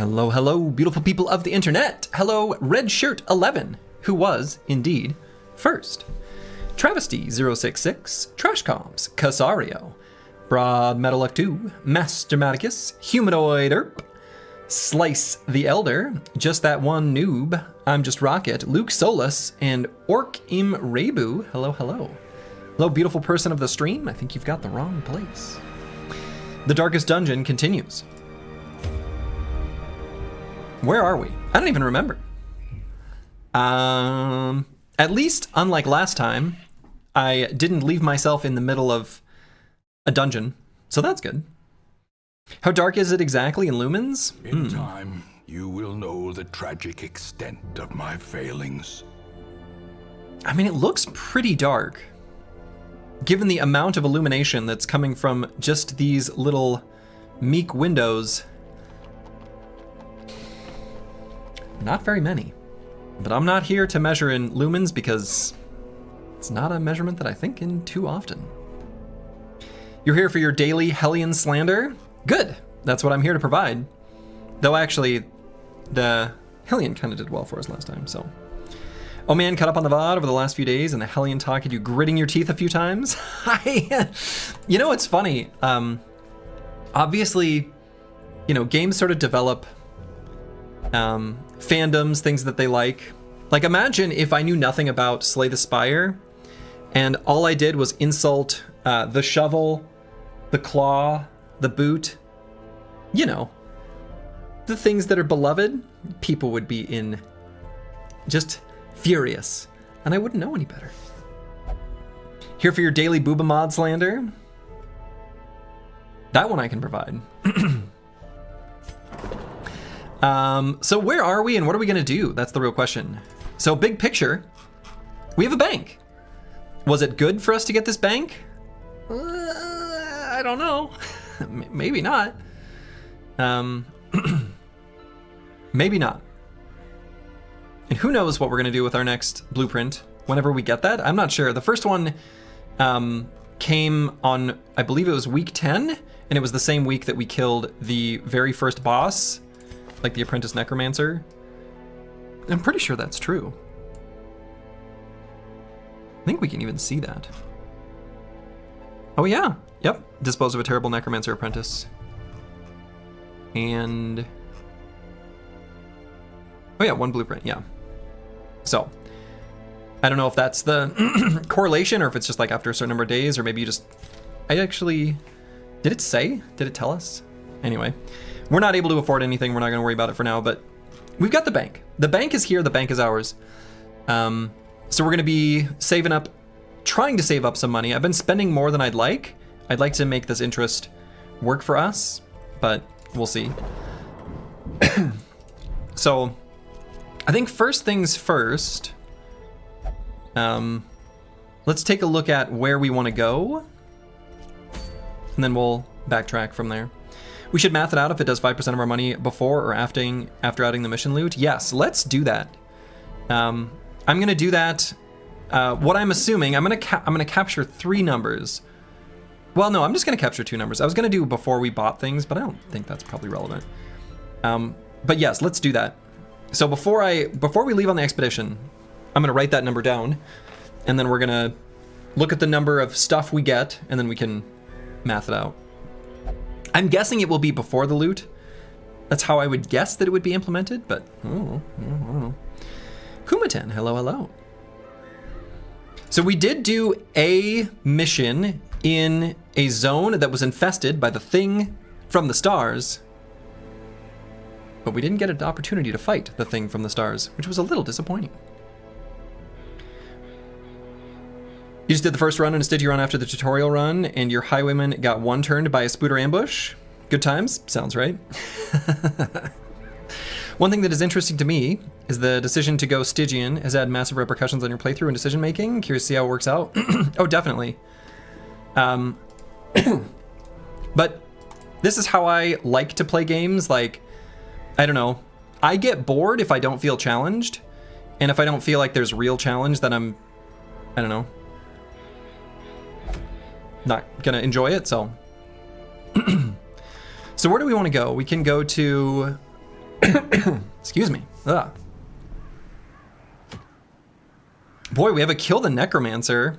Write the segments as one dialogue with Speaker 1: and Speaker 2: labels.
Speaker 1: Hello, hello, beautiful people of the internet. Hello, Red Shirt 11, who was, indeed, first. Travesty066, Trashcoms, Casario, Broad Metalluck 2, Master Maticus, Humanoid Erp, Slice the Elder, Just That One Noob, I'm Just Rocket, Luke Solus, and Orc Im Rebu. Hello, hello. Hello, beautiful person of the stream. I think you've got the wrong place. The Darkest Dungeon continues. Where are we? I don't even remember. At least, unlike last time, I didn't leave myself in the middle of a dungeon, so that's good. How dark is it exactly in lumens?
Speaker 2: In time, you will know the tragic extent of my failings.
Speaker 1: I mean, it looks pretty dark, given the amount of illumination that's coming from just these little meek windows. Not very many, but I'm not here to measure in lumens because it's not a measurement that I think in too often. You're here for your daily Hellion slander? Good, that's what I'm here to provide. Though actually, the Hellion kind of did well for us last time, so. Oh man, caught up on the VOD over the last few days and the Hellion talk had you gritting your teeth a few times? You know, it's funny. Obviously, you know, games sort of develop fandoms, things that they like. Like, imagine if I knew nothing about Slay the Spire and all I did was insult the shovel, the claw, the boot, you know, the things that are beloved. People would be in just furious, and I wouldn't know any better. Here for your daily Booba Mod slander. That one I can provide. So where are we and what are we gonna do? That's the real question. So big picture, we have a bank. Was it good for us to get this bank? I don't know. Maybe not. Maybe not. And who knows what we're gonna do with our next blueprint whenever we get that? I'm not sure. The first one came on, I believe it was week 10, and it was the same week that we killed the very first boss, like the Apprentice Necromancer. I'm pretty sure that's true. I think we can even see that. Oh yeah, yep. Dispose of a terrible Necromancer Apprentice. And... oh yeah, one blueprint, yeah. So, I don't know if that's the correlation or if it's just like after a certain number of days, or maybe you just... I actually... did it say? Did it tell us? Anyway. We're not able to afford anything. We're not going to worry about it for now, but we've got the bank. The bank is here. The bank is ours. So we're going to be saving up, trying to save up some money. I've been spending more than I'd like. I'd like to make this interest work for us, but we'll see. So I think first things first, let's take a look at where we want to go, and then we'll backtrack from there. We should math it out if it does 5% of our money before or after adding the mission loot. Yes, let's do that. I'm gonna do that. What I'm assuming, I'm gonna capture 3 numbers. Well, no, I'm just gonna capture 2 numbers. I was gonna do before we bought things, but I don't think that's probably relevant. But yes, let's do that. So before we leave on the expedition, I'm gonna write that number down, and then we're gonna look at the number of stuff we get, and then we can math it out. I'm guessing it will be before the loot. That's how I would guess that it would be implemented, but I don't know. Kumaten, hello, hello. So we did do a mission in a zone that was infested by the thing from the stars, but we didn't get an opportunity to fight the thing from the stars, which was a little disappointing. You just did the first run and a Stygian run after the tutorial run, and your highwayman got one-turned by a spooter ambush. Good times? Sounds right. One thing that is interesting to me is the decision to go Stygian has had massive repercussions on your playthrough and decision-making. Curious to see how it works out. Oh, definitely. But this is how I like to play games. Like, I don't know. I get bored if I don't feel challenged, and if I don't feel like there's real challenge, then I don't know, not gonna enjoy it, so. So where do we want to go? We can go to Excuse me. Ugh. Boy, we have a kill the necromancer.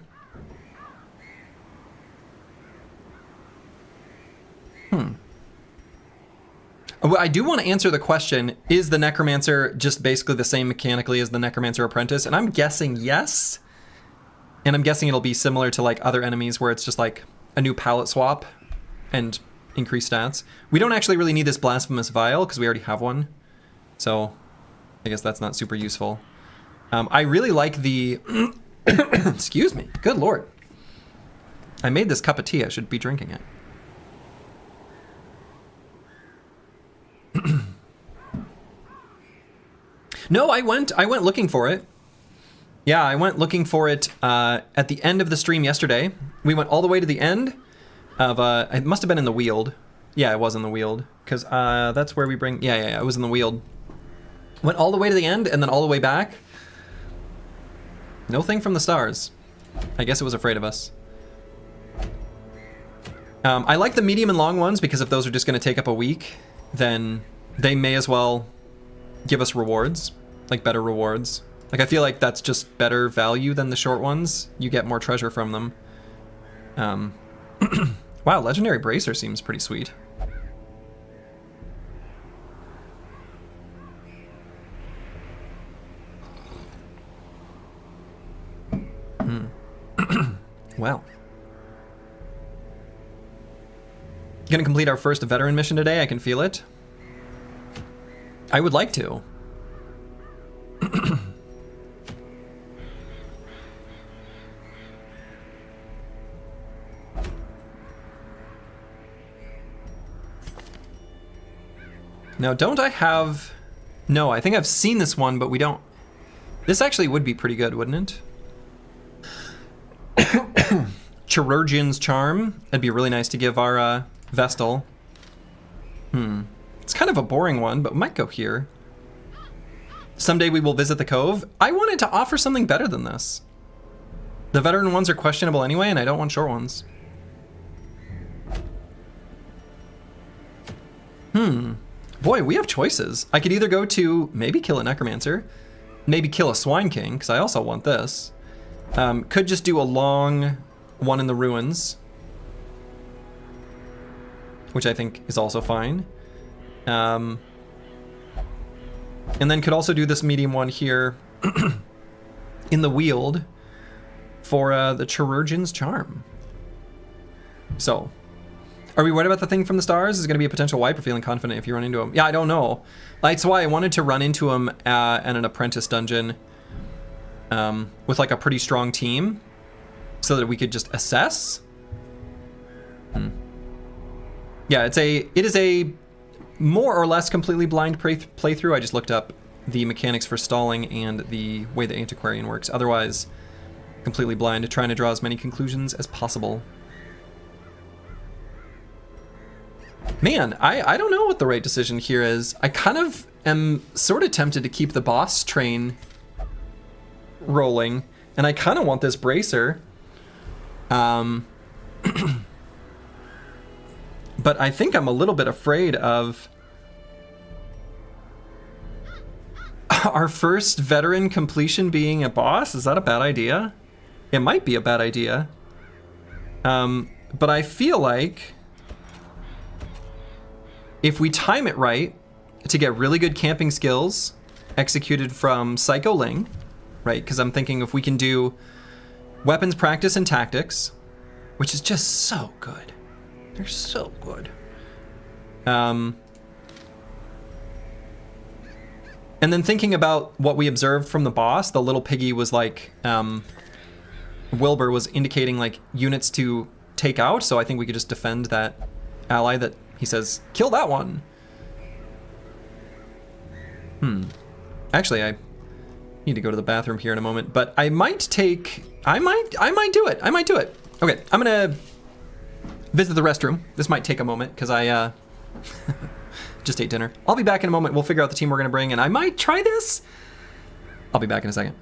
Speaker 1: Well, I do want to answer the question, is the necromancer just basically the same mechanically as the necromancer apprentice? And I'm guessing yes. And I'm guessing it'll be similar to like other enemies where it's just like a new palette swap and increased stats. We don't actually really need this blasphemous vial because we already have one. So I guess that's not super useful. I really like the... Excuse me. Good lord. I made this cup of tea. I should be drinking it. No, I went looking for it. Yeah, I went looking for it at the end of the stream yesterday. We went all the way to the end of, it must have been in the Weald. Yeah, it was in the Weald. Because that's where we bring, yeah, it was in the Weald. Went all the way to the end and then all the way back. No thing from the stars. I guess it was afraid of us. I like the medium and long ones because if those are just going to take up a week, then they may as well give us rewards, like better rewards. Like I feel like that's just better value than the short ones. You get more treasure from them. Wow, legendary bracer seems pretty sweet. Well. Gonna complete our first veteran mission today, I can feel it. I would like to. Now, don't I have... No, I think I've seen this one, but we don't... This actually would be pretty good, wouldn't it? Chirurgeon's Charm. That'd be really nice to give our Vestal. It's kind of a boring one, but we might go here. Someday we will visit the Cove. I wanted to offer something better than this. The veteran ones are questionable anyway, and I don't want short ones. Boy, we have choices. I could either go to maybe kill a necromancer, maybe kill a swine king, because I also want this. Could just do a long one in the ruins, which I think is also fine. And then could also do this medium one here in the Weald for the Chirurgeon's Charm. So, are we worried about the thing from the stars? Is it going to be a potential wipe or feeling confident if you run into him? Yeah, I don't know. That's why I wanted to run into him at an apprentice dungeon with like a pretty strong team so that we could just assess. Yeah, it is a more or less completely blind playthrough. I just looked up the mechanics for stalling and the way the antiquarian works. Otherwise, completely blind, trying to draw as many conclusions as possible. Man, I don't know what the right decision here is. I kind of am sort of tempted to keep the boss train rolling, and I kind of want this bracer. But I think I'm a little bit afraid of our first veteran completion being a boss. Is that a bad idea? It might be a bad idea. But I feel like if we time it right to get really good camping skills executed from Psycho Ling, right? Because I'm thinking if we can do weapons practice and tactics, which is just so good. They're so good. And then thinking about what we observed from the boss, the little piggy was like, Wilbur was indicating like units to take out, so I think we could just defend that ally that he says, kill that one. Actually, I need to go to the bathroom here in a moment, but I might do it. I might do it. Okay, I'm gonna visit the restroom. This might take a moment because I just ate dinner. I'll be back in a moment. We'll figure out the team we're gonna bring, and I might try this. I'll be back in a second.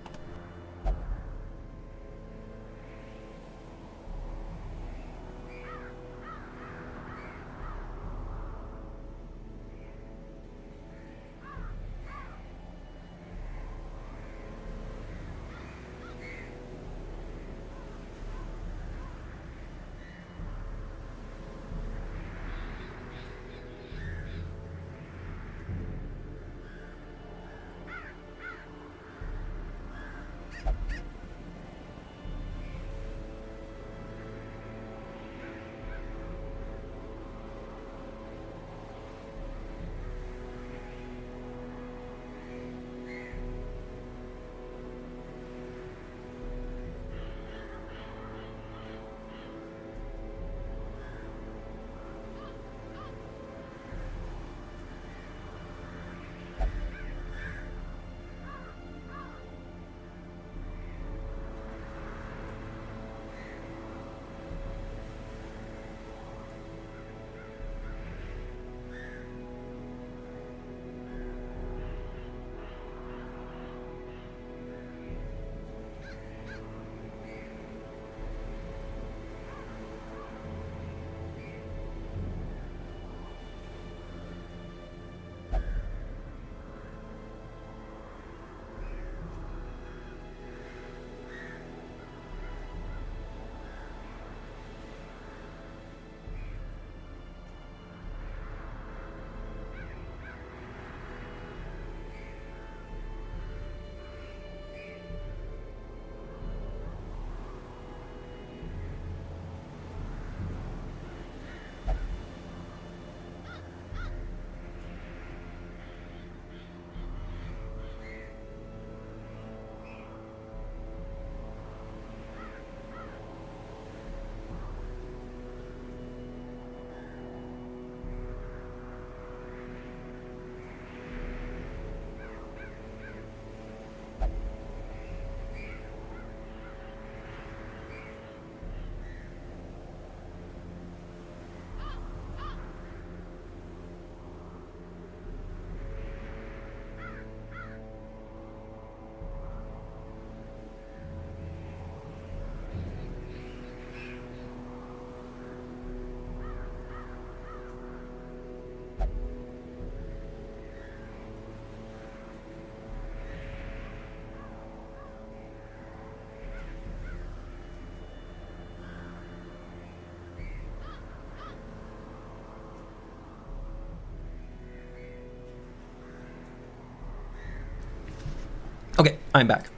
Speaker 1: Okay, I'm back.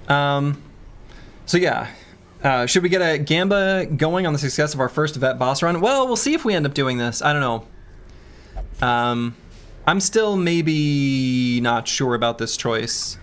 Speaker 1: So yeah, should we get a Gamba going on the success of our first vet boss run? Well, we'll see if we end up doing this. I don't know. I'm still maybe not sure about this choice.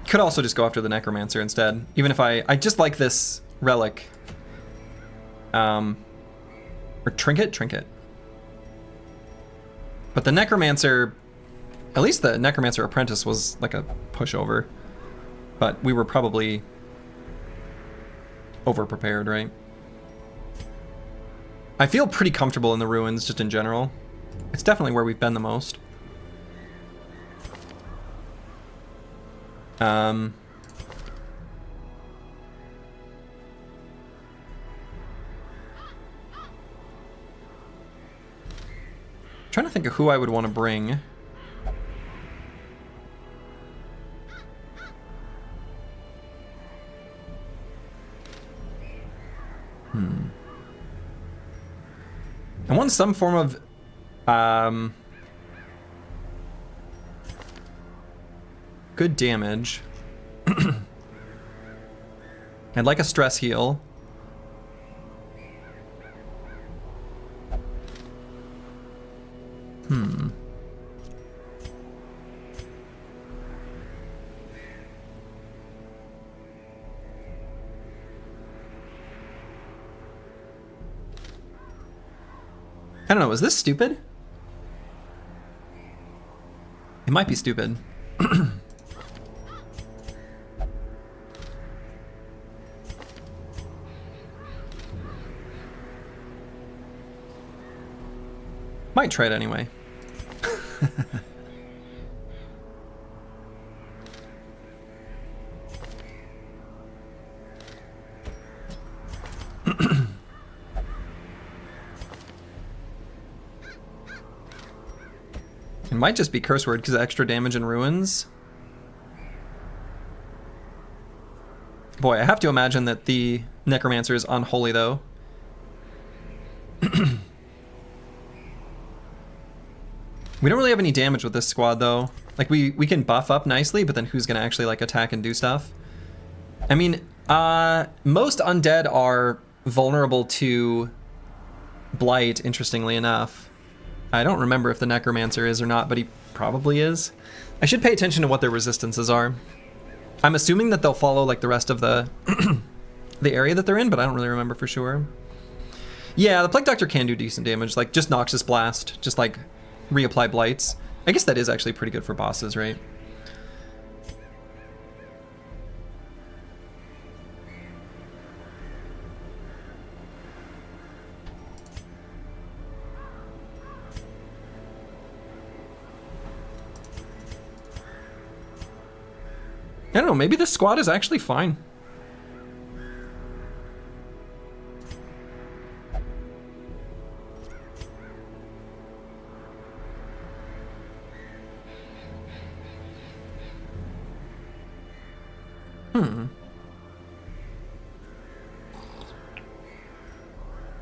Speaker 1: Could also just go after the Necromancer instead, even if I just like this relic. Or trinket. But the Necromancer, at least the Necromancer Apprentice was like a pushover, but we were probably over-prepared, right? I feel pretty comfortable in the ruins just in general. It's definitely where we've been the most. Trying to think of who I would want to bring. I want some form of good damage. I'd like a stress heal. I don't know, is this stupid? It might be stupid. Might try it anyway. It might just be curse word because of extra damage in ruins. Boy, I have to imagine that the Necromancer is unholy though. We don't really have any damage with this squad though. Like we can buff up nicely, but then who's gonna actually like attack and do stuff? I mean, most undead are vulnerable to blight, interestingly enough. I don't remember if the Necromancer is or not, but he probably is. I should pay attention to what their resistances are. I'm assuming that they'll follow like the rest of the the area that they're in, but I don't really remember for sure. Yeah, the Plague Doctor can do decent damage, like just Noxious Blast, just like reapply blights. I guess that is actually pretty good for bosses, right? I don't know, maybe this squad is actually fine.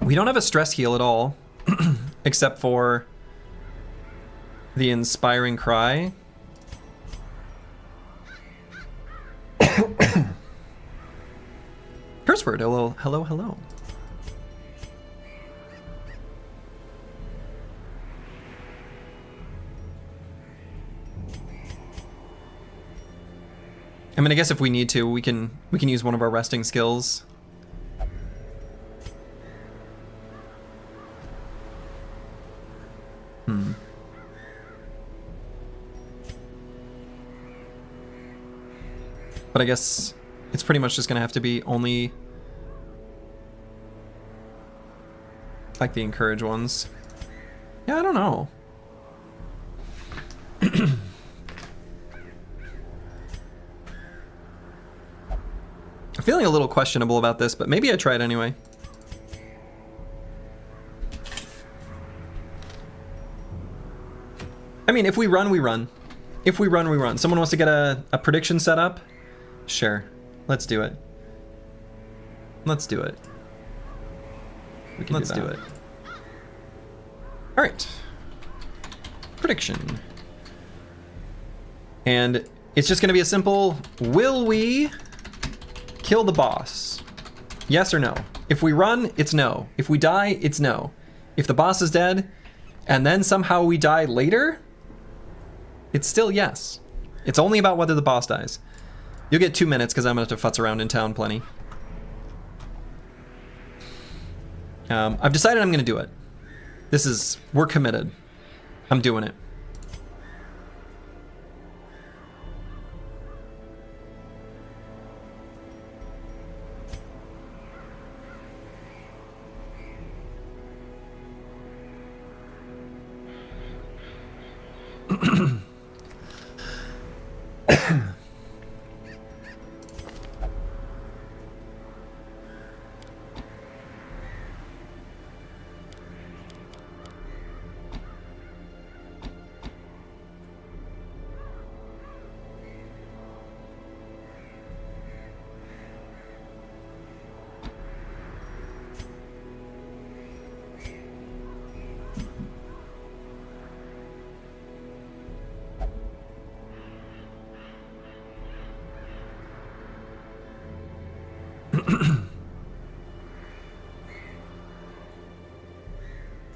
Speaker 1: We don't have a stress heal at all, except for the Inspiring Cry. Curse word, hello, hello, hello. I mean, I guess if we need to, we can use one of our resting skills. But I guess it's pretty much just gonna have to be only like the encourage ones. Yeah, I don't know. feeling a little questionable about this, but maybe I try it anyway. I mean, if we run, we run. If we run, we run. Someone wants to get a prediction set up? Sure. Let's do it. Let's do it. Let's do it. All right. Prediction. And it's just going to be a simple, will we kill the boss? Yes or no? If we run, it's no. If we die, it's no. If the boss is dead, and then somehow we die later, it's still yes. It's only about whether the boss dies. You'll get 2 minutes because I'm going to have to futz around in town plenty. I've decided I'm going to do it. We're committed. I'm doing it.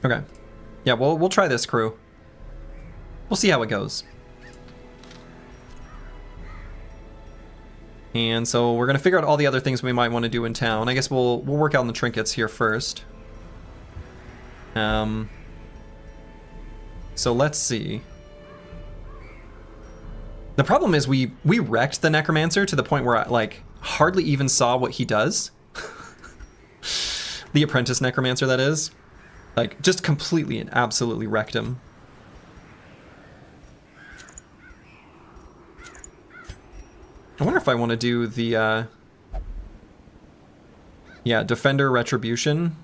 Speaker 1: Okay. Yeah, we'll try this, crew. We'll see how it goes. And so we're gonna figure out all the other things we might want to do in town. I guess we'll work out on the trinkets here first. So let's see. The problem is we wrecked the Necromancer to the point where I like hardly even saw what he does. The apprentice Necromancer, that is. Like, just completely and absolutely wrecked him. I wonder if I want to do the, yeah, Defender Retribution.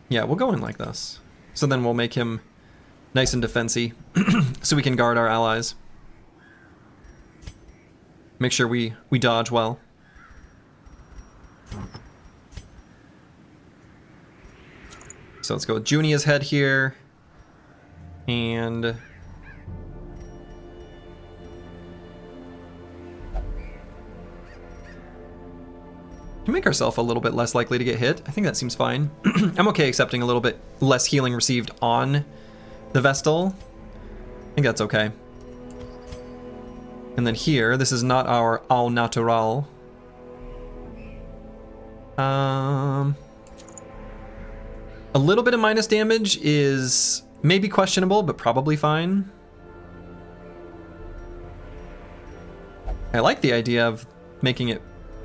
Speaker 1: Yeah, we'll go in like this. So then we'll make him nice and defensy so we can guard our allies. Make sure we dodge well. So let's go with Junia's head here. And can make ourselves a little bit less likely to get hit. I think that seems fine. I'm okay accepting a little bit less healing received on the Vestal. I think that's okay. And then here, this is not our au natural. A little bit of minus damage is maybe questionable, but probably fine. I like the idea of making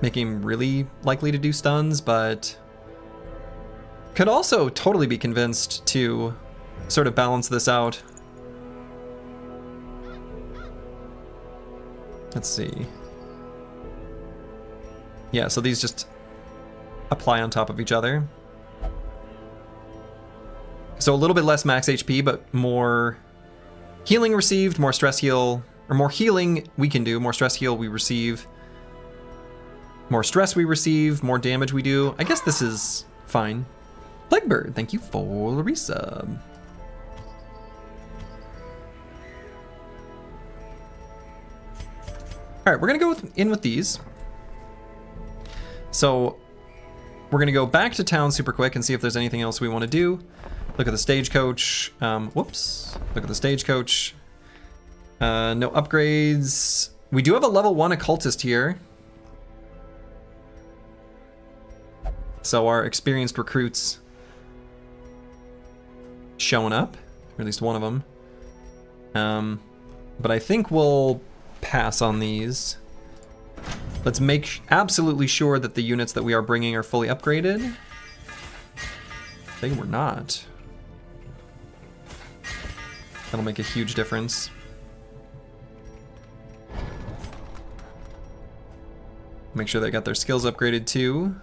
Speaker 1: him really likely to do stuns, but could also totally be convinced to sort of balance this out. Let's see. Yeah, so these just apply on top of each other. So a little bit less max HP, but more healing received, more stress heal, or more healing we can do, more stress heal we receive. More stress we receive, more damage we do. I guess this is fine. Plaguebird, thank you for the resub. All right, we're gonna go in with these. So we're gonna go back to town super quick and see if there's anything else we want to do. Look at the stagecoach. Whoops. Look at the stagecoach. No upgrades. We do have a level 1 occultist here. So our experienced recruits showing up, or at least one of them. But I think we'll pass on these. Let's make absolutely sure that the units that we are bringing are fully upgraded. They were not. That'll make a huge difference. Make sure they got their skills upgraded too.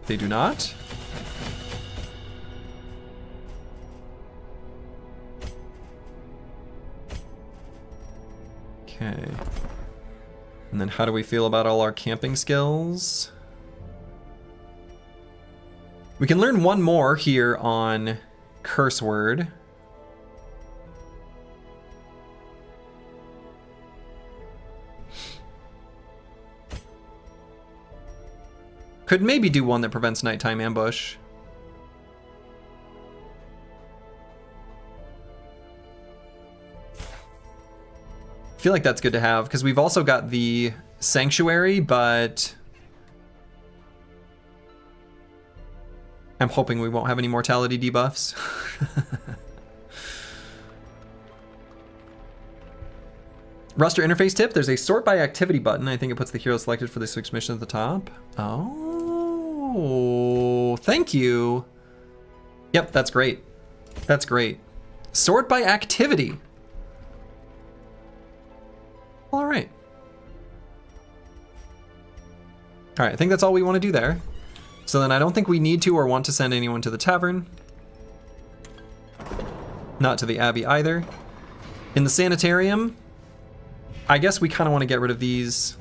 Speaker 1: They do not. Okay. And then how do we feel about all our camping skills? We can learn one more here on Curse Word. Could maybe do one that prevents nighttime ambush. I feel like that's good to have, because we've also got the Sanctuary, but I'm hoping we won't have any mortality debuffs. Roster interface tip, there's a sort by activity button. I think it puts the hero selected for the 6 mission at the top. Oh, thank you. Yep, that's great. That's great. Sort by activity. All right. All right, I think that's all we want to do there. So then I don't think we need to or want to send anyone to the tavern. Not to the Abbey either. In the sanitarium, I guess we kind of want to get rid of these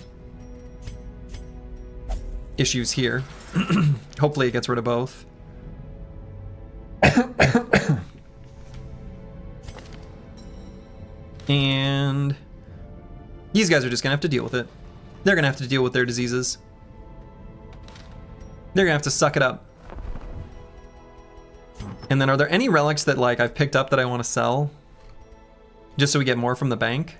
Speaker 1: issues here. Hopefully it gets rid of both. And these guys are just gonna have to deal with it. They're gonna have to deal with their diseases. They're gonna have to suck it up. And then are there any relics that like I've picked up that I want to sell? Just so we get more from the bank?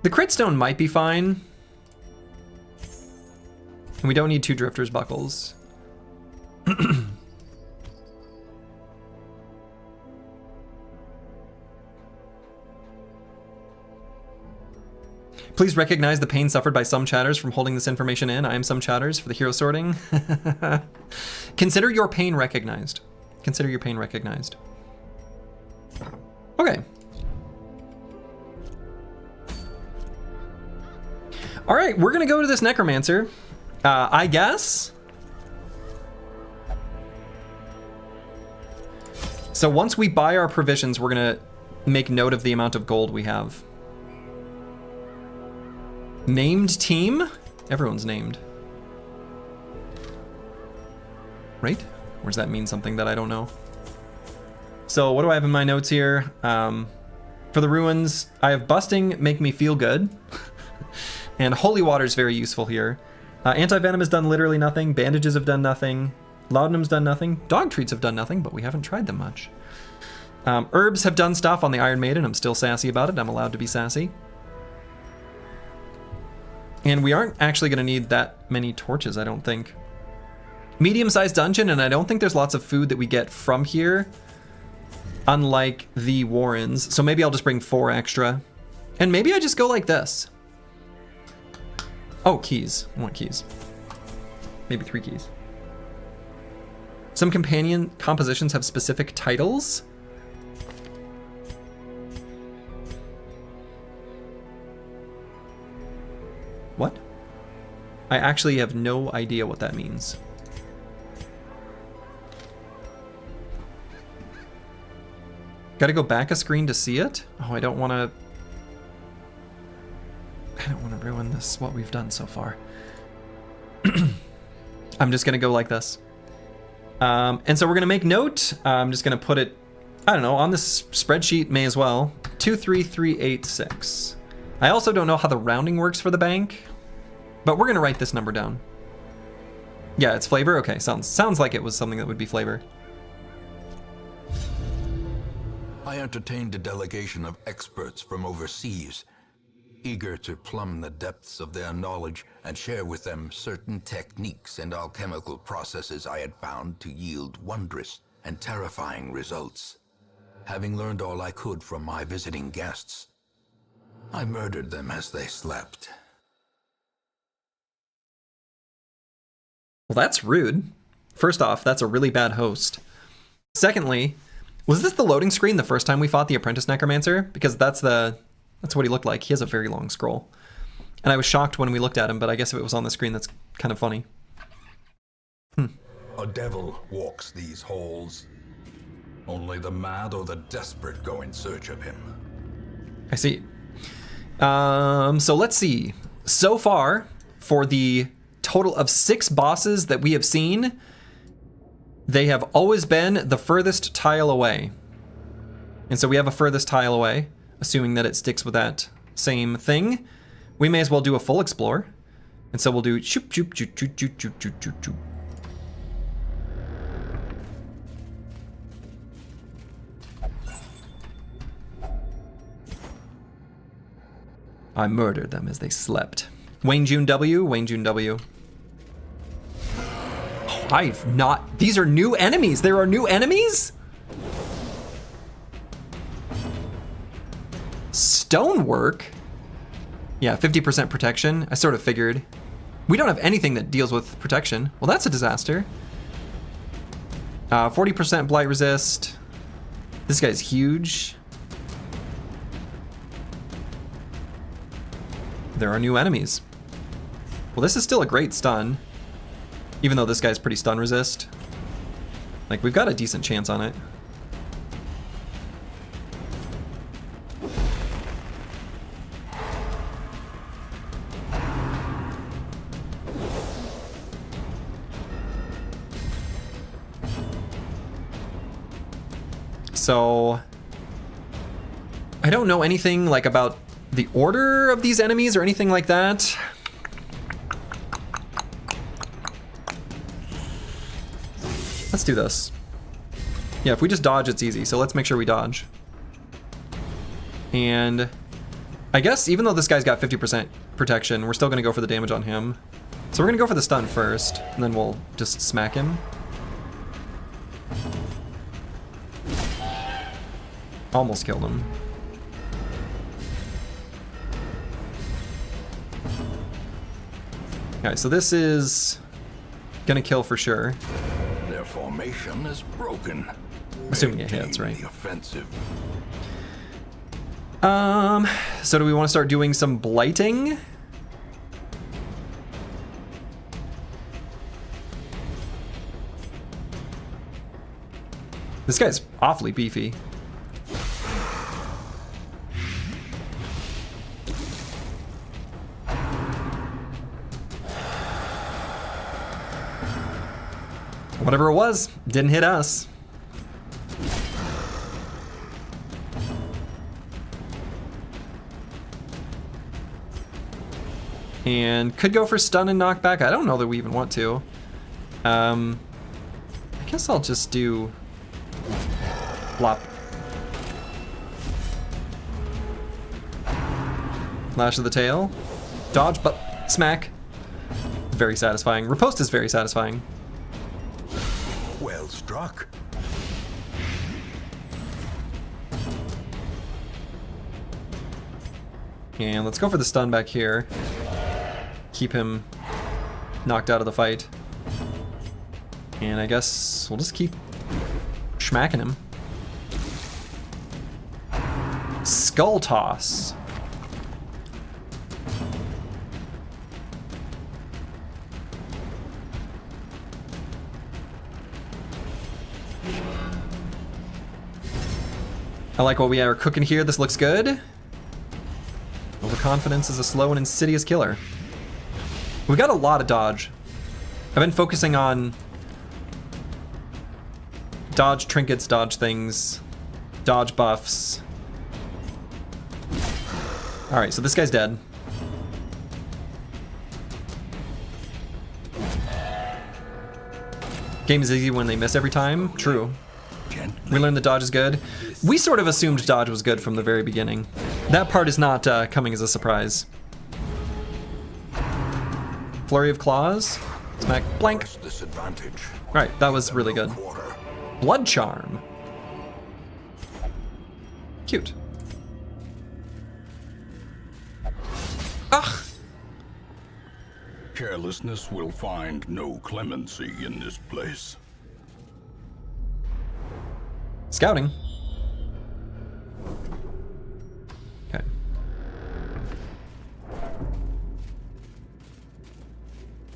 Speaker 1: The crit stone might be fine. And we don't need 2 drifters buckles. Please recognize the pain suffered by some chatters from holding this information in. I am some chatters for the hero sorting. Consider your pain recognized. Consider your pain recognized. Okay. All right, we're gonna go to this necromancer, I guess. So once we buy our provisions, we're gonna make note of the amount of gold we have. Named team? Everyone's named. Right? Or does that mean something that I don't know? So what do I have in my notes here? For the ruins, I have busting, make me feel good. And holy water is very useful here. Anti-venom has done literally nothing. Bandages have done nothing. Laudanum's done nothing. Dog treats have done nothing, but we haven't tried them much. Herbs have done stuff on the Iron Maiden. I'm still sassy about it. I'm allowed to be sassy. And we aren't actually going to need that many torches, I don't think. Medium-sized dungeon, and I don't think there's lots of food that we get from here, unlike the Warrens. So maybe I'll just bring 4 extra. And maybe I just go like this. Oh, keys. I want keys. Maybe 3 keys. Some companion compositions have specific titles. What? I actually have no idea what that means. Gotta go back a screen to see it? Oh, I don't want to ruin this, what we've done so far. I'm just gonna go like this. And so we're gonna make note. I'm just gonna put it, I don't know, on this spreadsheet, may as well. 23386. I also don't know how the rounding works for the bank, but we're gonna write this number down. Yeah, it's flavor? Okay, sounds like it was something that would be flavor.
Speaker 2: I entertained a delegation of experts from overseas. eager to plumb the depths of their knowledge and share with them certain techniques and alchemical processes I had found to yield wondrous and terrifying results. Having learned all I could from my visiting guests, I murdered them as they slept.
Speaker 1: Well, that's rude. First off, that's a really bad host. Secondly, was this the loading screen the first time we fought the Apprentice Necromancer? Because that's what he looked like. He has a very long scroll. And I was shocked when we looked at him, but I guess if it was on the screen, that's kind of funny.
Speaker 2: A devil walks these halls. Only the mad or the desperate go in search of him.
Speaker 1: I see. So let's see. So far, for the total of 6 bosses that we have seen, they have always been the furthest tile away. And so we have a furthest tile away, assuming that it sticks with that same thing. We may as well do a full explore. And so we'll do shoop, shoop, shoop, shoop, shoop, shoop, shoop, shoop, shoop. I murdered them as they slept. Wayne June W, Wayne June W. Oh, I've not... These are new enemies. There are new enemies? Stonework? Yeah, 50% protection. I sort of figured. We don't have anything that deals with protection. Well, that's a disaster. 40% blight resist. This guy's huge. There are new enemies. Well, this is still a great stun. Even though this guy's pretty stun resist. Like, we've got a decent chance on it. So, I don't know anything like about the order of these enemies or anything like that. Let's do this. Yeah, if we just dodge, it's easy. So let's make sure we dodge. And I guess even though this guy's got 50% protection, we're still going to go for the damage on him. So we're going to go for the stun first, and then we'll just smack him. Almost killed him. Alright, so this is gonna kill for sure.
Speaker 2: Their formation is broken.
Speaker 1: Assuming it hits, right?
Speaker 2: The offensive.
Speaker 1: So do we want to start doing some blighting? This guy's awfully beefy. Whatever it was, didn't hit us. And could go for stun and knockback. I don't know that we even want to. I guess I'll just do flop. Lash of the tail. Dodge, but smack. Very satisfying. Riposte is very satisfying.
Speaker 2: Well struck.
Speaker 1: And let's go for the stun back here. Keep him knocked out of the fight. And I guess we'll just keep smacking him. Skull toss. I like what we are cooking here. This looks good. Overconfidence is a slow and insidious killer. We got a lot of dodge. I've been focusing on dodge trinkets, dodge things, dodge buffs. All right, so this guy's dead. Game is easy when they miss every time. True. We learned that dodge is good. We sort of assumed dodge was good from the very beginning. That part is not coming as a surprise. Flurry of Claws. Smack. Blank.
Speaker 2: Disadvantage.
Speaker 1: Alright, that was really good. Blood Charm. Cute. Ugh!
Speaker 3: Carelessness will find no clemency in this place.
Speaker 1: Scouting. Okay.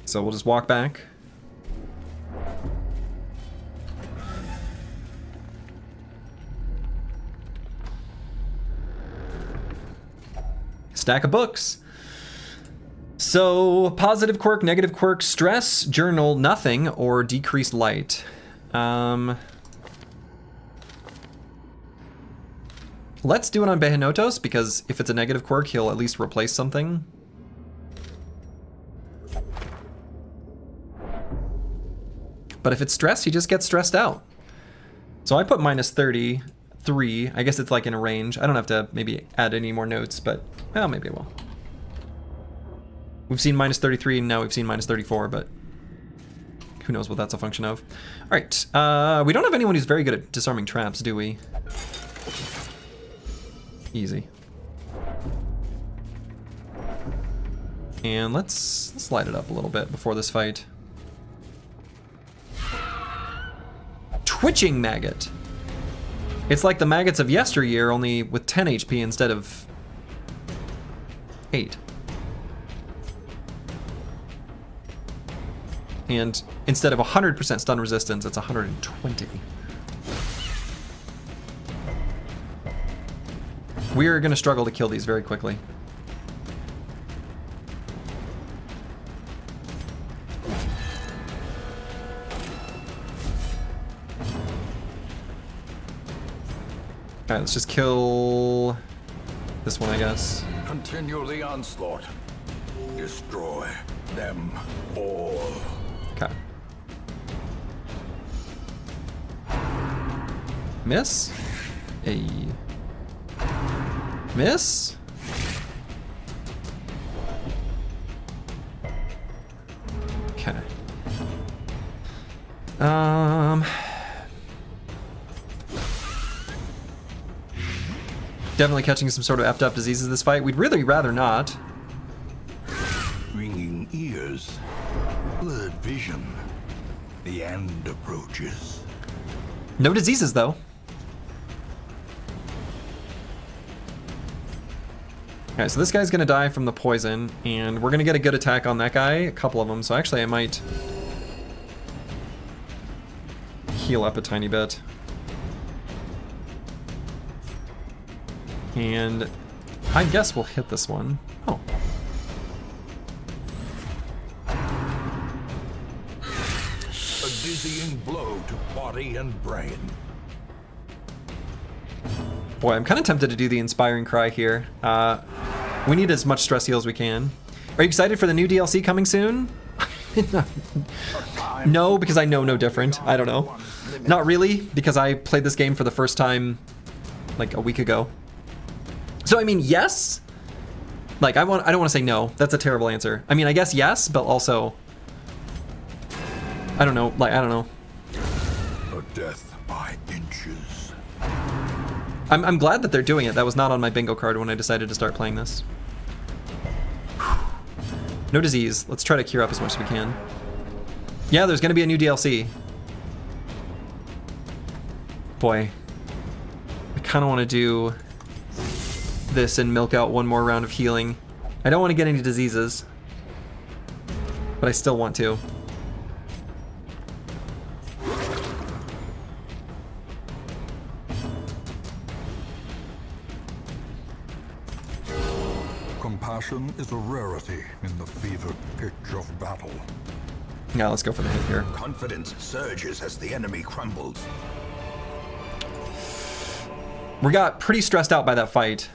Speaker 1: So we'll just walk back. Stack of books. So, positive quirk, negative quirk, stress, journal, nothing, or decreased light. Let's do it on Behenotos, because if it's a negative quirk, he'll at least replace something. But if it's stress, he just gets stressed out. So I put minus 33. I guess it's like in a range. I don't have to maybe add any more notes, but well, maybe I will. We've seen minus 33, and now we've seen minus 34, but who knows what that's a function of. All right, we don't have anyone who's very good at disarming traps, do we? Easy. And let's light it up a little bit before this fight. Twitching Maggot. It's like the maggots of yesteryear, only with 10 HP instead of 8. And instead of 100% stun resistance, it's 120. We are going to struggle to kill these very quickly. Alright, let's just kill this one, I guess.
Speaker 3: Continue the onslaught. Destroy them all.
Speaker 1: Okay. Miss? A miss? Okay. Definitely catching some sort of effed up diseases this fight. We'd really rather not.
Speaker 3: Ringing ears. Blurred vision. The end approaches.
Speaker 1: No diseases, though. Okay, so this guy's gonna die from the poison, and we're gonna get a good attack on that guy, a couple of them, so actually I might heal up a tiny bit. And I guess we'll hit this one. Oh.
Speaker 3: A dizzying blow to body and brain.
Speaker 1: Boy, I'm kind of tempted to do the Inspiring Cry here. We need as much stress heal as we can. Are you excited for the new DLC coming soon? No, because I know no different. I don't know. Not really, because I played this game for the first time like a week ago. So I mean, yes. Like I don't want to say no. That's a terrible answer. I mean, I guess yes, but also I don't know. Like I don't know.
Speaker 3: A death by inches.
Speaker 1: I'm glad that they're doing it. That was not on my bingo card when I decided to start playing this. No disease. Let's try to cure up as much as we can. Yeah, there's gonna be a new DLC. Boy, I kind of want to do this and milk out one more round of healing. I don't want to get any diseases, but I still want to.
Speaker 3: Compassion is a rarity in the fevered pitch of battle.
Speaker 1: Yeah, let's go for the hit here.
Speaker 2: Confidence surges as the enemy crumbles.
Speaker 1: We got pretty stressed out by that fight.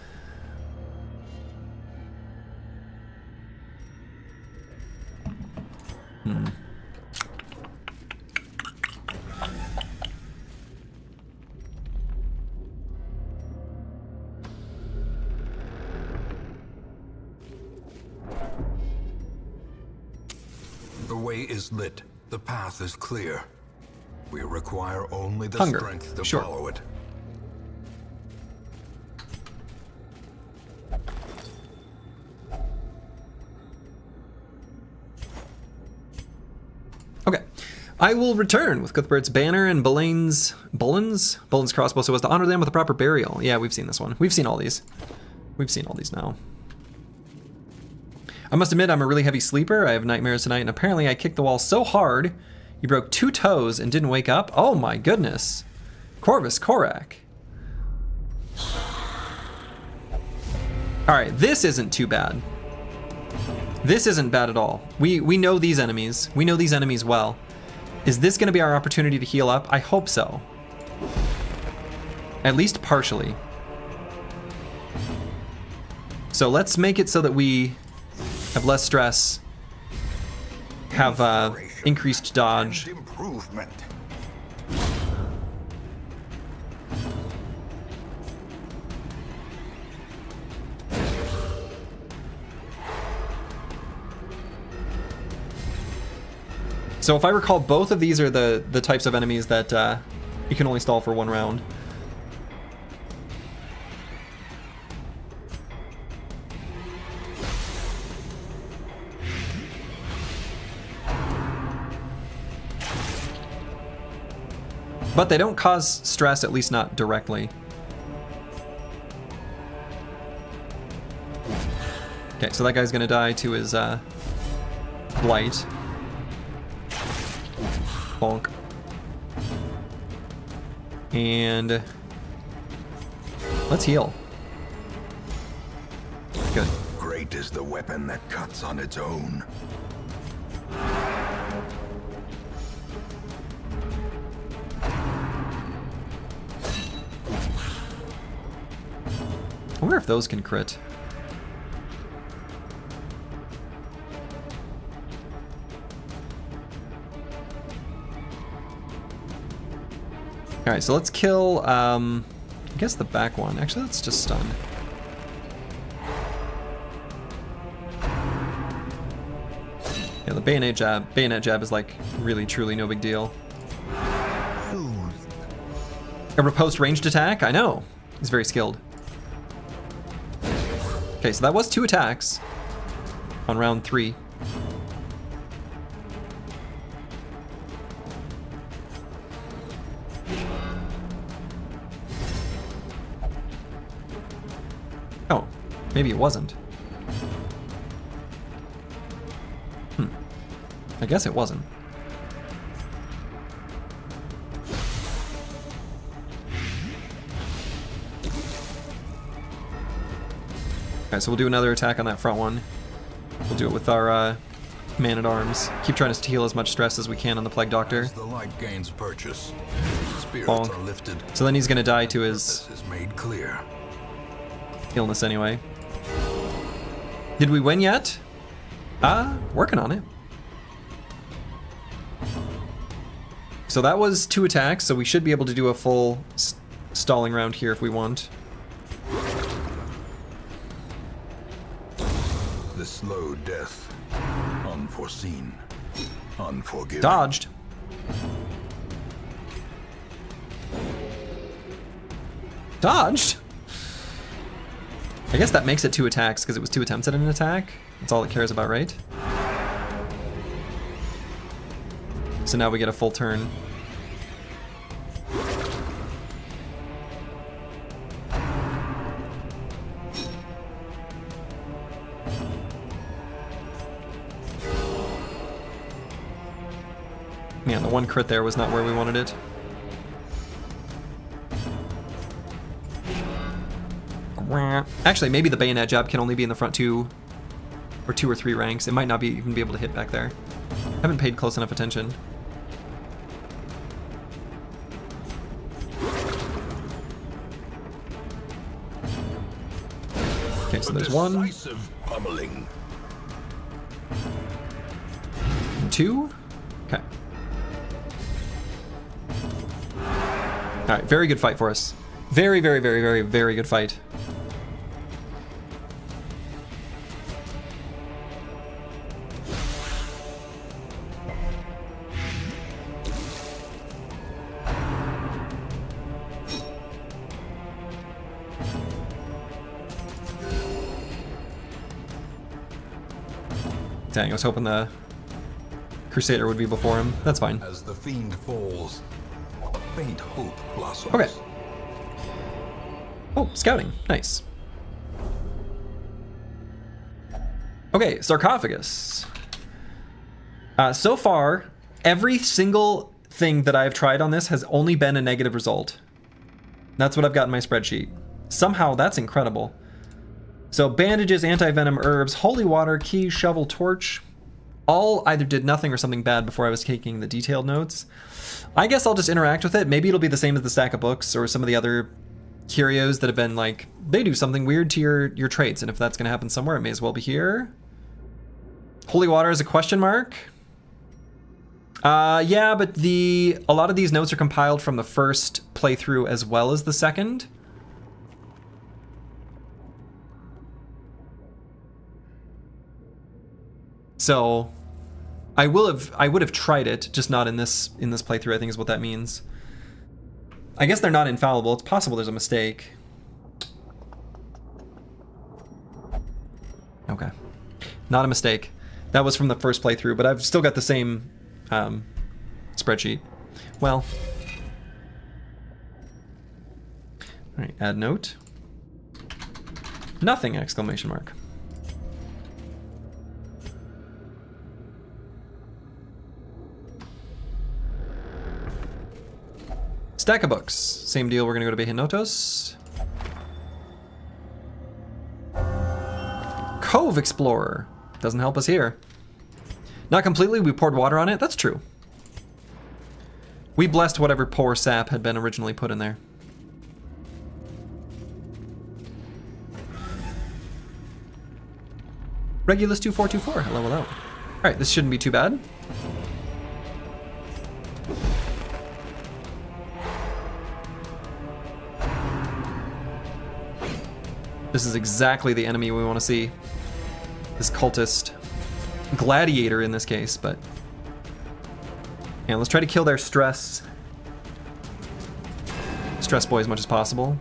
Speaker 2: is lit. The path is clear. We require only the
Speaker 1: Hunger.
Speaker 2: strength to
Speaker 1: Sure.
Speaker 2: follow it.
Speaker 1: Okay. I will return with Cuthbert's banner and Bullen's crossbow so as to honor them with a proper burial. Yeah, we've seen this one. We've seen all these. We've seen all these now. I must admit I'm a really heavy sleeper. I have nightmares tonight, and apparently I kicked the wall so hard you broke 2 toes and didn't wake up. Oh my goodness. Corvus Korak. Alright, this isn't too bad. This isn't bad at all. We know these enemies. We know these enemies well. Is this going to be our opportunity to heal up? I hope so. At least partially. So let's make it so that we have less stress, have increased dodge.
Speaker 3: Improvement.
Speaker 1: So if I recall, both of these are the types of enemies that you can only stall for 1 round. But they don't cause stress, at least not directly. Okay, so that guy's gonna die to his blight. Bonk. And let's heal. Good.
Speaker 2: Great is the weapon that cuts on its own.
Speaker 1: I wonder if those can crit. Alright, so let's kill, I guess the back one. Actually, let's just stun. Yeah, the bayonet jab is like really, truly no big deal. A riposte ranged attack? I know. He's very skilled. Okay, so that was 2 attacks on round 3. Oh, maybe it wasn't. I guess it wasn't. Okay, so we'll do another attack on that front one. We'll do it with our man-at-arms. Keep trying to heal as much stress as we can on the Plague Doctor.
Speaker 2: As the light gains purchase, spirits
Speaker 1: Bonk.
Speaker 2: are lifted.
Speaker 1: So then he's gonna die to his
Speaker 2: Purpose is made clear.
Speaker 1: illness anyway. Did we win yet? Working on it. So that was 2 attacks, so we should be able to do a full stalling round here if we want.
Speaker 2: The slow death. Unforeseen. Unforgiving.
Speaker 1: Dodged. Dodged? I guess that makes it 2 attacks because it was 2 attempts at an attack. That's all it cares about, right? So now we get a full turn. Man, the 1 crit there was not where we wanted it. Actually, maybe the bayonet jab can only be in the front 2 or 2 or 3 ranks. It might not even be able to hit back there. I haven't paid close enough attention. Okay, so there's 1,
Speaker 2: Decisive pummeling.
Speaker 1: 2. Okay. Alright, very good fight for us. Very, very, very, very, very good fight. Dang, I was hoping the Crusader would be before him. That's fine.
Speaker 3: As the fiend falls, a faint hope blossoms.
Speaker 1: Okay. Oh, scouting. Nice. Okay, sarcophagus. So far, every single thing that I've tried on this has only been a negative result. That's what I've got in my spreadsheet. Somehow, that's incredible. So, bandages, anti-venom herbs, holy water, key, shovel, torch. All either did nothing or something bad before I was taking the detailed notes. I guess I'll just interact with it. Maybe it'll be the same as the stack of books or some of the other curios that have been like, they do something weird to your traits, and if that's going to happen somewhere, it may as well be here. Holy water is a question mark. Yeah, but a lot of these notes are compiled from the first playthrough as well as the second. So I would have tried it, just not in this playthrough, I think is what that means. I guess they're not infallible. It's possible there's a mistake. Okay. Not a mistake. That was from the first playthrough, but I've still got the same spreadsheet. Well. All right, add note. Nothing, exclamation mark. Stack of books. Same deal, we're gonna go to Behinotos. Cove Explorer. Doesn't help us here. Not completely, we poured water on it. That's true. We blessed whatever poor sap had been originally put in there. Regulus 2424, hello, hello. All right, this shouldn't be too bad. This is exactly the enemy we want to see. This cultist. Gladiator in this case, but... yeah, let's try to kill their stress. Stress boy as much as possible.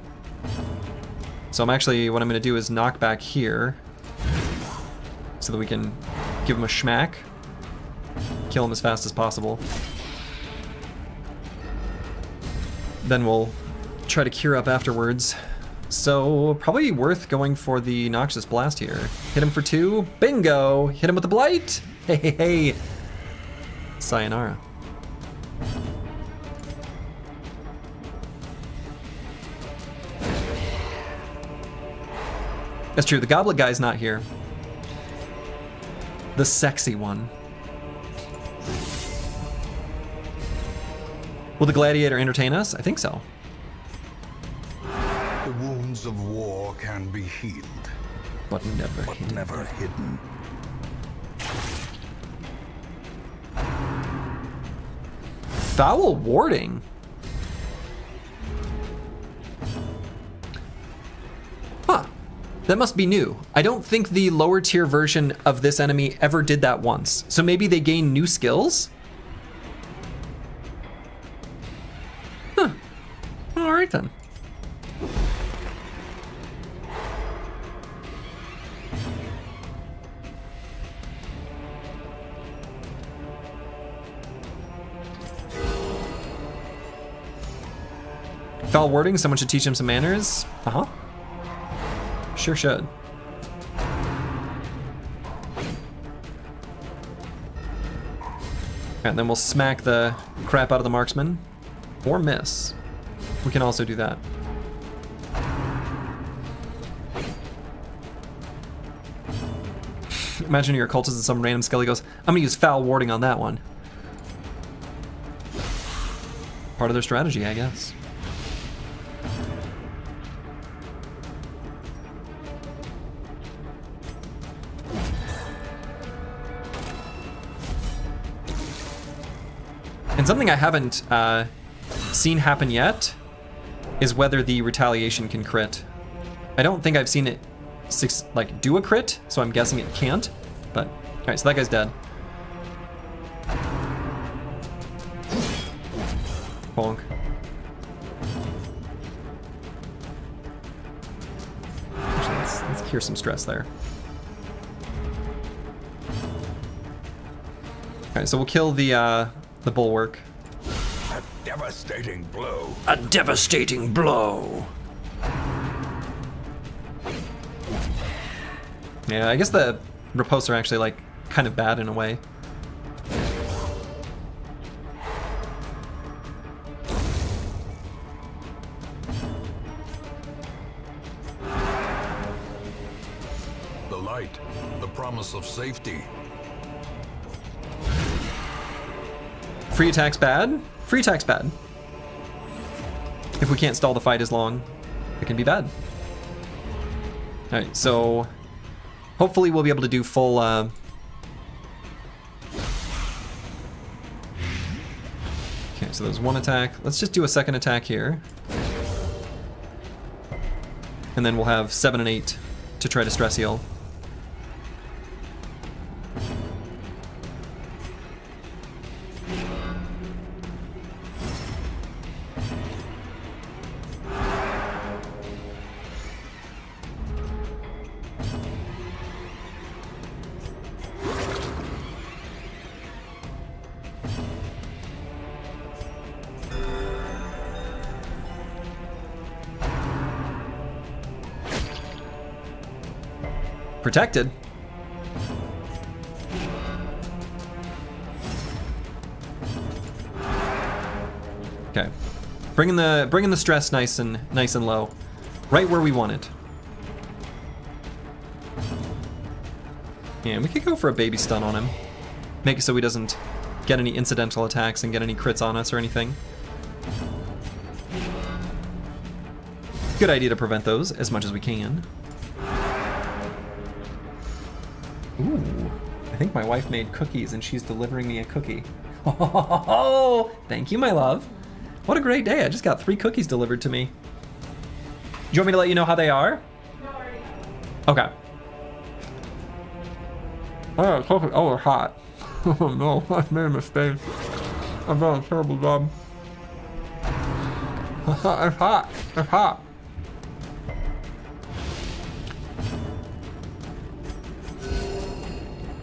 Speaker 1: So what I'm going to do is knock back here. So that we can give him a schmack. Kill him as fast as possible. Then we'll try to cure up afterwards. So, probably worth going for the Noxious Blast here. Hit him for 2. Bingo! Hit him with the Blight! Hey, hey, hey! Sayonara. That's true, the Goblet guy's not here. The sexy one. Will the Gladiator entertain us? I think so.
Speaker 3: The wounds of war can be healed,
Speaker 1: But never
Speaker 3: hidden.
Speaker 1: Foul warding. Huh. That must be new. I don't think the lower tier version of this enemy ever did that once. So maybe they gain new skills? Huh. Alright then. Foul wording, someone should teach him some manners. Uh-huh. Sure should. And then we'll smack the crap out of the marksman. Or miss. We can also do that. Imagine you're a cultist and some random skelly goes, I'm gonna use foul warding on that one. Part of their strategy, I guess. And something I haven't seen happen yet is whether the retaliation can crit. I don't think I've seen it do a crit, so I'm guessing it can't. But all right, so that guy's dead. Bonk. Actually, let's cure some stress there. Okay, so we'll kill the bulwark.
Speaker 2: A devastating blow.
Speaker 1: A devastating blow. Yeah, I guess the riposte are actually like kind of bad in a way.
Speaker 3: The light, the promise of safety.
Speaker 1: Free attack's bad? Free attack's bad. If we can't stall the fight as long, it can be bad. Alright, so hopefully we'll be able to do full okay, so there's one attack. Let's just do a second attack here. And then we'll have 7 and 8 to try to stress heal. Protected. Okay, bringing the stress nice and low, right where we want it. And we could go for a baby stun on him, make it so he doesn't get any incidental attacks and get any crits on us or anything. Good idea to prevent those as much as we can. Ooh, I think my wife made cookies and she's delivering me a cookie. Oh, thank you, my love. What a great day. I just got 3 cookies delivered to me. Do you want me to let you know how they are? Okay. Oh, cookies. Oh, they're hot. Oh no, I've made a mistake. I've done a terrible job. It's hot. It's hot.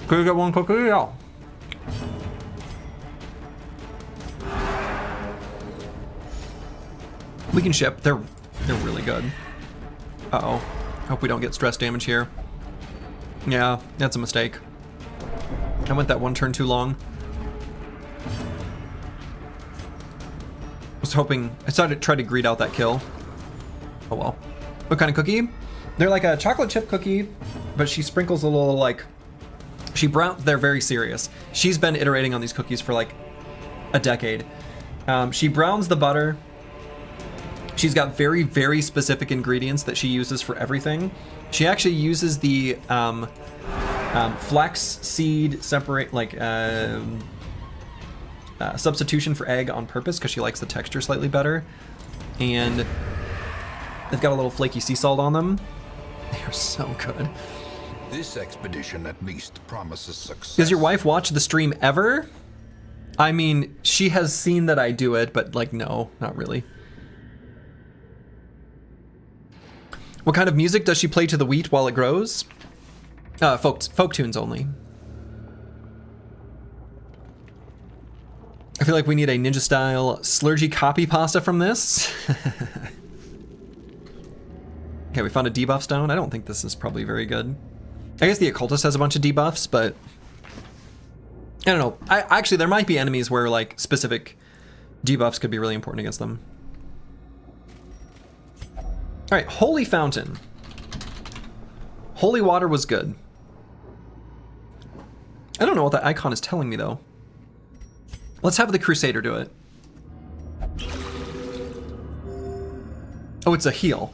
Speaker 1: Can you get one cookie? Yeah. We can ship. They're really good. Uh-oh. Hope we don't get stress damage here. Yeah, that's a mistake. I went that one turn too long. Was hoping I tried to greed out that kill. Oh well. What kind of cookie? They're like a chocolate chip cookie, but she sprinkles a little like they're very serious. She's been iterating on these cookies for like a decade. She browns the butter. She's got very, very specific ingredients that she uses for everything. She actually uses the flax seed substitution for egg on purpose because she likes the texture slightly better. And they've got a little flaky sea salt on them. They are so good.
Speaker 2: This expedition at least promises success.
Speaker 1: Does your wife watch the stream ever? I mean, she has seen that I do it, but like, no, not really. What kind of music does she play to the wheat while it grows? Folk tunes only. I feel like we need a ninja style slurgy copy pasta from this. Okay, we found a debuff stone. I don't think this is probably very good. I guess the occultist has a bunch of debuffs, but I don't know. Actually, there might be enemies where like specific debuffs could be really important against them. All right, Holy Fountain. Holy water was good. I don't know what that icon is telling me though. Let's have the Crusader do it. Oh, it's a heal.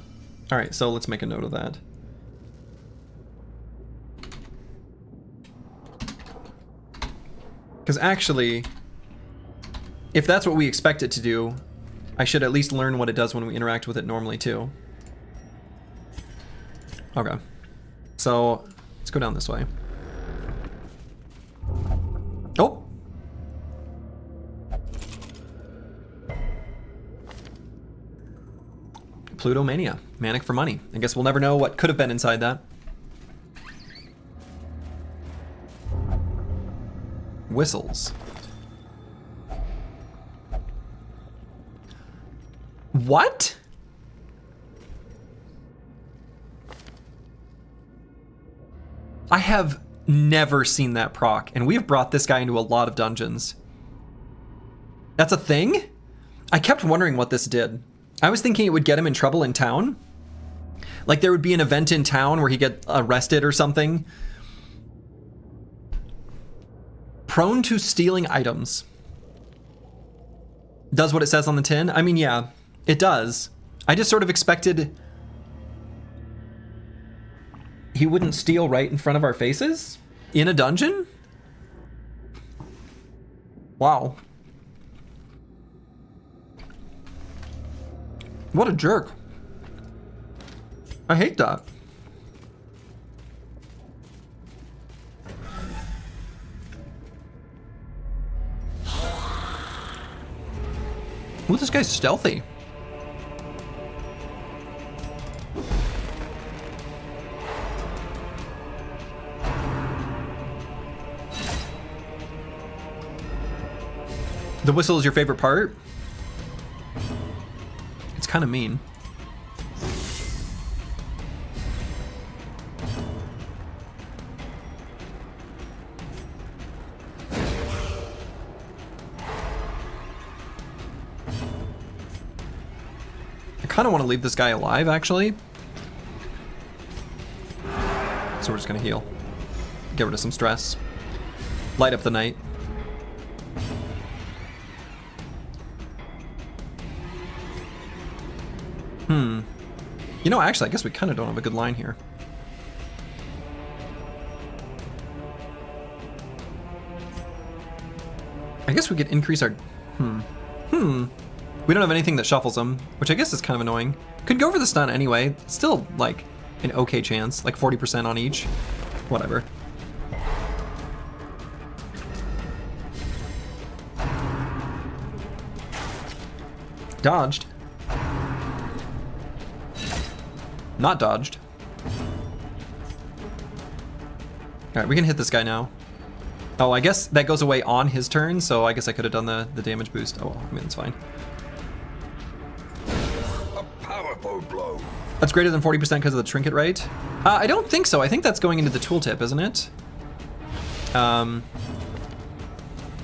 Speaker 1: All right, so let's make a note of that. Because actually, if that's what we expect it to do, I should at least learn what it does when we interact with it normally too. Okay, so let's go down this way. Oh! Plutomania, Manic for money. I guess we'll never know what could have been inside that. whistles. What? I have never seen that proc, and we've brought this guy into a lot of dungeons. That's a thing? I kept wondering what this did. I was thinking it would get him in trouble in town. Like there would be an event in town where he get arrested or something. Prone to stealing items. Does what it says on the tin? I mean, yeah, it does. I just sort of expected he wouldn't steal right in front of our faces? In a dungeon? Wow. What a jerk. I hate that. Ooh, this guy's stealthy. The whistle is your favorite part? It's kind of mean. I kind of want to leave this guy alive, actually. So we're just going to heal. Get rid of some stress. Light up the night. You know, actually, I guess we kind of don't have a good line here. I guess we could increase our... We don't have anything that shuffles them, which I guess is kind of annoying. Could go for the stun anyway. It's still, like, an okay chance. Like 40% on each. Whatever. Dodged. Not dodged. Alright, we can hit this guy now. Oh, I guess that goes away on his turn, so I guess I could have done the damage boost. Oh, well, I mean, it's fine.
Speaker 3: A powerful blow.
Speaker 1: That's greater than 40% because of the trinket, right? I don't think so. I think that's going into the tooltip, isn't it?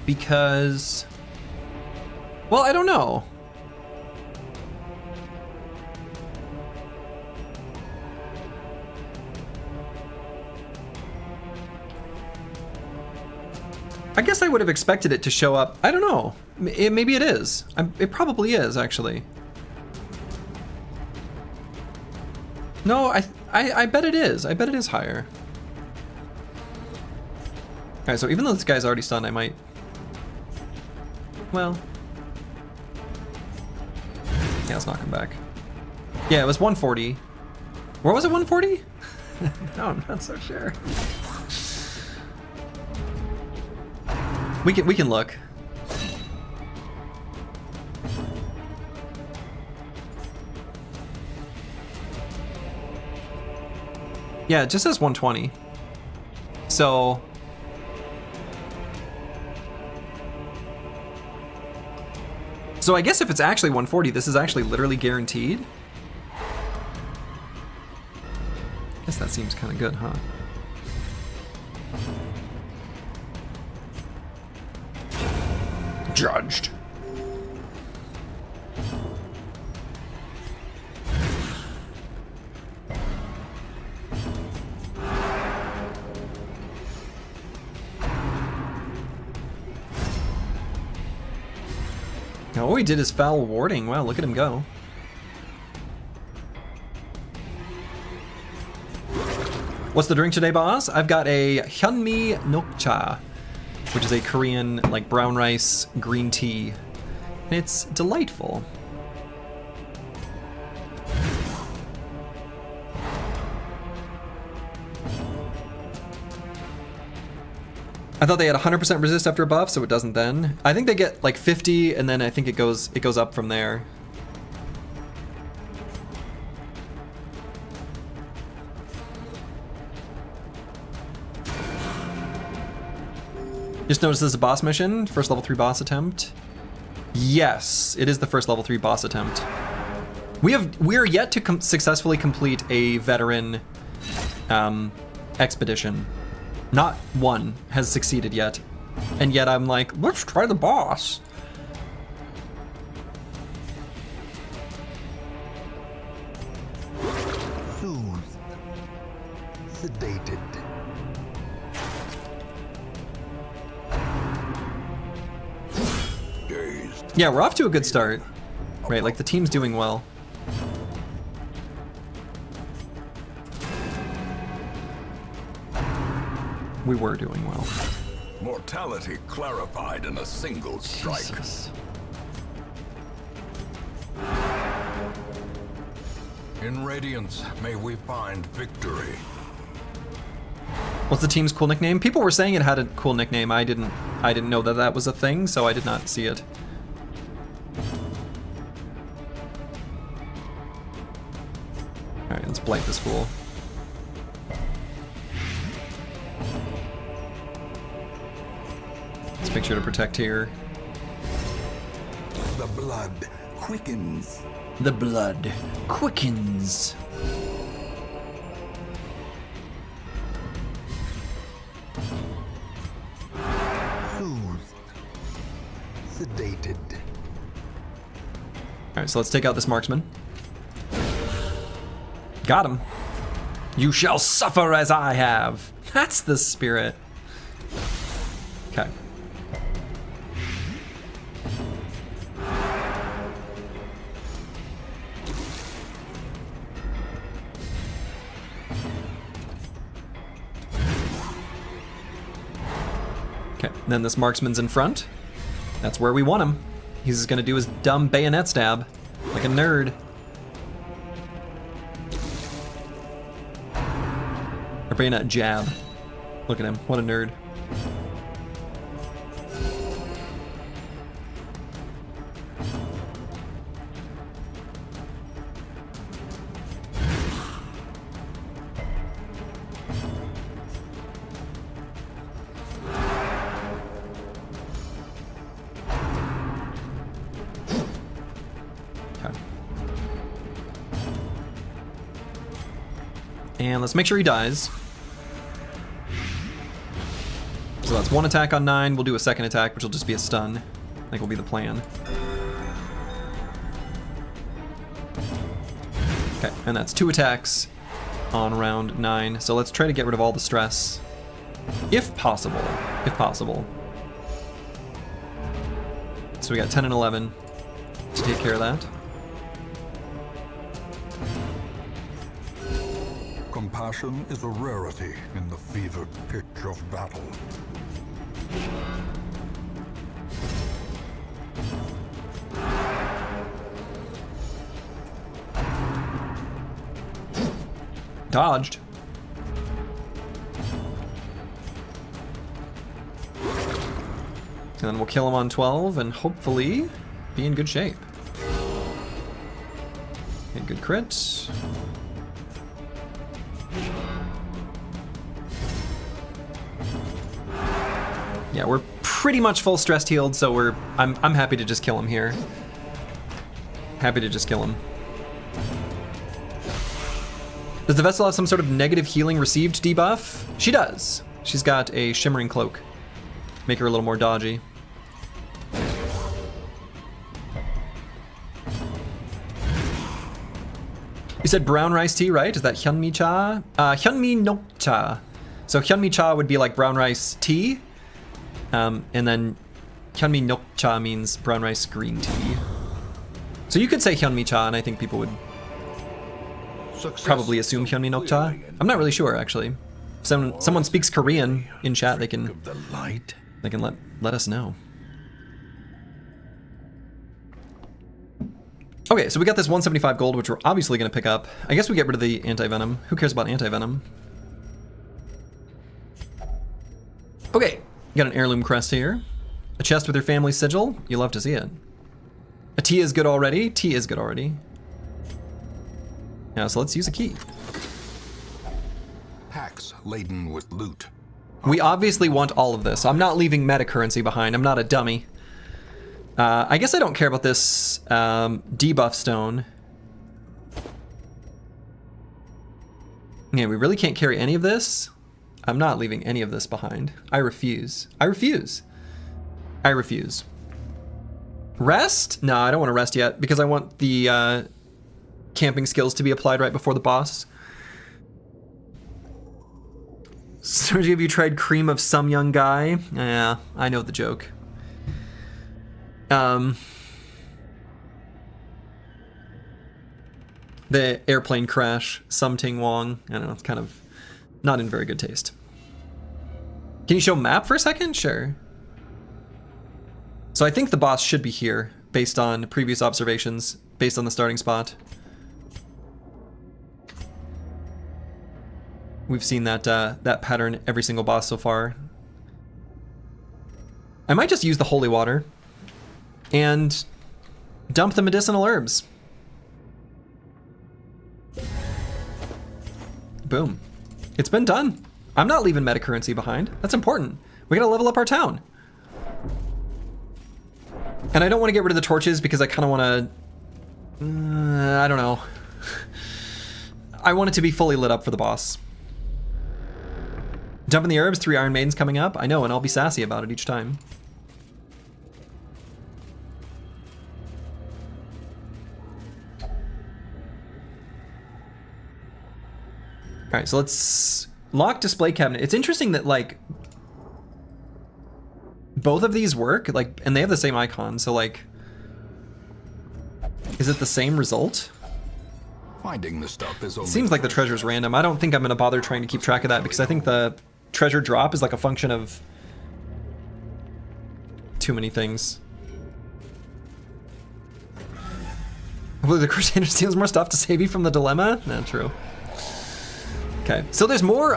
Speaker 1: Because... Well, I don't know. I guess I would have expected it to show up. I don't know. Maybe it is. It probably is, actually. No, I bet it is. I bet it is higher. Alright, so even though this guy's already stunned, I might... Well... Yeah, let's knock him back. Yeah, it was 140. Where was it, 140? No, I'm not so sure. We can look. Yeah, it just says 120. So I guess if it's actually 140, this is actually literally guaranteed. I guess that seems kind of good, huh? Judged. All he did is foul warding. Wow, look at him go. What's the drink today, boss? I've got a Hyunmi Nokcha, which is a Korean, like, brown rice green tea. And it's delightful. I thought they had 100% resist after a buff, so it doesn't then. I think they get like 50, and then I think it goes up from there. Just noticed this is a boss mission. First level 3 boss attempt. Yes, it is the first level 3 boss attempt. We are yet to successfully complete a veteran expedition. Not one has succeeded yet. And yet I'm like, let's try the boss.
Speaker 3: Soothed. Sedated. Dazed.
Speaker 1: Yeah, we're off to a good start. Right, like the team's doing well. We were doing well.
Speaker 3: Mortality clarified in a single strike.
Speaker 1: Jesus.
Speaker 3: In Radiance, may we find victory.
Speaker 1: What's the team's cool nickname? People were saying it had a cool nickname. I didn't know that that was a thing, so I did not see it. All right, let's blight this fool. Let's make sure to protect here.
Speaker 3: The blood quickens.
Speaker 1: The blood quickens.
Speaker 3: Soothed. Sedated.
Speaker 1: All right, so let's take out this marksman. Got him. You shall suffer as I have. That's the spirit. Okay. Okay, then this marksman's in front. That's where we want him. He's just gonna do his dumb bayonet stab, like a nerd. Or bayonet jab. Look at him, what a nerd. And let's make sure he dies. So that's one attack on 9. We'll do a second attack, which will just be a stun. I think will be the plan. Okay, and that's 2 attacks on round 9. So let's try to get rid of all the stress. If possible. If possible. So we got 10 and 11 to take care of that.
Speaker 3: Compassion is a rarity in the fevered pitch of battle.
Speaker 1: Dodged. And then we'll kill him on 12 and hopefully be in good shape. Okay, good crit. Yeah, we're pretty much full stressed healed, so I'm happy to just kill him here. Happy to just kill him. Does the Vessel have some sort of negative healing received debuff? She does. She's got a shimmering cloak. Make her a little more dodgy. You said brown rice tea, right? Is that hyunmi cha? Hyunmi nok cha. So hyunmi cha would be like brown rice tea. And then hyunmi nok cha means brown rice green tea. So you could say hyunmi cha, and I think people would probably assume hyunmi nok cha. I'm not really sure, actually. If someone speaks Korean in chat, they can let us know. Okay, so we got this 175 gold, which we're obviously going to pick up. I guess we get rid of the anti-venom. Who cares about anti-venom? Okay, got an heirloom crest here. A chest with your family sigil. You love to see it. A tea is good already. Tea is good already. Yeah, so let's use a key.
Speaker 2: Packs laden with loot.
Speaker 1: We obviously want all of this. I'm not leaving meta currency behind. I'm not a dummy. I guess I don't care about this debuff stone. Yeah, we really can't carry any of this. I'm not leaving any of this behind. I refuse. I refuse. I refuse. Rest? No, I don't want to rest yet because I want the camping skills to be applied right before the boss. Sergio, have you tried cream of some young guy? Yeah, I know the joke. The airplane crash, Sum Ting Wong. I don't know, it's kind of not in very good taste. Can you show map for a second? Sure. So I think the boss should be here, based on previous observations, based on the starting spot. We've seen that that pattern every single boss so far. I might just use the holy water and dump the medicinal herbs. Boom. It's been done. I'm not leaving meta currency behind. That's important. We gotta level up our town. And I don't want to get rid of the torches because I kind of want to... I don't know. I want it to be fully lit up for the boss. Dumping the herbs, 3 Iron Maidens coming up. I know, and I'll be sassy about it each time. Alright, so let's lock display cabinet. It's interesting that, like, both of these work, like, and they have the same icon, so, like, is it the same result?
Speaker 2: Finding the stuff is only...
Speaker 1: It seems like the treasure's random. I don't think I'm going to bother trying to keep track of that because I think the treasure drop is like a function of too many things. Hopefully the Crusader steals more stuff to save you from the dilemma? Not true. Okay, so there's more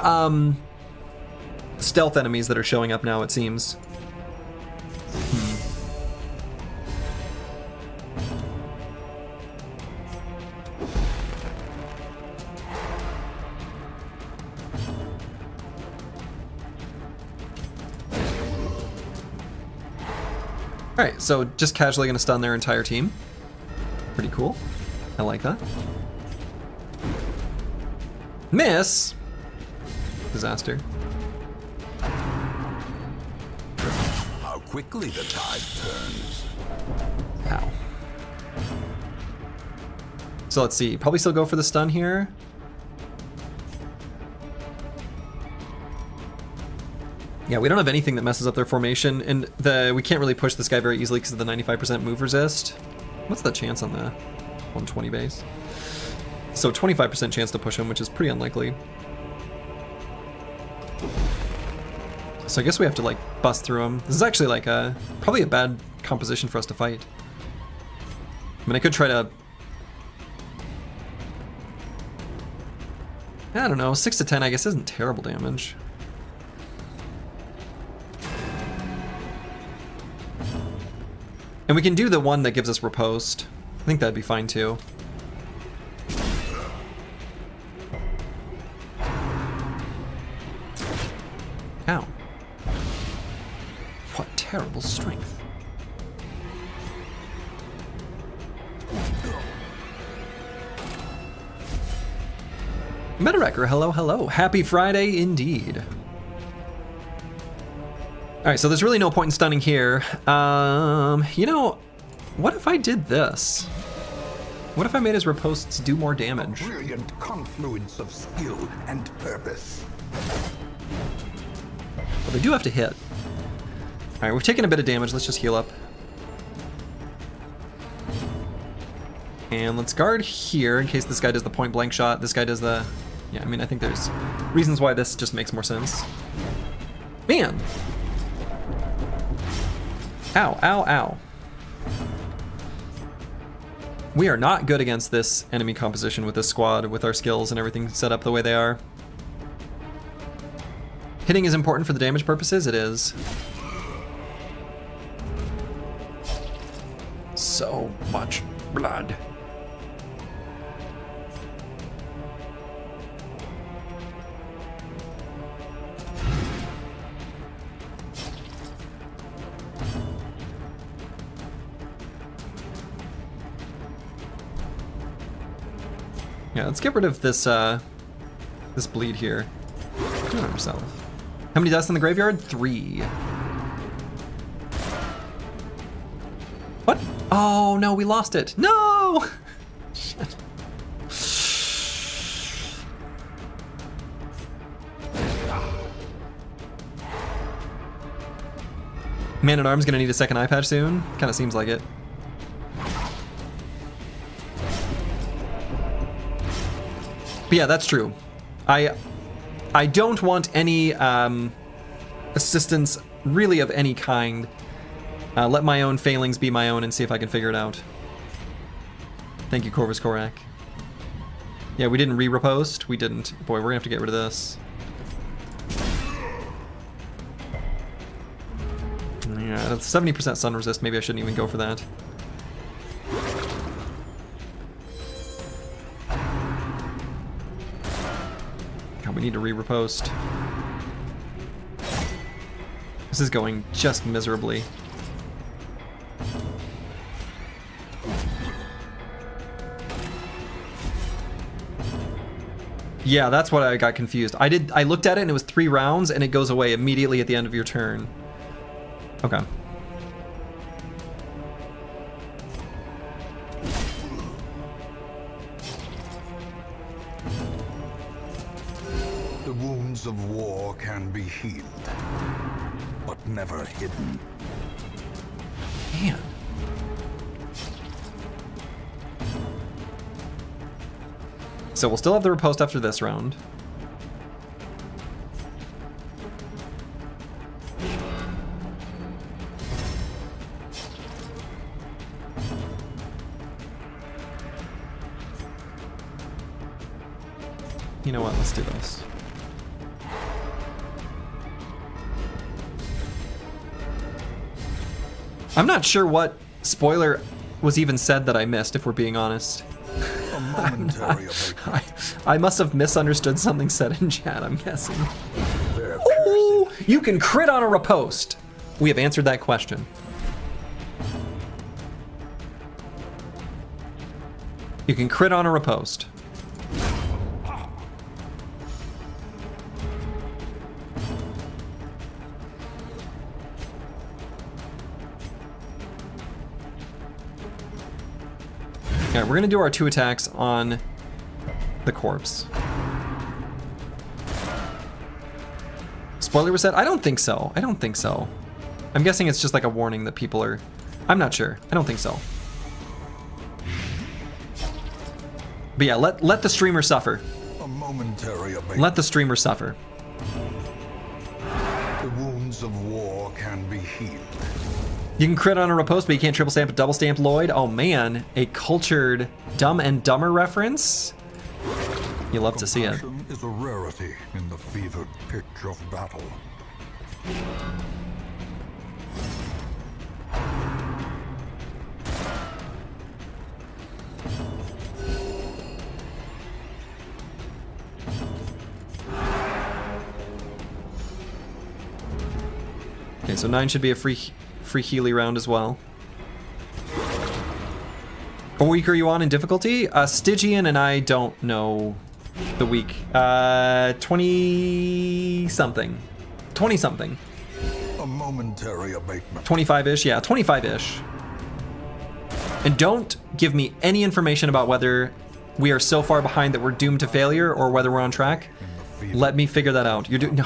Speaker 1: stealth enemies that are showing up now, it seems. Alright, so just casually gonna stun their entire team. Pretty cool. I like that. Miss! Disaster.
Speaker 2: How quickly the tide turns.
Speaker 1: Ow. So let's see, probably still go for the stun here. Yeah, we don't have anything that messes up their formation, and we can't really push this guy very easily because of the 95% move resist. What's the chance on the 120 base? So 25% chance to push him, which is pretty unlikely. So I guess we have to, like, bust through him. This is actually, like, probably a bad composition for us to fight. I mean, I could try to... I don't know, 6 to 10 I guess isn't terrible damage. And we can do the one that gives us riposte. I think that'd be fine too. Ow. What terrible strength. Metawrecker, hello, hello. Happy Friday indeed. Alright, so there's really no point in stunning here. You know, what if I did this? What if I made his ripostes do more damage?
Speaker 3: Brilliant confluence of skill and purpose.
Speaker 1: Well, they do have to hit. Alright, we've taken a bit of damage. Let's just heal up. And let's guard here in case this guy does the point blank shot. This guy does the... Yeah, I mean, I think there's reasons why this just makes more sense. Man! Ow, ow, ow. We are not good against this enemy composition with this squad, with our skills and everything set up the way they are. Hitting is important for the damage purposes, it is. So much blood. Yeah, let's get rid of this this bleed here. Do it on yourself. How many deaths in the graveyard? 3. What? Oh no, we lost it. No! Shit. Man-at-Arm's gonna need a second eye patch soon. Kinda seems like it. But yeah, that's true. I don't want any assistance really of any kind. Let my own failings be my own and see if I can figure it out. Thank you, Corvus Korak. Yeah, we didn't re-repost. We didn't. Boy, we're gonna have to get rid of this. Yeah, that's 70% stun resist. Maybe I shouldn't even go for that. God, we need to re-repost. This is going just miserably. Yeah, that's what I got confused. I looked at it and it was 3 rounds and it goes away immediately at the end of your turn. Okay.
Speaker 3: The wounds of war can be healed, but never hidden.
Speaker 1: Man. So we'll still have the riposte after this round. You know what, let's do this. I'm not sure what spoiler was even said that I missed, if we're being honest.
Speaker 3: A momentary
Speaker 1: I must have misunderstood something said in chat, I'm guessing. Ooh, you can crit on a riposte. We have answered that question. You can crit on a riposte. Okay, we're gonna do our 2 attacks on the corpse. Spoiler was said? I don't think so. I don't think so. I'm guessing it's just like a warning that people are... I'm not sure. I don't think so. But yeah, let the streamer suffer.
Speaker 3: A momentary abatement.
Speaker 1: Let the streamer suffer.
Speaker 3: The wounds of war can be healed.
Speaker 1: You can crit on a riposte, but you can't triple stamp a double stamp Lloyd. Oh man, a cultured Dumb and Dumber reference. You love to see it.
Speaker 3: Compassion is a rarity in the fevered pitch of battle.
Speaker 1: Okay, so 9 should be a free Healy round as well. What week are you on in difficulty? Stygian and I don't know the week. 20-something. 20-something.
Speaker 3: A momentary abatement.
Speaker 1: 25-ish, yeah, 25-ish. And don't give me any information about whether we are so far behind that we're doomed to failure or whether we're on track. Let me figure that out. You're doing... No.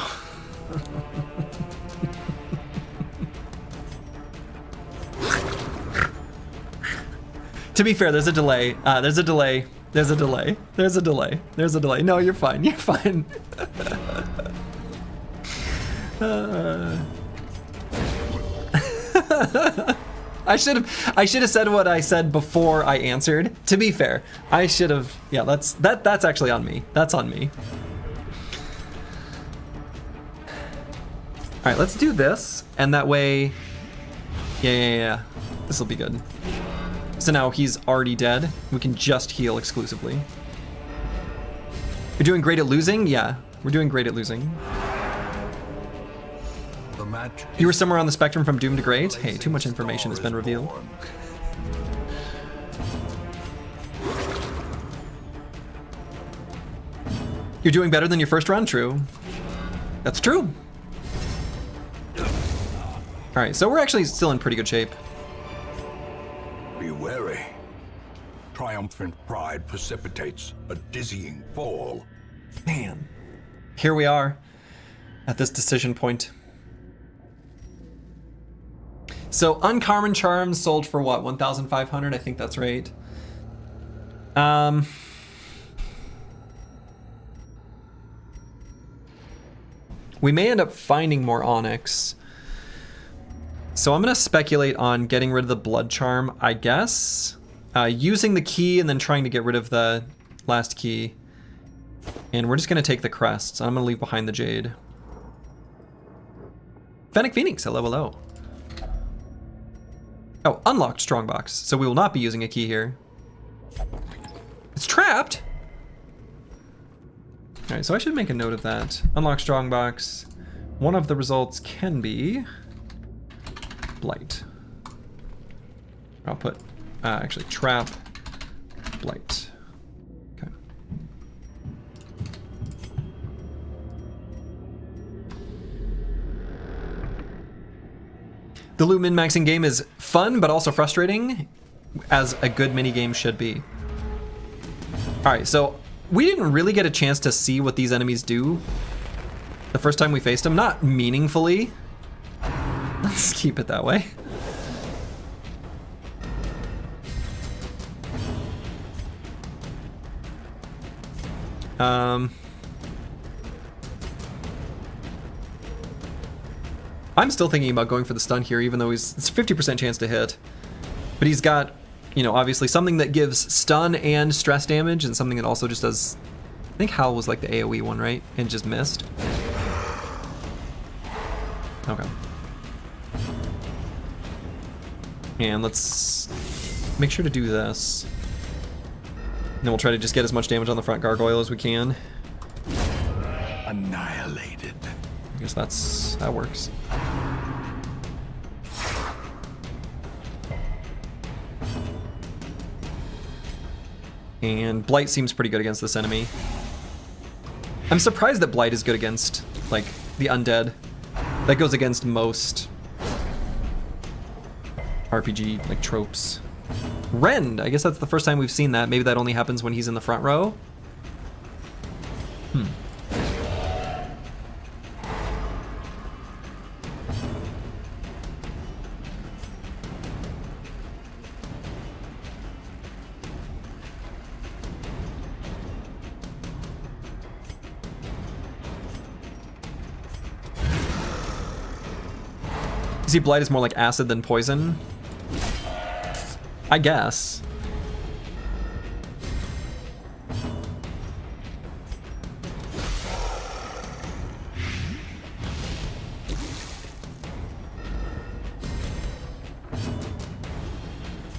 Speaker 1: To be fair, there's a delay. There's a delay. There's a delay. There's a delay. There's a delay. No, you're fine. You're fine. I should have said what I said before I answered. To be fair, I should have. Yeah, that's actually on me. That's on me. All right, let's do this, and that way. Yeah. This will be good. So now he's already dead. We can just heal exclusively. You're doing great at losing? Yeah, we're doing great at losing.
Speaker 2: The match.
Speaker 1: You were somewhere on the spectrum from Doom to Great? Hey, too much information has been revealed. You're doing better than your first run, true. That's true. Alright, so we're actually still in pretty good shape.
Speaker 3: Be wary. Triumphant pride precipitates a dizzying fall.
Speaker 1: Man. Here we are at this decision point. So uncommon charms sold for what? 1,500? I think that's right. We may end up finding more onyx. So I'm gonna speculate on getting rid of the blood charm, I guess. Using the key and then trying to get rid of the last key. And we're just gonna take the crests. I'm gonna leave behind the jade. Fennec Phoenix, hello, hello. Oh, unlocked strongbox. So we will not be using a key here. It's trapped! Alright, so I should make a note of that. Unlock strongbox. One of the results can be blight. I'll put, actually, trap, blight. Okay. The loot min-maxing game is fun, but also frustrating, as a good mini-game should be. Alright, so we didn't really get a chance to see what these enemies do the first time we faced them. Not meaningfully. Let's keep it that way. I'm still thinking about going for the stun here, even though it's a 50% chance to hit. But he's got, you know, obviously something that gives stun and stress damage, and something that also just does... I think Howl was like the AoE one, right? And just missed. Okay. And let's make sure to do this. And then we'll try to just get as much damage on the front gargoyle as we can.
Speaker 3: Annihilated.
Speaker 1: I guess that works. And Blight seems pretty good against this enemy. I'm surprised that Blight is good against, like, the undead. That goes against most RPG, like, tropes. Rend! I guess that's the first time we've seen that. Maybe that only happens when he's in the front row. See, Blight is more like acid than poison. I guess.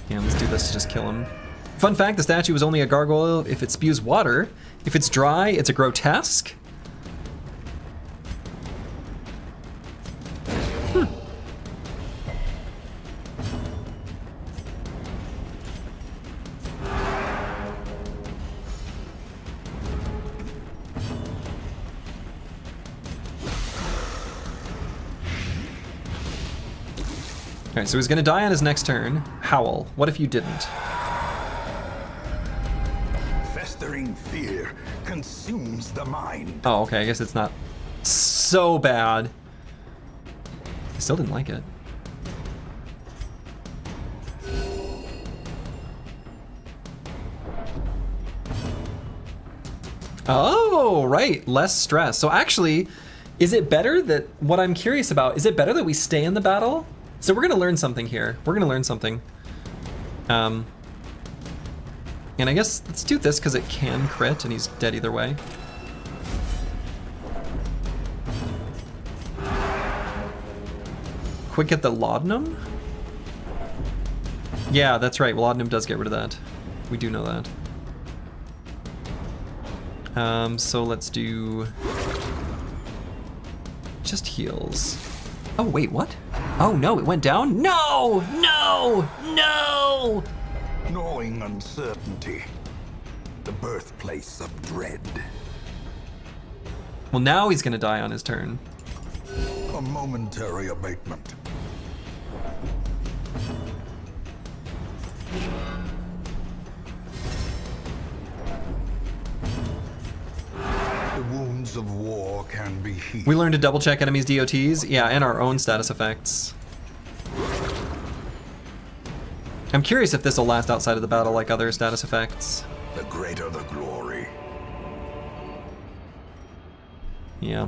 Speaker 1: Yeah, let's do this to just kill him. Fun fact, the statue is only a gargoyle if it spews water. If it's dry, it's a grotesque. Alright, so he's gonna die on his next turn. Howl. What if you didn't?
Speaker 3: Festering fear consumes the mind.
Speaker 1: Oh, okay, I guess it's not so bad. I still didn't like it. Oh, right, less stress. So actually, is it better that, what I'm curious about, is it better that we stay in the battle? So we're gonna learn something here. We're gonna learn something. And I guess let's do this because it can crit and he's dead either way. Quick get the laudanum? Yeah, that's right. Laudanum does get rid of that. We do know that. So let's do just heals. Oh, wait, what? Oh, no, it went down? No! No! No!
Speaker 3: Gnawing uncertainty. The birthplace of dread.
Speaker 1: Well, now he's gonna die on his turn.
Speaker 3: A momentary abatement. The wounds of war can be healed.
Speaker 1: We learned to double check enemies' DOTs. Yeah, and our own status effects. I'm curious if this will last outside of the battle like other status effects.
Speaker 2: The greater the glory.
Speaker 1: Yeah.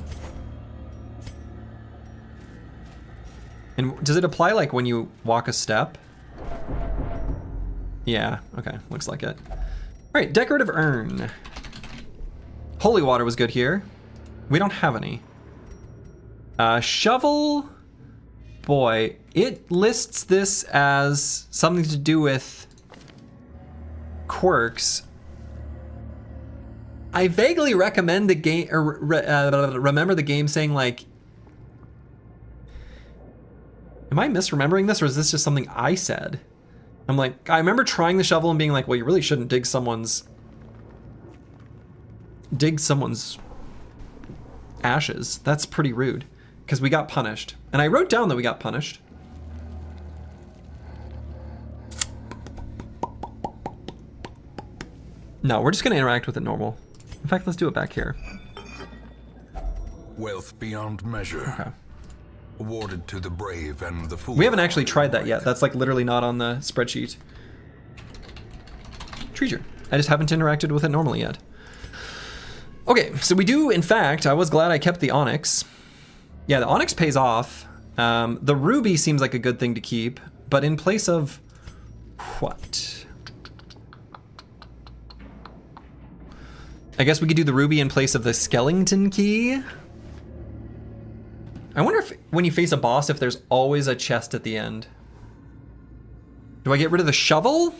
Speaker 1: And does it apply like when you walk a step? Yeah, okay, looks like it. All right, decorative urn. Holy water was good here. We don't have any. Shovel, boy, it lists this as something to do with quirks. I vaguely recommend the game, or remember the game saying like, am I misremembering this, or is this just something I said? I'm like, I remember trying the shovel and being like, well, you really shouldn't dig someone's ashes. That's pretty rude, because we got punished. And I wrote down that we got punished. No, we're just gonna interact with it normal. In fact, let's do it back here.
Speaker 2: Wealth beyond measure.
Speaker 1: Okay.
Speaker 2: Awarded to the brave and the fool.
Speaker 1: We haven't actually tried that yet. That's like literally not on the spreadsheet. Treasure. I just haven't interacted with it normally yet. Okay, so we do, in fact, I was glad I kept the onyx. Yeah, the onyx pays off. The ruby seems like a good thing to keep, but in place of what? I guess we could do the ruby in place of the skeleton key. I wonder if when you face a boss, if there's always a chest at the end. Do I get rid of the shovel?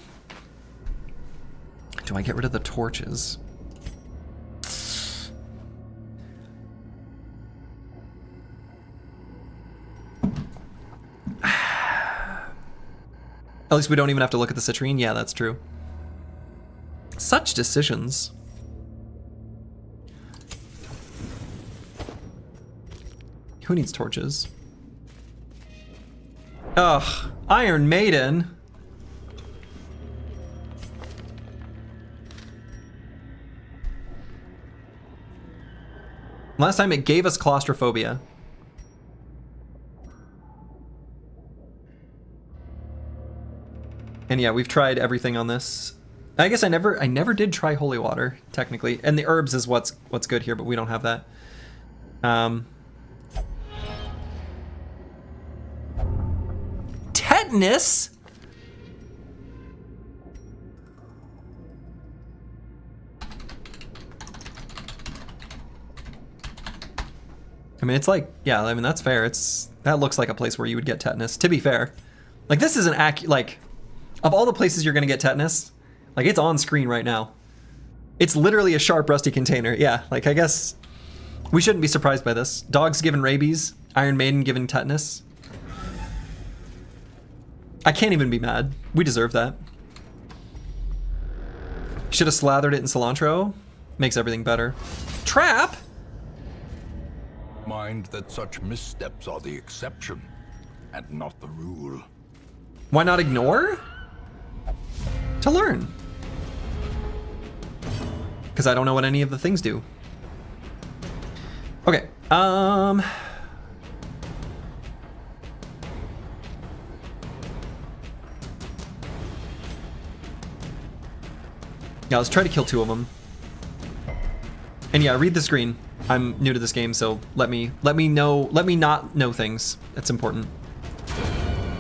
Speaker 1: Do I get rid of the torches? At least we don't even have to look at the citrine. Yeah, that's true. Such decisions. Who needs torches? Ugh, Iron Maiden. Last time it gave us claustrophobia. And yeah, we've tried everything on this. I guess I never did try holy water, technically. And the herbs is what's good here, but we don't have that. Tetanus? I mean, it's like, yeah, I mean, that's fair. That looks like a place where you would get tetanus, to be fair. Like, this is like, of all the places you're gonna get tetanus, like, it's on screen right now. It's literally a sharp, rusty container. Yeah, like, I guess we shouldn't be surprised by this. Dogs given rabies, Iron Maiden given tetanus. I can't even be mad. We deserve that. Should have slathered it in cilantro. Makes everything better. Trap?
Speaker 2: Mind that such missteps are the exception and not the rule.
Speaker 1: Why not ignore? To learn. Because I don't know what any of the things do. Okay, yeah, let's try to kill 2 of them. And yeah, read the screen. I'm new to this game, so let me not know things. That's important.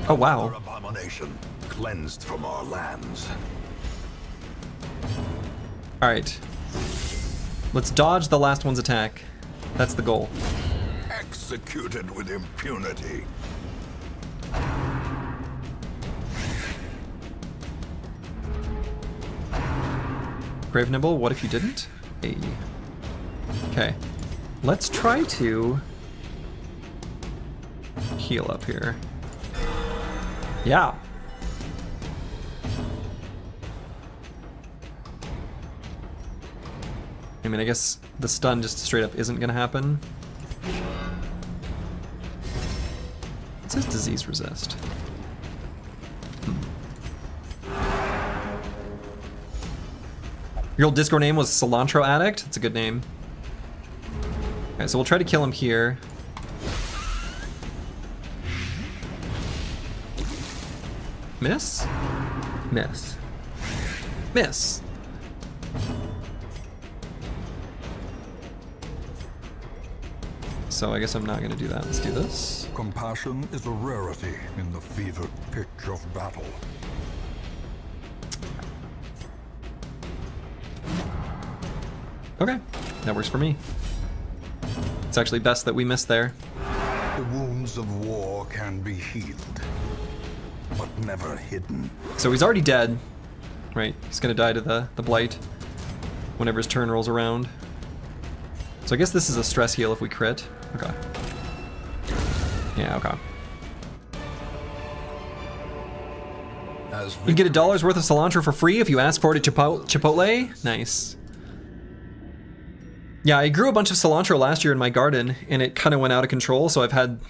Speaker 1: Oh wow.
Speaker 2: Our abomination cleansed from our lands.
Speaker 1: All right. Let's dodge the last one's attack. That's the goal.
Speaker 2: Executed with impunity.
Speaker 1: Grave Nibble, what if you didn't? Hey. Okay. Let's try to heal up here. Yeah. I mean, I guess the stun just straight up isn't gonna happen. It says disease resist. Your old Discord name was Cilantro Addict? That's a good name. Okay, so we'll try to kill him here. Miss? Miss. Miss. So I guess I'm not gonna do that. Let's do this.
Speaker 3: Compassion is a rarity in the fevered pitch of battle.
Speaker 1: Okay, that works for me. It's actually best that we missed there.
Speaker 3: The wounds of war can be healed, but never hidden.
Speaker 1: So he's already dead, right? He's gonna die to the blight whenever his turn rolls around. So I guess this is a stress heal if we crit. Okay. Yeah, okay. You can get $1 worth of cilantro for free if you ask for it at Chipotle. Nice. Yeah, I grew a bunch of cilantro last year in my garden, and it kind of went out of control, so I've had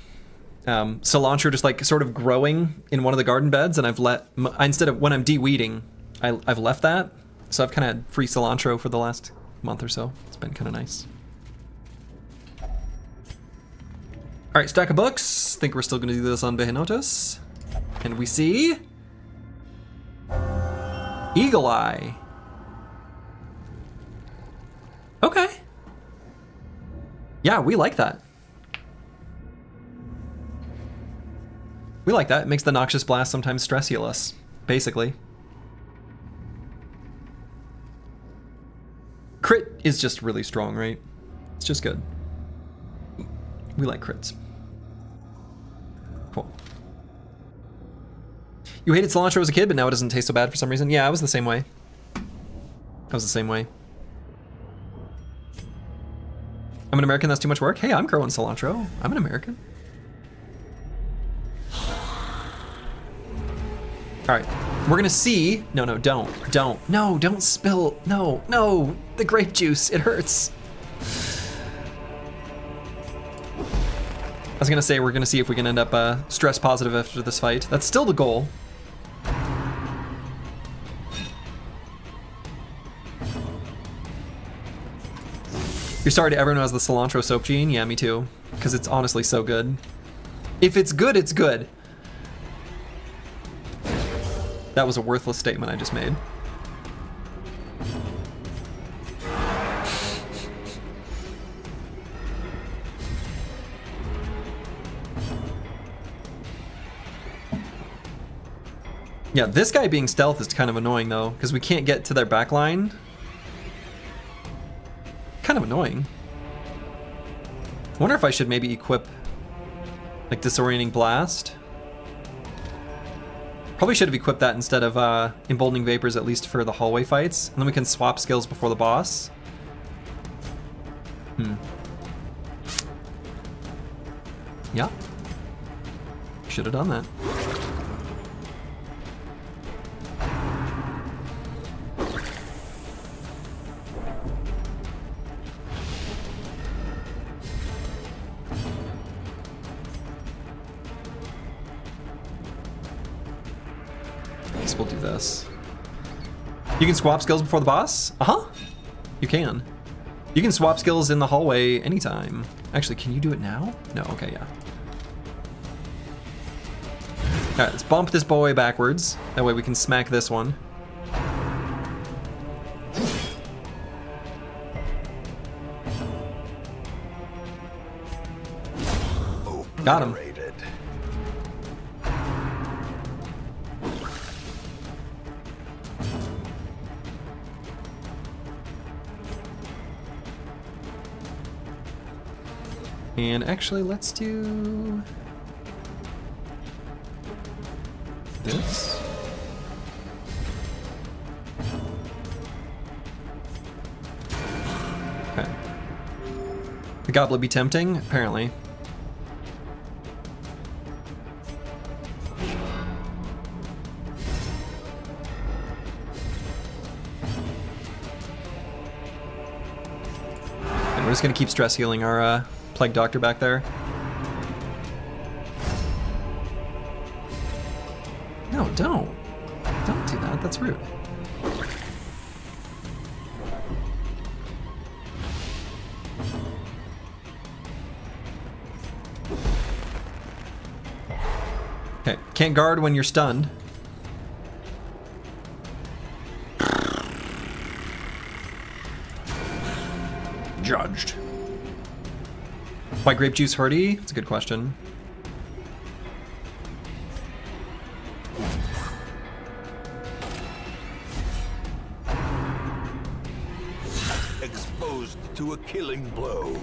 Speaker 1: cilantro just like sort of growing in one of the garden beds, and I've let, instead of when I'm de-weeding, I've left that. So I've kind of had free cilantro for the last month or so. It's been kind of nice. All right, stack of books. Think we're still gonna do this on Behenotus. And we see Eagle Eye. Okay. Yeah, we like that. We like that. It makes the Noxious Blast sometimes stress heal us, basically. Crit is just really strong, right? It's just good. We like crits. Cool. You hated cilantro as a kid, but now it doesn't taste so bad for some reason. Yeah, I was the same way. I was the same way. I'm an American, that's too much work. Hey, I'm growing cilantro. I'm an American. All right, we're gonna see. No, don't spill. No, the grape juice, it hurts. I was gonna say we're gonna see if we can end up stress positive after this fight. That's still the goal. You're sorry to everyone who has the cilantro soap gene? Yeah, me too. Because it's honestly so good. If it's good, it's good. That was a worthless statement I just made. Yeah, this guy being stealth is kind of annoying though, because we can't get to their back line. Kind of annoying. I wonder if I should maybe equip like Disorienting Blast. Probably should have equipped that instead of Emboldening Vapors, at least for the hallway fights. And then we can swap skills before the boss. Yeah. Should have done that. We'll do this. You can swap skills before the boss? Uh-huh. You can. You can swap skills in the hallway anytime. Actually, can you do it now? No, okay, yeah. All right, let's bump this boy backwards. That way we can smack this one. Got him. And actually, let's do this. Okay. The goblet be tempting? Apparently. we're just gonna keep stress healing our plague doctor back there. No, don't do that. That's rude. Okay, can't guard when you're stunned. Judged. Why grape juice hardy? It's a good question.
Speaker 3: Exposed to a killing blow.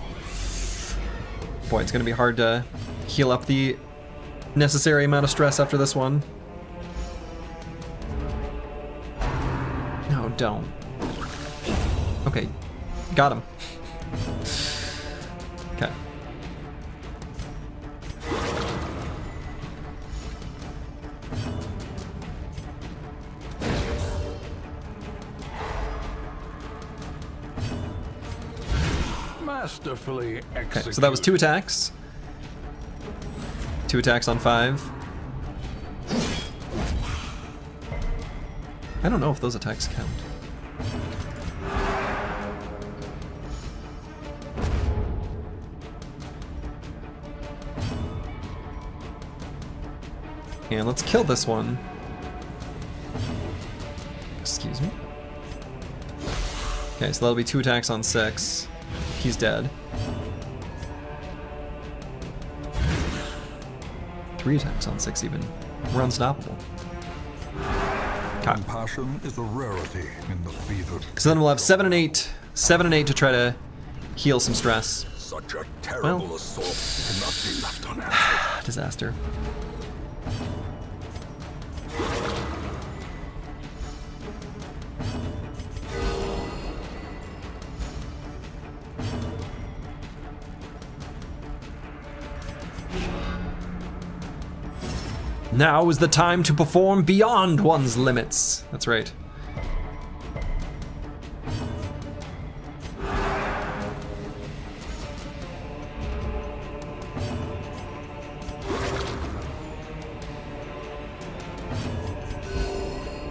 Speaker 1: Boy, it's gonna be hard to heal up the necessary amount of stress after this one. No, don't. Okay, got him. Okay.
Speaker 3: Masterfully executed.
Speaker 1: Okay, so that was 2 attacks. 2 attacks on 5. I don't know if those attacks count. And let's kill this one. Excuse me. Okay, so that'll be 2 attacks on 6. He's dead. 3 attacks on 6 even. We're unstoppable.
Speaker 3: Compassion is a rarity in the fevered.
Speaker 1: So then we'll have 7 and 8. 7 and 8 to try to heal some stress.
Speaker 3: Such a terrible assault cannot be left unanswered.
Speaker 1: Disaster. Now is the time to perform beyond one's limits. That's right.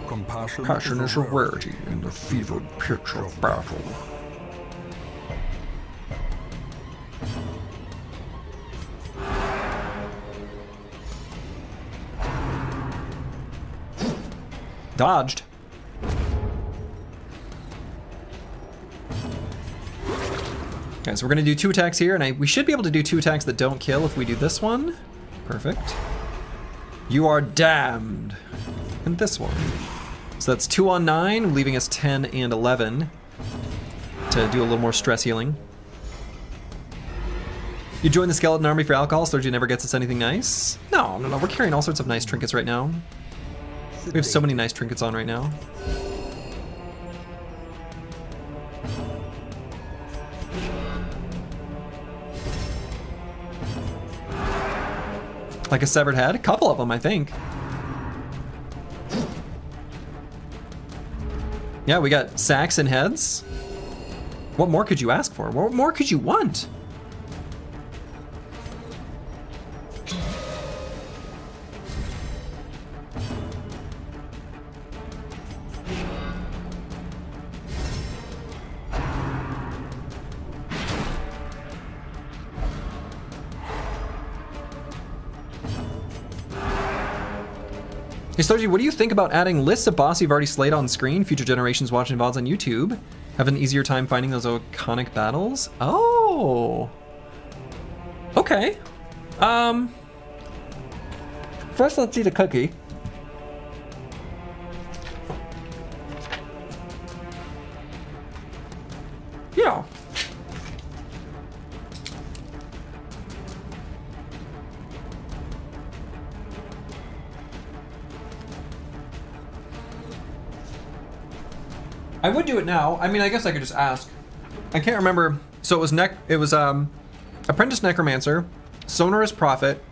Speaker 3: Compassion is a rarity in the fevered pitch of battle.
Speaker 1: Dodged. Okay, so we're gonna do 2 attacks here, and we should be able to do 2 attacks that don't kill if we do this one. Perfect. You are damned. And this one. So that's 2 on 9, leaving us 10 and 11 to do a little more stress healing. You join the skeleton army for alcohol, so never gets us anything nice. No, we're carrying all sorts of nice trinkets right now. We have so many nice trinkets on right now. Like a severed head? A couple of them, I think. Yeah, we got sacks and heads. What more could you ask for? What more could you want? Hey Stygian, what do you think about adding lists of boss you've already slayed on screen? Future generations watching VODs on YouTube have an easier time finding those iconic battles? Oh. Okay. First let's eat a cookie. Yeah. I would do it now. I mean, I guess I could just ask. I can't remember. So it was Apprentice Necromancer, Sonorous Prophet,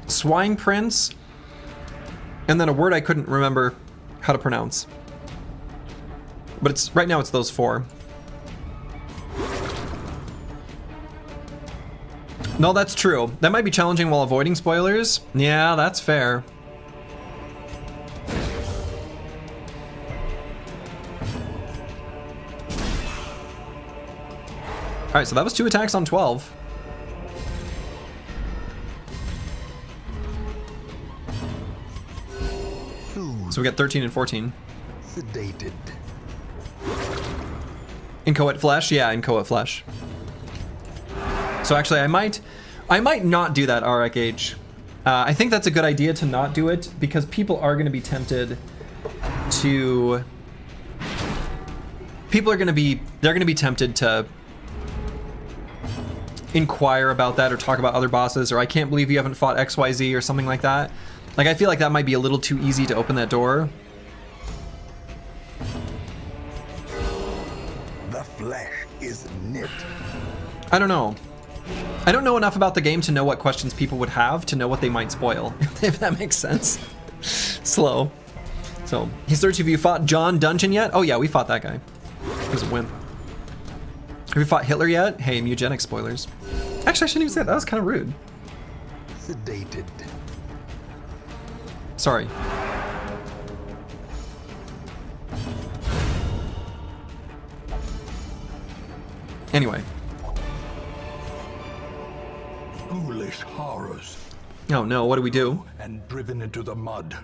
Speaker 1: Swine Prince, and then a word I couldn't remember how to pronounce. But right now it's those 4. No, that's true. That might be challenging while avoiding spoilers. Yeah, that's fair. All right, so that was 2 attacks on 12. So we got 13 and 14.
Speaker 3: Sedated.
Speaker 1: Inchoate flesh? Yeah, inchoate flesh. So actually, I might not do that, RX. I think that's a good idea to not do it because people are going to be tempted to. They're going to be tempted to inquire about that or talk about other bosses, or I can't believe you haven't fought XYZ or something like that. Like, I feel like that might be a little too easy to open that door.
Speaker 3: The flesh is knit.
Speaker 1: I don't know. I don't know enough about the game to know what questions people would have to know what they might spoil, if that makes sense. Slow. So, he's searching if you fought John Dungeon yet? Oh yeah, we fought that guy. He was a wimp. Have you fought Hitler yet? Hey, Mugenic spoilers. Actually, I shouldn't even say that. That was kind of rude.
Speaker 3: Sedated.
Speaker 1: Sorry. Anyway.
Speaker 3: Ghoulish horrors.
Speaker 1: Oh no, what do we do?
Speaker 3: And driven into the mud.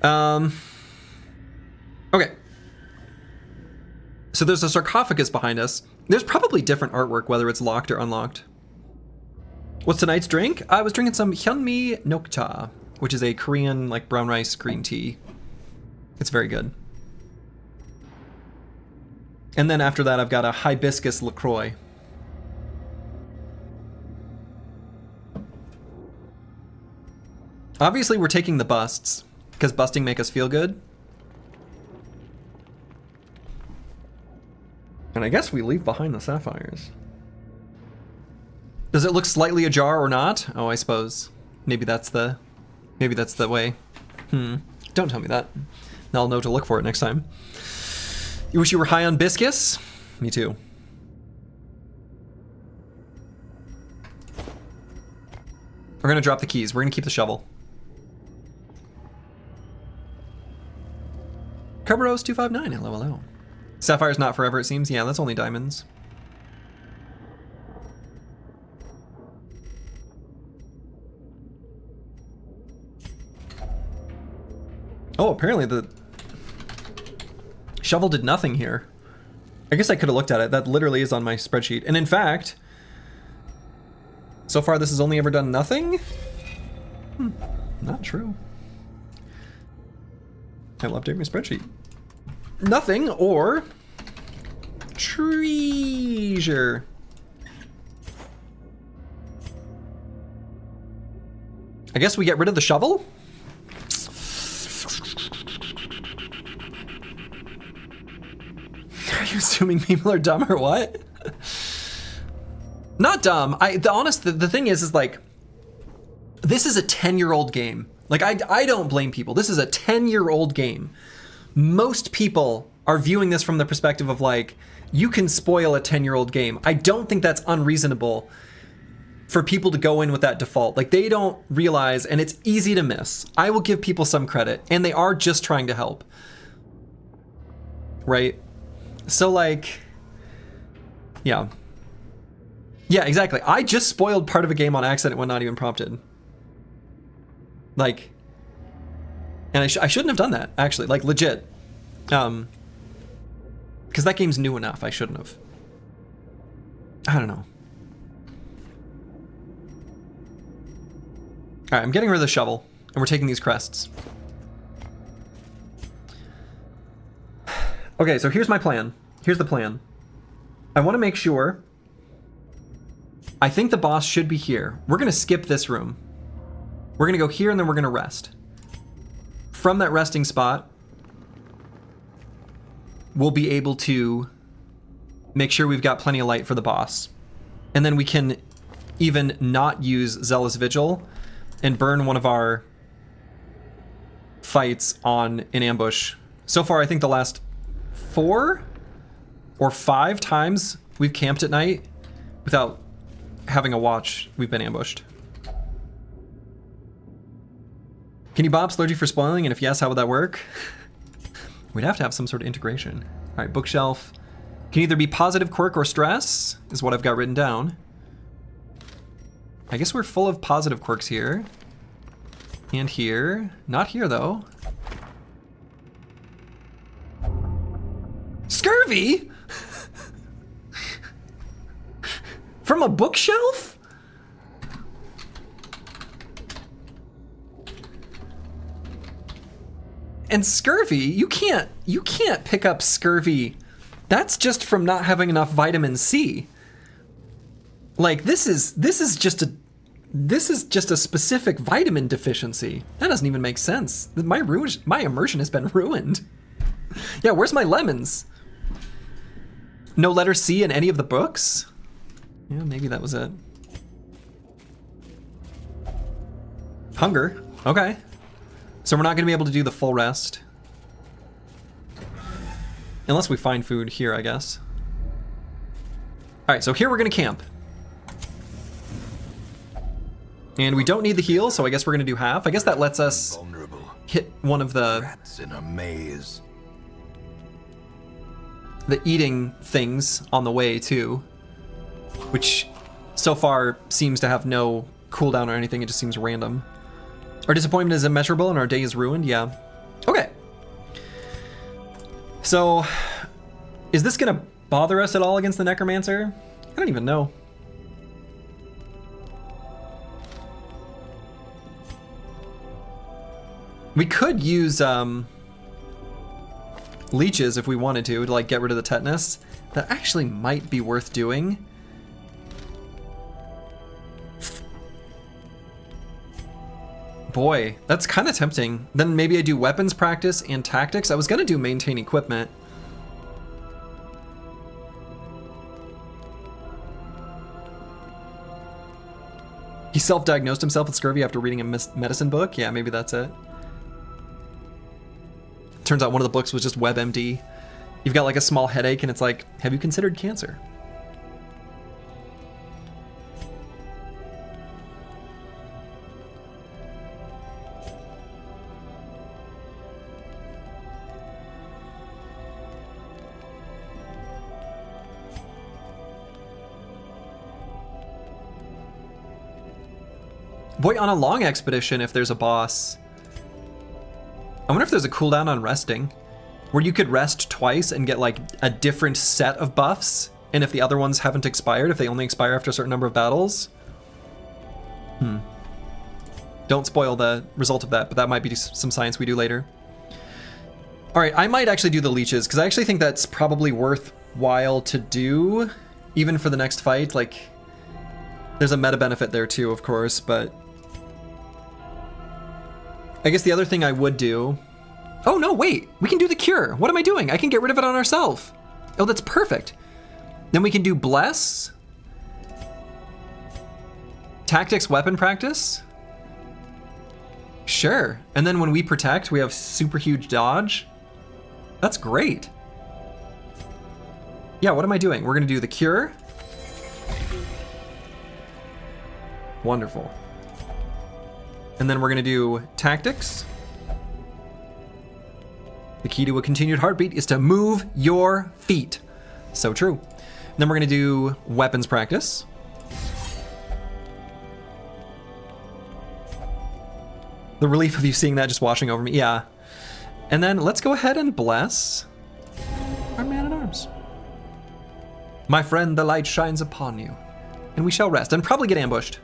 Speaker 1: Okay. So there's a sarcophagus behind us. There's probably different artwork, whether it's locked or unlocked. What's tonight's drink? I was drinking some Hyunmi Nokcha, which is a Korean, like, brown rice green tea. It's very good. And then after that, I've got a hibiscus LaCroix. Obviously, we're taking the busts, because busting make us feel good. And I guess we leave behind the sapphires. Does it look slightly ajar or not? Oh, I suppose. Maybe that's the way. Don't tell me that. Now I'll know to look for it next time. You wish you were high on biscuits? Me too. We're gonna drop the keys. We're gonna keep the shovel. Kerberos 259, hello, hello. Sapphire's not forever, it seems. Yeah, that's only diamonds. Oh, apparently the shovel did nothing here. I guess I could have looked at it. That literally is on my spreadsheet. And in fact, so far this has only ever done nothing? Not true. I'll update my spreadsheet. Nothing or treasure. I guess we get rid of the shovel? Are you assuming people are dumb or what? Not dumb. The thing is like, this is a 10-year-old game. Like, I don't blame people. This is a 10-year-old game. Most people are viewing this from the perspective of like, you can spoil a 10-year-old game. I don't think that's unreasonable for people to go in with that default. Like, they don't realize, and it's easy to miss. I will give people some credit, and they are just trying to help. Right? So like, yeah. Yeah, exactly. I just spoiled part of a game on accident when not even prompted. Like, and I shouldn't have done that, actually, like, legit. Because that game's new enough, I shouldn't have. I don't know. Alright, I'm getting rid of the shovel, and we're taking these crests. Okay, so here's my plan. Here's the plan. I want to make sure... I think the boss should be here. We're going to skip this room. We're going to go here, and then we're going to rest. From that resting spot, we'll be able to make sure we've got plenty of light for the boss. And then we can even not use Zealous Vigil and burn one of our fights on an ambush. So far, I think the last 4 or 5 times we've camped at night without having a watch, we've been ambushed. Can you bop Splurgy for spoiling? And if yes, how would that work? We'd have to have some sort of integration. All right, bookshelf. Can either be positive quirk or stress, is what I've got written down. I guess we're full of positive quirks here. And here. Not here, though. Scurvy? From a bookshelf? And scurvy, you can't pick up scurvy. That's just from not having enough vitamin C. Like this is just a specific vitamin deficiency. That doesn't even make sense. My immersion has been ruined. Yeah, where's my lemons? No letter C in any of the books? Yeah, maybe that was it. Hunger. Okay. So we're not going to be able to do the full rest. Unless we find food here, I guess. Alright, so here we're going to camp. And we don't need the heal, so I guess we're going to do half. I guess that lets us hit one of the...
Speaker 2: Rats in a maze.
Speaker 1: The eating things on the way, too. Which, so far, seems to have no cooldown or anything. It just seems random. Our disappointment is immeasurable and our day is ruined? Yeah. Okay. So, is this gonna bother us at all against the Necromancer? I don't even know. We could use leeches if we wanted to like get rid of the tetanus. That actually might be worth doing. Boy, that's kind of tempting. Then maybe I do weapons practice and tactics. I was gonna do maintain equipment. He self-diagnosed himself with scurvy after reading a medicine book. Yeah, maybe that's it. Turns out one of the books was just WebMD. You've got like a small headache and it's like, have you considered cancer? Boy, on a long expedition, if there's a boss, I wonder if there's a cooldown on resting, where you could rest twice and get like a different set of buffs, and if the other ones haven't expired, if they only expire after a certain number of battles. Don't spoil the result of that, but that might be some science we do later. All right, I might actually do the leeches, because I actually think that's probably worthwhile to do, even for the next fight. Like, there's a meta benefit there too, of course, but I guess the other thing I would do... Oh no, wait! We can do the cure! What am I doing? I can get rid of it on ourselves! Oh, that's perfect! Then we can do bless... Tactics weapon practice? Sure. And then when we protect, we have super huge dodge. That's great. Yeah, what am I doing? We're gonna do the cure. Wonderful. And then we're gonna do tactics. The key to a continued heartbeat is to move your feet. So true. And then we're gonna do weapons practice. The relief of you seeing that just washing over me, yeah. And then let's go ahead and bless our man-at-arms. My friend, the light shines upon you, and we shall rest and probably get ambushed.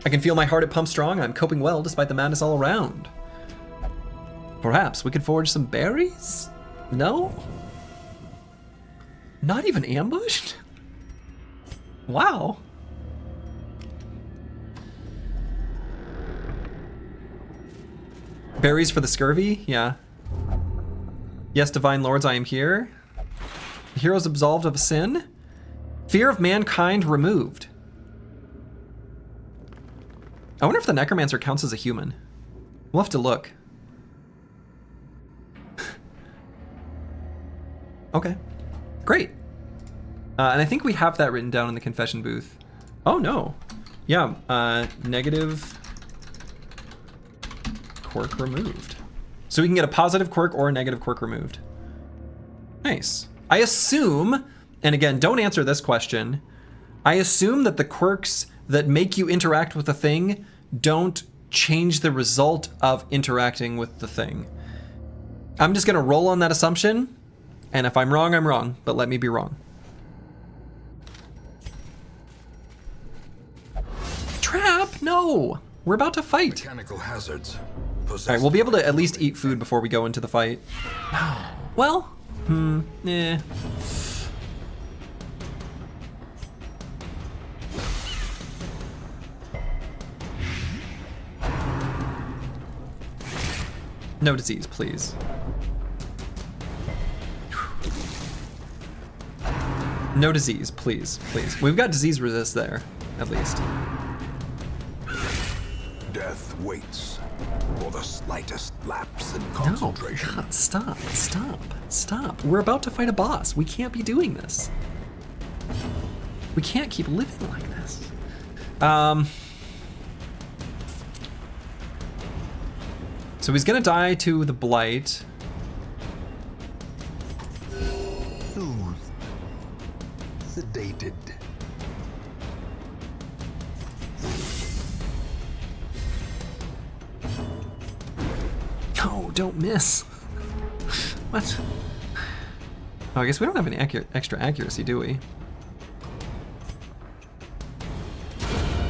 Speaker 1: I can feel my heart at pump strong. I'm coping well despite the madness all around. Perhaps we could forge some berries? No? Not even ambushed? Wow. Berries for the scurvy? Yeah. Yes, divine lords, I am here. The heroes absolved of sin. Fear of mankind removed. I wonder if the necromancer counts as a human. We'll have to look. Okay. Great. And I think we have that written down in the confession booth. Oh, no. Yeah, negative quirk removed. So we can get a positive quirk or a negative quirk removed. Nice. I assume, and again, don't answer this question, I assume that the quirks that make you interact with the thing don't change the result of interacting with the thing. I'm just gonna roll on that assumption, and if I'm wrong, I'm wrong, but let me be wrong. Trap? No! We're about to fight.
Speaker 2: Mechanical hazards.
Speaker 1: Alright, we'll be able to at least eat food before we go into the fight. Well, eh. No disease, please. No disease, please, please. We've got disease resist there, at least.
Speaker 3: Death waits for the slightest lapse in
Speaker 1: No,
Speaker 3: concentration.
Speaker 1: God, stop, stop, stop. We're about to fight a boss. We can't be doing this. We can't keep living like this. So he's gonna die to the blight.
Speaker 3: Soothed. Sedated.
Speaker 1: No, don't miss. What? Oh, I guess we don't have any extra accuracy, do we?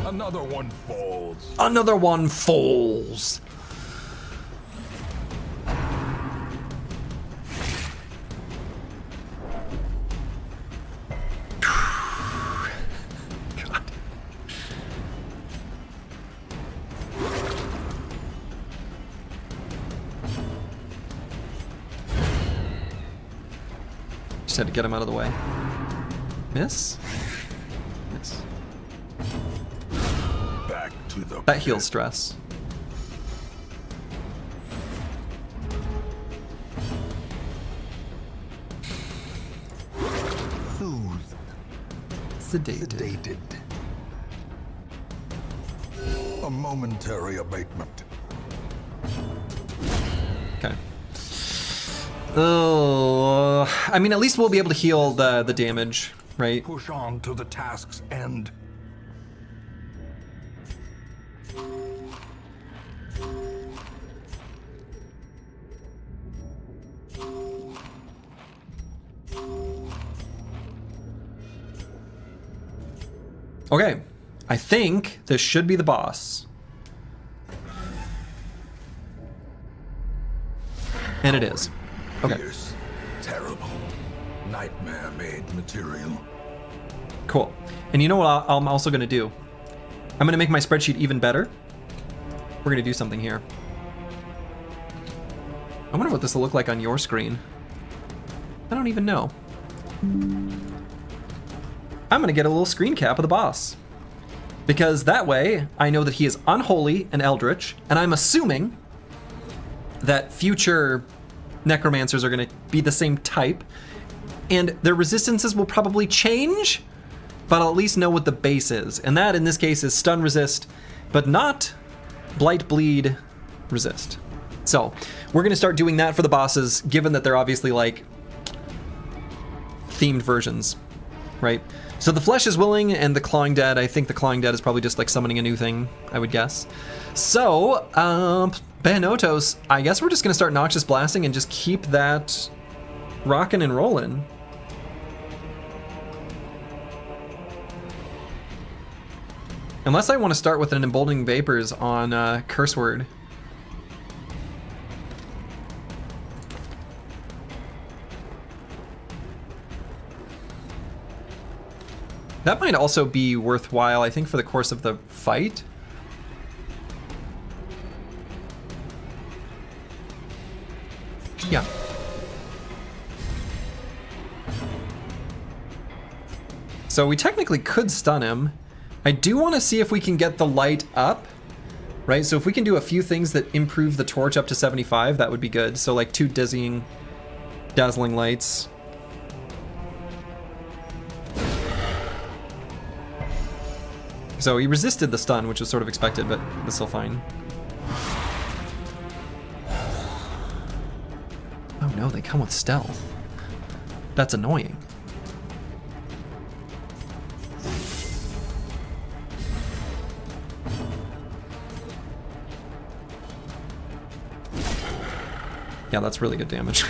Speaker 3: Another one falls.
Speaker 1: Another one falls. God. Just had to get him out of the way. Miss? Miss.
Speaker 3: Back to the
Speaker 1: That heals stress.
Speaker 3: soothed.
Speaker 1: Sedated.
Speaker 3: Sedated. A momentary abatement.
Speaker 1: Okay. Oh, I mean, at least we'll be able to heal the damage, right?
Speaker 3: Push on to the task's end.
Speaker 1: Okay, I think this should be the boss. And it is. Okay,
Speaker 2: Fierce, terrible, nightmare-made material.
Speaker 1: cool. And you know what I'm also gonna do? I'm gonna make my spreadsheet even better. We're gonna do something here. I wonder what this will look like on your screen. I don't even know. I'm gonna get a little screen cap of the boss. Because that way, I know that he is unholy and eldritch, and I'm assuming that future necromancers are gonna be the same type, and their resistances will probably change, but I'll at least know what the base is. And that, in this case, is stun resist, but not blight bleed resist. So, we're gonna start doing that for the bosses, given that they're obviously, like, themed versions, right? So the flesh is willing and the clawing dead. I think the clawing dead is probably just like summoning a new thing, I would guess. So, Banotos, I guess we're just gonna start Noxious Blasting and just keep that rocking and rolling. Unless I want to start with an Emboldening Vapors on Curse Word. That might also be worthwhile, I think, for the course of the fight. Yeah. So we technically could stun him. I do want to see if we can get the light up, right? So if we can do a few things that improve the torch up to 75, that would be good. So like 2 dazzling lights. So he resisted the stun, which was sort of expected, but that's still fine. Oh no, they come with stealth. That's annoying. Yeah, that's really good damage.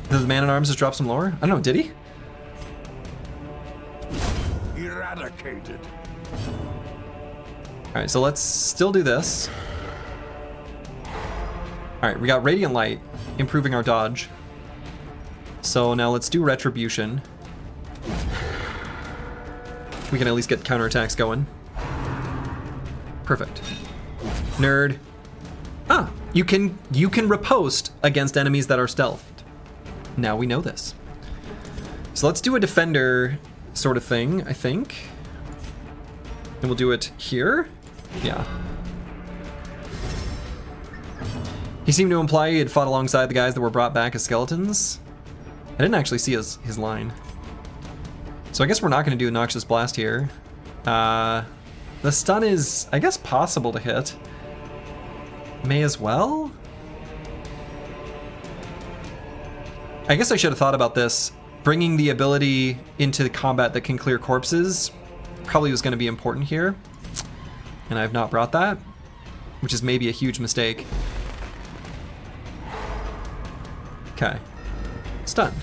Speaker 1: Did the man-at-arms just drop some lore? I don't know, did he?
Speaker 3: Eradicated.
Speaker 1: Alright, so let's still do this. Alright, we got Radiant Light, improving our dodge. So now let's do Retribution. We can at least get counterattacks going. Perfect. Nerd. Ah, you can riposte against enemies that are stealthed. Now we know this. So let's do a defender sort of thing, I think. And we'll do it here. Yeah. He seemed to imply he had fought alongside the guys that were brought back as skeletons. I didn't actually see his line. So I guess we're not going to do Noxious Blast here. The stun is, I guess, possible to hit. May as well? I guess I should have thought about this. Bringing the ability into the combat that can clear corpses probably was going to be important here. And I have not brought that, which is maybe a huge mistake. Okay. Stun.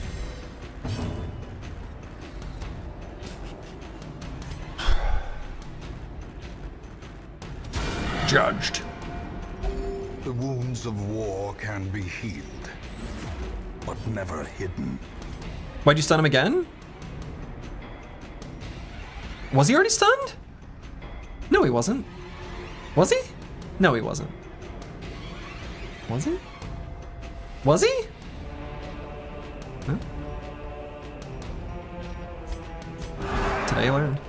Speaker 3: Judged. The wounds of war can be healed, but never hidden.
Speaker 1: Why'd you stun him again? Was he already stunned? No, he wasn't. Was he? No, he wasn't. Was he? Was he? Huh? Today I learned.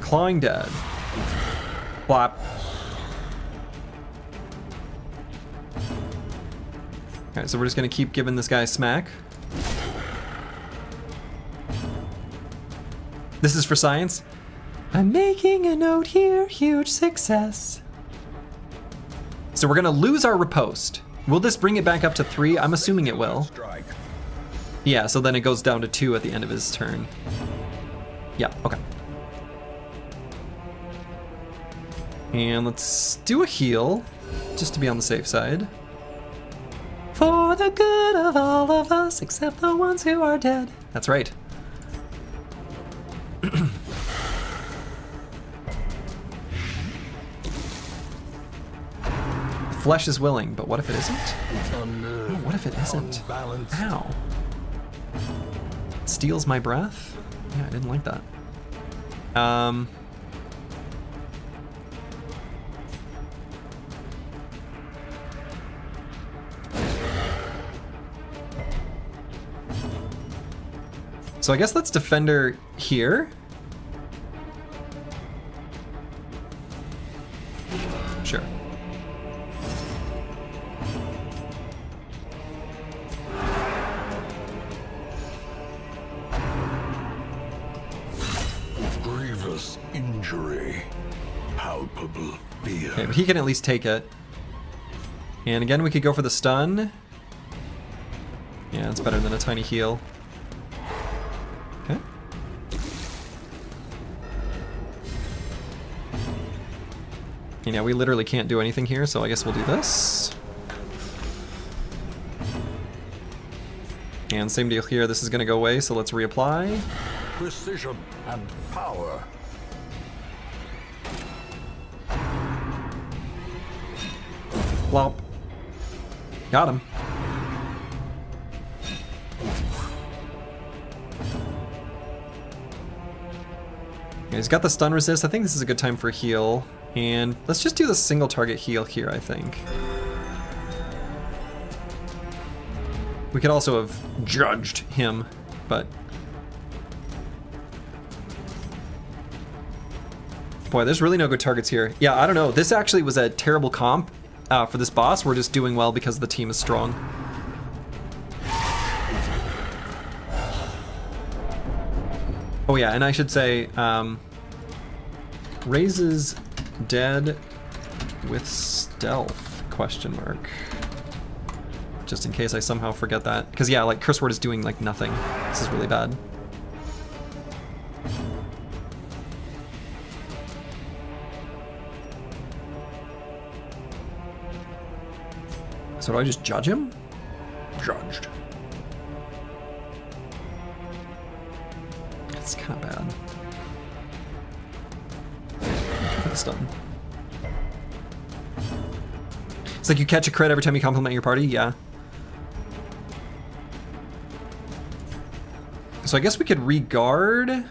Speaker 1: Clawing dead. Flop. Alright, so we're just gonna keep giving this guy smack. This is for science. I'm making a note here, huge success. So we're gonna lose our riposte. Will this bring it back up to 3? I'm assuming it will. Yeah, so then it goes down to 2 at the end of his turn. Yeah, okay. And let's do a heal, just to be on the safe side. For the good of all of us, except the ones who are dead. That's right. Flesh is willing, but what if it isn't? Oh, what if it isn't? Ow. It steals my breath? Yeah, I didn't like that. So I guess let's defender here. Sure.
Speaker 3: Grievous injury. Palpable fear.
Speaker 1: Okay, but he can at least take it. And again, we could go for the stun. Yeah, it's better than a tiny heal. Okay. You know, we literally can't do anything here, so I guess we'll do this. And same deal here, this is gonna go away, so let's reapply.
Speaker 3: Precision and power.
Speaker 1: Flop. Got him. He's got the stun resist. I think this is a good time for a heal. And let's just do the single target heal here, I think. We could also have judged him, but... Boy, there's really no good targets here. Yeah, I don't know. This actually was a terrible comp for this boss. We're just doing well because the team is strong. Oh yeah, and I should say, raises dead with stealth, question mark. Just in case I somehow forget that. Because yeah, like Curse Word is doing like nothing. This is really bad. So do I just judge him? Judged. It's kind of bad. For the stun. It's like you catch a crit every time you compliment your party? Yeah. So I guess we could regard.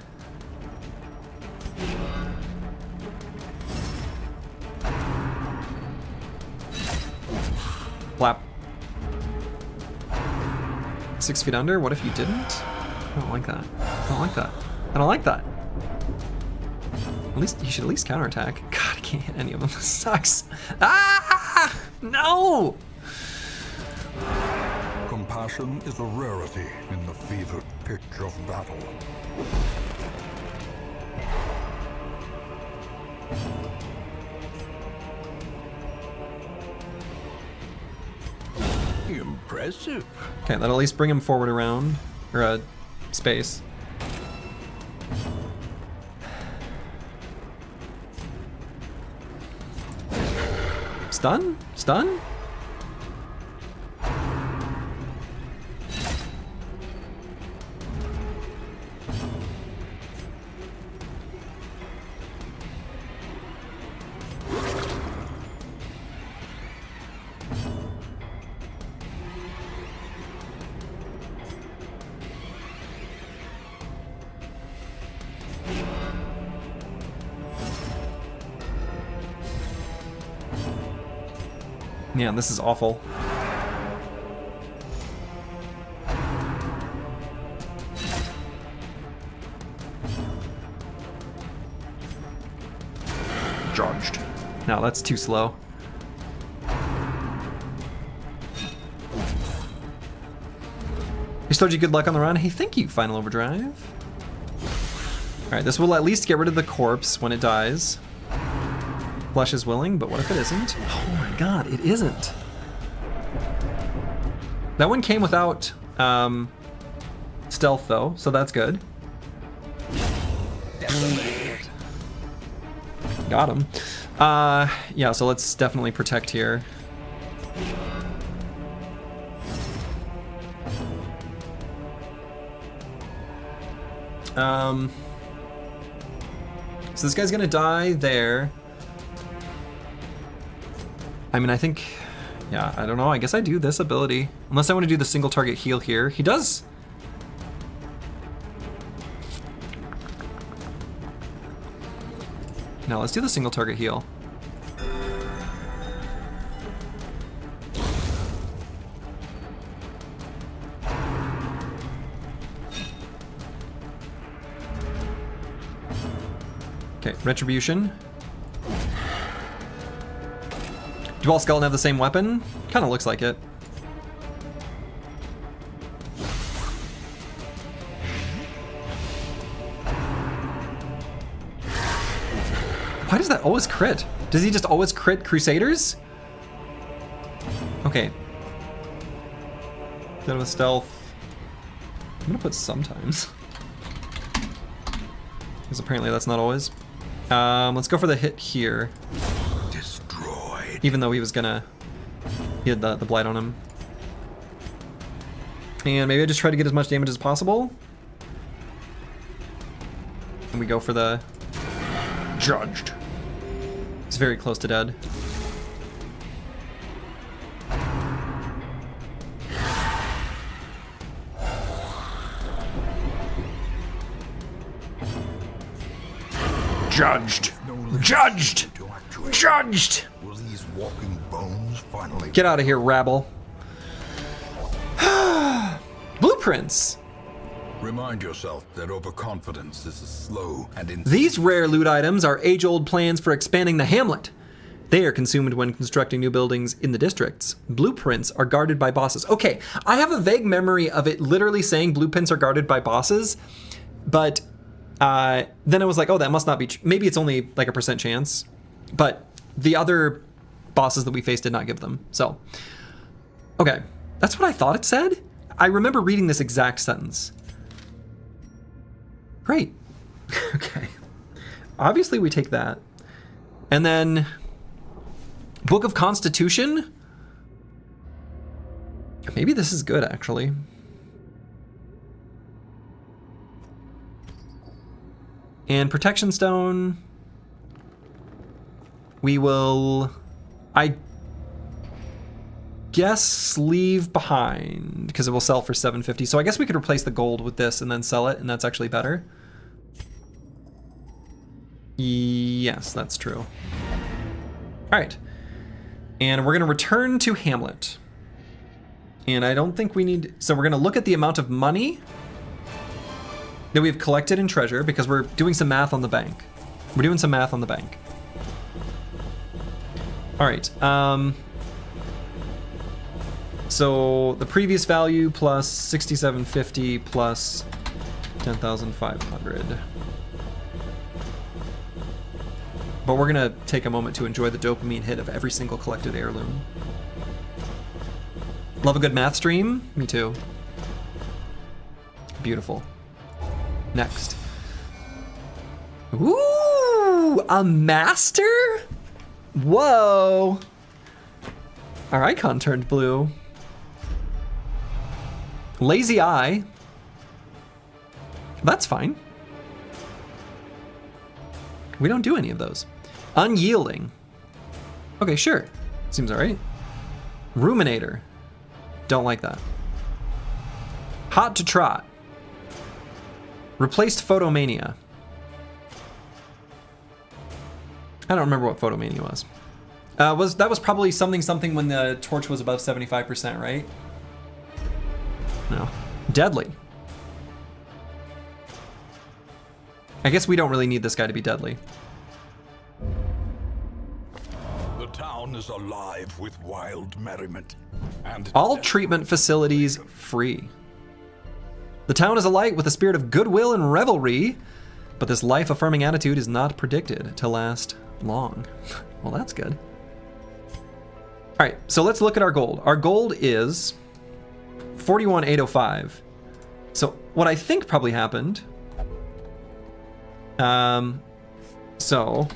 Speaker 1: Flap. 6 feet under? What if you didn't? I don't like that. I don't like that. I don't like that. At least you should at least counterattack. God, I can't hit any of them. This sucks. Ah! No!
Speaker 3: Compassion is a rarity in the fevered pitch of battle.
Speaker 2: Impressive.
Speaker 1: Okay, that'll at least bring him forward around, or space. Stun? Stun? Man, this is awful. Charged. No, that's too slow. Just told you good luck on the run. Hey, thank you, Final Overdrive. Alright, this will at least get rid of the corpse when it dies. Flesh is willing, but what if it isn't? Oh my god, it isn't. That one came without stealth though, so that's good. Got him. Yeah, so let's definitely protect here. So this guy's gonna die there. I mean, I think, yeah, I don't know. I guess I do this ability. Unless I want to do the single target heal here. He does. No, let's do the single target heal. Okay, Retribution. Do all skeleton have the same weapon? Kind of looks like it. Why does that always crit? Does he just always crit Crusaders? Okay. Then with stealth. I'm gonna put sometimes. Because apparently that's not always. Let's go for the hit here. Even though he was gonna, he had the blight on him. And maybe I just try to get as much damage as possible. And we go for the judged. He's very close to dead.
Speaker 3: Judged.
Speaker 1: Judged! Judged!
Speaker 3: Will these walking bones finally...
Speaker 1: Get out of here, rabble. Blueprints.
Speaker 2: Remind yourself that overconfidence is a slow and
Speaker 1: These rare loot items are age-old plans for expanding the hamlet. They are consumed when constructing new buildings in the districts. Blueprints are guarded by bosses. Okay, I have a vague memory of it literally saying blueprints are guarded by bosses, but then I was like, oh, that must not be maybe it's only like a % chance, but the other bosses that we faced did not give them. So, okay, that's what I thought it said. I remember reading this exact sentence. Great. Okay. Obviously we take that. And then Book of Constitution. Maybe this is good, actually. And Protection Stone. We will, I guess, leave behind because it will sell for 750. So I guess we could replace the gold with this and then sell it, and that's actually better. Yes, that's true. All right. And we're going to return to Hamlet. And I don't think we need... So we're going to look at the amount of money that we've collected in treasure because we're doing some math on the bank. We're doing some math on the bank. All right. So the previous value plus 6,750 plus 10,500. But we're gonna take a moment to enjoy the dopamine hit of every single collected heirloom. Love a good math stream? Me too. Beautiful. Next. Ooh, a master? Whoa. Our icon turned blue. Lazy eye. That's fine. We don't do any of those. Unyielding. Okay, sure. Seems all right. Ruminator. Don't like that. Hot to trot. Replaced Photomania. I don't remember what Photomania was. That was probably something when the torch was above 75%, right? No. Deadly. I guess we don't really need this guy to be deadly.
Speaker 3: The town is alive with wild merriment. And
Speaker 1: all treatment facilities free. The town is alight with a spirit of goodwill and revelry, but this life-affirming attitude is not predicted to last long. Well, that's good. All right, so let's look at our gold. Our gold is 41,805. So what I think probably happened, so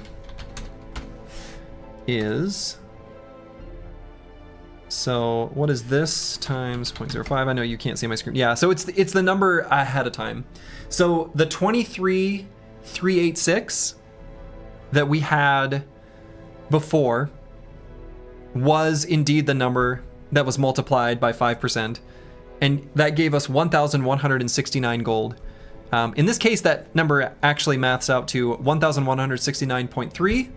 Speaker 1: what is this times 0.05? I know you can't see my screen. Yeah, so it's the number ahead of time. So the 23,386 that we had before was indeed the number that was multiplied by 5%, and that gave us 1,169 gold. In this case, that number actually maths out to 1,169.3,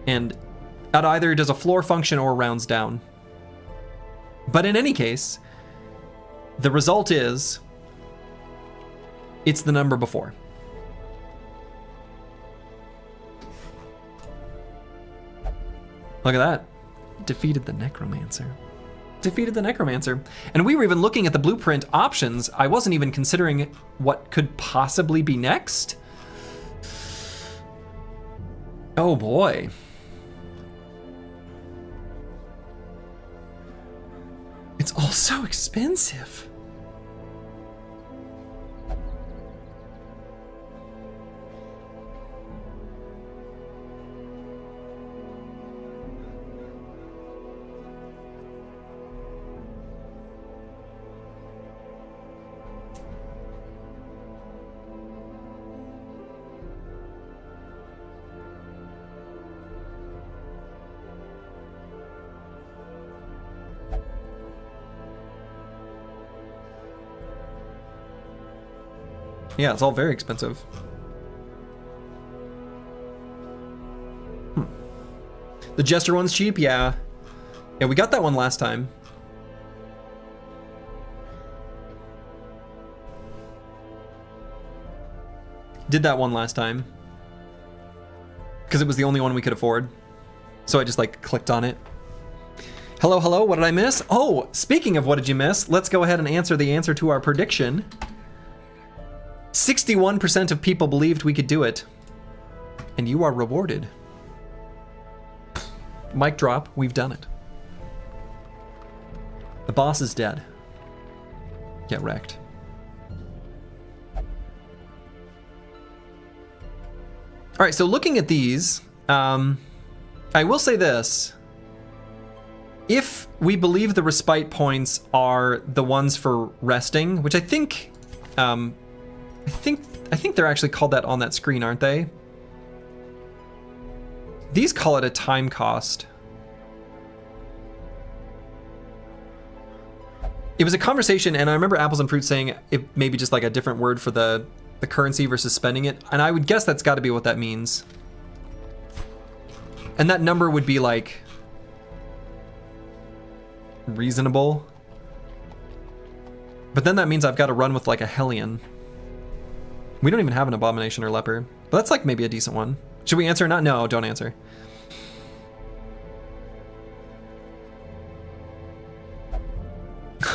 Speaker 1: and that either does a floor function or rounds down. But in any case, the result is it's the number before. Look at that. Defeated the Necromancer. Defeated the Necromancer. And we were even looking at the blueprint options. I wasn't even considering what could possibly be next. Oh boy. It's all so expensive. Yeah, it's all very expensive. The Jester one's cheap, yeah. Yeah, we got that one last time. Did that one last time. Because it was the only one we could afford. So I just like clicked on it. Hello, hello, what did I miss? Oh, speaking of what did you miss, let's go ahead and answer the answer to our prediction. 61% of people believed we could do it. And you are rewarded. Mic drop, we've done it. The boss is dead. Get wrecked. All right, so looking at these, I will say this. If we believe the respite points are the ones for resting, which I think they're actually called that on that screen, aren't they? These call it a time cost. It was a conversation, and I remember Apples and Fruit saying it maybe just like a different word for the currency versus spending it, and I would guess that's got to be what that means. And that number would be like reasonable. But then that means I've got to run with like a Hellion. We don't even have an Abomination or Leper, but that's like maybe a decent one. Should we answer or not? No, don't answer.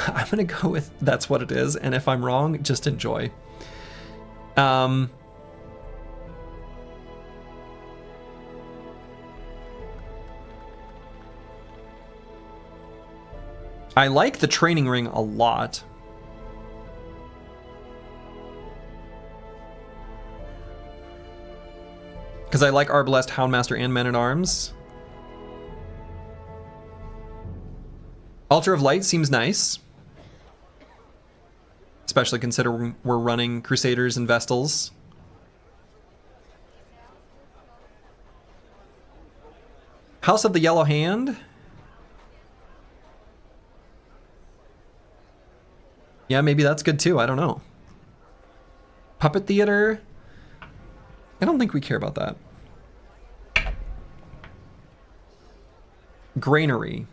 Speaker 1: I'm gonna go with that's what it is, and if I'm wrong, just enjoy. I like the training ring a lot. Because I like Arbalest, Houndmaster, and Man-at-Arms. Altar of Light seems nice. Especially considering we're running Crusaders and Vestals. House of the Yellow Hand. Yeah, maybe that's good too, I don't know. Puppet Theater. I don't think we care about that. Granary.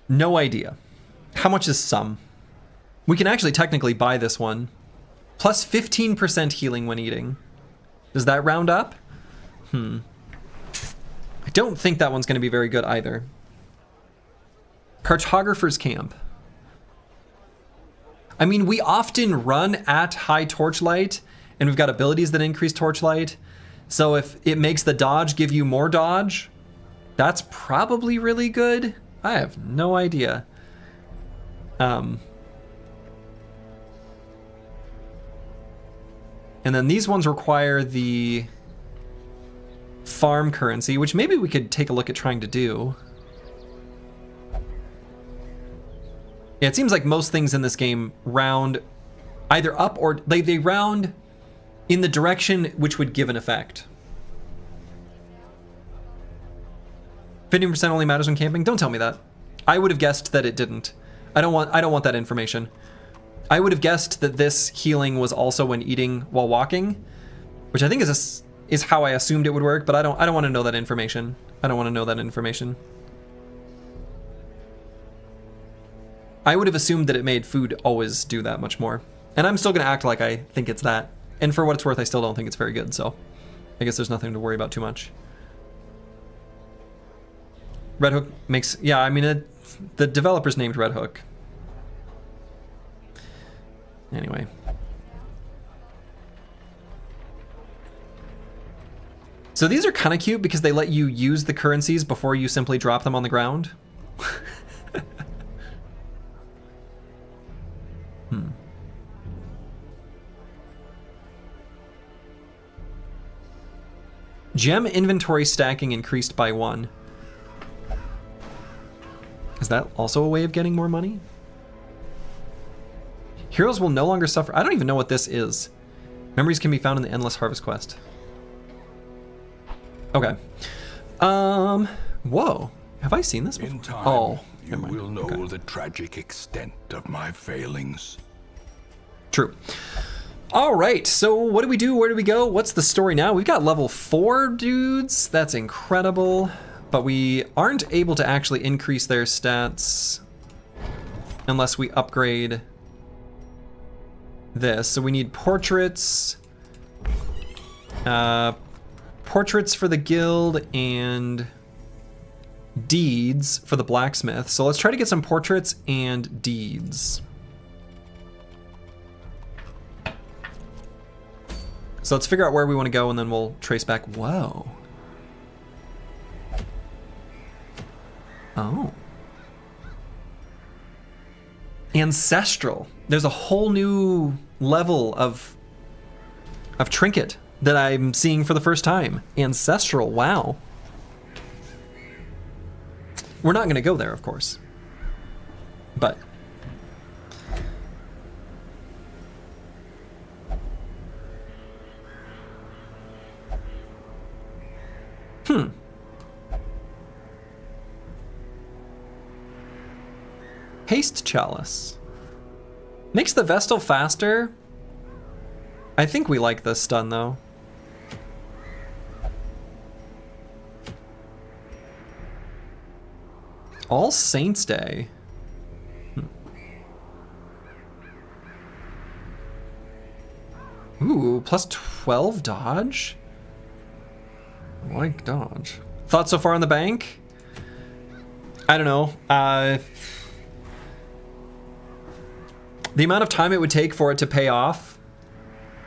Speaker 1: No idea. How much is some? We can actually technically buy this one. Plus 15% healing when eating. Does that round up? I don't think that one's going to be very good either. Cartographer's Camp. I mean, we often run at high torchlight, and we've got abilities that increase torchlight. So if it makes the dodge give you more dodge, that's probably really good. I have no idea. And then these ones require the farm currency, which maybe we could take a look at trying to do. Yeah, it seems like most things in this game round either up or they round in the direction which would give an effect. 15% only matters when camping? Don't tell me that. I would have guessed that it didn't. I don't want that information. I would have guessed that this healing was also when eating while walking, which I think is how I assumed it would work, but I don't want to know that information. I don't want to know that information. I would have assumed that it made food always do that much more. And I'm still going to act like I think it's that. And for what it's worth, I still don't think it's very good, so I guess there's nothing to worry about too much. Red Hook makes... Yeah, I mean, the developer's named Red Hook. Anyway. So these are kind of cute because they let you use the currencies before you simply drop them on the ground. Gem inventory stacking increased by 1. Is that also a way of getting more money? Heroes will no longer suffer. I don't even know what this is. Memories can be found in the Endless Harvest quest. Okay. Whoa. Have I seen this before?
Speaker 3: In time, you will know the tragic extent of my failings.
Speaker 1: True. All right, so what do we do? Where do we go? What's the story now? We've got level 4 dudes. That's incredible. But we aren't able to actually increase their stats unless we upgrade this. So we need portraits. Portraits for the guild and deeds for the blacksmith. So let's try to get some portraits and deeds. So let's figure out where we want to go and then we'll trace back. Whoa. Oh. Ancestral. There's a whole new level of trinket that I'm seeing for the first time. Ancestral, wow. We're not going to go there, of course. But Haste Chalice. Makes the Vestal faster. I think we like this stun though. All Saints Day. Ooh, plus 12 dodge? I like dodge. Thoughts so far on the bank? I don't know. The amount of time it would take for it to pay off.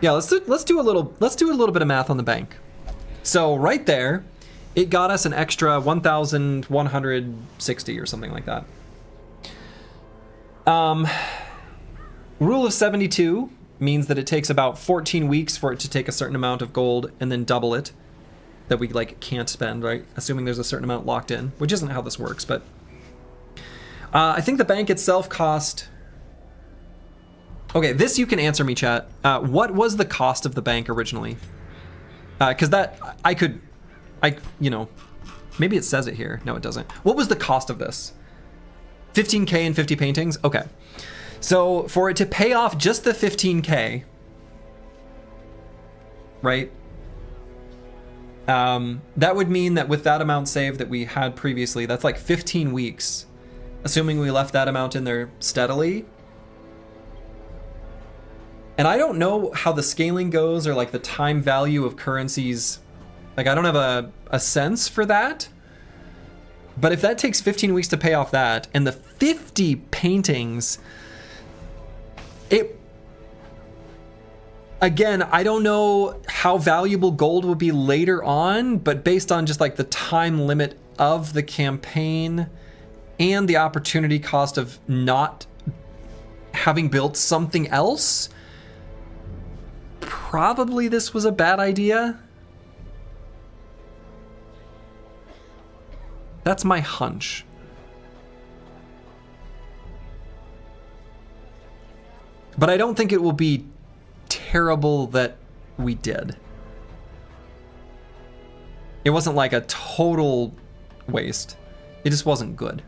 Speaker 1: Yeah, let's do a little bit of math on the bank. So right there, it got us an extra 1,160 or something like that. Rule of 72 means that it takes about 14 weeks for it to take a certain amount of gold and then double it that we like can't spend, right? Assuming there's a certain amount locked in, which isn't how this works, but I think the bank itself cost. Okay, this you can answer me, chat. What was the cost of the bank originally? Because you know, maybe it says it here. No, it doesn't. What was the cost of this? 15K and 50 paintings? Okay. So for it to pay off just the 15K, right? That would mean that with that amount saved that we had previously, that's like 15 weeks, assuming we left that amount in there steadily. And I don't know how the scaling goes or like the time value of currencies. Like I don't have a sense for that. But if that takes 15 weeks to pay off that and the 50 paintings, again, I don't know how valuable gold will be later on, but based on just like the time limit of the campaign and the opportunity cost of not having built something else, probably this was a bad idea. That's my hunch. But I don't think it will be terrible that we did. It wasn't like a total waste. It just wasn't good.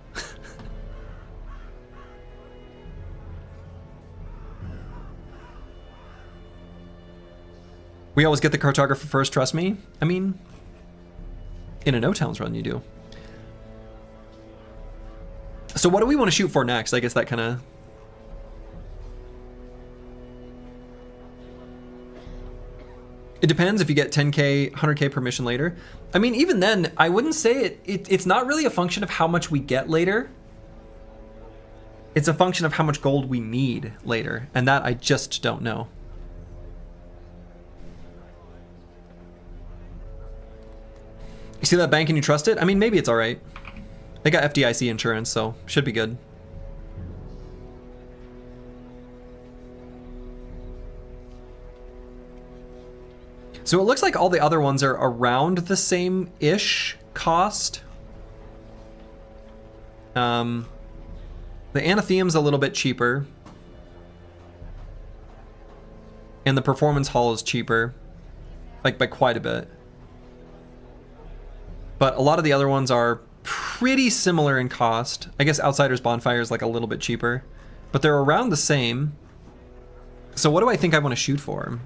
Speaker 1: We always get the cartographer first, trust me. I mean, in a no-towns run you do. So what do we want to shoot for next? I guess that kind of... It depends if you get 10K, 100K per mission later. I mean, even then, I wouldn't say it's not really a function of how much we get later. It's a function of how much gold we need later, and that I just don't know. You see that bank and you trust it? I mean, maybe it's all right. They got FDIC insurance, so should be good. So it looks like all the other ones are around the same-ish cost. The Anathem's a little bit cheaper. And the Performance Hall is cheaper. Like, by quite a bit. But a lot of the other ones are pretty similar in cost. I guess Outsider's Bonfire is like a little bit cheaper. But they're around the same. So what do I think I want to shoot for?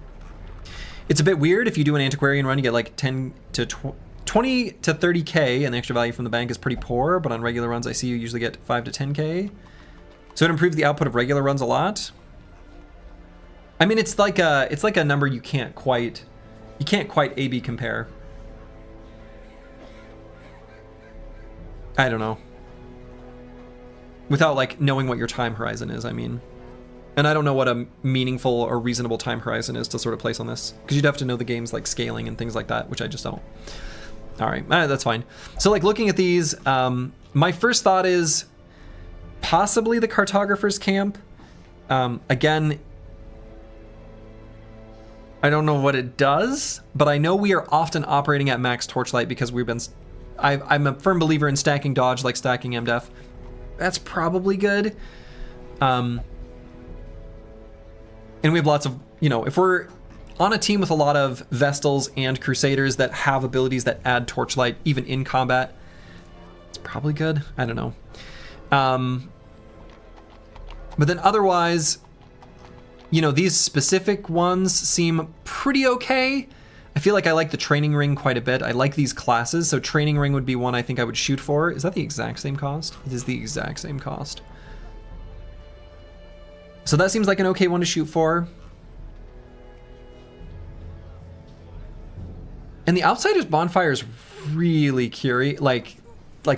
Speaker 1: It's a bit weird if you do an antiquarian run, you get like 10 to 20 to 30k, and the extra value from the bank is pretty poor, but on regular runs I see you usually get 5 to 10k. So it improves the output of regular runs a lot. I mean, it's like a number you can't quite A/B compare. I don't know. Without like knowing what your time horizon is, I mean. And I don't know what a meaningful or reasonable time horizon is to sort of place on this, because you'd have to know the game's like scaling and things like that, which I just don't. All right, that's fine. So like looking at these, my first thought is possibly the cartographer's camp. Again, I don't know what it does, but I know we are often operating at max torchlight because I'm a firm believer in stacking dodge like stacking MDef. That's probably good. And we have lots of, if we're on a team with a lot of Vestals and Crusaders that have abilities that add torchlight even in combat, it's probably good. I don't know. But then otherwise, these specific ones seem pretty okay. I feel like I like the training ring quite a bit. I like these classes, so training ring would be one I think I would shoot for. Is that the exact same cost? It is the exact same cost. So that seems like an okay one to shoot for. And the Outsider's Bonfire is really curious, like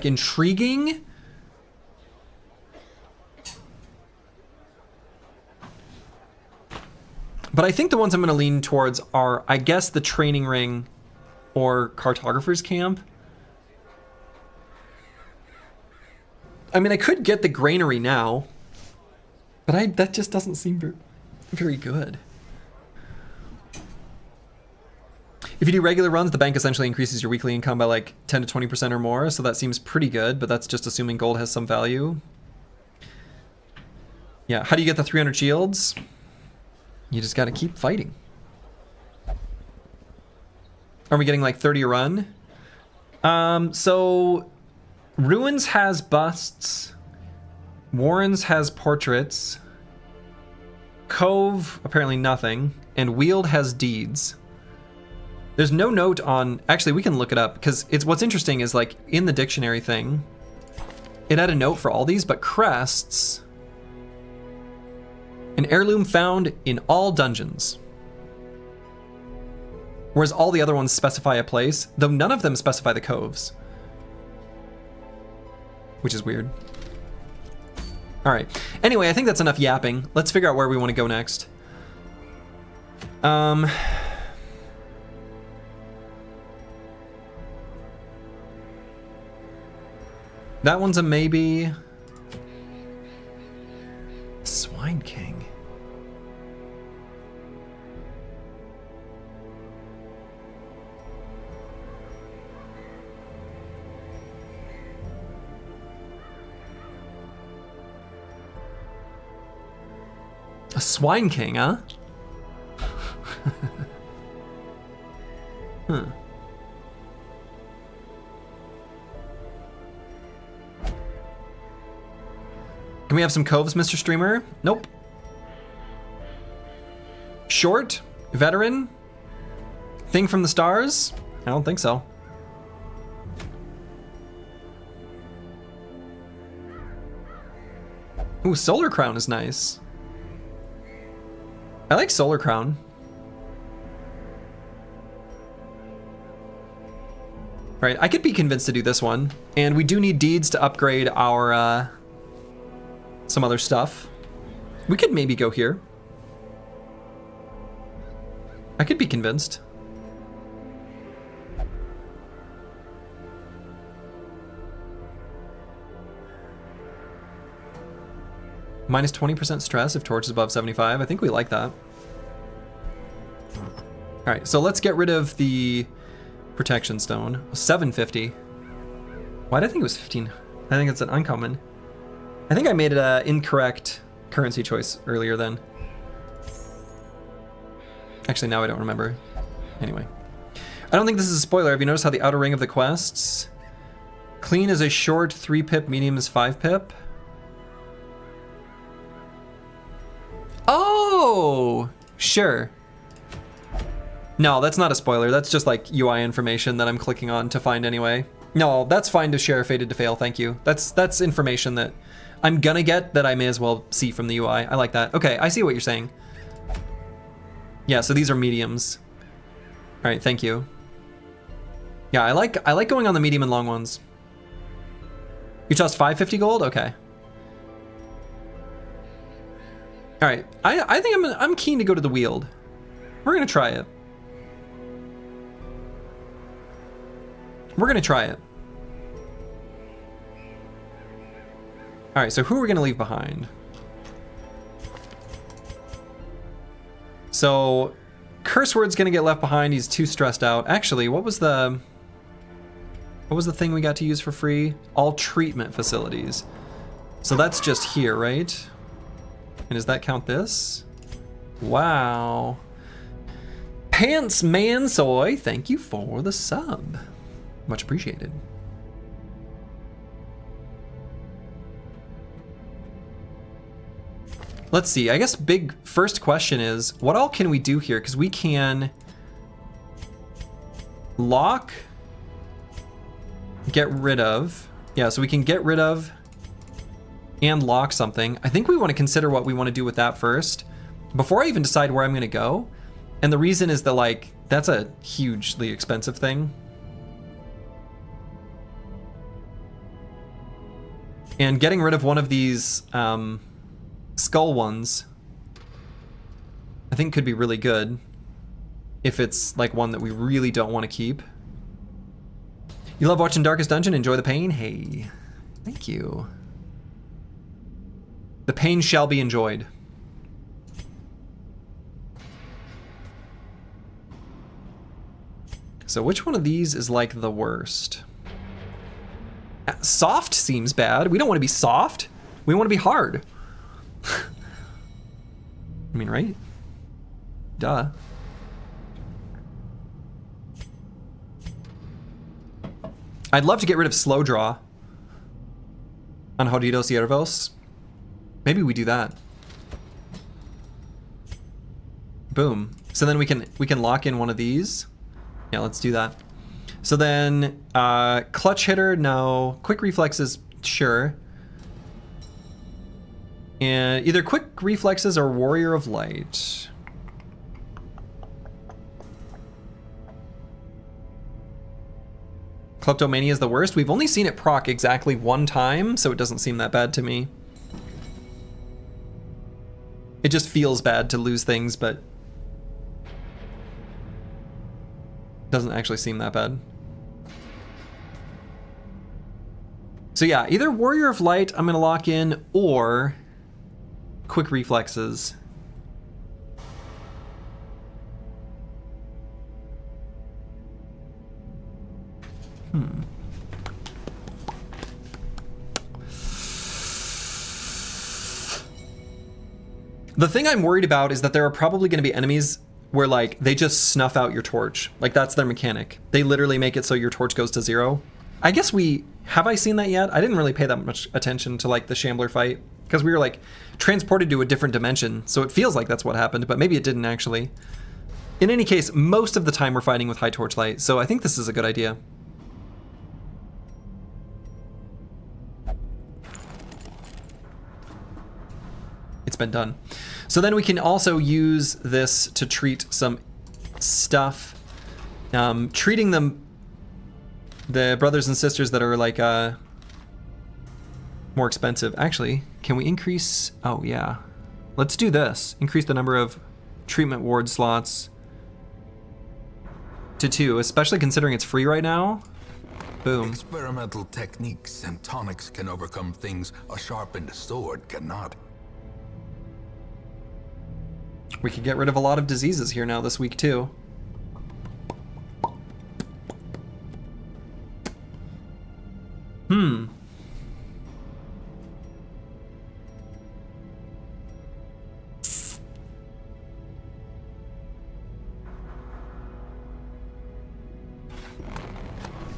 Speaker 1: intriguing. But I think the ones I'm going to lean towards are, I guess, the training ring or cartographer's camp. I mean, I could get the granary now, but that just doesn't seem very good. If you do regular runs, the bank essentially increases your weekly income by like 10 to 20% or more, so that seems pretty good, but that's just assuming gold has some value. Yeah, how do you get the 300 shields? You just gotta keep fighting. Are we getting like 30 a run? So Ruins has busts. Warrens has portraits. Cove, apparently nothing. And Weald has deeds. There's no note on, actually we can look it up, because what's interesting is like in the dictionary thing, it had a note for all these, but crests, an heirloom found in all dungeons. Whereas all the other ones specify a place, though none of them specify the coves. Which is weird. All right. Anyway, I think that's enough yapping. Let's figure out where we want to go next. That one's a maybe. Swine King. A Swine King, huh? Huh. Can we have some coves, Mr. Streamer? Nope. Short? Veteran? Thing from the stars? I don't think so. Ooh, Solar Crown is nice. I like Solar Crown. Right, I could be convinced to do this one. And we do need deeds to upgrade our, some other stuff. We could maybe go here. I could be convinced. Minus 20% stress if torch is above 75. I think we like that. All right, so let's get rid of the protection stone. 750. Why did I think it was 15? I think it's an uncommon. I think I made it an incorrect currency choice earlier then. Actually, now I don't remember. Anyway. I don't think this is a spoiler. Have you noticed how the outer ring of the quests? Clean is a short 3 pip, medium is 5 pip. Oh, Oh, sure. No, that's not a spoiler. That's just like UI information that I'm clicking on to find anyway. No, that's fine to share, fated to fail, thank you. That's information that I'm gonna get that I may as well see from the UI. I like that. Okay, I see what you're saying. Yeah, so these are mediums. All right, thank you. Yeah, I like going on the medium and long ones. You tossed 550 gold? Okay. All right, I think I'm keen to go to the Weald. We're gonna try it. We're gonna try it. All right, so who are we gonna leave behind? So, Curse Word's gonna get left behind. He's too stressed out. Actually, what was the thing we got to use for free? All treatment facilities. So that's just here, right? And does that count this? Wow. Pants Mansoy, thank you for the sub. Much appreciated. Let's see, I guess big first question is, what all can we do here? Because we can lock, get rid of. Yeah, so we can get rid of and lock something. I think we want to consider what we want to do with that first, before I even decide where I'm going to go. And the reason is that, like, that's a hugely expensive thing. And getting rid of one of these skull ones, I think could be really good if it's like one that we really don't want to keep. You love watching Darkest Dungeon? Enjoy the pain? Hey, thank you. The pain shall be enjoyed. So which one of these is like the worst? Soft seems bad. We don't want to be soft. We want to be hard. I mean, right? Duh. I'd love to get rid of slow draw on Jodidos Yervos. Maybe we do that. Boom. So then we can lock in one of these. Yeah, let's do that. So then clutch hitter, no. Quick reflexes, sure. And either quick reflexes or warrior of light. Kleptomania is the worst. We've only seen it proc exactly one time, so it doesn't seem that bad to me. It just feels bad to lose things, but doesn't actually seem that bad. So yeah, either Warrior of Light I'm gonna lock in, or quick reflexes. The thing I'm worried about is that there are probably going to be enemies where, like, they just snuff out your torch. Like, that's their mechanic. They literally make it so your torch goes to 0. I guess have I seen that yet? I didn't really pay that much attention to, like, the Shambler fight, because we were, like, transported to a different dimension, so it feels like that's what happened, but maybe it didn't actually. In any case, most of the time we're fighting with high torchlight, so I think this is a good idea. It's been done. So then we can also use this to treat some stuff. Treating the brothers and sisters that are like more expensive. Actually, can we increase? Oh yeah, let's do this. Increase the number of treatment ward slots to 2, especially considering it's free right now. Boom.
Speaker 2: Experimental techniques and tonics can overcome things a sharpened sword cannot.
Speaker 1: We could get rid of a lot of diseases here now this week too.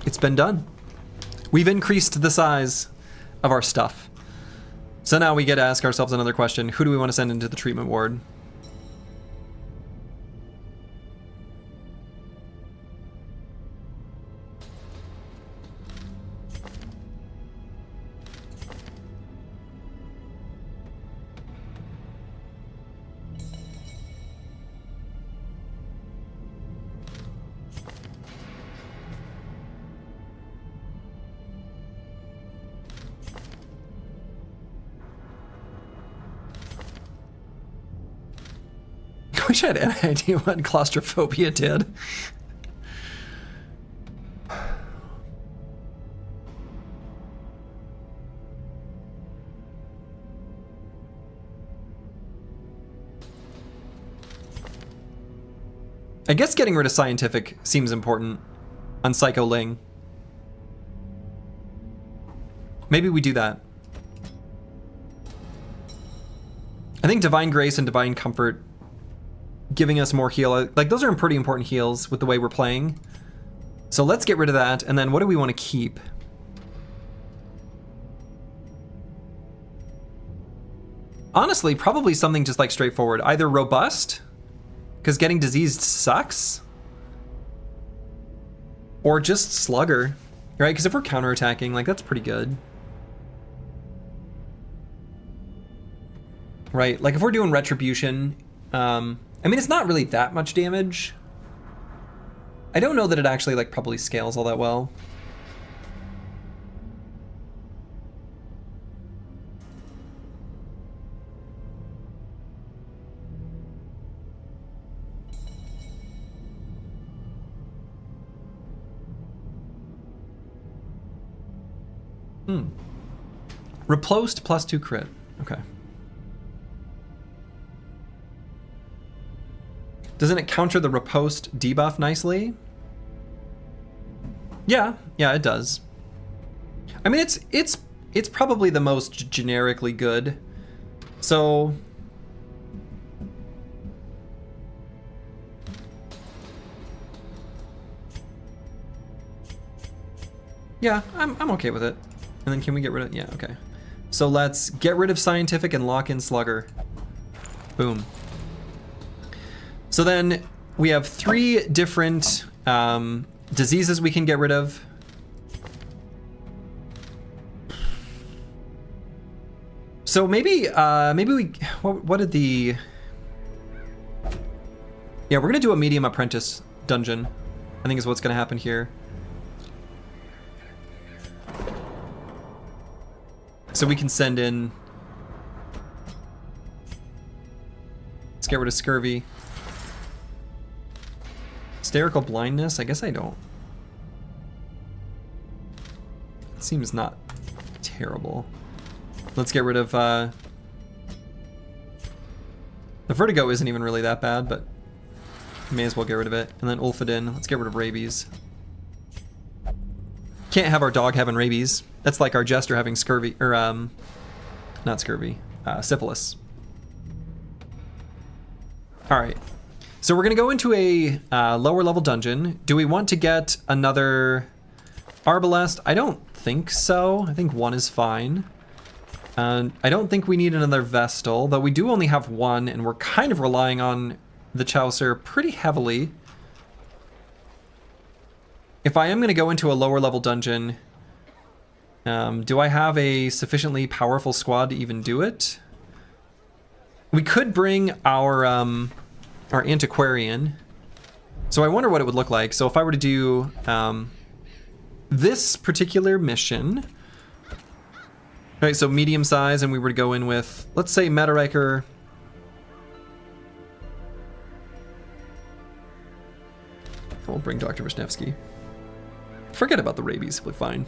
Speaker 1: It's been done. We've increased the size of our stuff. So now we get to ask ourselves another question. Who do we want to send into the treatment ward? wish I had any idea what claustrophobia did. I guess getting rid of scientific seems important on Psycho Ling. Maybe we do that. I think Divine Grace and Divine Comfort giving us more heal, like those are pretty important heals with the way we're playing. So let's get rid of that, and then what do we want to keep? Honestly, probably something just like straightforward. Either Robust, because getting diseased sucks, or just Slugger, right? Because if we're counterattacking, like that's pretty good. Right, like if we're doing Retribution, I mean, it's not really that much damage. I don't know that it actually like probably scales all that well. Repulsed +2 crit. Okay. Doesn't it counter the Repulsed debuff nicely? Yeah, it does. I mean, it's probably the most generically good. So yeah, I'm okay with it. And then can we get rid of, yeah, okay. So let's get rid of Scientific and lock in Slugger. Boom. So then we have 3 different diseases we can get rid of. So maybe we, what did the, yeah, we're gonna do a medium apprentice dungeon, I think is what's gonna happen here. So we can send in, let's get rid of Scurvy. Hysterical Blindness, I guess I don't. It seems not terrible. Let's get rid of, the Vertigo isn't even really that bad, but may as well get rid of it. And then Ulfadin, let's get rid of Rabies. Can't have our dog having rabies. That's like our jester having scurvy, or not scurvy, syphilis. All right, so we're gonna go into a lower level dungeon. Do we want to get another Arbalest? I don't think so. I think 1 is fine. I don't think we need another Vestal, though we do only have 1, and we're kind of relying on the Chaucer pretty heavily. If I am going to go into a lower level dungeon, do I have a sufficiently powerful squad to even do it? We could bring our Antiquarian. So I wonder what it would look like. So if I were to do this particular mission, right? So medium size, and we were to go in with, let's say, Metariker. We'll bring Dr. Wisniewski. Forget about the rabies, we're fine.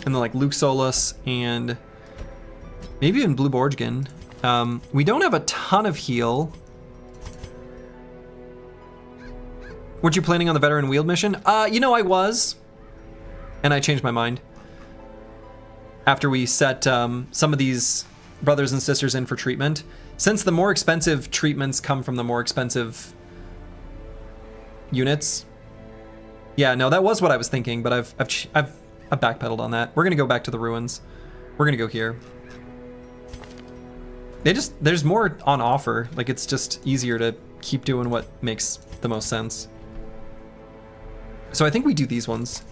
Speaker 1: And then like Luke Solus and maybe even Blue Borjgen. We don't have a ton of heal. Weren't you planning on the Veteran Wield mission? You know, I was. And I changed my mind. After we set some of these brothers and sisters in for treatment. Since the more expensive treatments come from the more expensive units. Yeah, no, that was what I was thinking, but I've backpedaled on that. We're gonna go back to the ruins. We're gonna go here. There's more on offer. Like, it's just easier to keep doing what makes the most sense. So I think we do these ones.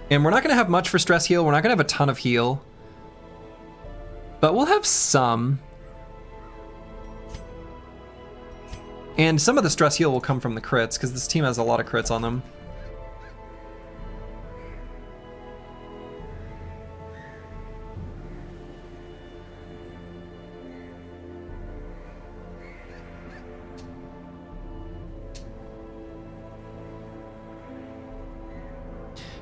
Speaker 1: And we're not going to have much for stress heal. We're not going to have a ton of heal. But we'll have some. And some of the stress heal will come from the crits, because this team has a lot of crits on them.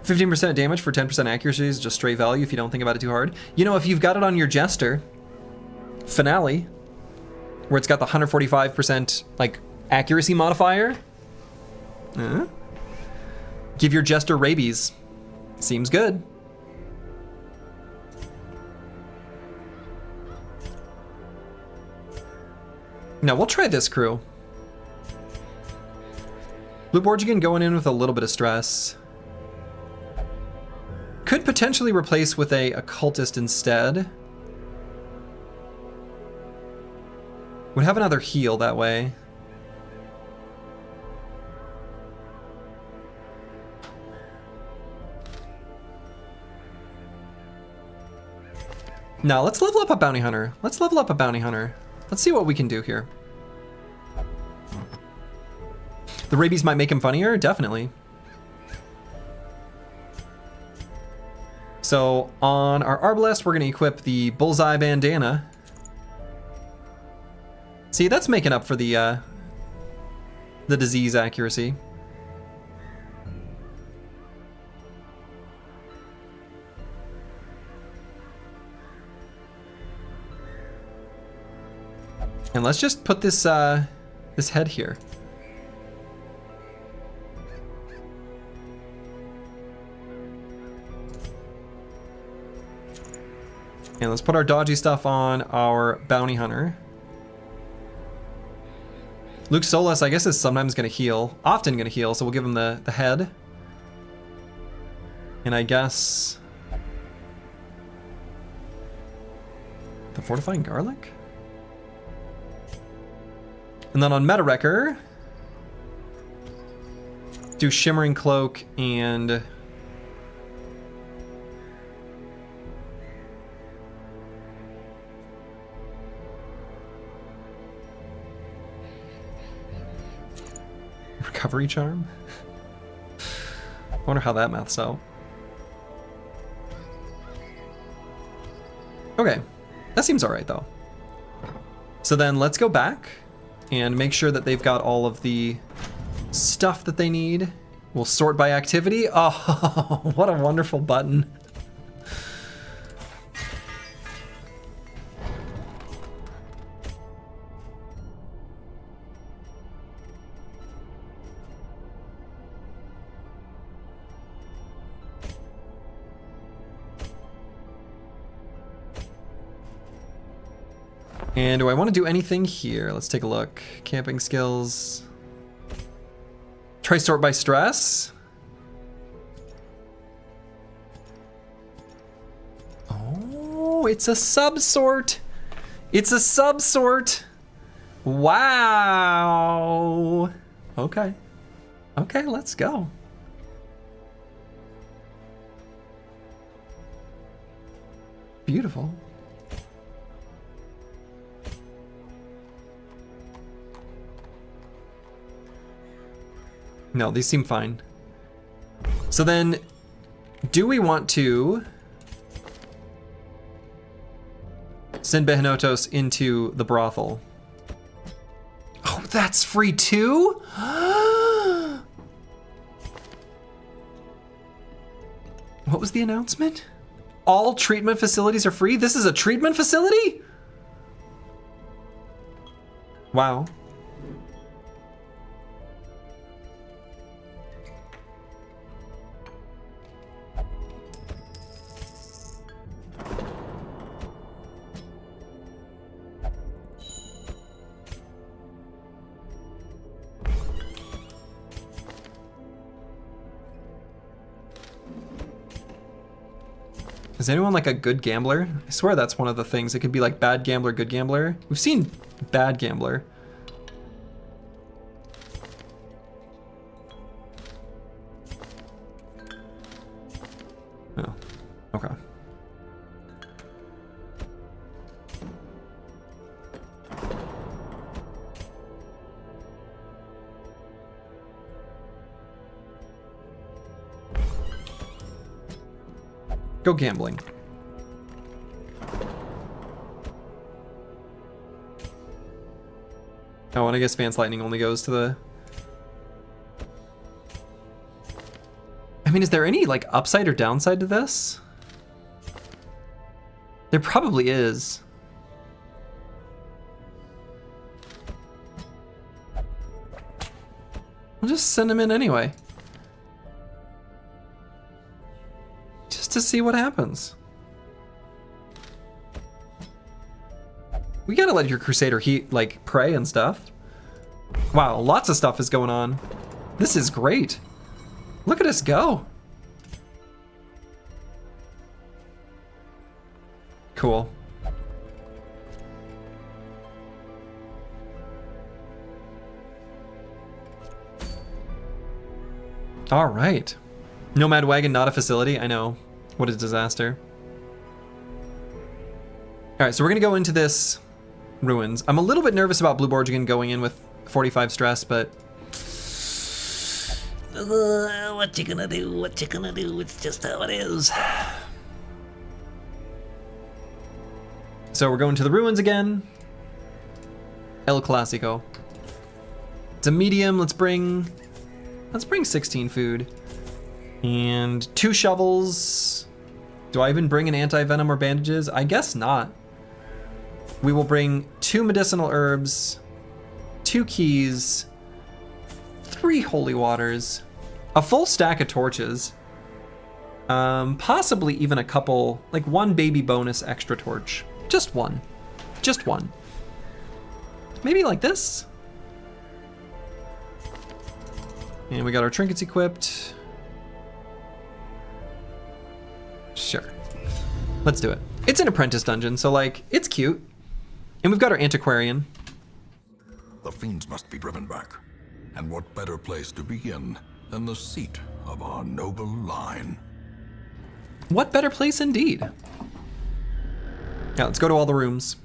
Speaker 1: %, damage for 10% accuracy is just straight value if you don't think about it too hard. You know, if you've got it on your Jester Finale, where it's got the 145% like accuracy modifier, give your Jester rabies. Seems good. Now we'll try this crew. Blue Borgigan going in with a little bit of stress. Could potentially replace with a occultist instead. Would have another heal that way. Now let's level up a bounty hunter. Let's level up a bounty hunter. Let's see what we can do here. The rabies might make him funnier, definitely. So on our Arbalest, we're going to equip the Bullseye Bandana. See, that's making up for the disease accuracy. And let's just put this this head here. And let's put our dodgy stuff on our bounty hunter. Luke Solas, I guess, is sometimes going to heal. Often going to heal, so we'll give him the head. And I guess... the Fortifying Garlic? And then on Meta Wrecker, do Shimmering Cloak and... Recovery Charm? I wonder how that maths out. Okay, that seems alright though. So then let's go back and make sure that they've got all of the stuff that they need. We'll sort by activity. Oh, what a wonderful button. And do I want to do anything here? Let's take a look. Camping skills. Try sort by stress. Oh, it's a subsort. It's a subsort. Wow. Okay. Okay, let's go. Beautiful. No, these seem fine. So then, do we want to send Behenotos into the brothel? Oh, that's free too? What was the announcement? All treatment facilities are free? This is a treatment facility? Wow. Is anyone like a good gambler? I swear that's one of the things. It could be like bad gambler, good gambler. We've seen bad gambler. Oh, okay. Go gambling. Oh, and I guess Vance Lightning only goes to the... I mean, is there any, like, upside or downside to this? There probably is. We'll just send him in anyway. Just to see what happens. We gotta let your Crusader pray and stuff. Wow, lots of stuff is going on. This is great. Look at us go. Cool. All right. Nomad Wagon, not a facility. I know. What a disaster. All right, so we're gonna go into this ruins. I'm a little bit nervous about Blue Borgigan going in with 45 stress, but what you gonna do? What you gonna do? It's just how it is. So we're going to the ruins again. El Clasico. It's a medium. Let's bring 16 food and 2 shovels. Do I even bring an anti-venom or bandages? I guess not. We will bring 2 medicinal herbs, 2 keys, 3 holy waters, a full stack of torches, possibly even a couple, like 1 baby bonus extra torch. Just one. Just one. Maybe like this. And we got our trinkets equipped. Sure. Let's do it. It's an apprentice dungeon, so like, it's cute. And we've got our antiquarian.
Speaker 3: The fiends must be driven back. And what better place to begin than the seat of our noble line?
Speaker 1: What better place indeed? Yeah, let's go to all the rooms.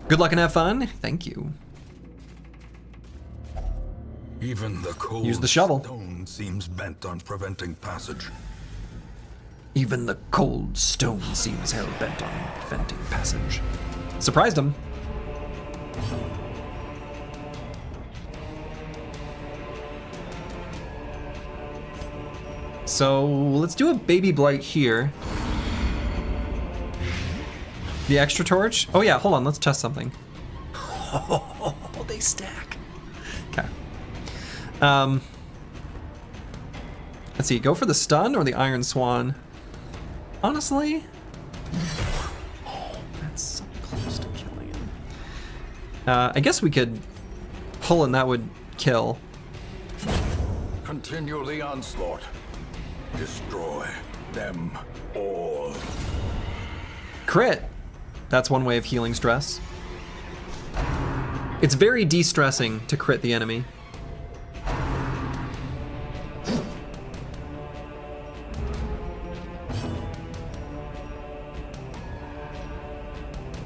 Speaker 1: Good luck and have fun. Thank you.
Speaker 3: Even the cold
Speaker 1: Use the shovel.
Speaker 3: stone seems bent on preventing passage.
Speaker 1: Even the cold stone seems hell-bent on preventing passage. Surprised him. So let's do a baby blight here. The extra torch? Oh yeah, hold on, let's test something. Oh, they stack. Okay. Let's see, go for the stun or the Iron Swan? Honestly? Oh, that's so close to killing him. I guess we could pull and that would kill.
Speaker 3: Continue the onslaught. Destroy them all.
Speaker 1: Crit! That's one way of healing stress. It's very de-stressing to crit the enemy.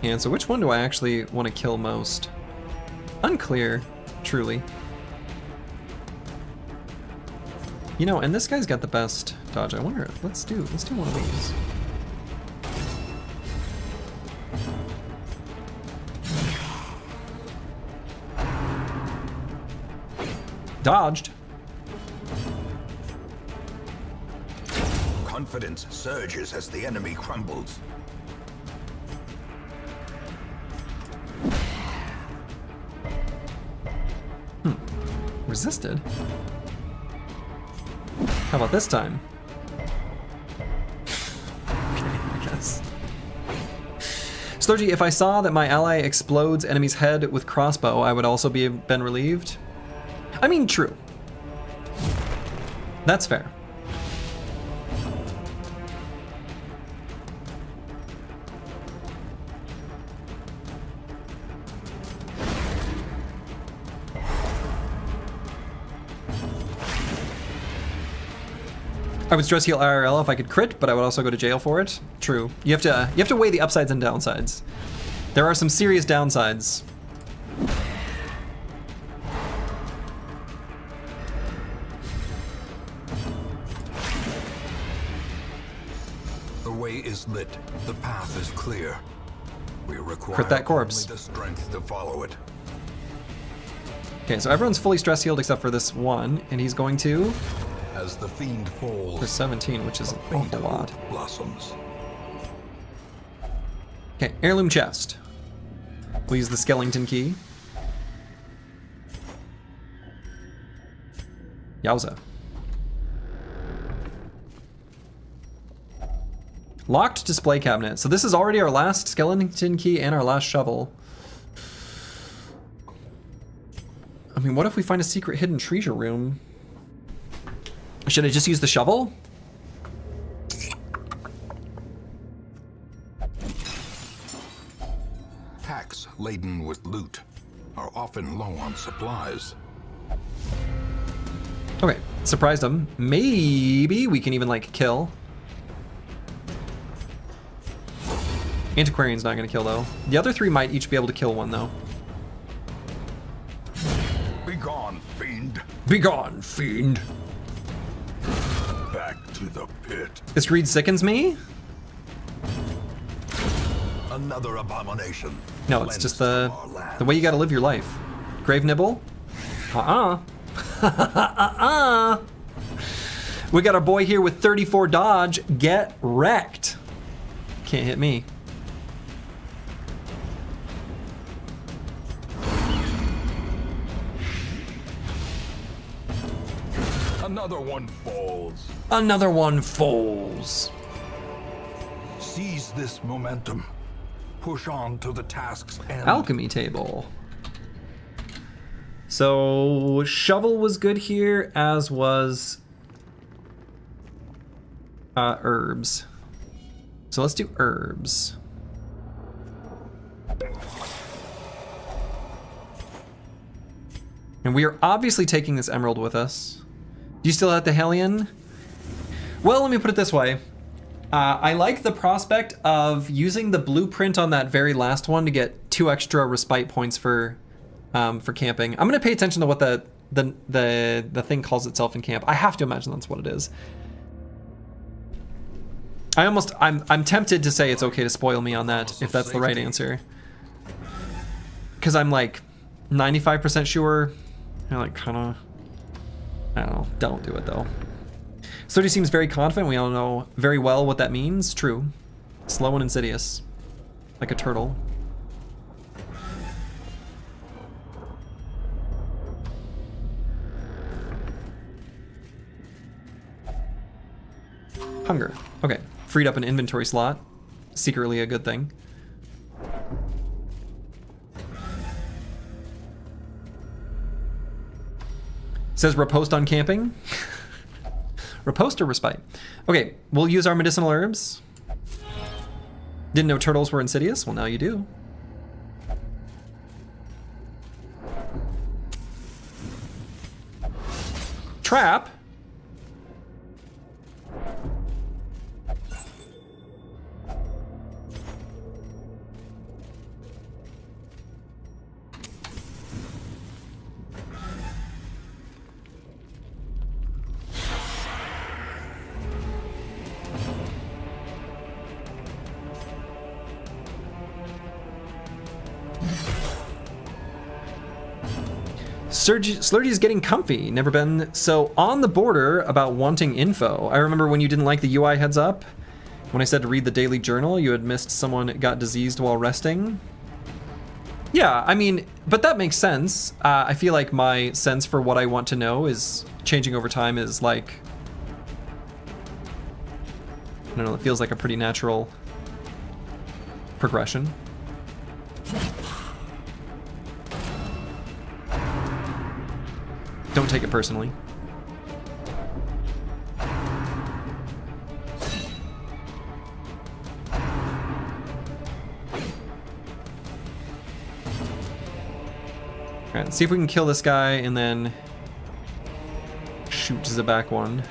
Speaker 1: And so which one do I actually want to kill most? Unclear, truly. You know, and this guy's got the best dodge. I wonder, let's do one of these. Dodged.
Speaker 2: Confidence surges as the enemy crumbles.
Speaker 1: Resisted? How about this time? Okay, I guess. Slurgy, if I saw that my ally explodes enemy's head with crossbow, I would also been relieved. I mean, true. That's fair. I would stress heal IRL if I could crit, but I would also go to jail for it. True. You have to weigh the upsides and downsides. There are some serious downsides.
Speaker 2: is lit. The path is clear. We require
Speaker 1: Crit that corpse.
Speaker 2: only the strength to follow it.
Speaker 1: Okay, so everyone's fully stress healed except for this one, and he's going to
Speaker 2: As the fiend falls,
Speaker 1: for 17, which is an awful lot.
Speaker 2: blossoms.
Speaker 1: Okay, heirloom chest. We'll use the skeleton key. Yowza. Locked display cabinet. So this is already our last skeleton key and our last shovel. I mean, what if we find a secret hidden treasure room? Should I just use the shovel?
Speaker 2: Packs laden with loot are often low on supplies.
Speaker 1: Okay, surprised him. Maybe we can even like kill. Antiquarian's not gonna kill though. The other three might each be able to kill one though.
Speaker 3: Begone, fiend.
Speaker 1: Begone, fiend.
Speaker 3: Back to the pit.
Speaker 1: This greed sickens me?
Speaker 2: Another abomination.
Speaker 1: No, it's just
Speaker 2: cleansed from our
Speaker 1: the way you gotta live your life. Grave nibble? We got our boy here with 34 dodge. Get wrecked. Can't hit me.
Speaker 3: Another one falls.
Speaker 1: Another one falls.
Speaker 3: Seize this momentum. Push on to the task's end.
Speaker 1: Alchemy table. So shovel was good here, as was herbs. So let's do herbs. And we are obviously taking this emerald with us. Do you still have the Hellion? Well, let me put it this way. I like the prospect of using the blueprint on that very last one to get 2 extra respite points for camping. I'm gonna pay attention to what the thing calls itself in camp. I have to imagine that's what it is. I'm tempted to say it's okay to spoil me on that if that's the right answer. Because I'm like 95% sure. I like kinda, I don't know, don't do it though. Sturdy seems very confident. We all know very well what that means. True. Slow and insidious. Like a turtle. Hunger. Okay. Freed up an inventory slot. Secretly a good thing. Says riposte on camping. Riposte or respite? Okay, we'll use our medicinal herbs. Didn't know turtles were insidious? Well, now you do. Trap? Slurgy's getting comfy. Never been so on the border about wanting info. I remember when you didn't like the UI heads up. When I said to read the daily journal, you had missed someone got diseased while resting. Yeah, I mean, but that makes sense. I feel like my sense for what I want to know is changing over time is like, I don't know, it feels like a pretty natural progression. Don't take it personally. Alright, let's see if we can kill this guy and then shoot the back one.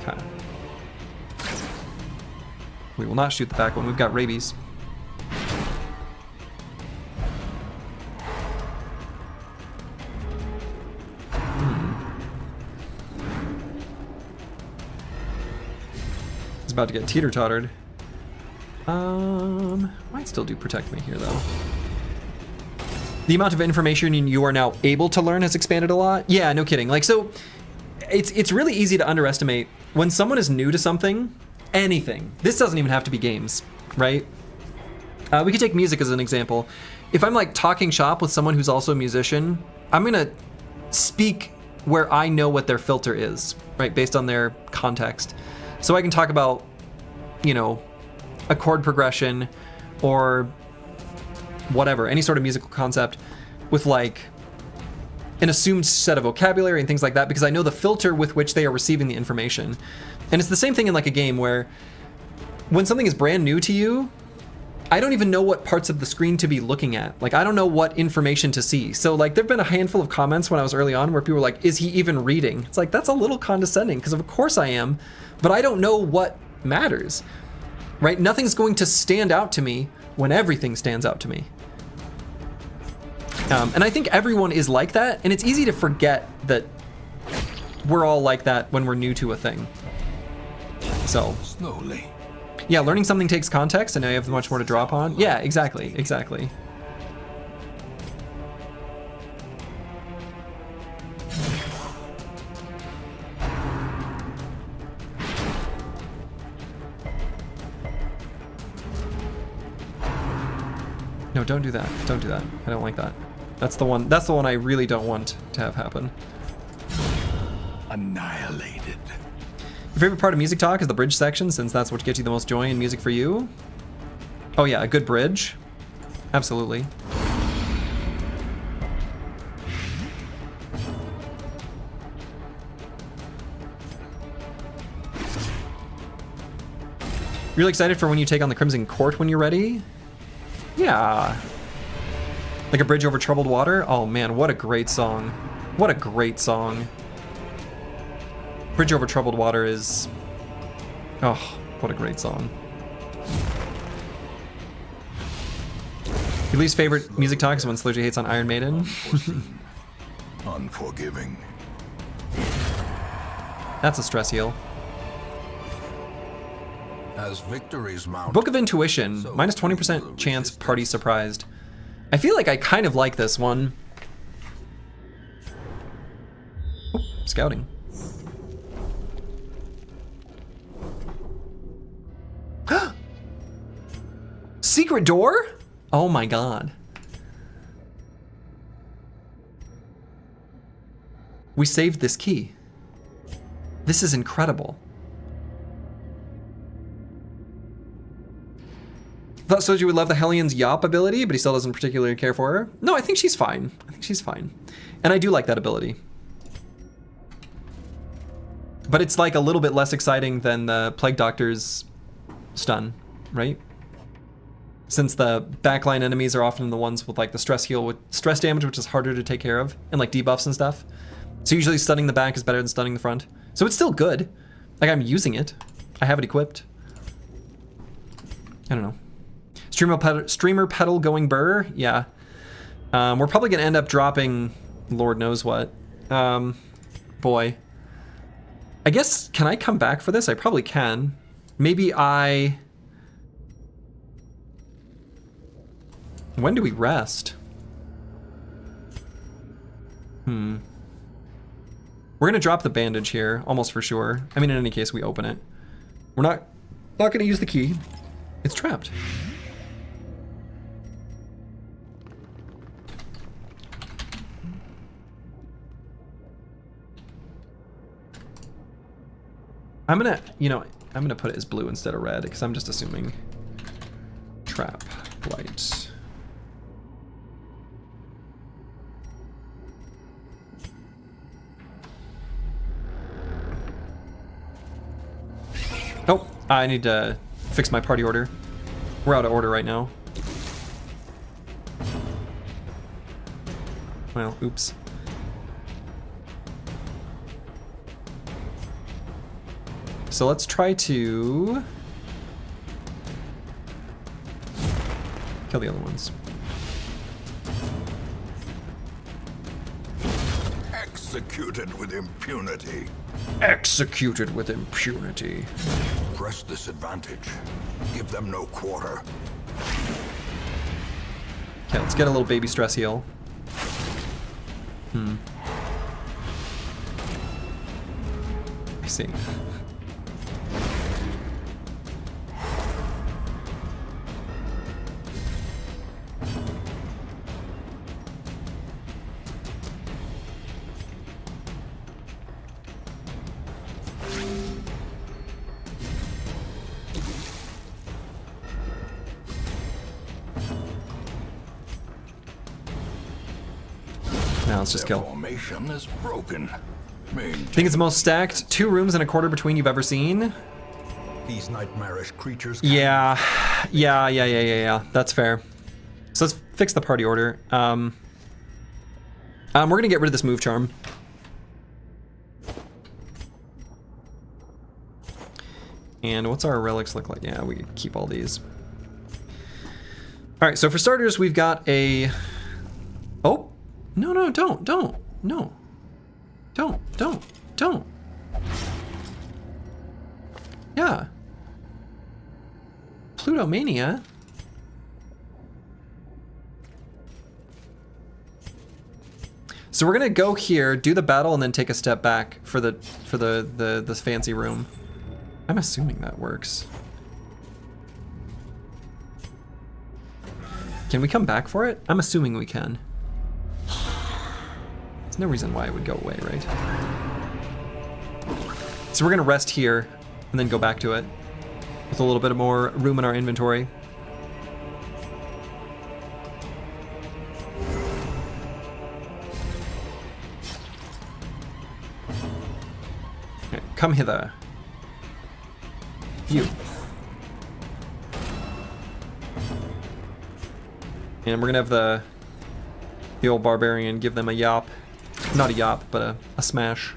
Speaker 1: Okay. We will not shoot the back one, we've got rabies. It's about to get teeter-tottered. Might still do protect me here, though. The amount of information you are now able to learn has expanded a lot. Yeah, no kidding. Like, so it's really easy to underestimate when someone is new to something, anything. This doesn't even have to be games, right? We could take music as an example. If I'm like talking shop with someone who's also a musician, I'm gonna speak where I know what their filter is, right? Based on their context. So I can talk about, you know, a chord progression or whatever, any sort of musical concept with like an assumed set of vocabulary and things like that, because I know the filter with which they are receiving the information. And it's the same thing in like a game where when something is brand new to you, I don't even know what parts of the screen to be looking at. Like, I don't know what information to see. So like there've been a handful of comments when I was early on where people were like, is he even reading? It's like, that's a little condescending, because of course I am, but I don't know what matters, right? Nothing's going to stand out to me when everything stands out to me. And I think everyone is like that, and it's easy to forget that we're all like that when we're new to a thing. So
Speaker 3: Slowly.
Speaker 1: yeah, learning something takes context, and now you have much more to draw upon. Yeah, exactly, exactly. No, don't do that. Don't do that. I don't like that. That's the one I really don't want to have happen.
Speaker 3: Annihilated.
Speaker 1: Your favorite part of Music Talk is the bridge section, since that's what gets you the most joy in music for you? Oh yeah, a good bridge. Absolutely. Really excited for when you take on the Crimson Court when you're ready? Yeah. Like a bridge over troubled water? Oh man, what a great song. What a great song. Bridge over troubled water is... oh, what a great song. Your least favorite Music Talk is when Slurgy hates on Iron Maiden?
Speaker 3: Unforgiving.
Speaker 1: That's a stress heal.
Speaker 2: As victories mount,
Speaker 1: Book of Intuition, minus 20% chance party surprised. I feel like I kind of like this one. Oh, scouting. Secret door? Oh my god. We saved this key. This is incredible. Thought Soji would love the Hellions Yop ability, but he still doesn't particularly care for her. No, I think she's fine. I think she's fine. And I do like that ability. But it's like a little bit less exciting than the Plague Doctor's stun, right? Since the backline enemies are often the ones with like the stress heal with stress damage, which is harder to take care of, and like debuffs and stuff. So usually stunning the back is better than stunning the front. So it's still good. Like, I'm using it. I have it equipped. I don't know. Streamer pedal going burr? Yeah. We're probably gonna end up dropping Lord knows what. Boy. I guess, can I come back for this? I probably can. Maybe I... when do we rest? We're gonna drop the bandage here, almost for sure. I mean, in any case, we open it. We're not gonna use the key. It's trapped. I'm gonna put it as blue instead of red, because I'm just assuming trap light. Oh, I need to fix my party order. We're out of order right now. Well, oops. So let's try to kill the other ones.
Speaker 3: Excellent. executed with impunity.
Speaker 1: Executed with impunity.
Speaker 3: Press this advantage. Give them no quarter.
Speaker 1: Okay, let's get a little baby stress heal. I see. Now let's just
Speaker 3: Their
Speaker 1: kill.
Speaker 3: formation is broken.
Speaker 1: I think it's the most stacked 2 rooms and a quarter between you've ever seen.
Speaker 3: These nightmarish creatures.
Speaker 1: Yeah. That's fair. So let's fix the party order. We're gonna get rid of this move charm. And what's our relics look like? Yeah, we can keep all these. All right, so for starters, we've got a. Oh, no, don't, no, don't. Yeah. Plutomania. So we're gonna go here, do the battle, and then take a step back for this fancy room. I'm assuming that works. Can we come back for it? I'm assuming we can. There's no reason why it would go away, right? So we're gonna rest here and then go back to it with a little bit more room in our inventory. Okay, come hither. You. And we're gonna have the old barbarian give them a yop. Not a yop, but a smash.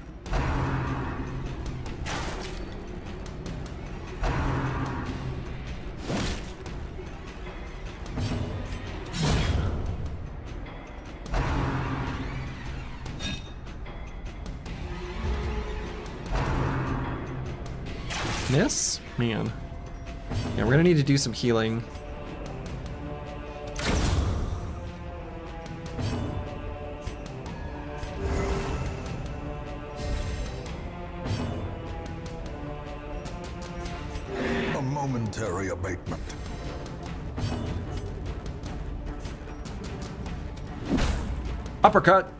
Speaker 1: Miss? Man. Yeah, we're gonna need to do some healing.
Speaker 3: A momentary abatement.
Speaker 1: Uppercut!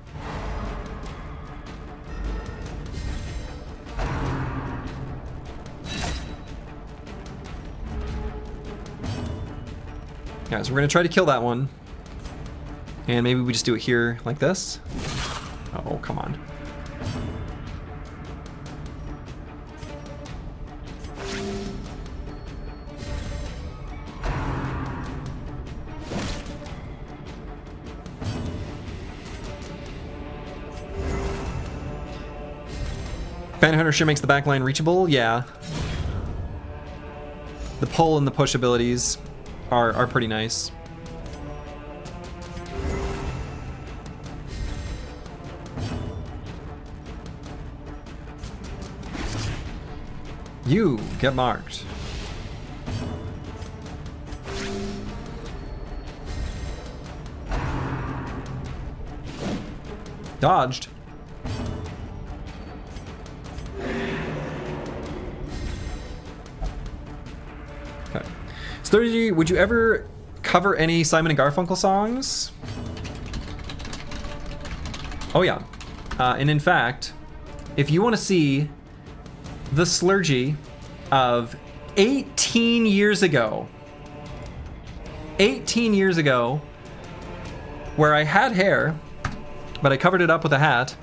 Speaker 1: Yeah, so we're gonna try to kill that one. And maybe we just do it here like this. Oh, come on. Phantom Hunter sure makes the backline reachable, yeah. The pull and the push abilities are pretty nice. You get marked. Dodged. Okay. Sturgy, would you ever cover any Simon and Garfunkel songs? Oh yeah. And in fact, if you want to see the Slurgy of 18 years ago, 18 years ago, where I had hair, but I covered it up with a hat,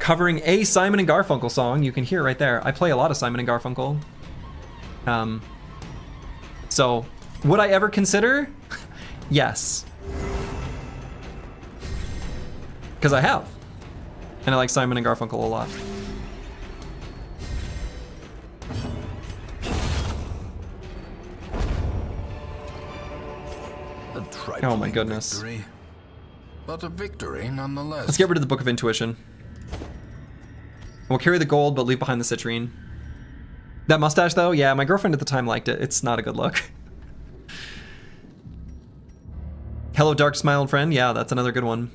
Speaker 1: covering a Simon and Garfunkel song. You can hear it right there. I play a lot of Simon and Garfunkel. So, would I ever consider? Yes. Because I have. And I like Simon and Garfunkel a lot.
Speaker 2: A
Speaker 1: Oh my
Speaker 2: trifling
Speaker 1: goodness.
Speaker 2: victory. but a victory nonetheless.
Speaker 1: Let's get rid of the Book of Intuition. We'll carry the gold, but leave behind the citrine. That mustache, though, yeah, my girlfriend at the time liked it. It's not a good look. Hello, Dark Smiled Friend. Yeah, that's another good one.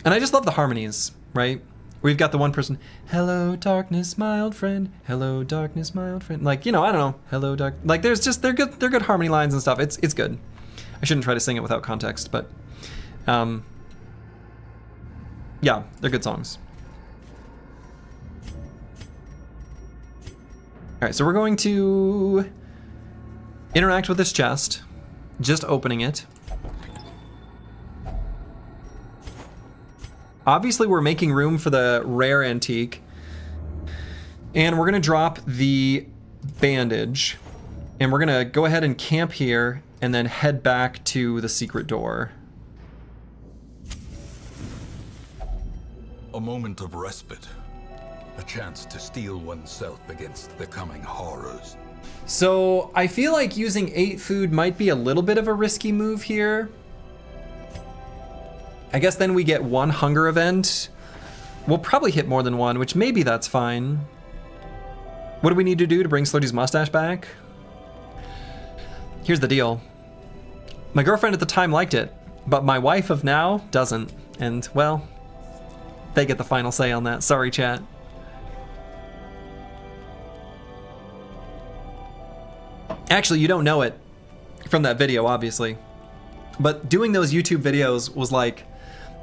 Speaker 1: And I just love the harmonies, right? We've got the one person, hello, darkness, mild friend. Hello, darkness, mild friend. Like, you know, I don't know. Hello, dark. Like, there's just, they're good harmony lines and stuff. It's good. I shouldn't try to sing it without context, but, yeah, they're good songs. All right, so we're going to interact with this chest, just opening it. Obviously, we're making room for the rare antique. And we're going to drop the bandage. And we're going to go ahead and camp here and then head back to the secret door.
Speaker 3: A moment of respite. A chance to steel oneself against the coming horrors.
Speaker 1: So I feel like using 8 food might be a little bit of a risky move here. I guess then we get 1 hunger event. We'll probably hit more than 1, which maybe that's fine. What do we need to do to bring Sludgy's mustache back? Here's the deal. My girlfriend at the time liked it, but my wife of now doesn't. And, well, they get the final say on that. Sorry, chat. Actually, you don't know it from that video, obviously. But doing those YouTube videos was like,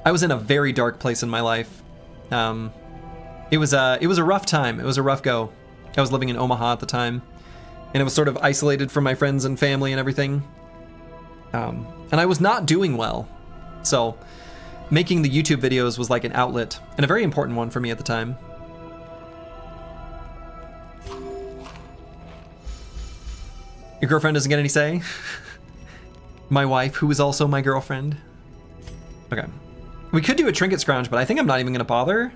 Speaker 1: I was in a very dark place in my life. It was a rough time. It was a rough go. I was living in Omaha at the time, and it was sort of isolated from my friends and family and everything. And I was not doing well. So making the YouTube videos was like an outlet, and a very important one for me at the time. Your girlfriend doesn't get any say? My wife, who is also my girlfriend. Okay. We could do a trinket scrounge, but I think I'm not even gonna bother.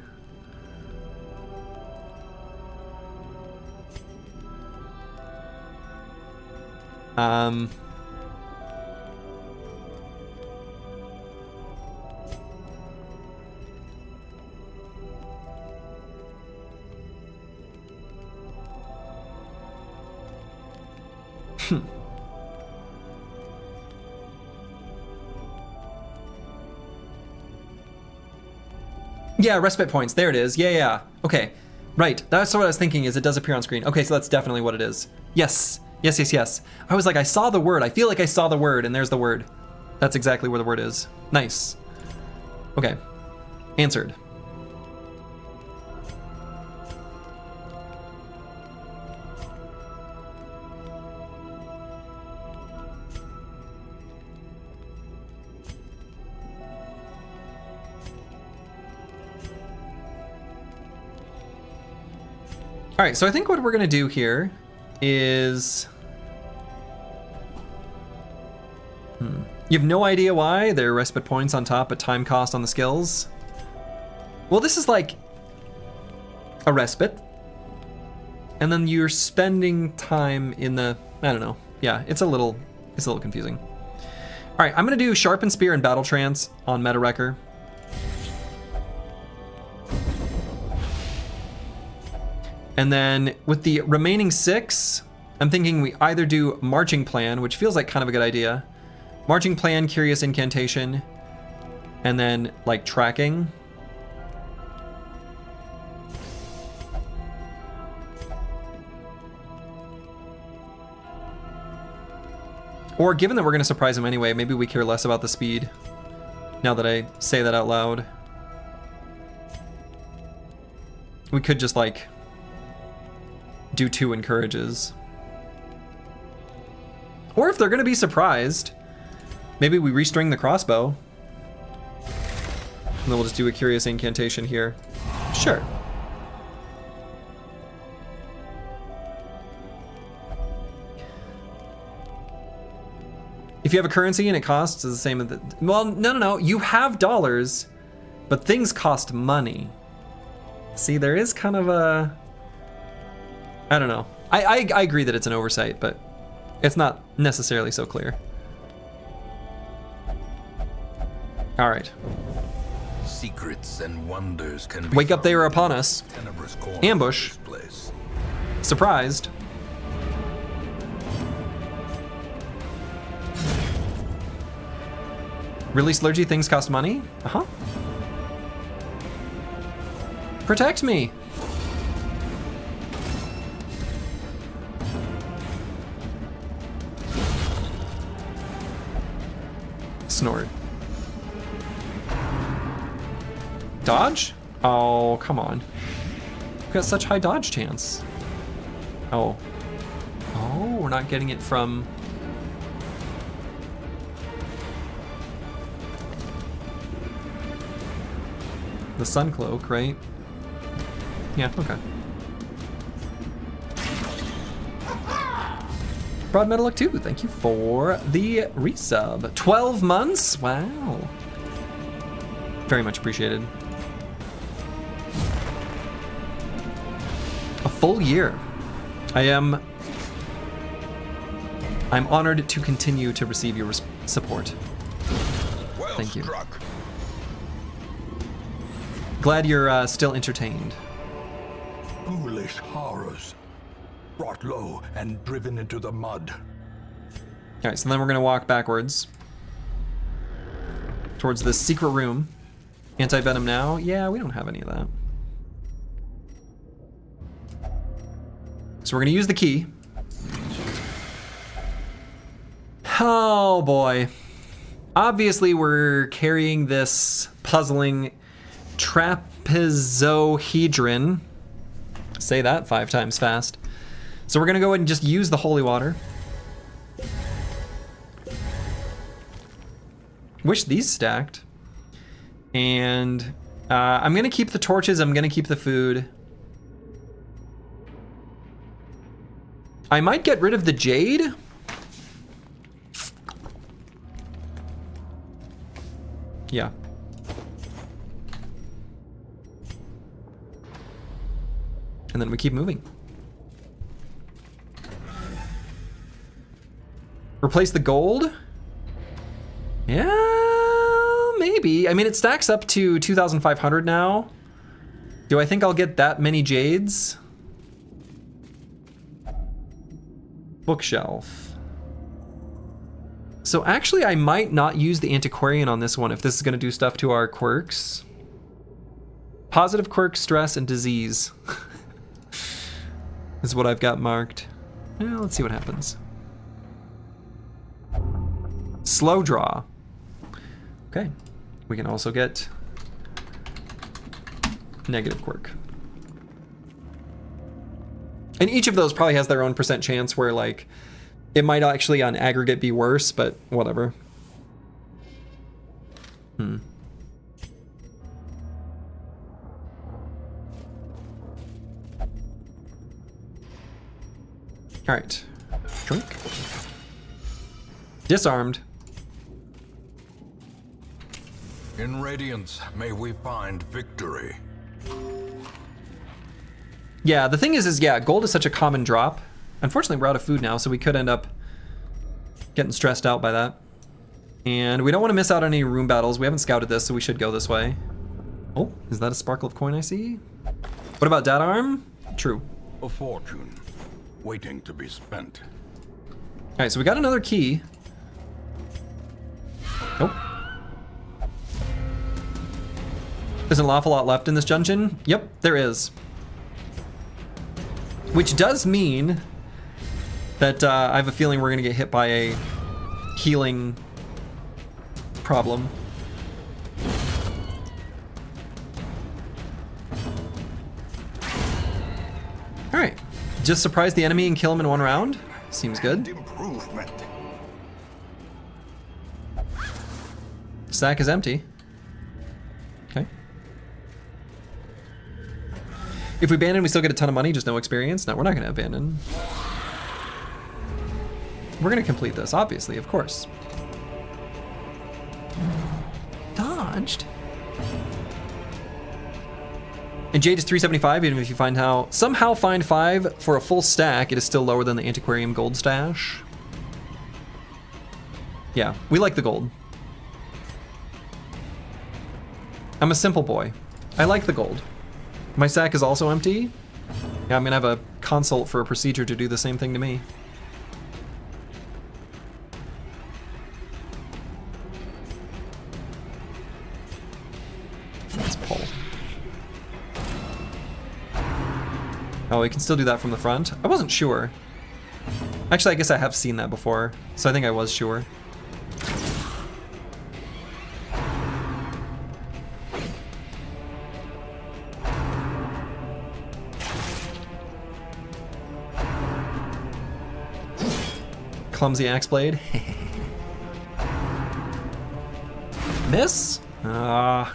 Speaker 1: Yeah, respite points. There it is. Yeah. Okay. Right. That's what I was thinking, is it does appear on screen. Okay, so that's definitely what it is. Yes. Yes. I was like, I saw the word. I feel like I saw the word, and there's the word. That's exactly where the word is. Nice. Okay. Answered. All right, so I think what we're gonna do here is, you have no idea why there are respite points on top, but time cost on the skills. Well, this is like a respite, and then you're spending time in the, I don't know. Yeah, it's a little confusing. All right, I'm gonna do Sharpen Spear and Battle Trance on Meta Wrecker. And then with the remaining 6, I'm thinking we either do Marching Plan, which feels like kind of a good idea. Marching Plan, Curious Incantation, and then like Tracking. Or given that we're gonna surprise him anyway, maybe we care less about the speed, now that I say that out loud. We could just like do 2 encourages. Or if they're gonna be surprised, maybe we restring the crossbow. And then we'll just do a Curious Incantation here. Sure. If you have a currency and it costs is the same as the, well, no. You have dollars, but things cost money. See, there is kind of a, I don't know. I agree that it's an oversight, but it's not necessarily so clear. All right.
Speaker 2: Secrets and wonders can be
Speaker 1: Wake up, they
Speaker 2: found
Speaker 1: are
Speaker 2: in
Speaker 1: upon us.
Speaker 2: tenebrous corners
Speaker 1: Ambush.
Speaker 2: of this place.
Speaker 1: Surprised. Release Lurgy, things cost money? Uh-huh. Protect me. Snort. Dodge? Oh, come on. We've got such high dodge chance. Oh. Oh, we're not getting it from... the sun cloak, right? Yeah, okay. Broad Metal Look 2, thank you for the resub. 12 months? Wow. Very much appreciated. A full year. I'm honored to continue to receive your support.
Speaker 2: Well
Speaker 1: Thank you.
Speaker 2: struck.
Speaker 1: Glad you're still entertained.
Speaker 3: Foolish horrors. Brought low and driven into the mud.
Speaker 1: All right, so then we're gonna walk backwards towards this secret room. Anti-venom now? Yeah, we don't have any of that. So we're gonna use the key. Oh boy. Obviously we're carrying this puzzling trapezohedron. Say that 5 times fast. So we're gonna go ahead and just use the holy water. Wish these stacked. And I'm gonna keep the torches, I'm gonna keep the food. I might get rid of the jade. Yeah. And then we keep moving. Replace the gold? Yeah, maybe. I mean, it stacks up to 2,500 now. Do I think I'll get that many jades? Bookshelf. So actually, I might not use the antiquarian on this one if this is going to do stuff to our quirks. Positive quirk, stress, and disease. Is what I've got marked. Yeah, let's see what happens. Slow draw. Okay. We can also get negative quirk. And each of those probably has their own % chance where, like, it might actually on aggregate be worse, but whatever. All right. Drink. Disarmed.
Speaker 2: In Radiance, may we find victory.
Speaker 1: Yeah, the thing is yeah, gold is such a common drop. Unfortunately, we're out of food now, so we could end up getting stressed out by that. And we don't want to miss out on any room battles. We haven't scouted this, so we should go this way. Oh, is that a sparkle of coin I see? What about Data Arm? True.
Speaker 3: A fortune, waiting to be spent.
Speaker 1: All right, so we got another key. Oh. There's an awful lot left in this dungeon. Yep, there is. Which does mean that I have a feeling we're gonna get hit by a healing problem. All right, just surprise the enemy and kill him in one round. Seems good.
Speaker 3: Improvement.
Speaker 1: Stack is empty. Okay. If we abandon, we still get a ton of money, just no experience. No, we're not gonna abandon. We're gonna complete this, obviously, of course. Dodged. And Jade is 375, even if you somehow find 5 for a full stack, it is still lower than the Antiquarium gold stash. Yeah, we like the gold. I'm a simple boy. I like the gold. My sack is also empty. Yeah, I'm gonna have a consult for a procedure to do the same thing to me. Let's pull. Oh, we can still do that from the front? I wasn't sure. Actually, I guess I have seen that before, so I think I was sure. Clumsy axe blade. Miss? Alright,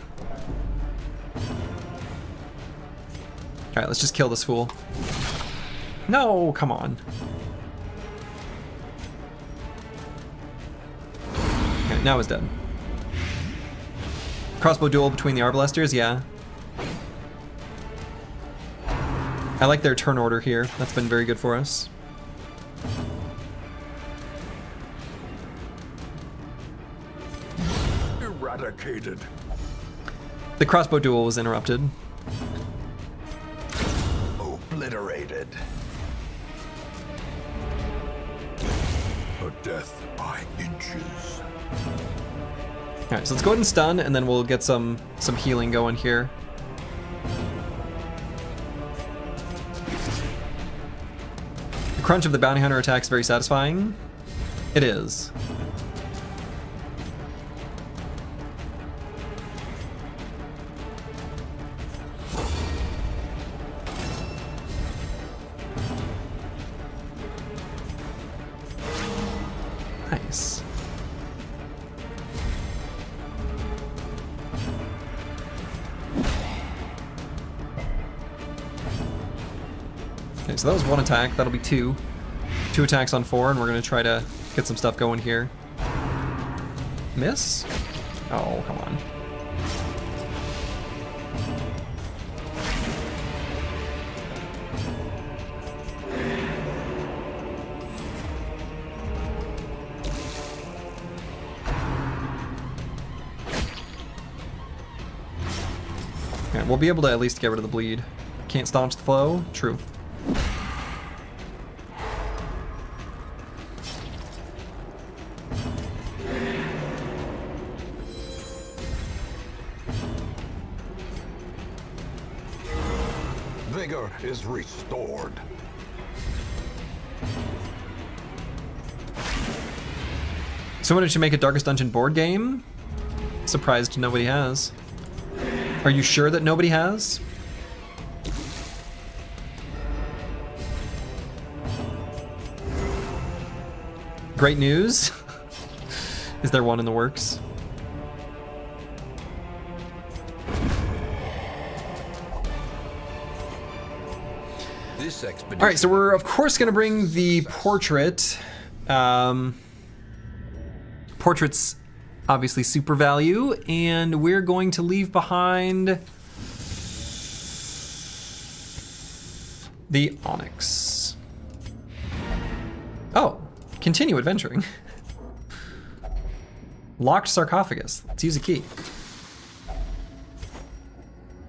Speaker 1: let's just kill this fool. No, come on. Okay, now he's dead. Crossbow duel between the Arbalesters, yeah. I like their turn order here. That's been very good for us.
Speaker 3: Eradicated.
Speaker 1: The crossbow duel was interrupted.
Speaker 3: Obliterated. A death by inches.
Speaker 1: Alright, so let's go ahead and stun, and then we'll get some healing going here. The crunch of the bounty hunter attack is very satisfying. It is. Nice. Okay, so that was one attack. That'll be two. Two attacks on 4, and we're gonna try to get some stuff going here. Miss? Oh, come on. Okay, we'll be able to at least get rid of the bleed. Can't staunch the flow? True.
Speaker 3: Vigor is restored.
Speaker 1: Someone should make a Darkest Dungeon board game? Surprised nobody has. Are you sure that nobody has? Great news. Is there one in the works?
Speaker 2: This expedition.
Speaker 1: All right, so we're of course going to bring the portrait. Portrait's obviously super value, and we're going to leave behind the onyx. Oh, continue adventuring. Locked sarcophagus. Let's use a key.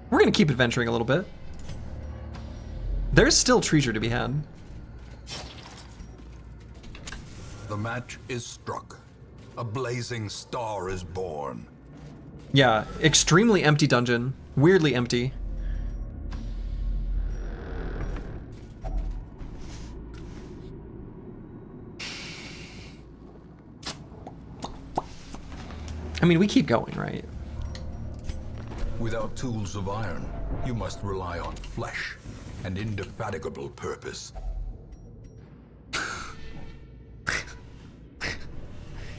Speaker 1: We're going to keep adventuring a little bit. There's still treasure to be had.
Speaker 3: The match is struck. A blazing star is born.
Speaker 1: Yeah, extremely empty dungeon. Weirdly empty. I mean, we keep going, right?
Speaker 3: Without tools of iron, you must rely on flesh and indefatigable purpose.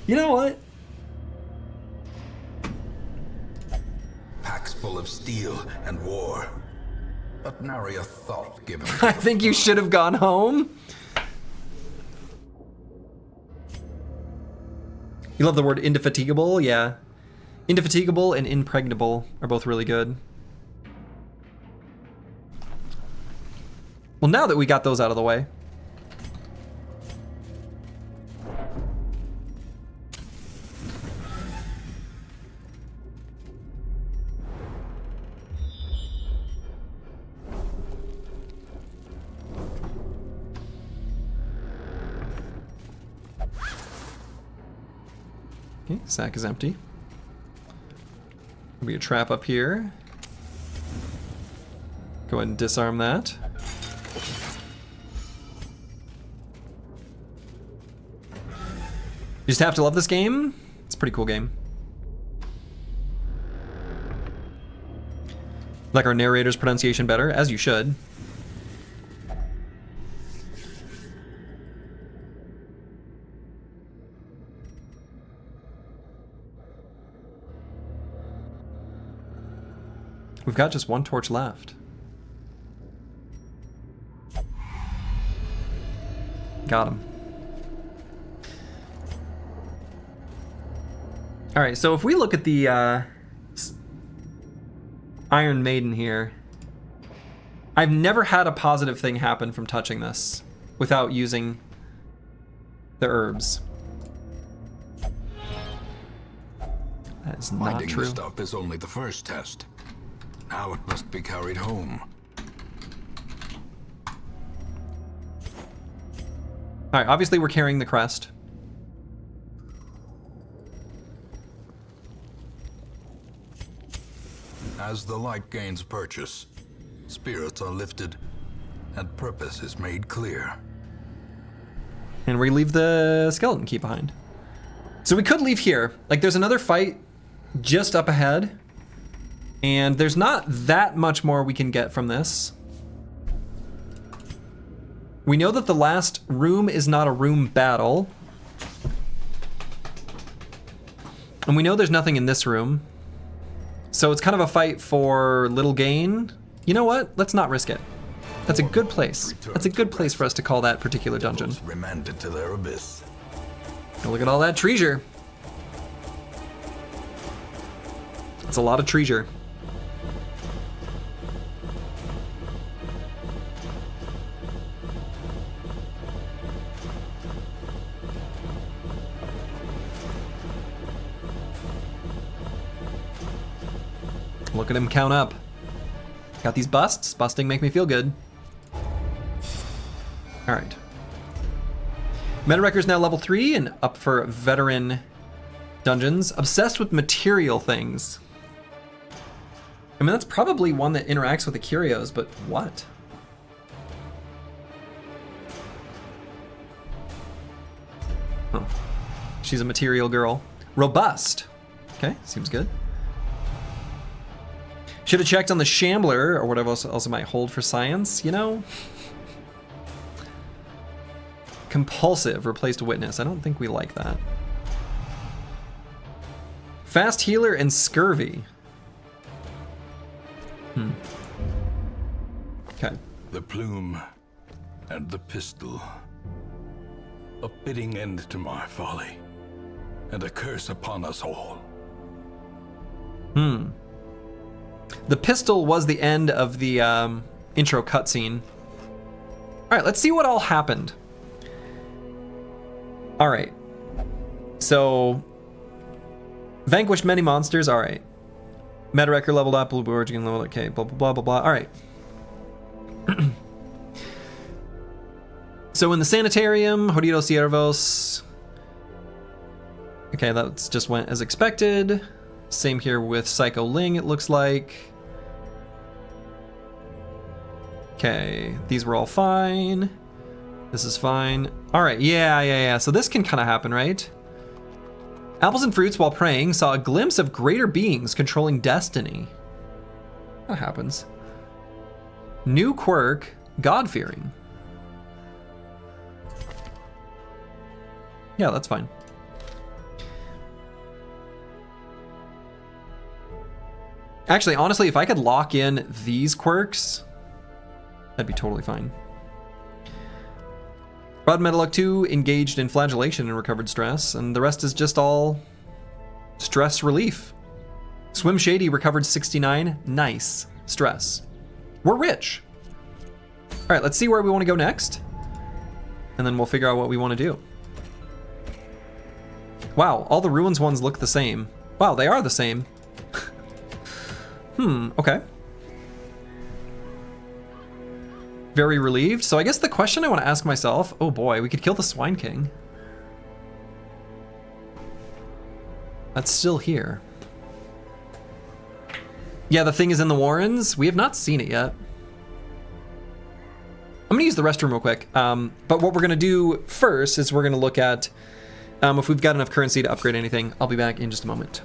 Speaker 1: You know what?
Speaker 3: Packs full of steel and war. But nary a thought given.
Speaker 1: I think you should have gone home. You love the word indefatigable? Yeah. Indefatigable and impregnable are both really good. Well, now that we got those out of the way. Okay, sack is empty. There'll be a trap up here. Go ahead and disarm that. You just have to love this game. It's a pretty cool game. Like our narrator's pronunciation better, as you should. We've got just one torch left. Got him. All right, so if we look at the Iron Maiden here, I've never had a positive thing happen from touching this without using the herbs. That is not
Speaker 2: Finding
Speaker 1: true.
Speaker 2: the stuff is only the first test. Now it must be carried home.
Speaker 1: All right, obviously we're carrying the crest.
Speaker 2: As the light gains purchase, spirits are lifted, and purpose is made clear.
Speaker 1: And we leave the skeleton key behind. So we could leave here. Like, there's another fight just up ahead. And there's not that much more we can get from this. We know that the last room is not a room battle. And we know there's nothing in this room. So it's kind of a fight for little gain. You know what? Let's not risk it. That's a good place. That's a good place for us to call that particular dungeon.
Speaker 2: Remanded to their abyss.
Speaker 1: Now look at all that treasure. It's a lot of treasure. Look at him count up. Got these busts. Busting make me feel good. All right. Meta-Wrecker's now level 3 and up for veteran dungeons. Obsessed with material things. I mean, that's probably one that interacts with the curios, but what? Oh. She's a material girl. Robust. Okay, seems good. Should have checked on the Shambler or whatever else it might hold for science, you know? Compulsive, replaced witness. I don't think we like that. Fast healer and scurvy. Okay.
Speaker 3: The plume and the pistol. A fitting end to my folly, and a curse upon us all.
Speaker 1: The pistol was the end of the intro cutscene. All right, let's see what all happened. All right. So, vanquished many monsters. All right. Meta-Wrecker leveled up. Blue Origin leveled up. Okay, blah, blah, blah, blah, blah. All right. So in the sanitarium, Jodido Ciervos. Okay, that just went as expected. Same here with Psycho Ling, it looks like. Okay, these were all fine. This is fine. All right, yeah. So this can kind of happen, right? Apples and fruits, while praying, saw a glimpse of greater beings controlling destiny. That happens. New quirk, God-fearing. Yeah, that's fine. Actually, honestly, if I could lock in these quirks, that'd be totally fine. Rod Metalluck 2 engaged in flagellation and recovered stress, and the rest is just all stress relief. Swim Shady recovered 69. Nice. Stress. We're rich. All right, let's see where we want to go next, and then we'll figure out what we want to do. Wow, all the ruins ones look the same. Wow, they are the same. Okay. Very relieved. So I guess the question I want to ask myself, oh boy, we could kill the Swine King. That's still here. Yeah, the thing is in the Warrens. We have not seen it yet. I'm gonna use the restroom real quick. But what we're gonna do first is we're gonna look at if we've got enough currency to upgrade anything. I'll be back in just a moment.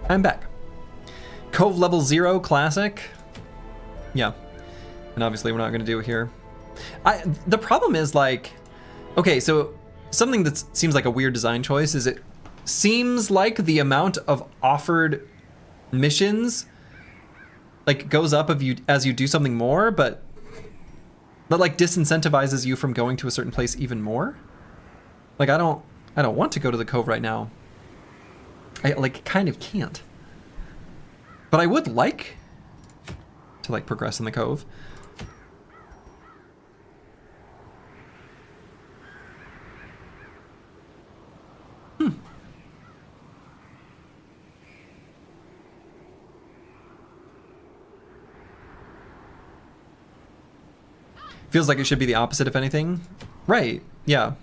Speaker 1: I'm back. Cove level 0 classic. Yeah. And obviously we're not gonna do it here. The problem is like, okay, so something that seems like a weird design choice is it seems like the amount of offered missions like goes up as you do something more, but like disincentivizes you from going to a certain place even more. Like I don't want to go to the Cove right now. I like kind of can't. But I would like to like progress in the Cove. Feels like it should be the opposite, if anything. Right, yeah.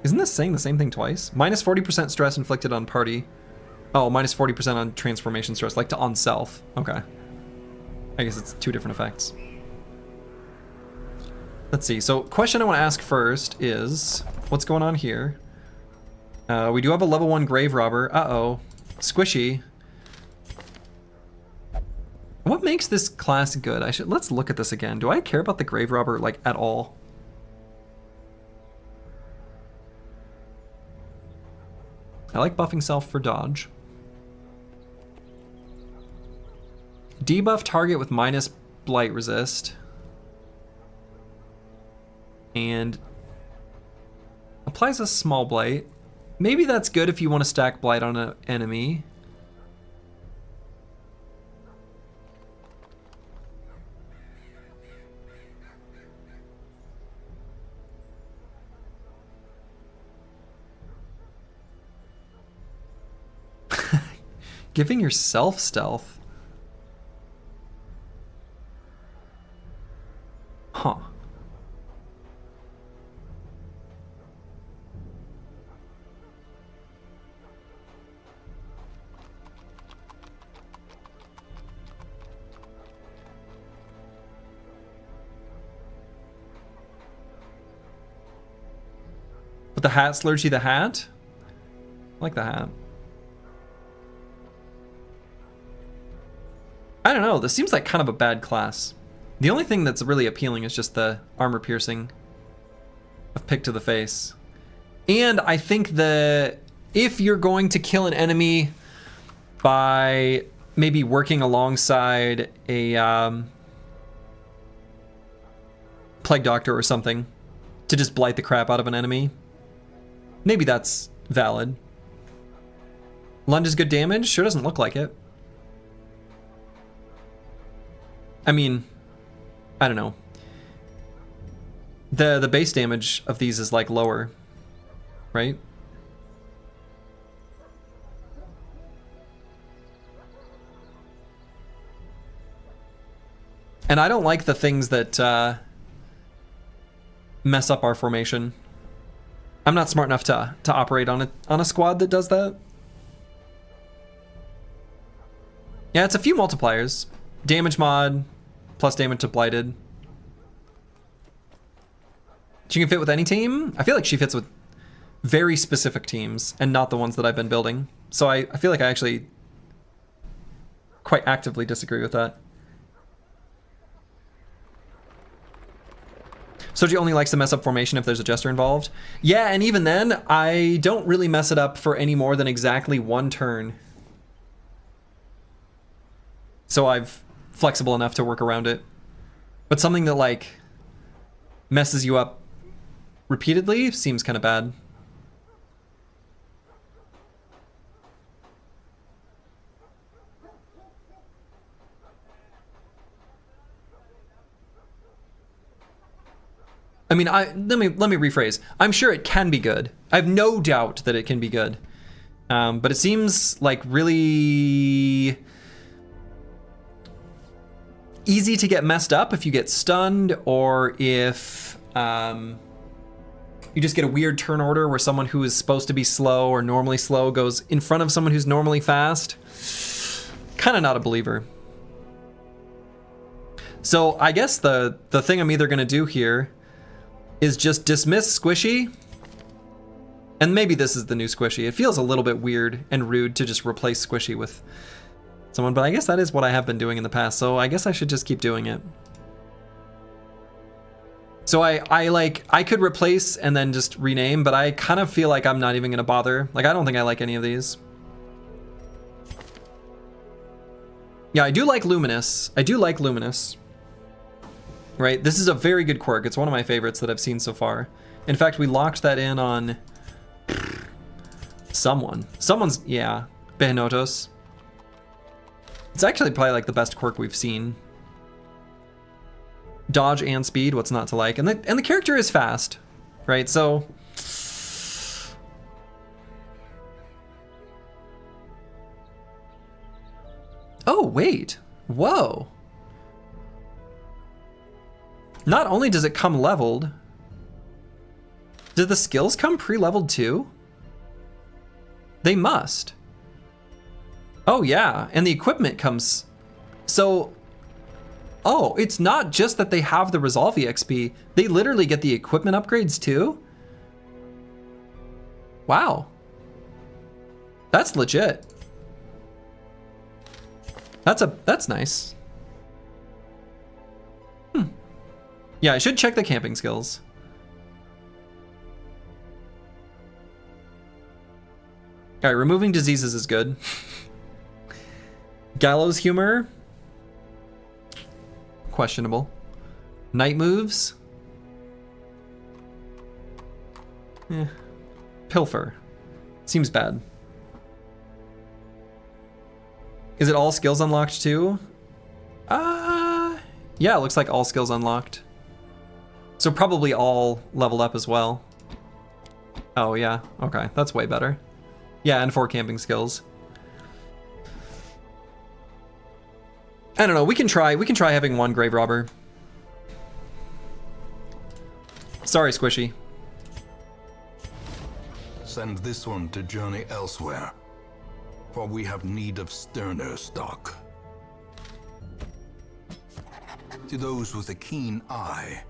Speaker 1: Isn't this saying the same thing twice? Minus 40% stress inflicted on party. Oh, minus 40% on transformation stress, like to on self. Okay. I guess it's two different effects. Let's see. So question I want to ask first is, what's going on here? We do have a level 1 grave robber. Uh-oh. Squishy. What makes this class good? Let's look at this again. Do I care about the grave robber like at all? I like buffing self for dodge. Debuff target with minus blight resist. And applies a small blight. Maybe that's good if you want to stack blight on an enemy. Giving yourself stealth. Huh. With the hat, Slurgy the hat. I like the hat. I don't know. This seems like kind of a bad class. The only thing that's really appealing is just the armor piercing of pick to the face. And I think if you're going to kill an enemy by maybe working alongside a Plague Doctor or something to just blight the crap out of an enemy, maybe that's valid. Lunge is good damage? Sure doesn't look like it. I mean, I don't know. The base damage of these is like lower, right? And I don't like the things that mess up our formation. I'm not smart enough to operate on a squad that does that. Yeah, it's a few multipliers. Damage mod, plus damage to blighted. She can fit with any team? I feel like she fits with very specific teams and not the ones that I've been building. So I feel like I actually quite actively disagree with that. Soji only likes to mess up formation if there's a jester involved. Yeah, and even then, I don't really mess it up for any more than exactly one turn. So I'm flexible enough to work around it. But something that like messes you up repeatedly seems kind of bad. I mean, let me rephrase. I'm sure it can be good. I have no doubt that it can be good. But it seems like really easy to get messed up if you get stunned, or if you just get a weird turn order where someone who is supposed to be slow or normally slow goes in front of someone who's normally fast. Kind of not a believer. So I guess the thing I'm either going to do here is just dismiss Squishy. And maybe this is the new Squishy. It feels a little bit weird and rude to just replace Squishy with someone, but I guess that is what I have been doing in the past, so I guess I should just keep doing it. So I could replace and then just rename, but I kind of feel like I'm not even gonna bother. Like, I don't think I like any of these. Yeah, I do like Luminous. I do like Luminous. Right, this is a very good quirk. It's one of my favorites that I've seen so far. In fact, we locked that in on someone's, yeah, Behenotos. It's actually probably like the best quirk we've seen. Dodge and speed, what's not to like? And the character is fast, right? So oh wait, whoa. Not only does it come leveled, do the skills come pre-leveled too? They must. Oh yeah, and the equipment comes. So, oh, it's not just that they have the Resolve EXP, they literally get the equipment upgrades too? Wow. That's legit. That's nice. Yeah, I should check the camping skills. All right, removing diseases is good. Gallows humor, questionable. Night moves, pilfer, seems bad. Is it all skills unlocked too? Yeah, it looks like all skills unlocked. So probably all leveled up as well. Oh yeah, okay, that's way better. Yeah, and 4 camping skills. I don't know, we can try having 1 grave robber. Sorry, Squishy.
Speaker 2: Send this one to journey elsewhere, for we have need of sterner stock. To those with a keen eye,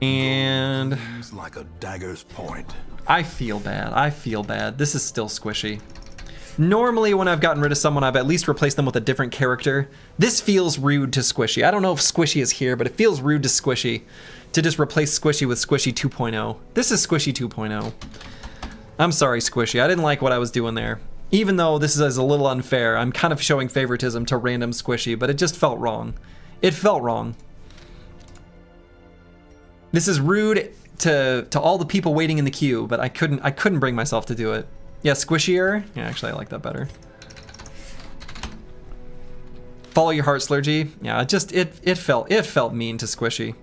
Speaker 1: And
Speaker 2: like a dagger's point.
Speaker 1: I feel bad. I feel bad. This is still squishy. Normally, when I've gotten rid of someone, I've at least replaced them with a different character. This feels rude to Squishy. I don't know if Squishy is here, but it feels rude to Squishy to just replace Squishy with Squishy 2.0. This is Squishy 2.0. I'm sorry, Squishy. I didn't like what I was doing there. Even though this is a little unfair, I'm kind of showing favoritism to random Squishy, but it just felt wrong. It felt wrong. This is rude to all the people waiting in the queue, but I couldn't bring myself to do it. Yeah, squishier. Yeah, actually, I like that better. Follow your heart, Slurgy. Yeah, it felt mean to Squishy.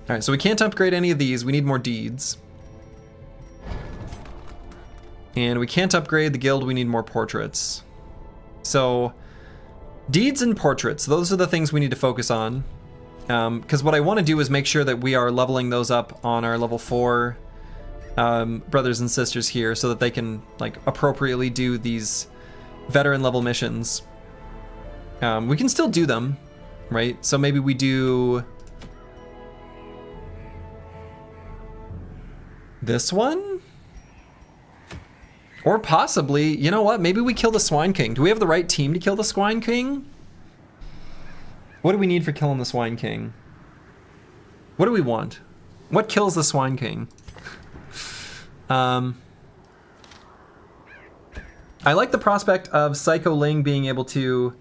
Speaker 1: All right, so we can't upgrade any of these. We need more deeds. And we can't upgrade the guild. We need more portraits. So, deeds and portraits. Those are the things we need to focus on. Because what I want to do is make sure that we are leveling those up on our level 4 brothers and sisters here so that they can like appropriately do these veteran level missions. We can still do them, right? So maybe we do this one? Or possibly, you know what? Maybe we kill the Swine King. Do we have the right team to kill the Swine King? What do we need for killing the Swine King? What do we want? What kills the Swine King? I like the prospect of Psycho Ling being able to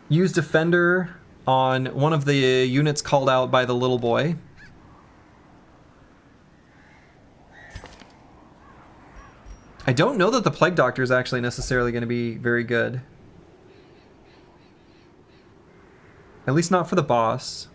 Speaker 1: use Defender on one of the units called out by the little boy. I don't know that the Plague Doctor is actually necessarily going to be very good. At least not for the boss.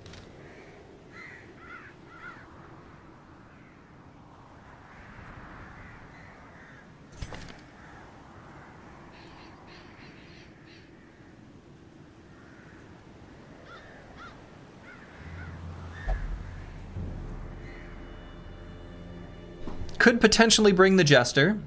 Speaker 1: Could potentially bring the Jester.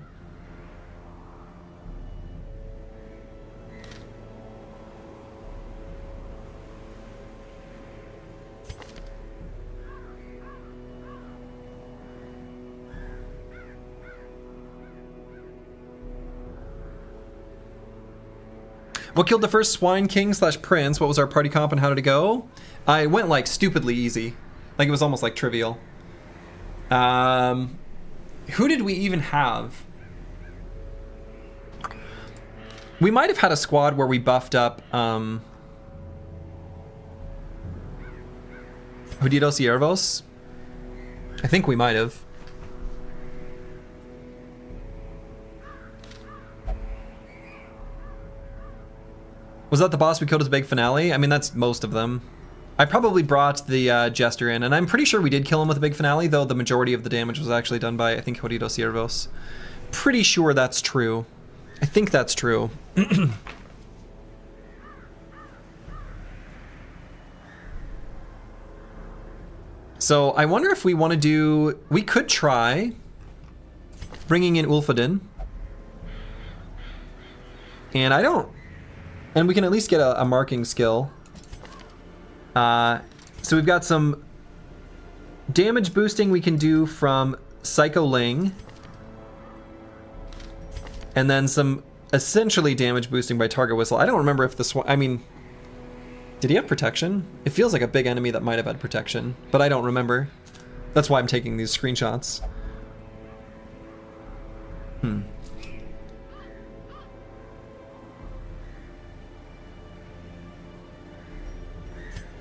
Speaker 1: What killed the first Swine King / Prince? What was our party comp and how did it go? I went like stupidly easy. Like it was almost like trivial. Who did we even have? We might have had a squad where we buffed up Jodido Ciervos. I think we might have. Was that the boss we killed as the big finale? I mean, that's most of them. I probably brought the Jester in, and I'm pretty sure we did kill him with a big finale, though the majority of the damage was actually done by, I think, Jodido Ciervos. Pretty sure that's true. I think that's true. So I wonder if we want to do... We could try bringing in Ulfadin. And I don't... And we can at least get a marking skill. So we've got some damage boosting we can do from Psycho Ling. And then some essentially damage boosting by Target Whistle. I don't remember if this one... I mean... Did he have protection? It feels like a big enemy that might have had protection, but I don't remember. That's why I'm taking these screenshots.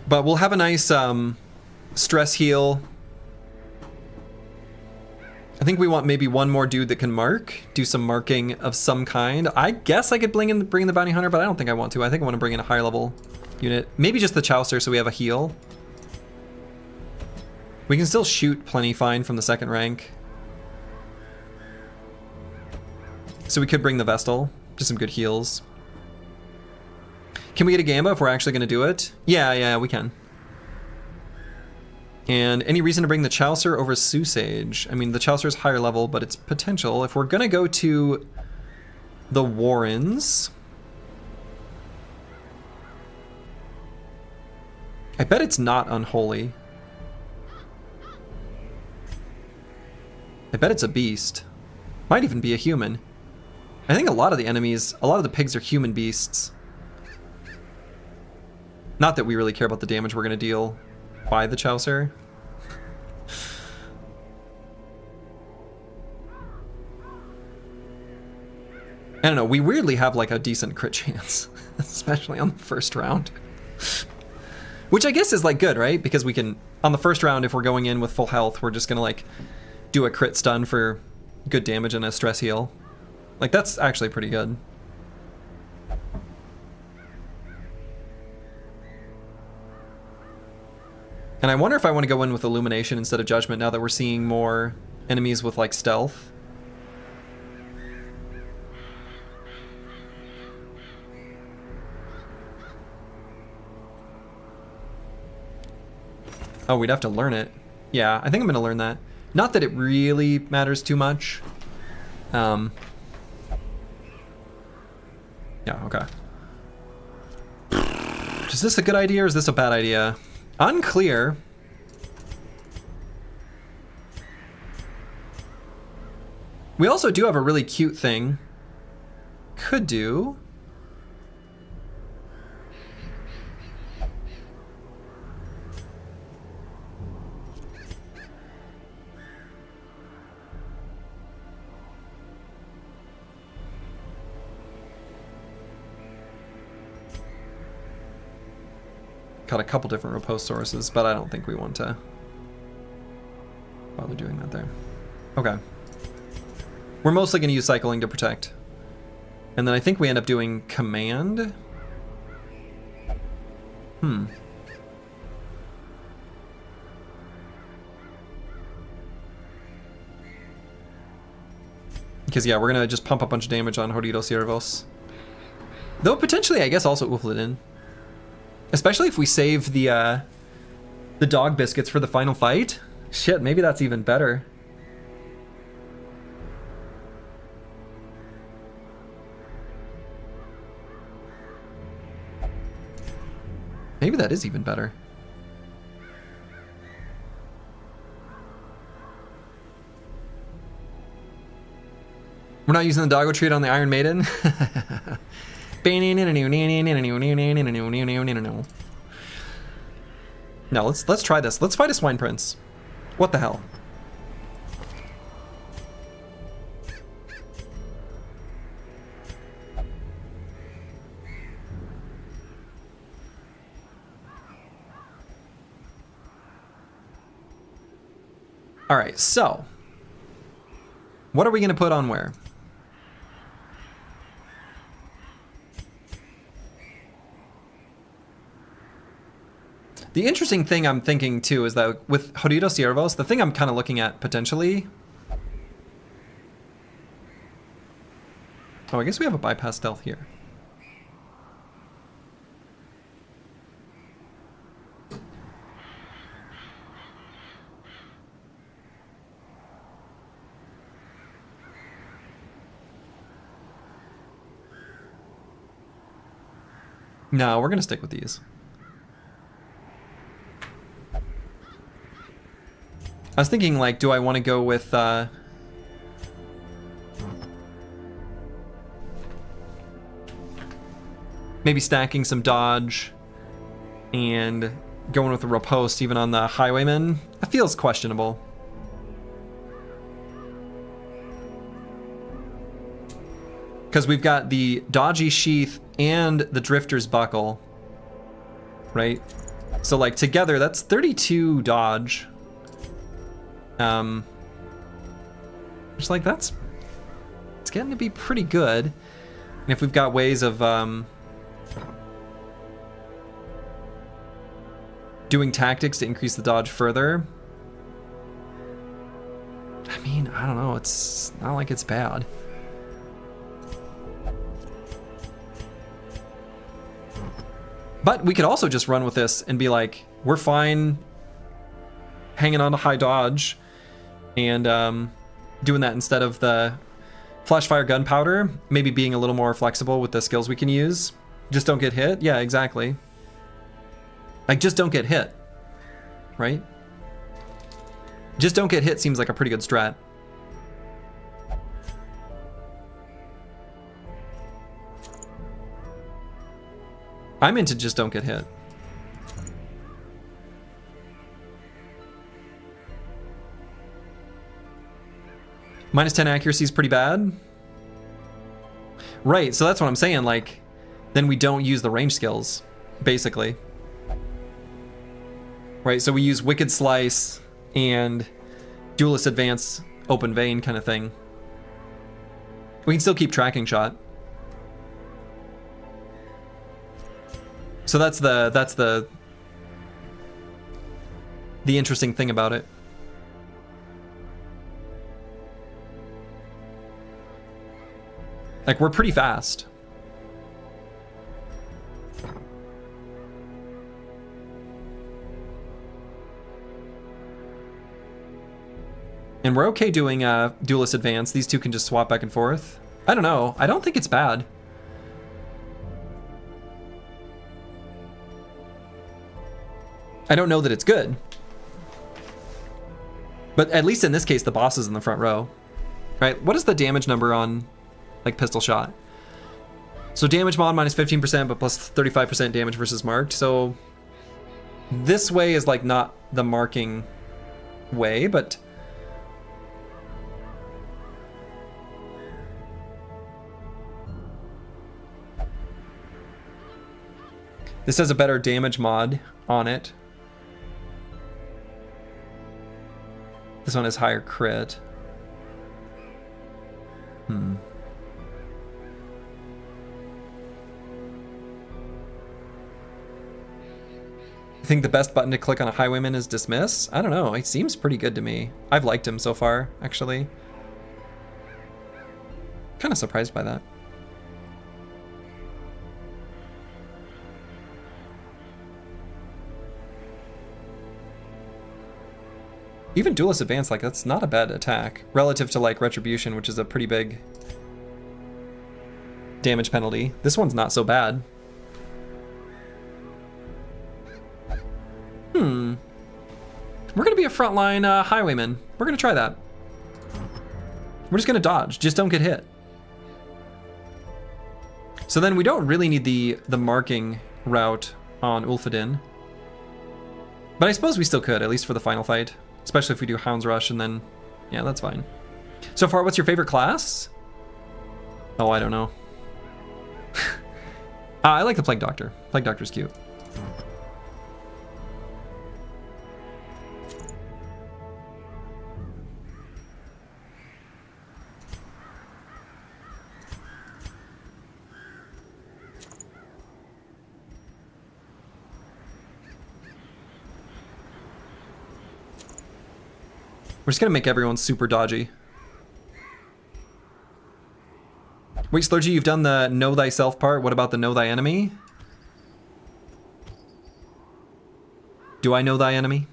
Speaker 1: But we'll have a nice stress heal. I think we want maybe one more dude that can mark, do some marking of some kind. I guess I could bring in the Bounty Hunter, but I don't think I want to. I think I want to bring in a higher level unit. Maybe just the Chaucer so we have a heal. We can still shoot plenty fine from the second rank. So we could bring the Vestal, just some good heals. Can we get a Gamba if we're actually going to do it? Yeah, we can. And any reason to bring the Chaucer over Susage? I mean, the Chaucer's higher level, but it's potential. If we're going to go to the Warrens... I bet it's not Unholy. I bet it's a beast. Might even be a human. I think a lot of the enemies, a lot of the pigs are human beasts. Not that we really care about the damage we're going to deal by the Chaucer. I don't know, we weirdly have like a decent crit chance, especially on the first round. Which I guess is like good, right? Because we can, on the first round, if we're going in with full health, we're just gonna like do a crit stun for good damage and a stress heal. Like that's actually pretty good. And I wonder if I want to go in with Illumination instead of Judgment now that we're seeing more enemies with like stealth. Oh, we'd have to learn it. Yeah, I think I'm going to learn that. Not that it really matters too much. Yeah, okay. Is this a good idea or is this a bad idea? Unclear. We also do have a really cute thing. Could do. Got a couple different riposte sources, but I don't think we want to bother doing that there. Okay. We're mostly going to use cycling to protect. And then I think we end up doing command. Because yeah, we're going to just pump a bunch of damage on Jodido Ciervos. Though potentially, I guess, also Uflidin. Especially if we save the dog biscuits for the final fight. Shit, maybe that's even better. Maybe that is even better. We're not using the doggo treat on the Iron Maiden. No, let's try this. Let's fight a swine prince. What the hell? All right, so what are we going to put on where? The interesting thing I'm thinking too is that with Jodido Ciervos, the thing I'm kind of looking at potentially. Oh, I guess we have a bypass stealth here. No, we're gonna stick with these. I was thinking, like, do I want to go with, maybe stacking some dodge and going with the riposte even on the highwayman? That feels questionable. Because we've got the dodgy sheath and the drifter's buckle, right? So, like, together, that's 32 dodge. Just like it's getting to be pretty good. And if we've got ways of doing tactics to increase the dodge further, I mean, I don't know, it's not like it's bad. But we could also just run with this and be like, we're fine hanging on to high dodge and doing that instead of the flash fire gunpowder, maybe being a little more flexible with the skills we can use. Just don't get hit. Yeah, exactly. Like, just don't get hit, right? Just don't get hit seems like a pretty good strat. I'm into just don't get hit. -10 accuracy is pretty bad. Right, so that's what I'm saying, like, then we don't use the range skills, basically. Right, so we use Wicked Slice and Duelist Advance Open Vein kind of thing. We can still keep Tracking Shot. So that's the interesting thing about it. Like, we're pretty fast. And we're okay doing Duelist Advance. These two can just swap back and forth. I don't know. I don't think it's bad. I don't know that it's good. But at least in this case, the boss is in the front row. Right? What is the damage number on, like, pistol shot? So damage mod minus 15%, but plus 35% damage versus marked. So this way is, like, not the marking way, but... this has a better damage mod on it. This one has higher crit. I think the best button to click on a highwayman is dismiss? I don't know, he seems pretty good to me. I've liked him so far, actually. Kind of surprised by that. Even Duelist Advance, like, that's not a bad attack relative to, like, Retribution, which is a pretty big damage penalty. This one's not so bad. We're gonna be a frontline highwayman. We're gonna try that. We're just gonna dodge, just don't get hit. So then we don't really need the marking route on Ulfadin. But I suppose we still could, at least for the final fight. Especially if we do Hound's Rush, and then, yeah, that's fine. So far, what's your favorite class? Oh, I don't know. I like the Plague Doctor. Plague Doctor's cute. We're just gonna make everyone super dodgy. Wait, Slurgy, you've done the know thyself part. What about the know thy enemy? Do I know thy enemy?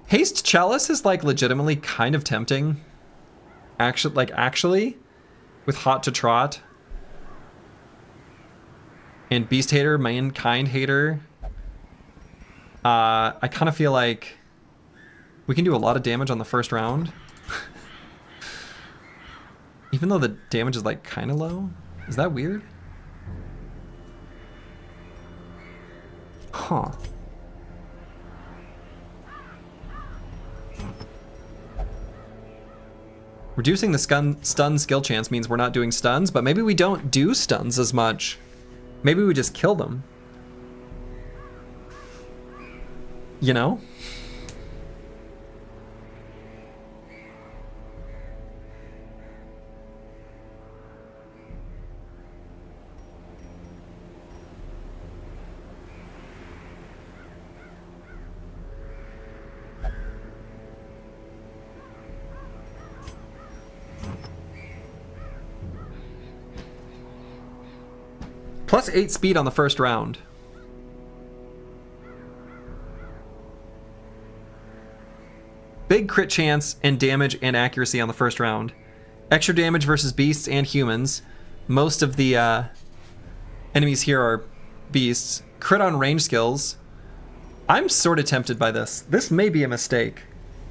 Speaker 1: Haste Chalice is, like, legitimately kind of tempting. Actually, with Hot to Trot. And Beast Hater, Mankind Hater. I kind of feel like we can do a lot of damage on the first round. Even though the damage is, like, kind of low. Is that weird? Huh. Reducing the stun skill chance means we're not doing stuns, but maybe we don't do stuns as much. Maybe we just kill them. You know? Plus 8 speed on the first round. Big crit chance and damage and accuracy on the first round. Extra damage versus beasts and humans. Most of the enemies here are beasts. Crit on range skills. I'm sort of tempted by this. This may be a mistake.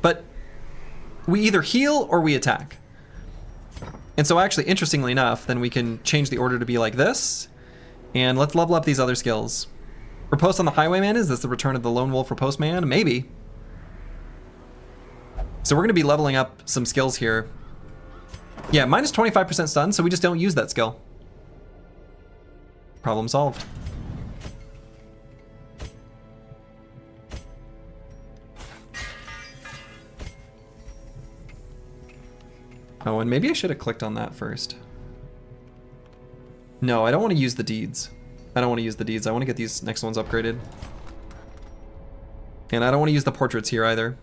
Speaker 1: But we either heal or we attack. And so actually, interestingly enough, then we can change the order to be like this. And let's level up these other skills. Riposte on the Highwayman, is this the return of the Lone Wolf Riposte Man? Maybe. So we're going to be leveling up some skills here. Yeah, minus 25% stun, so we just don't use that skill. Problem solved. Oh, and maybe I should have clicked on that first. No, I don't want to use the deeds. I don't want to use the deeds. I want to get these next ones upgraded. And I don't want to use the portraits here either.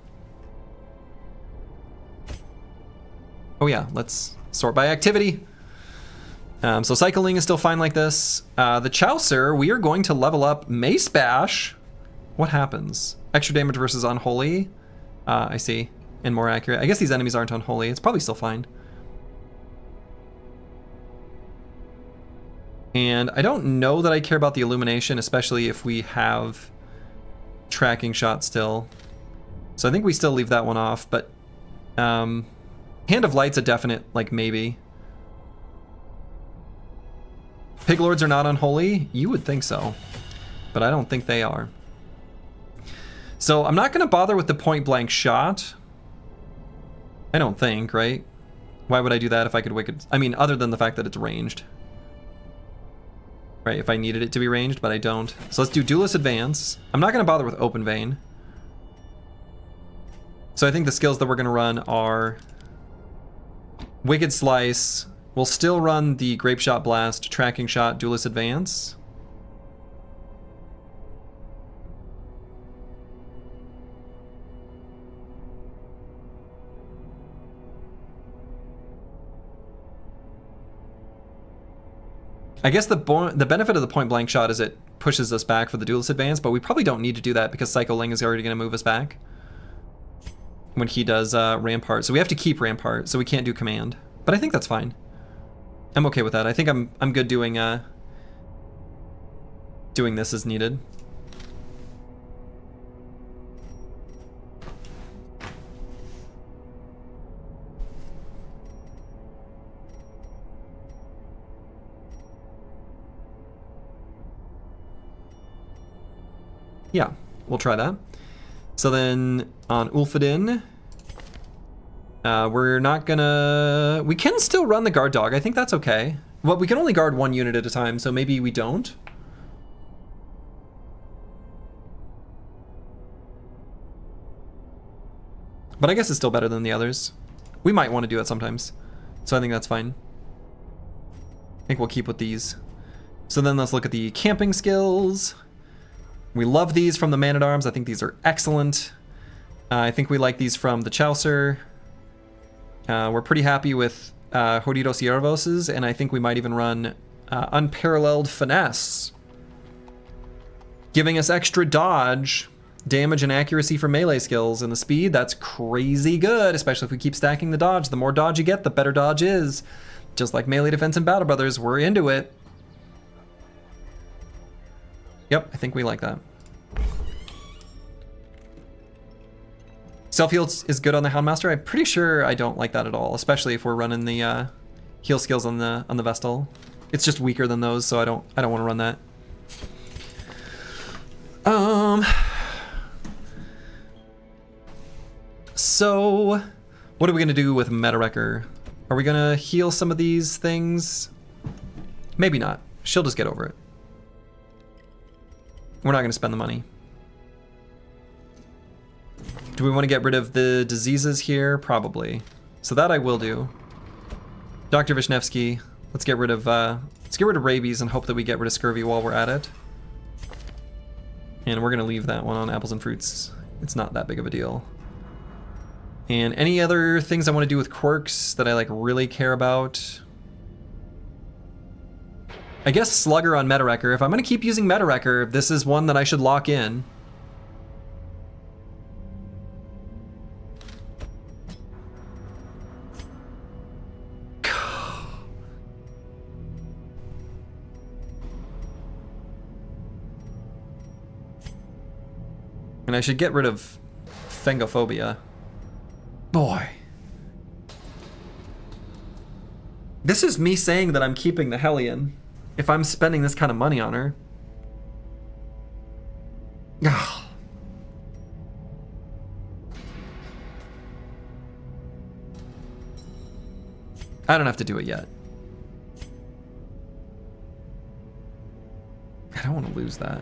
Speaker 1: Oh yeah, let's sort by activity. So cycling is still fine like this. The Chaucer, we are going to level up Mace Bash. What happens? Extra damage versus Unholy. I see. And more accurate. I guess these enemies aren't unholy. It's probably still fine. And I don't know that I care about the illumination, especially if we have tracking shot still. So I think we still leave that one off, but Hand of Light's a definite, like, maybe. Pig Lords are not unholy? You would think so, but I don't think they are. So I'm not going to bother with the point blank shot. I don't think, right? Why would I do that if I could Wicked... I mean, other than the fact that it's ranged. Right, if I needed it to be ranged, but I don't. So let's do Duelist Advance. I'm not going to bother with Open Vein. So I think the skills that we're going to run are... Wicked Slice. We'll still run the Grape Shot Blast, Tracking Shot, Duelist Advance. I guess the benefit of the point blank shot is it pushes us back for the Duelist Advance, but we probably don't need to do that because Psycho Ling is already going to move us back when he does Rampart. So we have to keep Rampart, so we can't do Command. But I think that's fine. I'm okay with that. I think I'm good doing this as needed. Yeah, we'll try that. So then on Ulfadin, we're not gonna... We can still run the guard dog. I think that's okay. Well, we can only guard one unit at a time, so maybe we don't. But I guess it's still better than the others. We might want to do it sometimes. So I think that's fine. I think we'll keep with these. So then let's look at the camping skills. We love these from the Man-at-Arms. I think these are excellent. I think we like these from the Chaucer. We're pretty happy with Jodidos Yervoses, and I think we might even run Unparalleled Finesse, giving us extra dodge, damage, and accuracy for melee skills, and the speed. That's crazy good, especially if we keep stacking the dodge. The more dodge you get, the better dodge is. Just like melee defense and Battle Brothers, we're into it. Yep, I think we like that. Self-heal is good on the Houndmaster. I'm pretty sure I don't like that at all, especially if we're running the heal skills on the Vestal. It's just weaker than those, so I don't want to run that. So what are we gonna do with Meta Wrecker? Are we gonna heal some of these things? Maybe not. She'll just get over it. We're not gonna spend the money. Do we want to get rid of the diseases here? Probably. So that I will do. Dr. Vishnevsky, let's get rid of rabies and hope that we get rid of scurvy while we're at it. And we're gonna leave that one on apples and fruits. It's not that big of a deal. And any other things I want to do with quirks that I like really care about? I guess Slugger on Meta Wrecker. If I'm gonna keep using Meta Wrecker, this is one that I should lock in. And I should get rid of Fengophobia. Boy. This is me saying that I'm keeping the Hellion if I'm spending this kind of money on her. I don't have to do it yet. I don't want to lose that.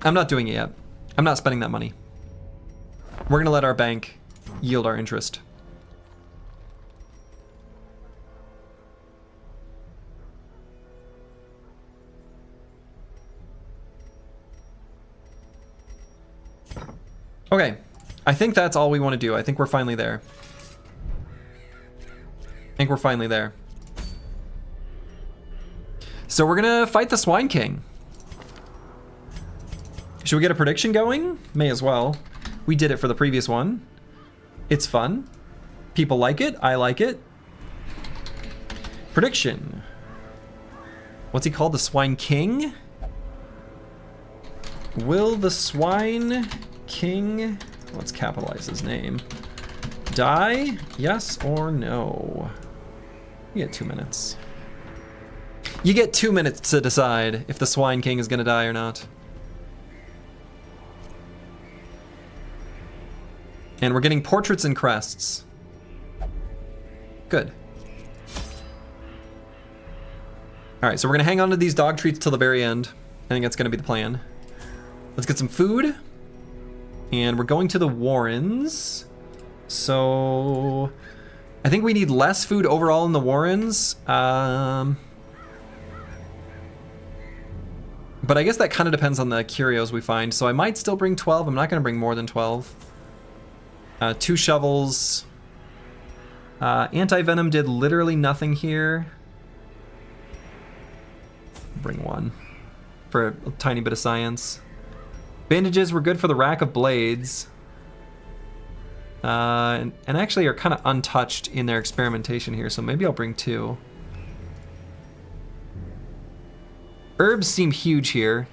Speaker 1: I'm not doing it yet. I'm not spending that money. We're gonna let our bank yield our interest. Okay, I think that's all we want to do. I think we're finally there. So we're gonna fight the Swine King. Should we get a prediction going? May as well. We did it for the previous one. It's fun. People like it. I like it. Prediction. What's he called? The Swine King? Will the Swine King, let's capitalize his name, die? Yes or no? You get 2 minutes. You get 2 minutes to decide if the Swine King is gonna die or not. And we're getting portraits and crests. Good. Alright, so we're gonna hang on to these dog treats till the very end. I think that's gonna be the plan. Let's get some food. And we're going to the Warrens. So I think we need less food overall in the Warrens. But I guess that kind of depends on the curios we find. So I might still bring 12. I'm not going to bring more than 12. 2 shovels. Anti-venom did literally nothing here. Bring 1 for a tiny bit of science. Bandages were good for the rack of blades. And actually are kind of untouched in their experimentation here, so maybe I'll bring 2. Herbs seem huge here.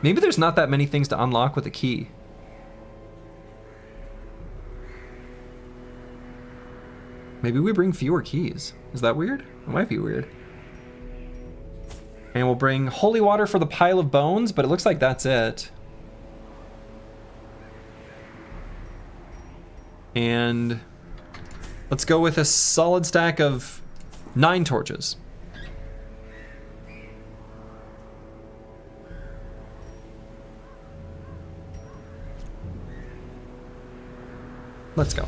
Speaker 1: Maybe there's not that many things to unlock with a key. Maybe we bring fewer keys. Is that weird? It might be weird. And we'll bring holy water for the pile of bones, but it looks like that's it. And let's go with a solid stack of 9 torches. Let's go.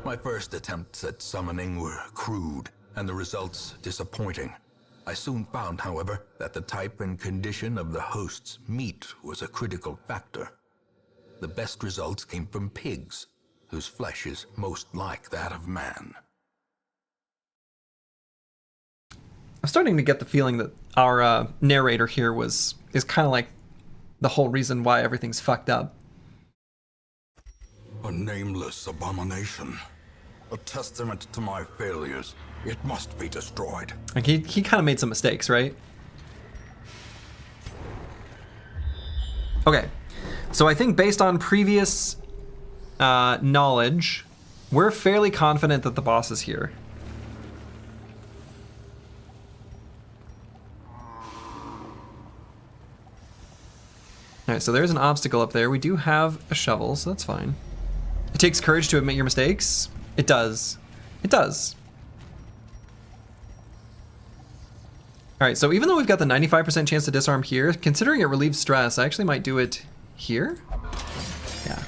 Speaker 2: My first attempts at summoning were crude, and the results disappointing. I soon found, however, that the type and condition of the host's meat was a critical factor. The best results came from pigs, whose flesh is most like that of man.
Speaker 1: I'm starting to get the feeling that our narrator here is kind of like the whole reason why everything's fucked up.
Speaker 2: A nameless abomination. A testament to my failures. It must be destroyed.
Speaker 1: Like he kind of made some mistakes, right? Okay, so I think based on previous knowledge, we're fairly confident that the boss is here. Alright, so there's an obstacle up there. We do have a shovel, so that's fine. It takes courage to admit your mistakes. It does. It does. Alright, so even though we've got the 95% chance to disarm here, considering it relieves stress, I actually might do it here. Yeah.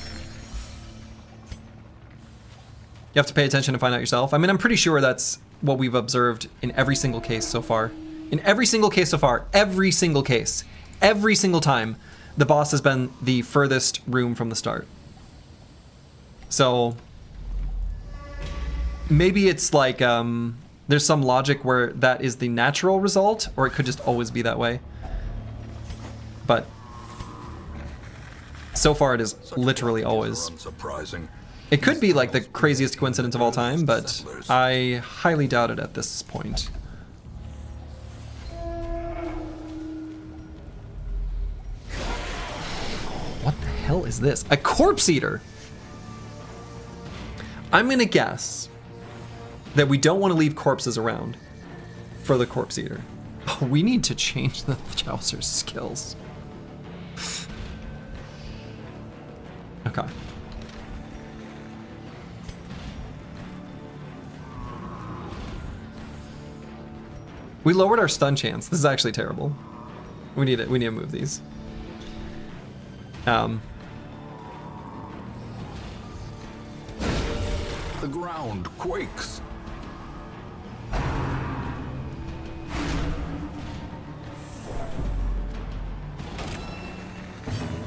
Speaker 1: You have to pay attention to find out yourself. I mean, I'm pretty sure that's what we've observed in every single case so far. In every single case so far, every single case, every single time, the boss has been the furthest room from the start. So maybe it's like there's some logic where that is the natural result, or it could just always be that way. But so far it is literally always.
Speaker 2: Unsurprising.
Speaker 1: It could be like the craziest coincidence of all time, but I highly doubt it at this point. What the hell hell is this? A corpse eater. I'm gonna guess that we don't want to leave corpses around for the corpse eater. Oh, we need to change the Chaucer's skills. Okay. We lowered our stun chance. This is actually terrible. We need to move these.
Speaker 3: The ground quakes.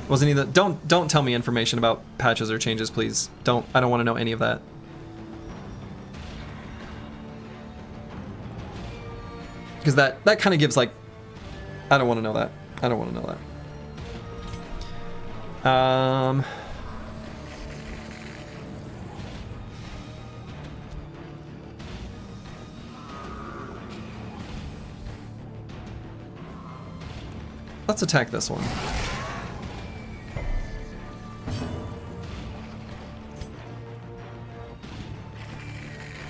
Speaker 1: Wasn't either. Don't tell me information about patches or changes, please. I don't want to know any of that. Because that kind of gives like, I don't want to know that. I don't want to know that. Let's attack this one.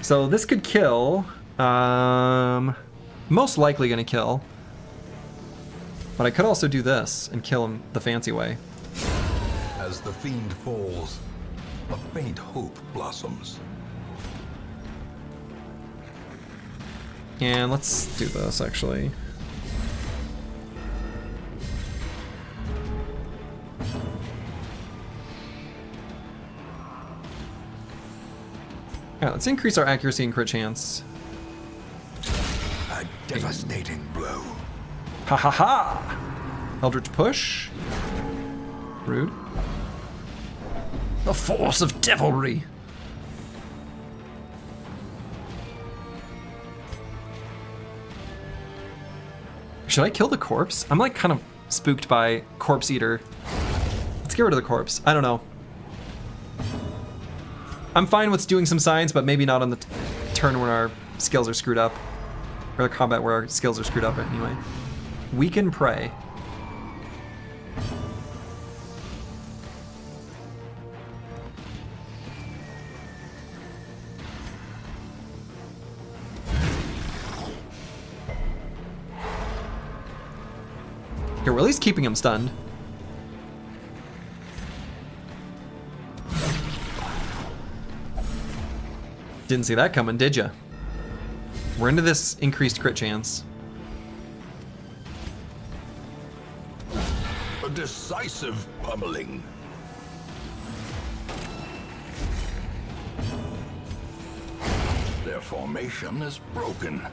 Speaker 1: So this could kill. Most likely gonna kill. But I could also do this and kill him the fancy way.
Speaker 2: As the fiend falls, a faint hope blossoms.
Speaker 1: And let's do this actually. Yeah, let's increase our accuracy and crit chance.
Speaker 2: A devastating blow.
Speaker 1: Ha ha ha! Eldritch push. Rude. The force of devilry. Should I kill the corpse? I'm like kind of spooked by corpse eater. Let's get rid of the corpse. I don't know. I'm fine with doing some science, but maybe not on the turn when our skills are screwed up. Or the combat where our skills are screwed up anyway. Weaken prey. Here, we're at least keeping him stunned. Didn't see that coming, did ya? We're into this increased crit chance.
Speaker 3: A decisive pummeling. Their formation is broken.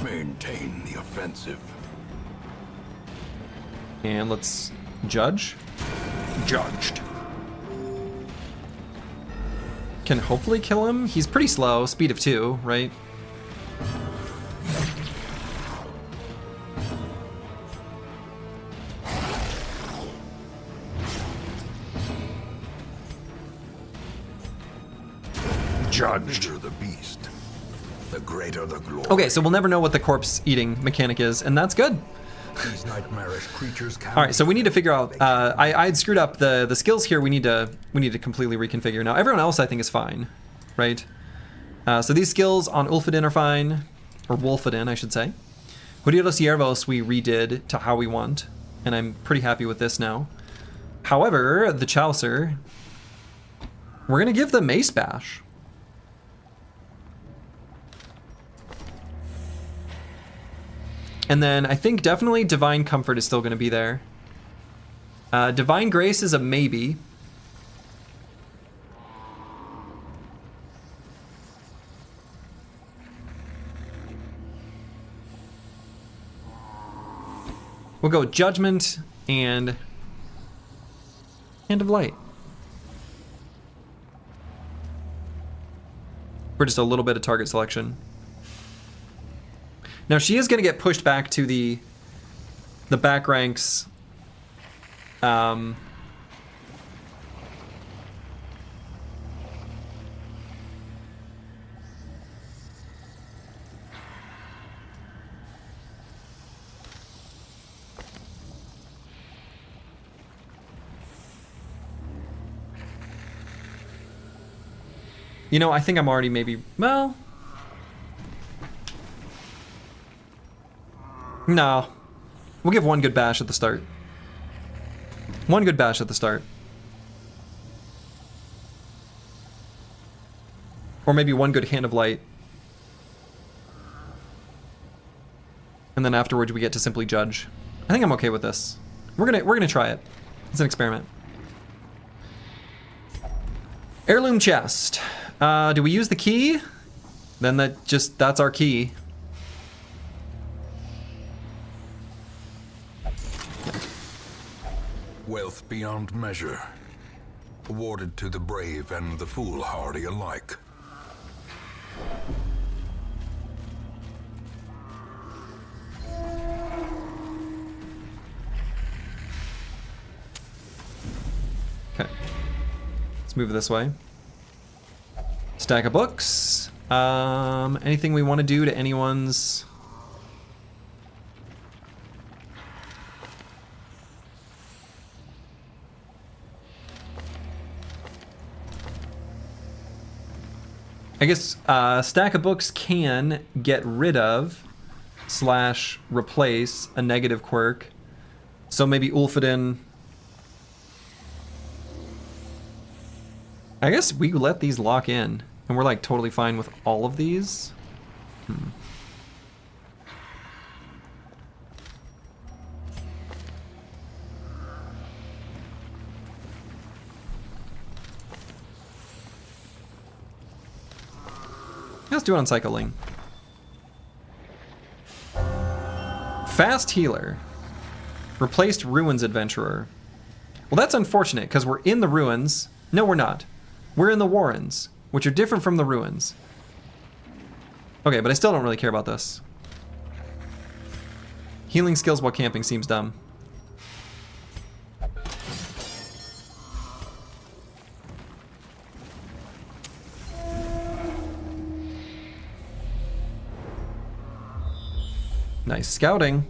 Speaker 3: Maintain the offensive.
Speaker 1: And let's judge. Judged. Can hopefully kill him. He's pretty slow, speed of 2, right?
Speaker 2: Judged. The bigger the beast, the greater the glory.
Speaker 1: Okay, so we'll never know what the corpse eating mechanic is, and that's good.
Speaker 2: These nightmarish creatures can.
Speaker 1: All right, so we need to figure out. I had screwed up the skills here. We need to completely reconfigure. Now everyone else I think is fine, right? So these skills on Ulfadin are fine, or Wolfadin I should say. Judío los Siervos we redid to how we want, and I'm pretty happy with this now. However, the Chaucer, we're gonna give the Mace Bash. And then I think definitely Divine Comfort is still going to be there. Divine Grace is a maybe. We'll go Judgment and Hand of Light. For just a little bit of target selection. Now she is going to get pushed back to the back ranks. You know, I think I'm already maybe, well... No. We'll give one good bash at the start. One good bash at the start. Or maybe one good hand of light. And then afterwards we get to simply judge. I think I'm okay with this. We're gonna try it. It's an experiment. Heirloom chest. Do we use the key? Then that's our key.
Speaker 2: Wealth beyond measure, awarded to the brave and the foolhardy alike.
Speaker 1: Okay. Let's move it this way. Stack of books. Anything we want to do to anyone's... I guess stack of books can get rid of / replace a negative quirk. So maybe Ulfadin. I guess we let these lock in and we're like totally fine with all of these. Let's do it on Cycling. Fast Healer. Replaced Ruins Adventurer. Well, that's unfortunate, because we're in the Ruins. No, we're not. We're in the Warrens, which are different from the Ruins. Okay, but I still don't really care about this. Healing skills while camping seems dumb. Nice scouting.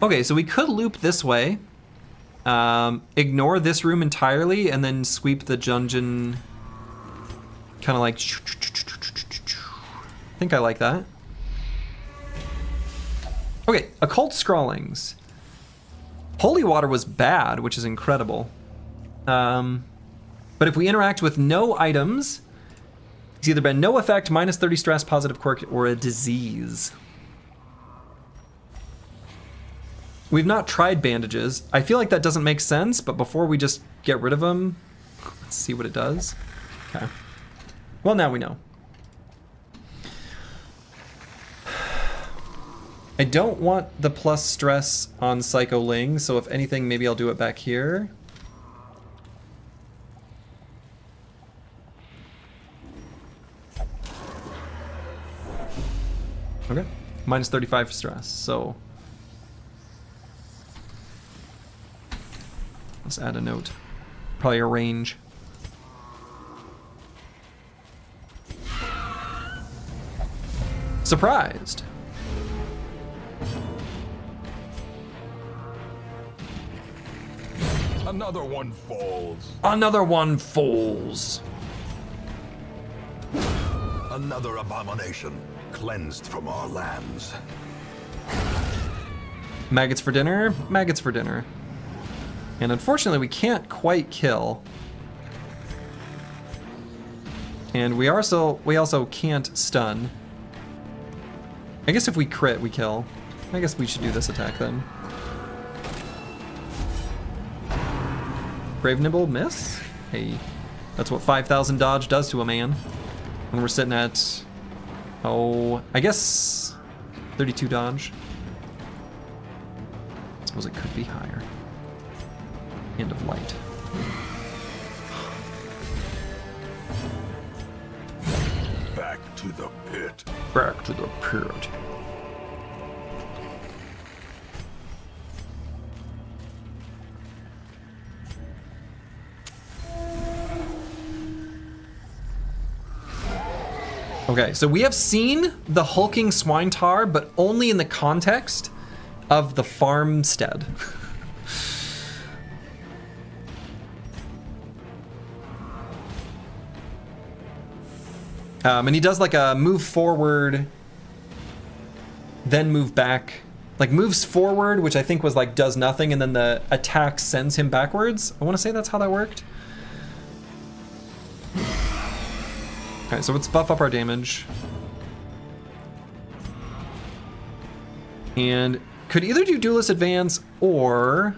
Speaker 1: Okay, so we could loop this way. Ignore this room entirely and then sweep the dungeon. Kind of like... I think I like that. Okay, Occult Scrawlings. Holy Water was bad, which is incredible. But if we interact with no items... It's either been no effect, -30 stress, positive quirk, or a disease. We've not tried bandages. I feel like that doesn't make sense, but before we just get rid of them, let's see what it does. Okay. Well, now we know. I don't want the plus stress on Psycho Ling, so if anything, maybe I'll do it back here. Okay, -35 stress, so let's add a note. Probably a range. Surprised.
Speaker 3: Another one falls.
Speaker 1: Another one falls.
Speaker 2: Another abomination cleansed from our lands.
Speaker 1: Maggots for dinner, maggots for dinner. And unfortunately we can't quite kill. And we also can't stun. I guess if we crit, we kill. I guess we should do this attack then. Brave Nibble, miss? Hey, that's what 5,000 dodge does to a man. And we're sitting at, oh, I guess 32 dodge. I suppose it could be higher. End of light.
Speaker 3: Back to the pit.
Speaker 1: Back to the pit. Okay, so we have seen the hulking swine tar, but only in the context of the farmstead. And he does like a move forward, then move back. Like moves forward, which I think was like does nothing, and then the attack sends him backwards. I want to say that's how that worked. Okay, so let's buff up our damage. And could either do Duelist Advance or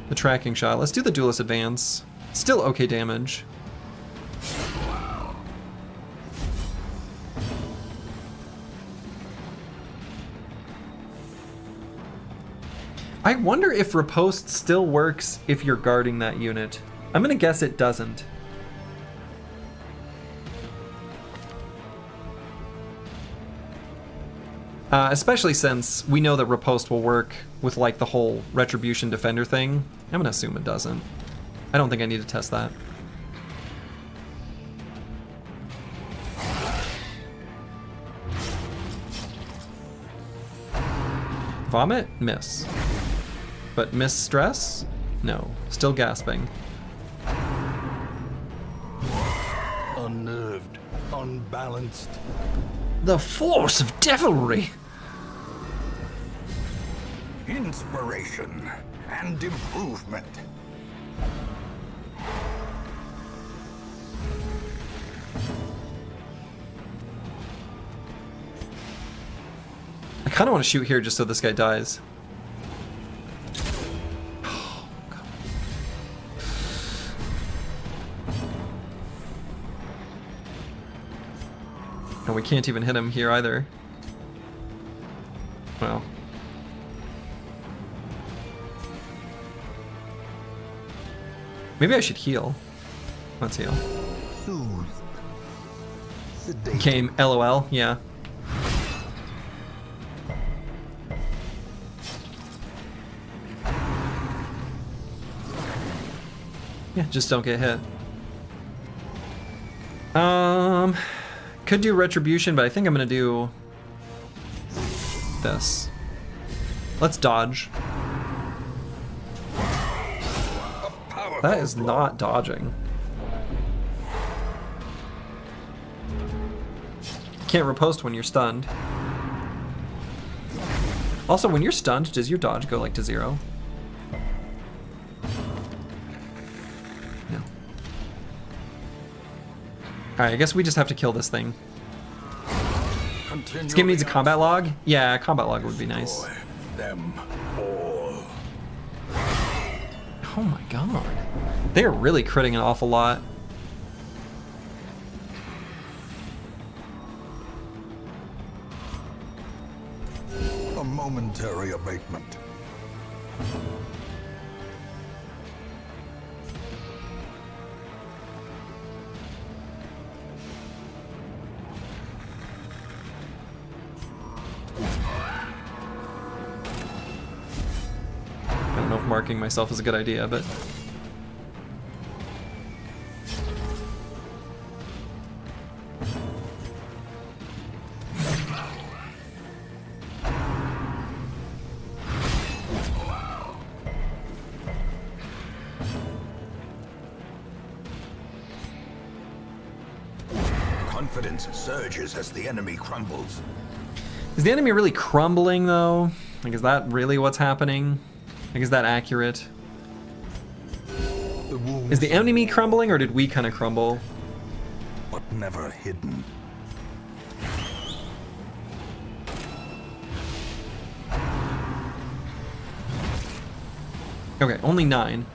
Speaker 1: the tracking shot. Let's do the Duelist Advance. Still okay damage. I wonder if Riposte still works if you're guarding that unit. I'm gonna guess it doesn't. Especially since we know that Riposte will work with like the whole Retribution Defender thing. I'm gonna assume it doesn't. I don't think I need to test that. Vomit? Miss. But miss stress? No. Still gasping.
Speaker 3: Unnerved, unbalanced.
Speaker 1: The force of devilry!
Speaker 2: Inspiration and improvement.
Speaker 1: I kind of want to shoot here just so this guy dies. And we can't even hit him here either. Well. Maybe I should heal. Let's heal.
Speaker 2: Soothed. Sedated.
Speaker 1: Came LOL, yeah. Yeah, just don't get hit. Could do Retribution, but I think I'm gonna do this. Let's dodge. That is not dodging. Can't riposte when you're stunned. Also, when you're stunned, does your dodge go like to 0? No. Alright, I guess we just have to kill this thing. This game needs a combat log? Yeah, a combat log would be nice.
Speaker 3: Them all.
Speaker 1: Oh my god. They are really critting an awful lot.
Speaker 2: A momentary abatement.
Speaker 1: I don't know if marking myself is a good idea, but...
Speaker 2: Confidence surges as the enemy crumbles.
Speaker 1: Is the enemy really crumbling, though? Like, is that really what's happening? Like, is that accurate? Is the enemy crumbling, or did we kind of crumble?
Speaker 2: But never hidden.
Speaker 1: Okay, only 9.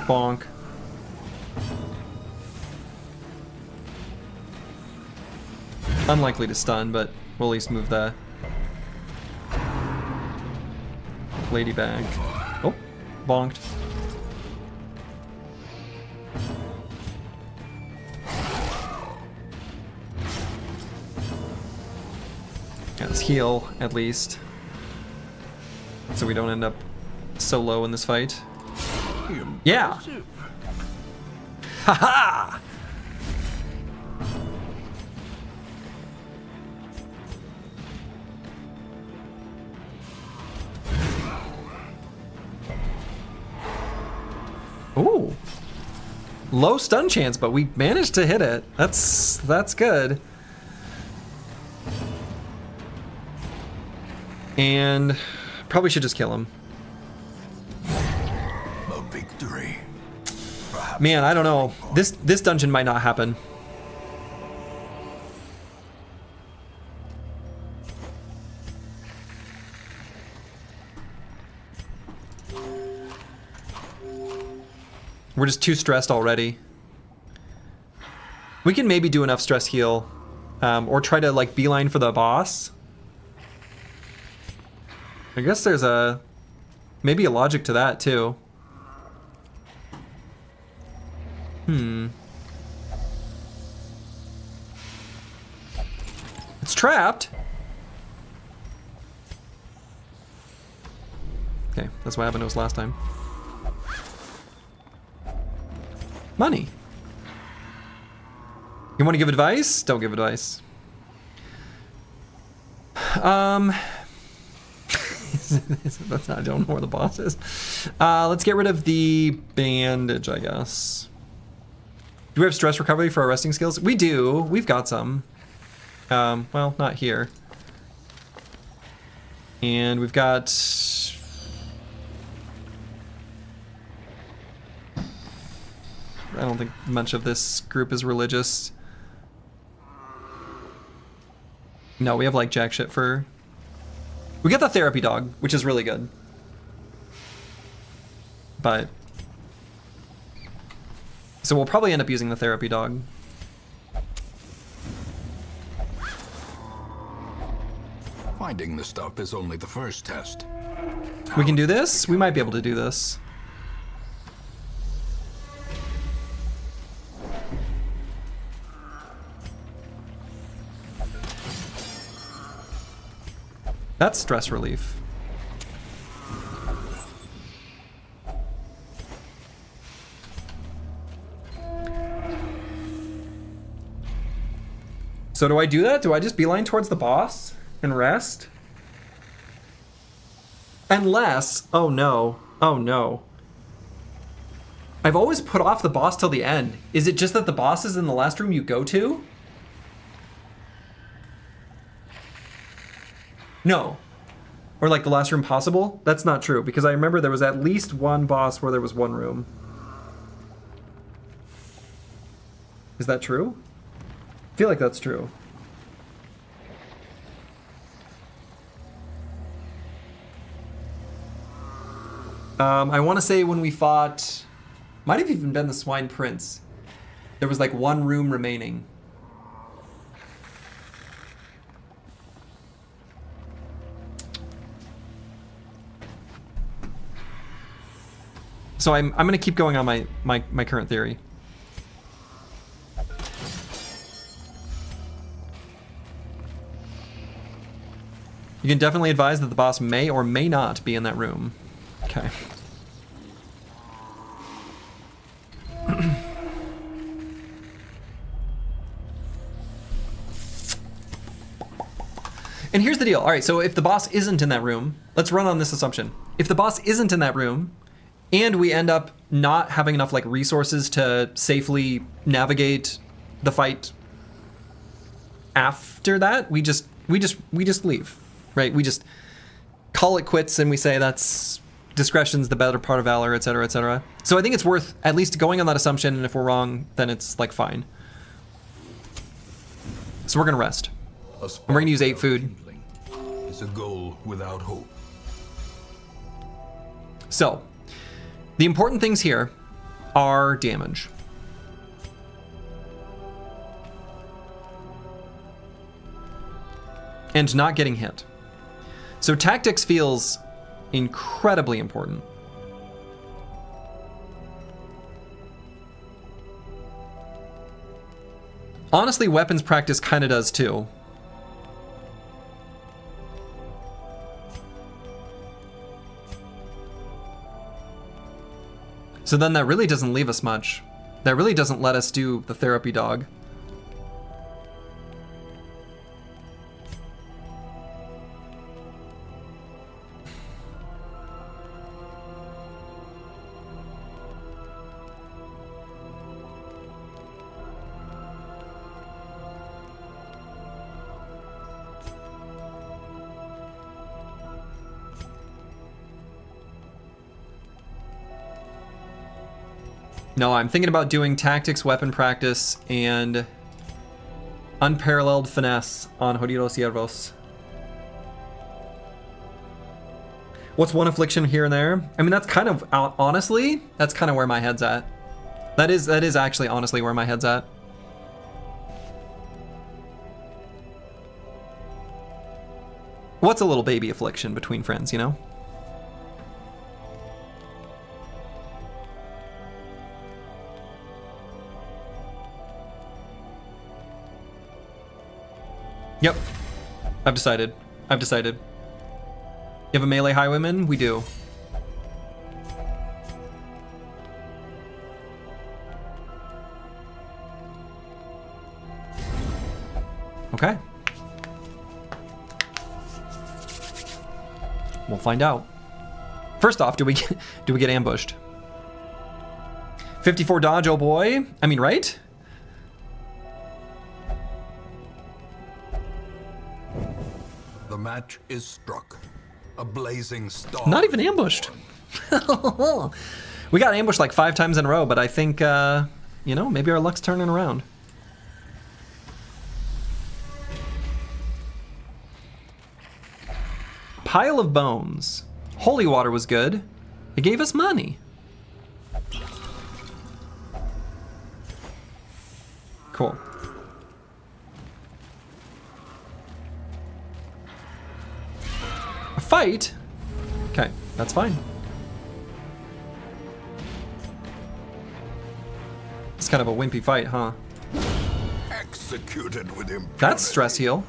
Speaker 1: Bonk. Unlikely to stun, but we'll at least move the lady back. Oh, bonked. Yeah, let's heal at least, so we don't end up so low in this fight. Yeah. Ha-ha! Ooh. Low stun chance, but we managed to hit it. That's good. And probably should just kill him.
Speaker 2: A victory. Perhaps.
Speaker 1: Man, I don't know. This dungeon might not happen. We're just too stressed already. We can maybe do enough stress heal, or try to like beeline for the boss. I guess there's maybe a logic to that too. It's trapped. Okay, that's what happened to us last time. Money. You want to give advice? Don't give advice. That's not, I don't know where the boss is. Let's get rid of the bandage, I guess. Do we have stress recovery for our resting skills? We do. We've got some. Well, not here. And we've got... I don't think much of this group is religious. No, we have like jack shit for... We get the therapy dog, which is really good. But... So we'll probably end up using the therapy dog.
Speaker 2: Finding the stuff is only the first test.
Speaker 1: We can do this? We might be able to do this. That's stress relief. So do I do that? Do I just beeline towards the boss and rest? Unless, oh no, oh no. I've always put off the boss till the end. Is it just that the boss is in the last room you go to? No. Or like the last room possible? That's not true, because I remember there was at least one boss where there was one room. Is that true? I feel like that's true. I want to say when we fought... Might have even been the Swine Prince. There was like one room remaining. So I'm gonna keep going on my current theory. You can definitely advise that the boss may or may not be in that room. Okay. And here's the deal. All right, so if the boss isn't in that room, let's run on this assumption. If the boss isn't in that room, and we end up not having enough like resources to safely navigate the fight after that, we just leave, right? We just call it quits and we say that's discretion's the better part of valor, etc., etc. So I think it's worth at least going on that assumption, and if we're wrong, then it's like fine. So we're gonna rest. And we're gonna use 8 food.
Speaker 2: It's a goal without hope.
Speaker 1: So, the important things here are damage. And not getting hit. So tactics feels incredibly important. Honestly, weapons practice kind of does too. So then that really doesn't leave us much. That really doesn't let us do the therapy dog. No, I'm thinking about doing tactics, weapon practice, and unparalleled finesse on Jodidos Hierros. What's one affliction here and there? I mean, that's kind of, honestly, that's kind of where my head's at. That is actually honestly where my head's at. What's a little baby affliction between friends, you know? Yep. I've decided. You have a melee highwayman? We do. Okay. We'll find out. First off, do we get ambushed? 54 dodge, oh boy. I mean, right?
Speaker 2: The match is struck. A blazing star.
Speaker 1: Not even ambushed. We got ambushed like 5 times in a row, but I think, you know, maybe our luck's turning around. Pile of bones. Holy water was good. It gave us money. Cool. A fight? Okay, that's fine. It's kind of a wimpy fight, huh?
Speaker 2: Executed with impunity.
Speaker 1: That's stress heal.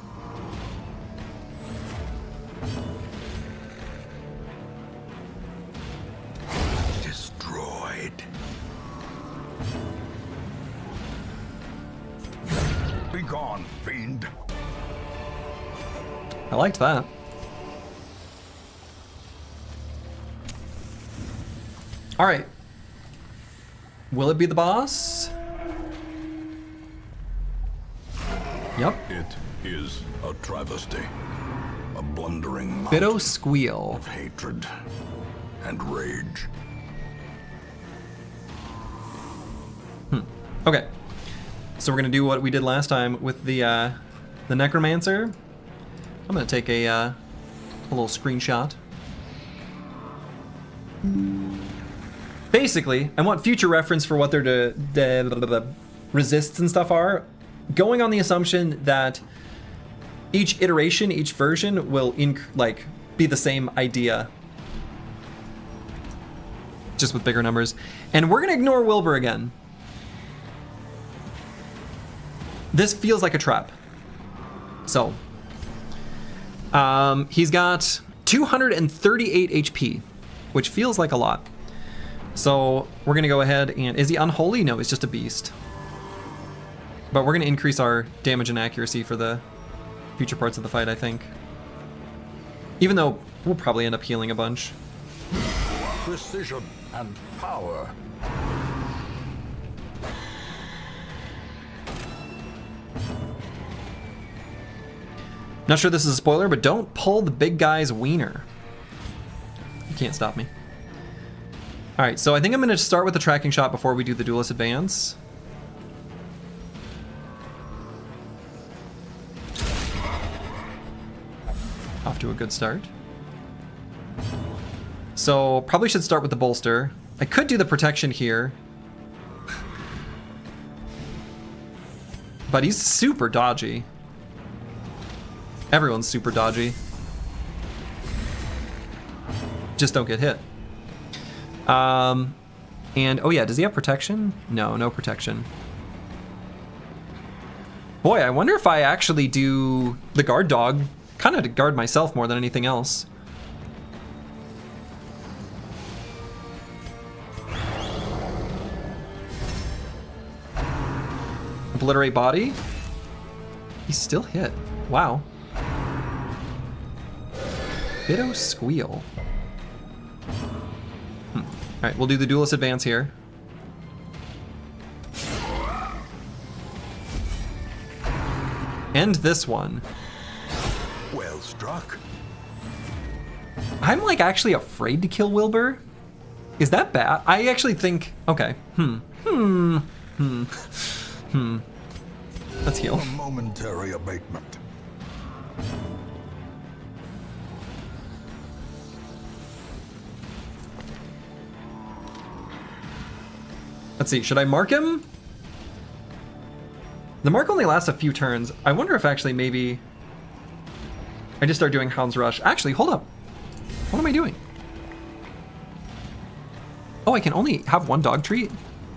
Speaker 2: Destroyed. Be gone, fiend.
Speaker 1: I liked that. All right. Will it be the boss? Yep.
Speaker 3: It is a travesty. A blundering
Speaker 1: Biddo
Speaker 3: mountain
Speaker 1: Squeal.
Speaker 3: of hatred and rage.
Speaker 1: Okay. So we're gonna do what we did last time with the Necromancer. I'm gonna take a little screenshot. Basically, I want future reference for what their resists and stuff are, going on the assumption that each iteration, each version will be the same idea, just with bigger numbers. And we're gonna ignore Wilbur again. This feels like a trap. So, he's got 238 HP, which feels like a lot. So we're gonna go ahead and, is he unholy? No, he's just a beast. But we're gonna increase our damage and accuracy for the future parts of the fight, I think. Even though we'll probably end up healing a bunch.
Speaker 2: Precision and power.
Speaker 1: Not sure this is a spoiler, but don't pull the big guy's wiener. You can't stop me. All right, so I think I'm gonna start with the tracking shot before we do the duelist advance. Off to a good start. So probably should start with the bolster. I could do the protection here. But he's super dodgy. Everyone's super dodgy. Just don't get hit. And oh yeah, does he have protection? No, no protection. Boy, I wonder if I actually do the guard dog, kind of to guard myself more than anything else. Obliterate body. He's still hit. Wow. Biddo Squeal. Alright, we'll do the Duelist Advance here. End this one.
Speaker 2: Well struck.
Speaker 1: I'm like actually afraid to kill Wilbur. Is that bad? I actually think, okay. Let's heal.
Speaker 2: A momentary abatement.
Speaker 1: Let's see, should I mark him? The mark only lasts a few turns. I wonder if actually maybe I just start doing Hound's Rush. Actually, hold up. What am I doing? Oh, I can only have one dog treat?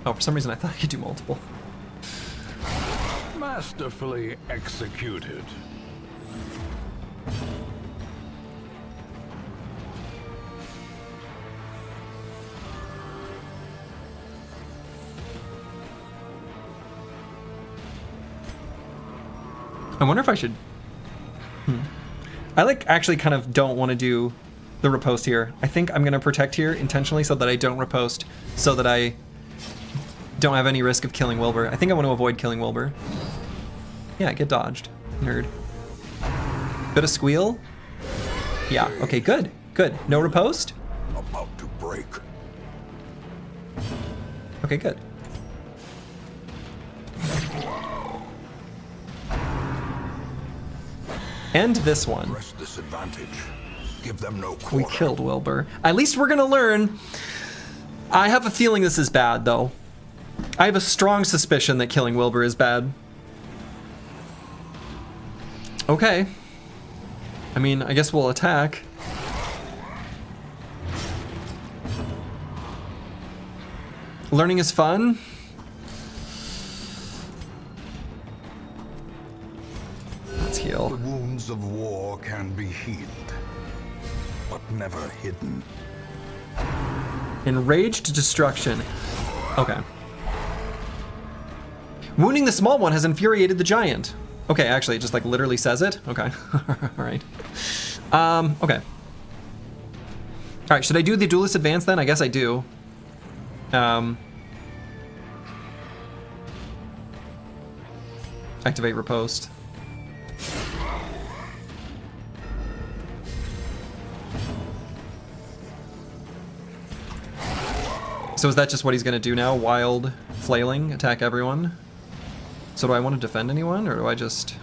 Speaker 1: Oh, for some reason I thought I could do multiple.
Speaker 3: Masterfully executed.
Speaker 1: I wonder if I should... I like actually kind of don't want to do the riposte here. I think I'm going to protect here intentionally so that I don't riposte, so that I don't have any risk of killing Wilbur. I think I want to avoid killing Wilbur. Yeah, get dodged. Nerd. Bit of squeal. Yeah, okay, good. Good. No riposte?
Speaker 2: About to break.
Speaker 1: Okay, good. End this one.
Speaker 2: Press this advantage. Give them no quarter.
Speaker 1: We killed Wilbur. At least we're gonna learn. I have a feeling this is bad, though. I have a strong suspicion that killing Wilbur is bad. Okay. I mean, I guess we'll attack. Learning is fun. Let's heal.
Speaker 2: The wounds of war can be healed, but never hidden.
Speaker 1: Enraged destruction. Okay. Wounding the small one has infuriated the giant. Okay, actually, it just like literally says it. Okay. All right. Okay. All right, should I do the duelist advance then? I guess I do. Activate riposte. So is that just what he's gonna do now? Wild flailing, attack everyone? So do I want to defend anyone, or do I just...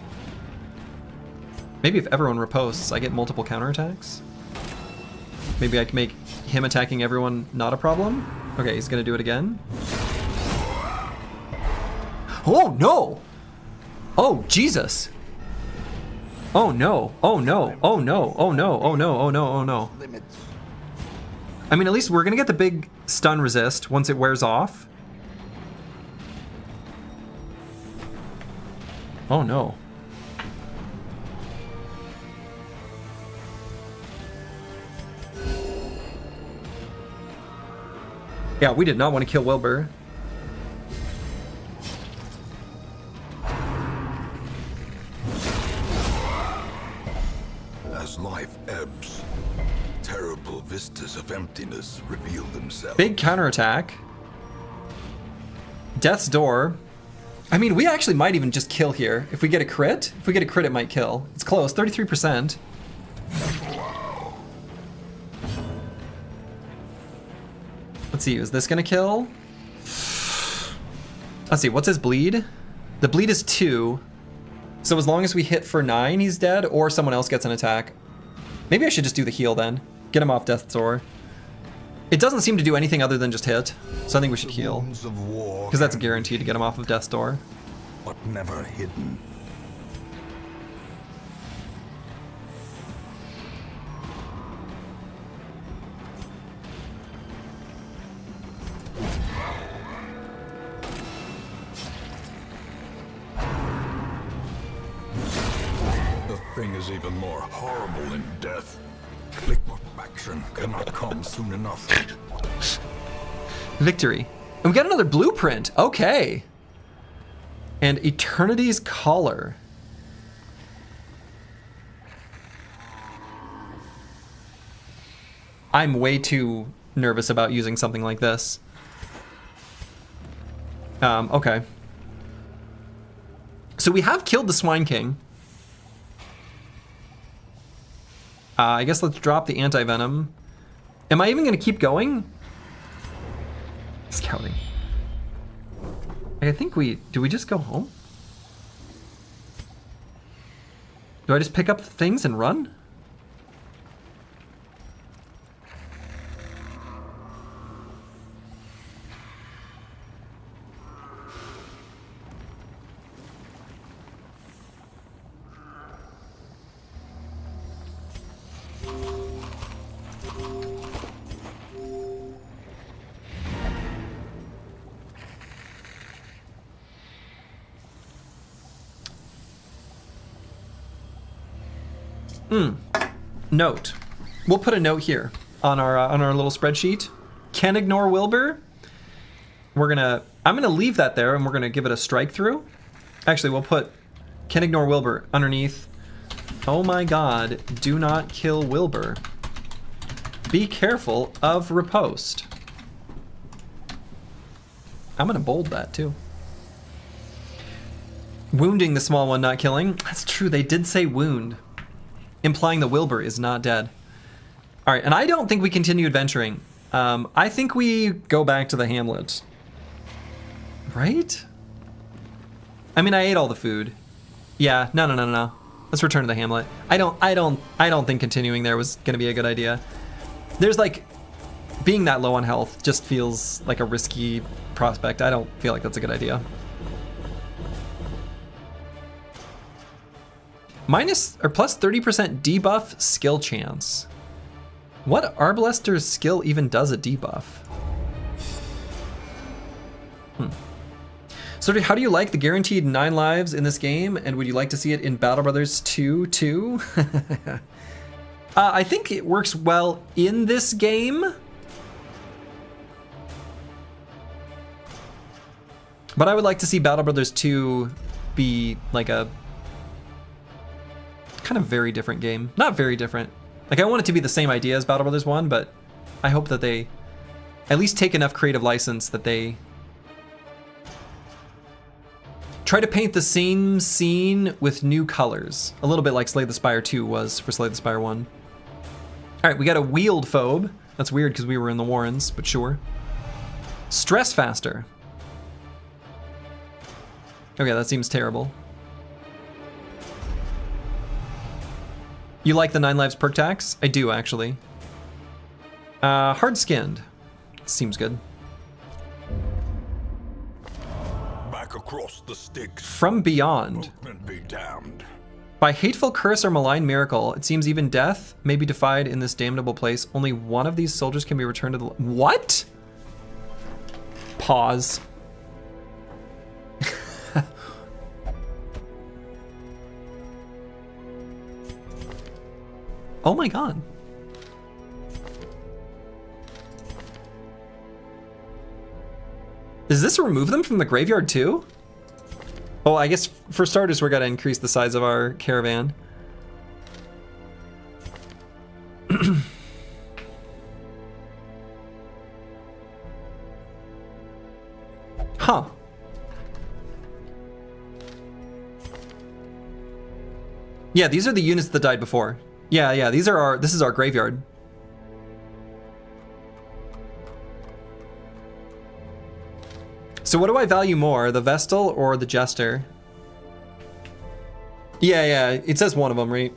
Speaker 1: Maybe if everyone riposts, I get multiple counterattacks? Maybe I can make him attacking everyone not a problem? Okay, he's gonna do it again. Oh no! Oh, Jesus! Oh no, oh no, oh no, oh no, oh no, oh no, oh no. I mean, at least we're gonna get the big stun resist once it wears off. Oh no. Yeah, we did not want to kill Wilbur.
Speaker 2: As life ebbs, terrible vistas of emptiness reveal themselves.
Speaker 1: Big counterattack. Death's Door. I mean, we actually might even just kill here. If we get a crit, it might kill. It's close, 33%. Let's see, is this gonna kill? Let's see, what's his bleed? The bleed is 2. So as long as we hit for 9, he's dead, or someone else gets an attack. Maybe I should just do the heal then. Get him off Death's Door. It doesn't seem to do anything other than just hit, so I think we should heal. Because that's guaranteed to get him off of Death's Door.
Speaker 2: But never hidden. The thing is even more horrible in death. Liquefaction cannot come soon enough.
Speaker 1: Victory. And we got another blueprint. Okay. And Eternity's Collar. I'm way too nervous about using something like this. Okay. So we have killed the Swine King. I guess let's drop the anti-venom. Am I even going to keep going? Scouting. I think do we just go home? Do I just pick up things and run? Note. We'll put a note here on our little spreadsheet. Can ignore Wilbur. I'm gonna leave that there, and we're gonna give it a strike through. Actually, we'll put can ignore Wilbur underneath. Oh my God! Do not kill Wilbur. Be careful of riposte. I'm gonna bold that too. Wounding the small one, not killing. That's true. They did say wound, implying that Wilbur is not dead. All right, and I don't think we continue adventuring. I think we go back to the hamlet. Right? I mean, I ate all the food. Yeah, no. Let's return to the hamlet. I don't think continuing there was gonna be a good idea. There's like, being that low on health just feels like a risky prospect. I don't feel like that's a good idea. Minus or plus 30% debuff skill chance. What Arbalester's skill even does a debuff? So how do you like the guaranteed 9 lives in this game, and would you like to see it in Battle Brothers 2 too? I think it works well in this game. But I would like to see Battle Brothers 2 be like a kind of very different game. Not very different. Like, I want it to be the same idea as Battle Brothers 1, but I hope that they at least take enough creative license that they try to paint the same scene with new colors. A little bit like Slay the Spire 2 was for Slay the Spire 1. All right, we got a Wield Phobe. That's weird because we were in the Warrens, but sure. Stress Faster. Okay, that seems terrible. You like the 9 lives perk tax? I do, actually. Hard Skinned. Seems good.
Speaker 3: Back across the Styx.
Speaker 1: From Beyond.
Speaker 3: Movement be damned.
Speaker 1: By hateful curse or malign miracle, it seems even death may be defied in this damnable place. Only one of these soldiers can be returned to the... What? Pause. Oh my God. Does this remove them from the graveyard too? Oh, I guess for starters, we're gonna increase the size of our caravan. Huh. Yeah, these are the units that died before. Yeah, this is our graveyard. So what do I value more, the Vestal or the Jester? Yeah, it says one of them, right?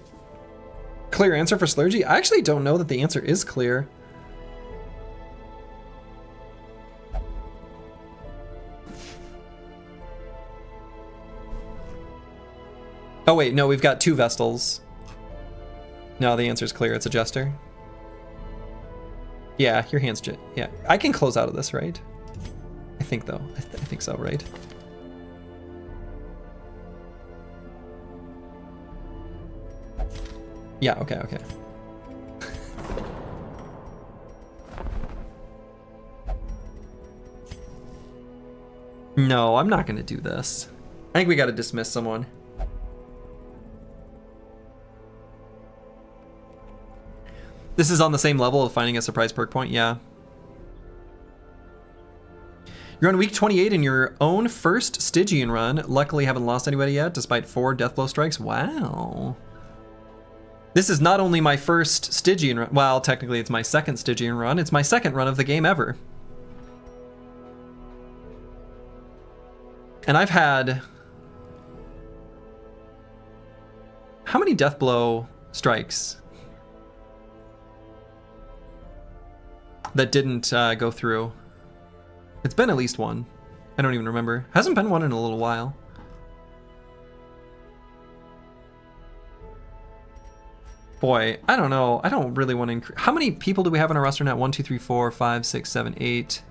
Speaker 1: Clear answer for Slurgy? I actually don't know that the answer is clear. Oh wait, no, we've got 2 Vestals. No, the answer is clear. It's a Jester. Yeah, your hand's yeah. I can close out of this, right? I think though. I think so, right? Yeah, okay. No, I'm not gonna do this. I think we gotta dismiss someone. This is on the same level of finding a surprise perk point, yeah. You're on week 28 in your own first Stygian run. Luckily, haven't lost anybody yet, despite 4 Deathblow strikes. Wow. This is not only my first Stygian run. Well, technically, it's my second Stygian run. It's my second run of the game ever. And I've had... How many Deathblow strikes that didn't go through? It's been at least one. I don't even remember. Hasn't been one in a little while. Boy, I don't know. I don't really want to increase. How many people do we have on our roster now? 1, 2, 3, 4, 5, 6, 7, 8,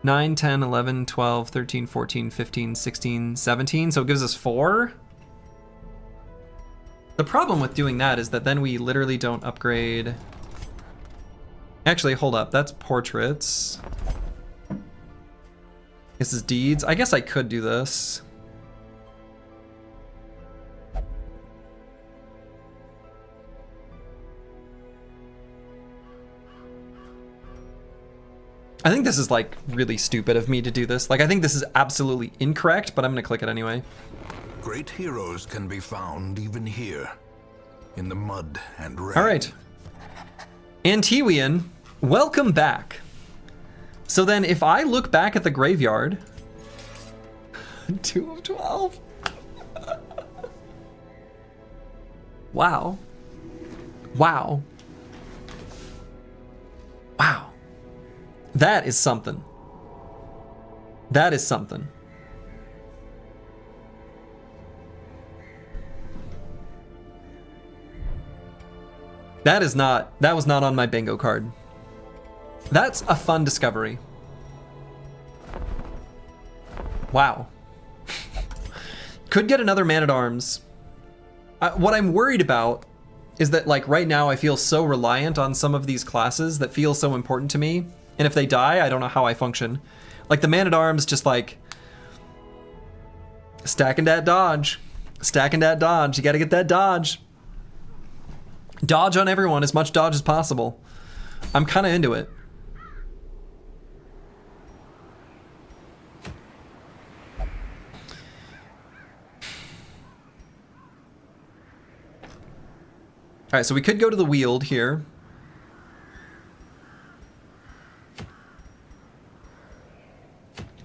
Speaker 1: 9, 10, 11, 12, 13, 14, 15, 16, 17. So it gives us 4. The problem with doing that is that then we literally don't upgrade. Actually, hold up. That's portraits. This is deeds. I guess I could do this. I think this is like really stupid of me to do this. Like, I think this is absolutely incorrect, but I'm gonna click it anyway.
Speaker 2: Great heroes can be found even here, in the mud and rain.
Speaker 1: All right. Antiwian, welcome back. So then if I look back at the graveyard, 2 of 12. Wow. Wow. Wow. That is something. That is something. That was not on my bingo card. That's a fun discovery. Wow. Could get another Man-at-Arms. What I'm worried about is that, like, right now I feel so reliant on some of these classes that feel so important to me. And if they die, I don't know how I function. Like, the Man-at-Arms just, like, stacking that dodge. Stacking that dodge. You gotta get that dodge. Dodge on everyone, as much dodge as possible. I'm kind of into it. All right, so we could go to the Weald here.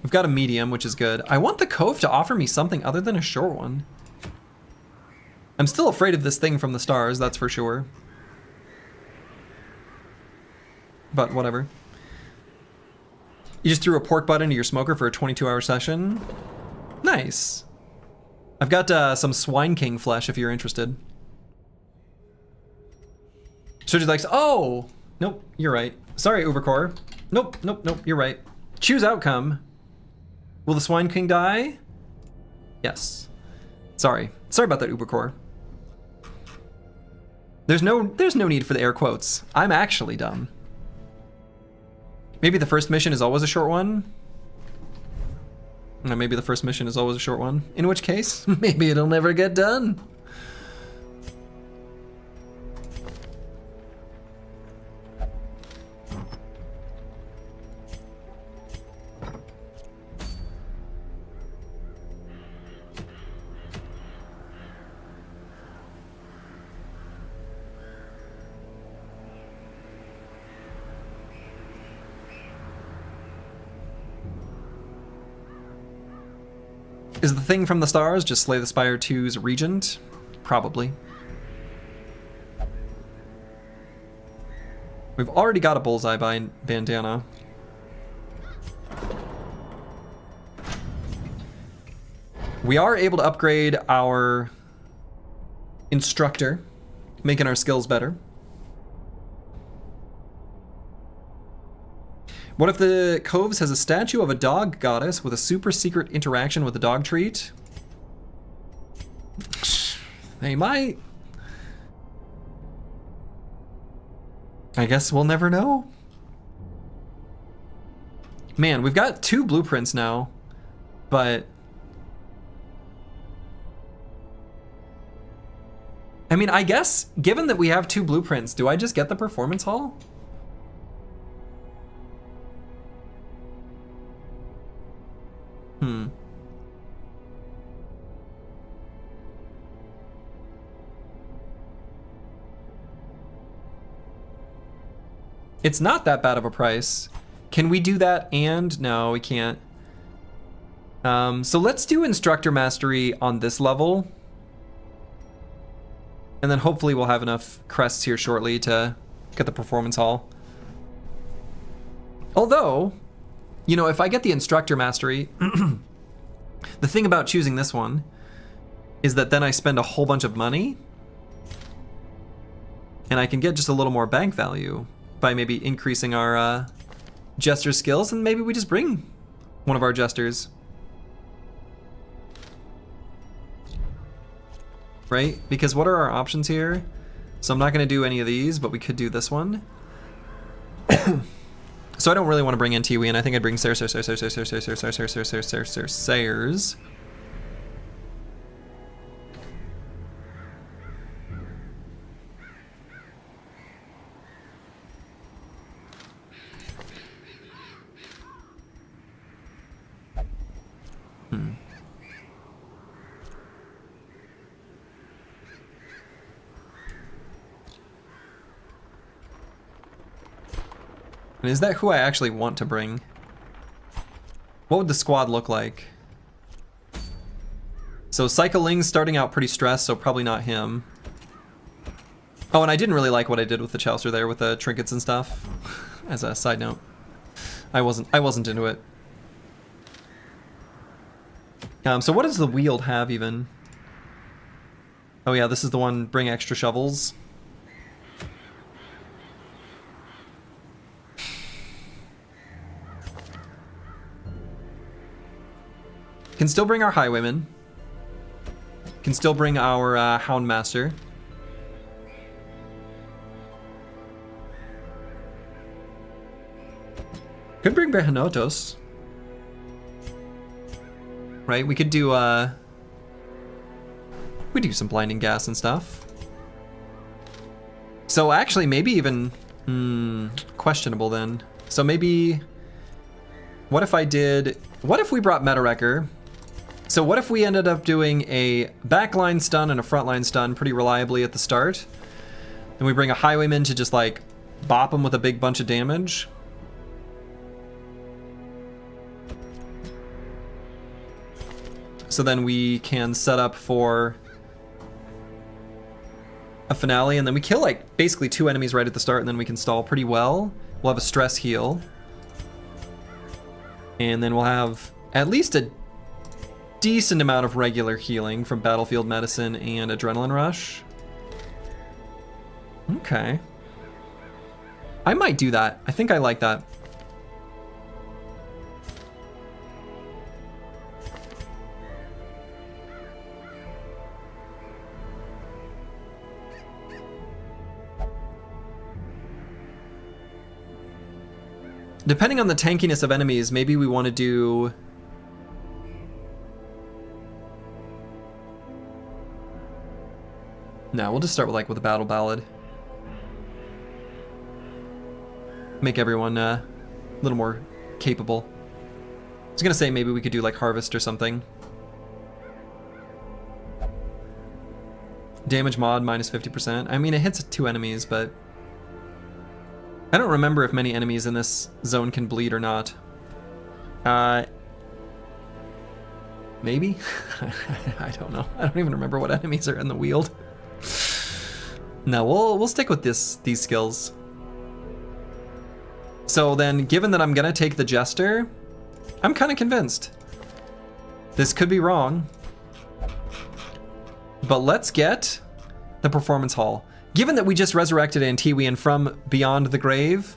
Speaker 1: We've got a medium, which is good. I want the Cove to offer me something other than a short one. I'm still afraid of this thing from the stars, that's for sure. But whatever. You just threw a pork butt into your smoker for a 22-hour session? Nice. I've got some Swine King flesh if you're interested. Surge's like, oh! Nope, you're right. Sorry, Ubercore. Nope, nope, nope, you're right. Choose outcome. Will the Swine King die? Yes. Sorry. Sorry about that, Ubercore. There's no need for the air quotes. I'm actually dumb. Maybe the first mission is always a short one? No, maybe the first mission is always a short one. In which case, maybe it'll never get done. Is the thing from the stars just Slay the Spire 2's Regent? Probably. We've already got a Bullseye bandana. We are able to upgrade our instructor, making our skills better. What if the Coves has a statue of a dog goddess with a super secret interaction with the dog treat? They might. I guess we'll never know. Man, we've got 2 blueprints now, but I mean, I guess, given that we have 2 blueprints, do I just get the performance hall? It's not that bad of a price. Can we do that and? No, we can't. So let's do Instructor Mastery on this level. And then hopefully we'll have enough crests here shortly to get the Performance Hall. Although, you know, if I get the Instructor Mastery, the thing about choosing this one is that then I spend a whole bunch of money and I can get just a little more bank value by maybe increasing our jester skills, and maybe we just bring one of our jesters. Right? Because what are our options here? So I'm not going to do any of these, but we could do this one. So I don't really want to bring in Tiwi, and I think I'd bring Sayers. And is that who I actually want to bring? What would the squad look like? So Cycling's starting out pretty stressed, so probably not him. Oh, and I didn't really like what I did with the Chaucer there with the trinkets and stuff. As a side note, I wasn't into it. So what does the wield have even? Oh yeah, this is the one, bring extra shovels. Can still bring our Highwayman. Can still bring our Houndmaster. Could bring Behenotos. Right, we could do we do some blinding gas and stuff. So actually maybe even questionable then. So maybe what if we brought Meta Wrecker? So what if we ended up doing a backline stun and a frontline stun pretty reliably at the start? Then we bring a Highwayman to just like bop him with a big bunch of damage. So then we can set up for a finale, and then we kill like basically 2 enemies right at the start, and then we can stall pretty well. We'll have a stress heal. And then we'll have at least a decent amount of regular healing from Battlefield Medicine and Adrenaline Rush. Okay. I might do that. I think I like that. Depending on the tankiness of enemies, maybe we want to do... No, we'll just start with a battle ballad. Make everyone a little more capable. I was gonna say maybe we could do like Harvest or something. Damage mod minus 50%. I mean, it hits 2 enemies, but I don't remember if many enemies in this zone can bleed or not. Maybe? I don't know. I don't even remember what enemies are in the wield. No, we'll stick with these skills. So then, given that I'm gonna take the Jester, I'm kind of convinced. This could be wrong, but let's get the Performance Hall. Given that we just resurrected Antiwian from beyond the grave,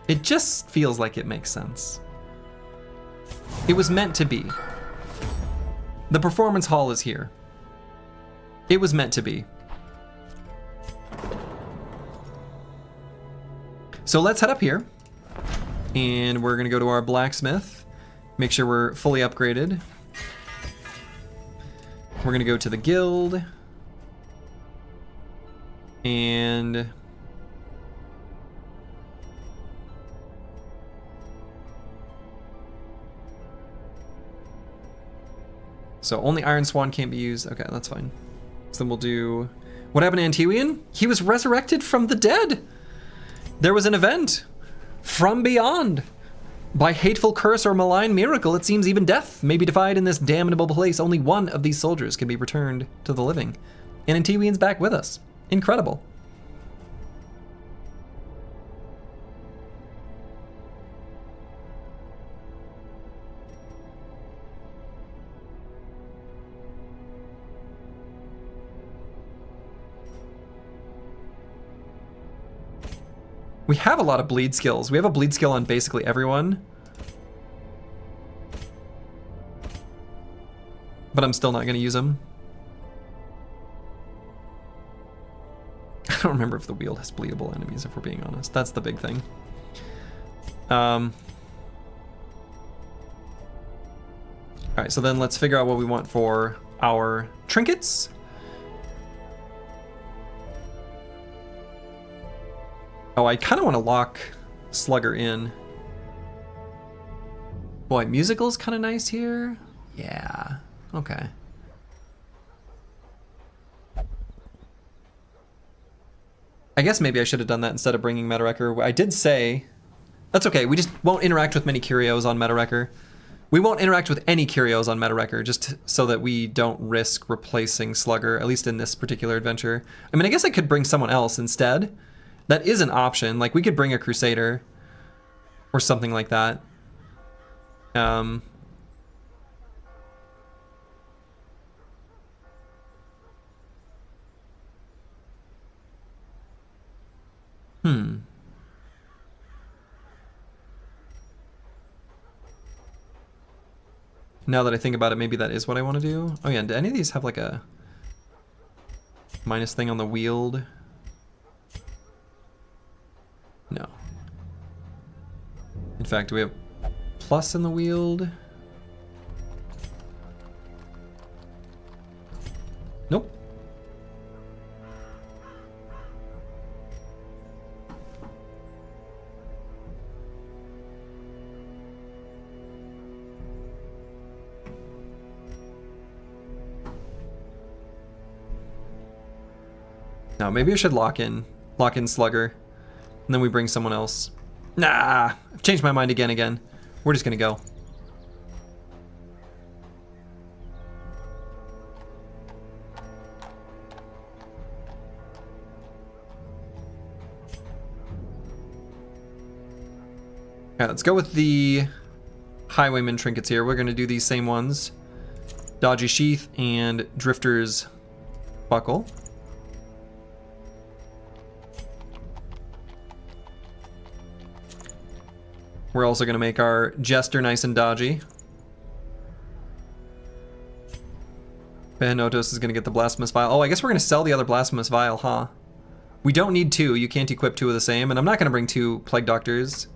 Speaker 1: it just feels like it makes sense. It was meant to be. The Performance Hall is here. It was meant to be. So let's head up here, and we're gonna go to our blacksmith, make sure we're fully upgraded. We're gonna go to the guild. And so only Iron Swan can't be used. Okay, that's fine. So then we'll do... What happened to Antiwian? He was resurrected from the dead. There was an event from beyond. By hateful curse or malign miracle, it seems even death may be defied in this damnable place. Only one of these soldiers can be returned to the living. And Antiwian's back with us. Incredible. We have a lot of bleed skills. We have a bleed skill on basically everyone. But I'm still not going to use them. I don't remember if the wield has bleedable enemies, if we're being honest. That's the big thing. Alright, so then let's figure out what we want for our trinkets. Oh, I kind of want to lock Slugger in. Boy, musical's kind of nice here. Yeah, okay. I guess maybe I should have done that instead of bringing Meta-Wrecker. I did say... That's okay, we just won't interact with many curios on Meta-Wrecker. We won't interact with any curios on Meta-Wrecker, just so that we don't risk replacing Slugger, at least in this particular adventure. I mean, I guess I could bring someone else instead. That is an option. Like, we could bring a Crusader or something like that. Now that I think about it, maybe that is what I want to do. Oh yeah, do any of these have like a minus thing on the wield? No. In fact, do we have plus in the wield? Nope. No, maybe I should lock in Slugger. And then we bring someone else. Nah, I've changed my mind again. We're just gonna go. Alright, let's go with the Highwayman trinkets here. We're gonna do these same ones. Dodgy Sheath and Drifter's Buckle. We're also going to make our Jester nice and dodgy. Behenotos is going to get the Blasphemous Vial. Oh, I guess we're going to sell the other Blasphemous Vial, huh? We don't need two. You can't equip two of the same. And I'm not going to bring two Plague Doctors.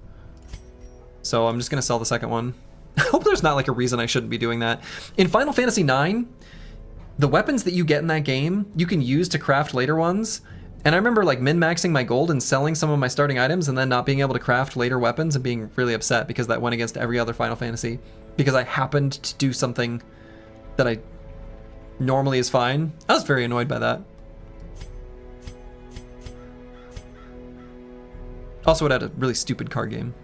Speaker 1: So I'm just going to sell the second one. I hope there's not like a reason I shouldn't be doing that. In Final Fantasy IX, the weapons that you get in that game, you can use to craft later ones. And I remember like min-maxing my gold and selling some of my starting items and then not being able to craft later weapons and being really upset because that went against every other Final Fantasy. Because I happened to do something that I normally is fine. I was very annoyed by that. Also, it had a really stupid card game.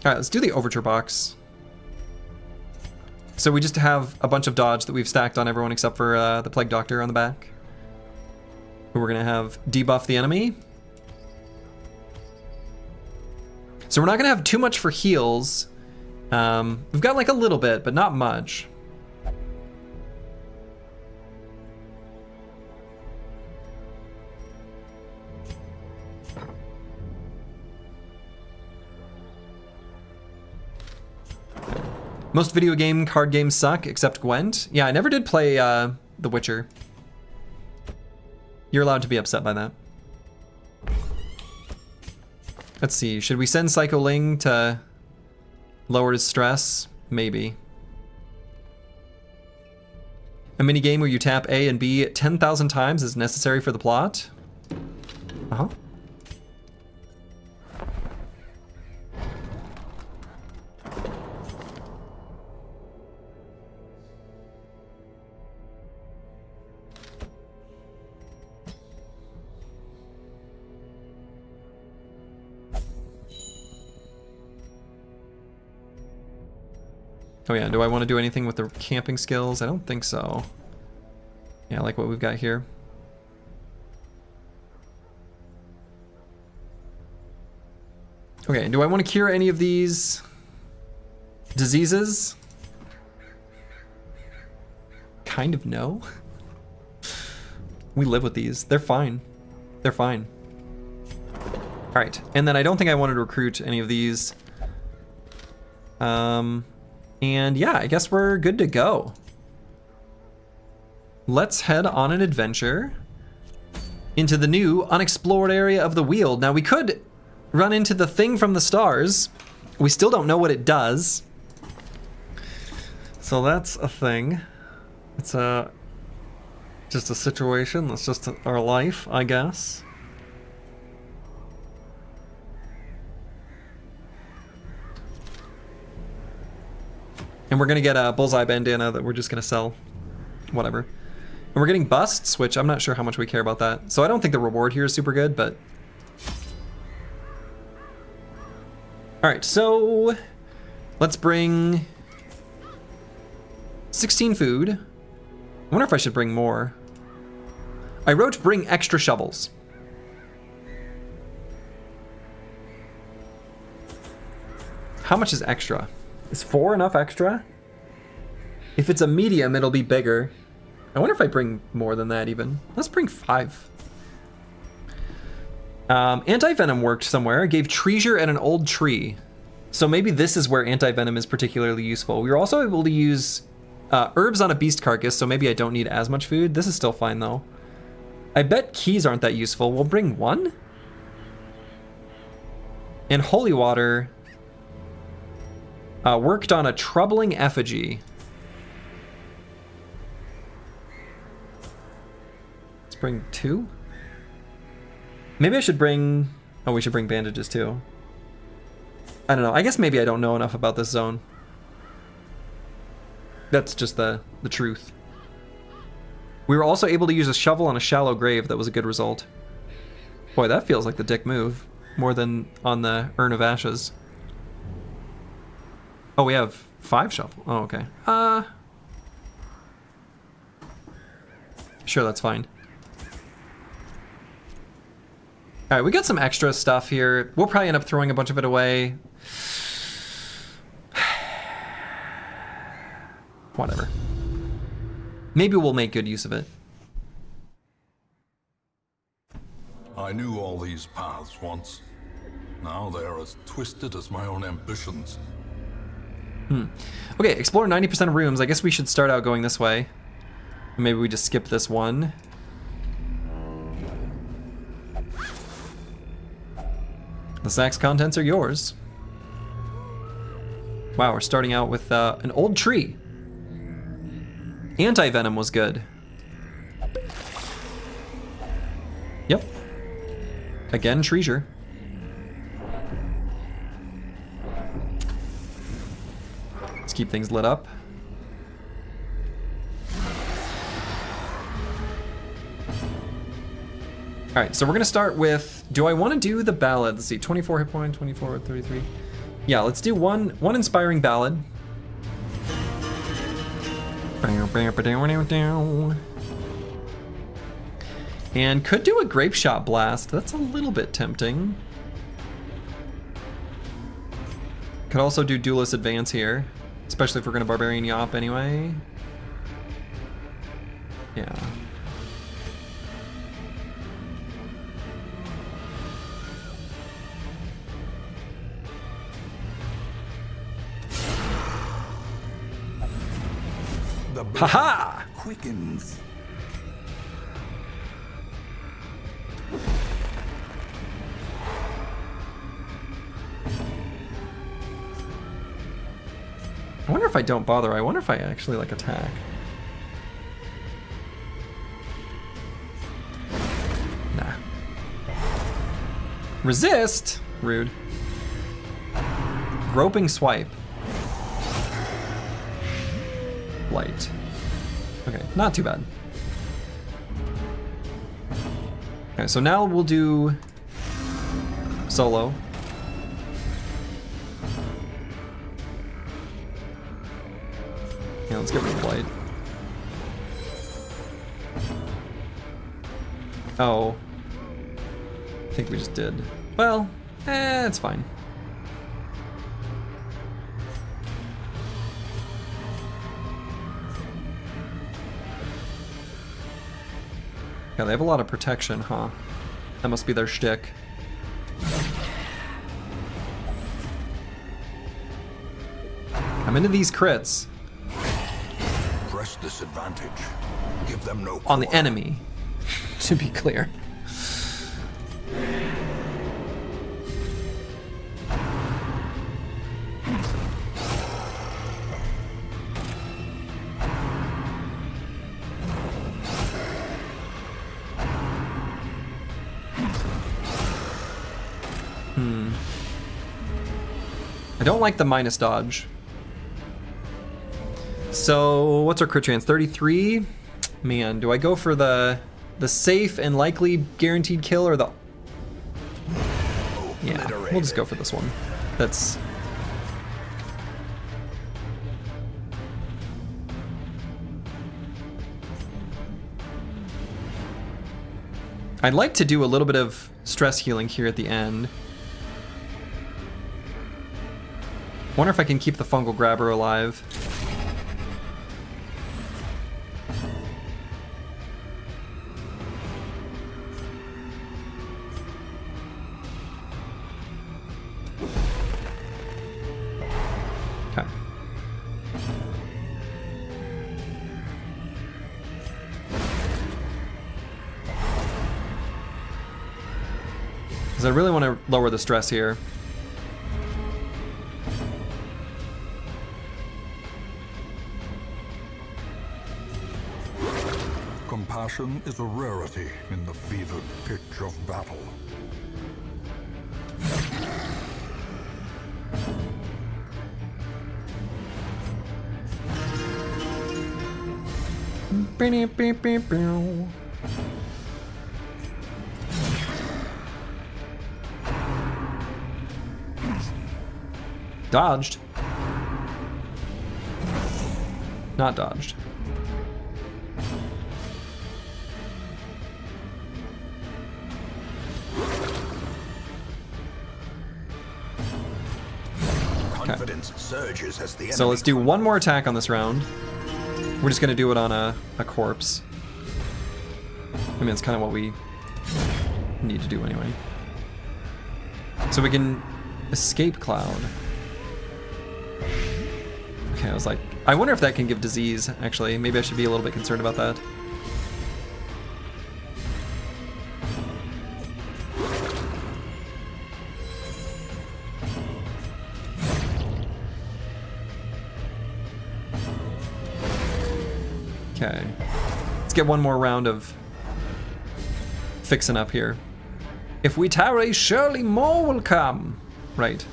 Speaker 1: Alright, let's do the Overture box. So we just have a bunch of dodge that we've stacked on everyone except for the Plague Doctor on the back. Who we're going to have debuff the enemy. So we're not going to have too much for heals. We've got like a little bit, but not much. Most video game card games suck, except Gwent. Yeah, I never did play The Witcher. You're allowed to be upset by that. Let's see, should we send Psycho Ling to Lowered his stress? Maybe. A mini game where you tap A and B 10,000 times is necessary for the plot? Uh-huh. Oh yeah, do I want to do anything with the camping skills? I don't think so. Yeah, I like what we've got here. Okay, do I want to cure any of these diseases? Kind of no. We live with these. They're fine. They're fine. All right, and then I don't think I wanted to recruit any of these. And yeah, I guess we're good to go. Let's head on an adventure into the new unexplored area of the Weald. Now we could run into the thing from the stars. We still don't know what it does. So that's a thing. It's just a situation. That's just our life, I guess. And we're gonna get a bullseye bandana that we're just gonna sell. Whatever. And we're getting busts, which I'm not sure how much we care about that. So I don't think the reward here is super good, but... Alright, so... let's bring... 16 food. I wonder if I should bring more. I wrote bring extra shovels. How much is extra? Is 4 enough extra? If it's a medium, it'll be bigger. I wonder if I bring more than that even. Let's bring 5. Anti-venom worked somewhere. Gave treasure and an old tree. So maybe this is where anti-venom is particularly useful. We were also able to use herbs on a beast carcass, so maybe I don't need as much food. This is still fine though. I bet keys aren't that useful. We'll bring 1. And holy water... worked on a troubling effigy. Let's bring 2. Maybe I should bring... oh, we should bring bandages too. I don't know. I guess maybe I don't know enough about this zone. That's just the truth. We were also able to use a shovel on a shallow grave. That was a good result. Boy, that feels like the dick move. More than on the Urn of Ashes. Oh, we have 5 shovels. Oh, okay. Sure, that's fine. All right, we got some extra stuff here. We'll probably end up throwing a bunch of it away. Whatever. Maybe we'll make good use of it.
Speaker 3: I knew all these paths once. Now they are as twisted as my own ambitions.
Speaker 1: Okay, explore 90% of rooms. I guess we should start out going this way. Maybe we just skip this one. The sack's contents are yours. Wow, we're starting out with an old tree. Anti-venom was good. Yep. Again, treasure. Let's keep things lit up. All right, so we're gonna start with, do I wanna do the ballad? Let's see, 24 hit point, 24, 33. Yeah, let's do one inspiring ballad. And could do a grape shot blast. That's a little bit tempting. Could also do duelist advance here, especially if we're gonna barbarian yop anyway. Yeah. Haha!
Speaker 2: Quickens.
Speaker 1: I wonder if I don't bother. I wonder if I actually like attack. Nah. Resist? Rude. Groping swipe. Light. Okay, not too bad. Okay, so now we'll do solo. Yeah, let's get rid of light. Oh. I think we just did. Well, it's fine. Yeah, they have a lot of protection, huh? That must be their shtick. I'm into these crits.
Speaker 2: Press this advantage. Give them no
Speaker 1: On the
Speaker 2: quarter.
Speaker 1: enemy, to be clear. I don't like the minus dodge. So what's our crit chance? 33? Man, do I go for the safe and likely guaranteed kill or the... Yeah, we'll just go for this one. That's... I'd like to do a little bit of stress healing here at the end. Wonder if I can keep the fungal grabber alive. Okay. Because I really want to lower the stress here.
Speaker 4: Compassion is a rarity in the fevered pitch of battle. Dodged. Not dodged.
Speaker 2: Confidence surges as the
Speaker 1: So let's do one more attack on this round. We're just gonna do it on a corpse. I mean, it's kind of what we need to do anyway. So we can escape cloud. Okay, I was like, I wonder if that can give disease, actually. Maybe I should be a little bit concerned about that. Okay. Let's get one more round of fixing up here. If we tarry, surely more will come. Right.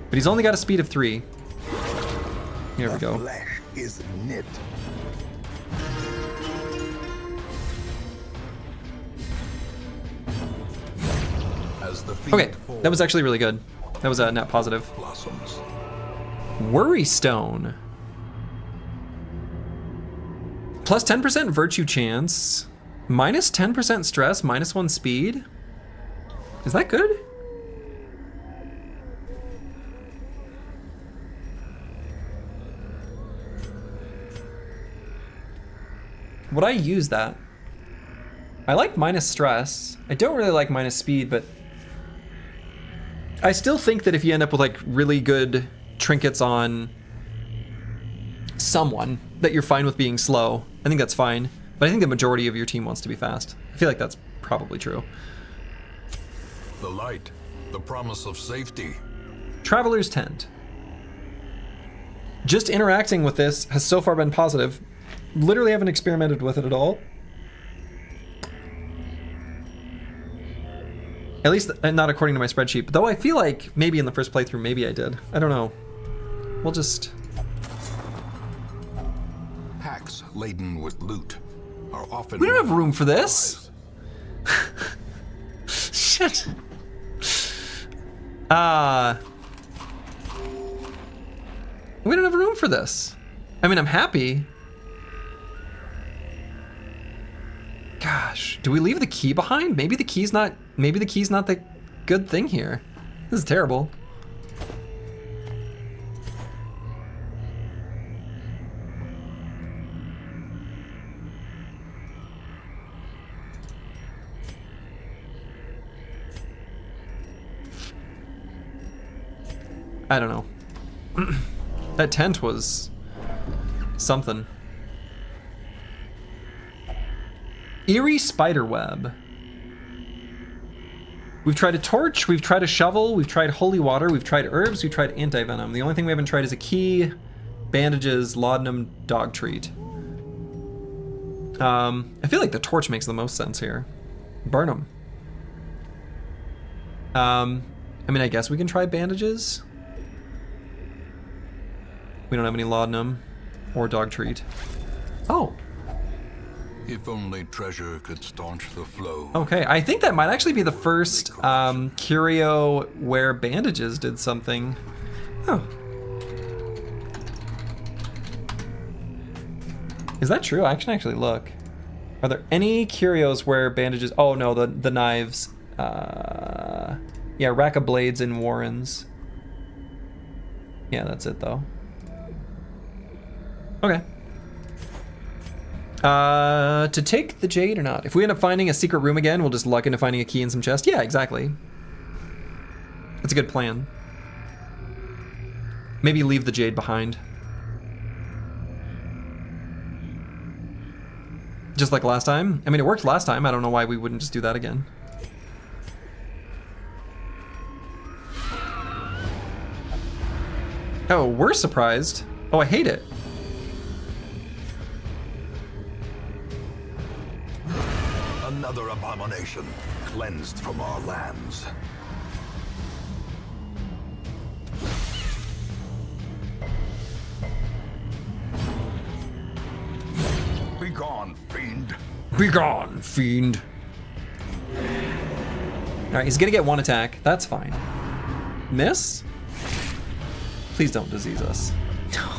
Speaker 1: But he's only got a speed of 3. Here we go.
Speaker 2: Flesh is knit. As the feet
Speaker 1: Okay,
Speaker 2: fall,
Speaker 1: that was actually really good. That was a net positive.
Speaker 2: blossoms.
Speaker 1: Worry Stone. Plus 10% virtue chance. Minus 10% stress, minus 1 speed. Is that good? Would I use that? I like minus stress. I don't really like minus speed, but I still think that if you end up with like really good trinkets on someone, that you're fine with being slow. I think that's fine. But I think the majority of your team wants to be fast. I feel like that's probably true.
Speaker 2: The light, the promise of safety.
Speaker 1: Traveler's Tent. Just interacting with this has so far been positive. Literally haven't experimented with it at all. At least not according to my spreadsheet. Though I feel like maybe in the first playthrough, maybe I did. I don't know. We'll just...
Speaker 2: Packs laden with loot are often...
Speaker 1: We don't have room for this! Shit. We don't have room for this. I mean, I'm happy. Gosh, do we leave the key behind? Maybe the key's not the good thing here. This is terrible. I don't know. That tent was something. Eerie spiderweb. We've tried a torch, we've tried a shovel, we've tried holy water, we've tried herbs, we've tried anti-venom. The only thing we haven't tried is a key, bandages, laudanum, dog treat. I feel like the torch makes the most sense here. Burn them. I mean, I guess we can try bandages. We don't have any laudanum or dog treat. Oh.
Speaker 2: If only treasure could staunch the flow.
Speaker 1: Okay, I think that might actually be the first curio where bandages did something. Oh. Is that true? I can actually look. Are there any curios where bandages... Oh no, the knives. Yeah, rack of blades and warrens. Yeah, that's it though. Okay. To take the jade or not? If we end up finding a secret room again, we'll just luck into finding a key in some chest. Yeah, exactly. That's a good plan. Maybe leave the jade behind. Just like last time. I mean, it worked last time. I don't know why we wouldn't just do that again. Oh, we're surprised. Oh, I hate it.
Speaker 2: Another abomination cleansed from our lands. Begone, fiend.
Speaker 1: Begone, fiend. Alright, he's gonna get one attack. That's fine. Miss? Please don't disease us. No.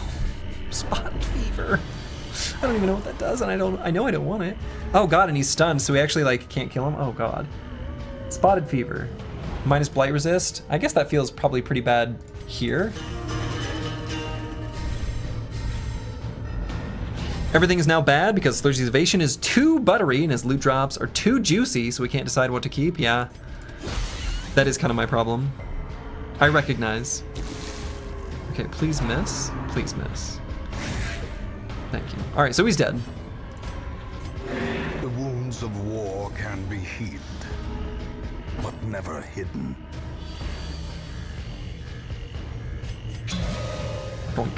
Speaker 1: Spotted fever. I don't even know what that does, and I know I don't want it. Oh god, and he's stunned, so we actually like can't kill him. Oh god. Spotted fever. Minus blight resist. I guess that feels probably pretty bad here. Everything is now bad because Slurzy's evasion is too buttery and his loot drops are too juicy, so we can't decide what to keep. Yeah. That is kind of my problem. I recognize. Okay, please miss. Please miss. Thank you. Alright, so he's dead.
Speaker 4: The wounds of war can be healed, but never hidden.
Speaker 1: Bonk.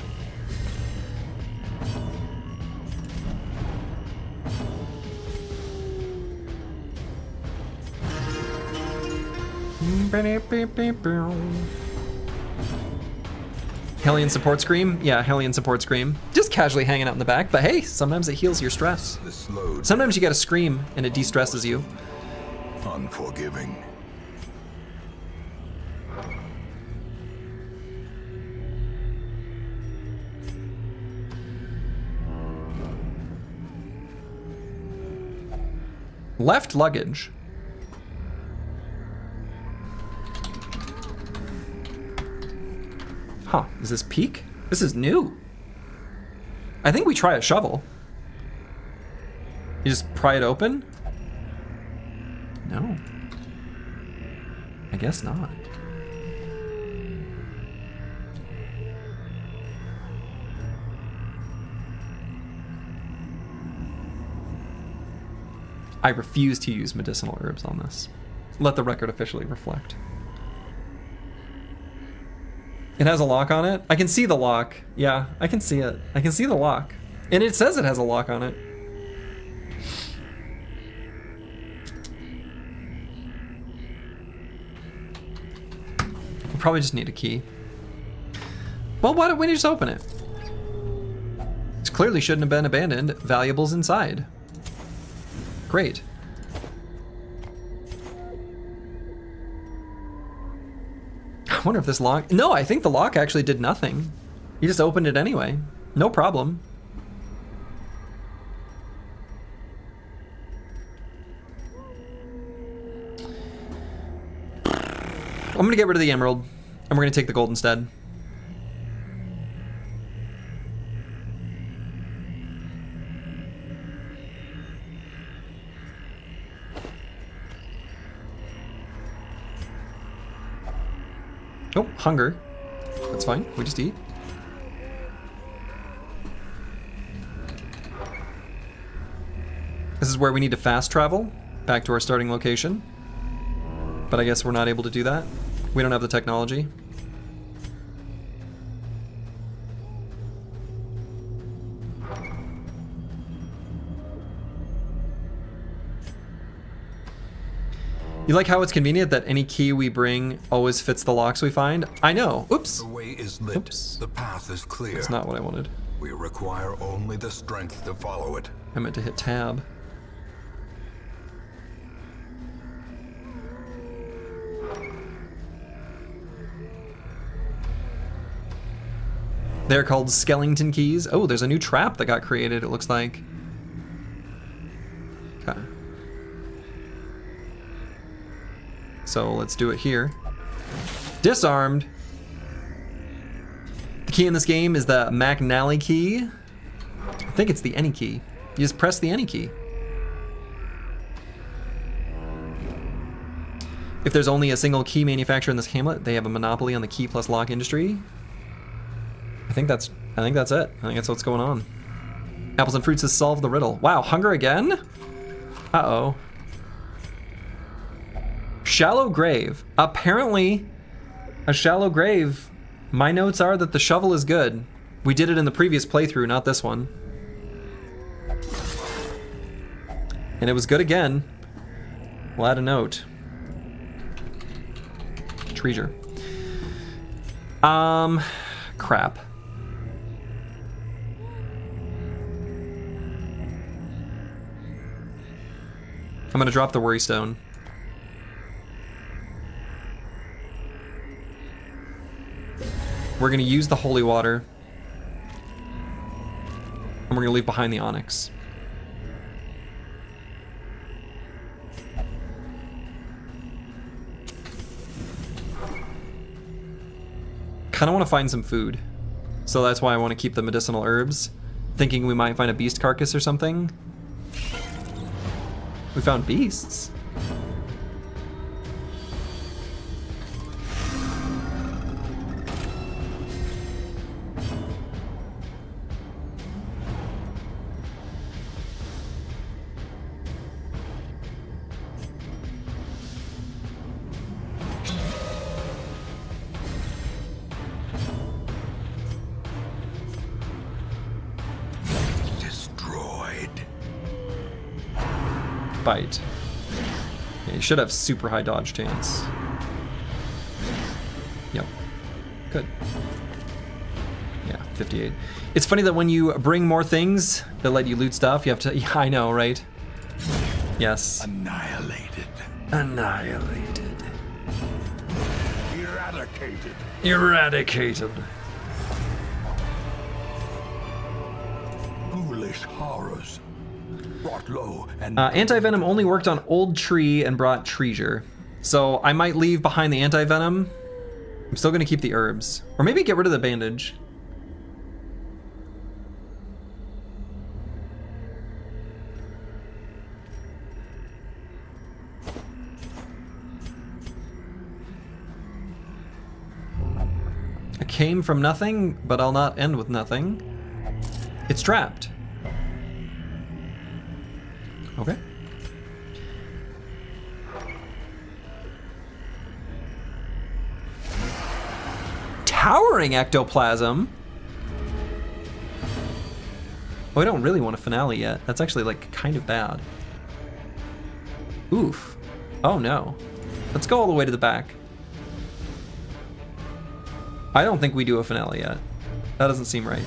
Speaker 1: Hellion support scream? Yeah, Hellion support scream. Just casually hanging out in the back, but hey, sometimes it heals your stress.
Speaker 2: This load
Speaker 1: Sometimes you gotta scream and it de-stresses you.
Speaker 2: unforgiving.
Speaker 1: Left luggage. Huh, is this peak? This is new. I think we try a shovel. You just pry it open? No. I guess not. I refuse to use medicinal herbs on this. Let the record officially reflect. It has a lock on it? I can see the lock. Yeah, I can see it. I can see the lock. And it says it has a lock on it. We probably just need a key. Well, why don't we just open it? This clearly shouldn't have been abandoned. Valuables inside. Great. I wonder if this lock... No, I think the lock actually did nothing. You just opened it anyway. No problem. I'm gonna get rid of the emerald, and we're gonna take the gold instead. Oh, hunger. That's fine. We just eat. This is where we need to fast travel back to our starting location. But I guess we're not able to do that. We don't have the technology. You like how it's convenient that any key we bring always fits the locks we find? I know. Oops.
Speaker 2: The way is lit.
Speaker 1: Oops.
Speaker 2: The path is clear.
Speaker 1: That's not what I wanted.
Speaker 2: We require only the strength to follow it.
Speaker 1: I meant to hit tab. They're called skeleton keys. Oh, there's a new trap that got created, it looks like. Okay. So let's do it here. Disarmed. The key in this game is the McNally key. I think it's the any key. You just press the any key. If there's only a single key manufacturer in this hamlet, they have a monopoly on the key plus lock industry. I think that's it. I think that's what's going on. Apples and fruits has solved the riddle. Wow, hunger again? Uh-oh. Shallow grave. Apparently, a shallow grave. My notes are that the shovel is good. We did it in the previous playthrough, not this one. And it was good again. We'll add a note. Treasure. Crap. I'm gonna drop the worry stone. We're gonna use the holy water. And we're gonna leave behind the onyx. Kinda wanna find some food. So that's why I wanna keep the medicinal herbs. Thinking we might find a beast carcass or something. We found beasts. Bite. Yeah, you should have super high dodge chance. Yep. Good. Yeah, 58. It's funny that when you bring more things that let you loot stuff, you have to... Yeah, I know, right? Yes.
Speaker 3: Annihilated.
Speaker 1: Annihilated.
Speaker 3: Eradicated.
Speaker 1: Eradicated.
Speaker 3: Foolish horrors. Brought low and
Speaker 1: Anti-venom only worked on old tree and brought treasure. So I might leave behind the anti-venom. I'm still gonna keep the herbs. Or maybe get rid of the bandage. I came from nothing, but I'll not end with nothing. It's trapped. Okay. Towering ectoplasm. Oh, I don't really want a finale yet. That's actually like kind of bad. Oof. Oh no. Let's go all the way to the back. I don't think we do a finale yet. That doesn't seem right.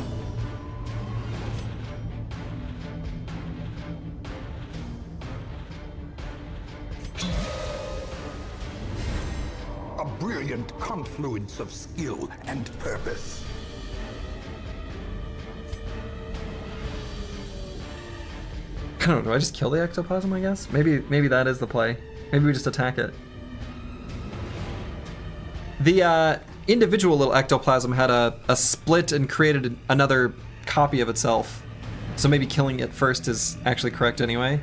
Speaker 4: A brilliant confluence of skill and purpose.
Speaker 1: I don't know, do I just kill the ectoplasm, I guess? Maybe that is the play. Maybe we just attack it. The individual little ectoplasm had a split and created another copy of itself. So maybe killing it first is actually correct anyway.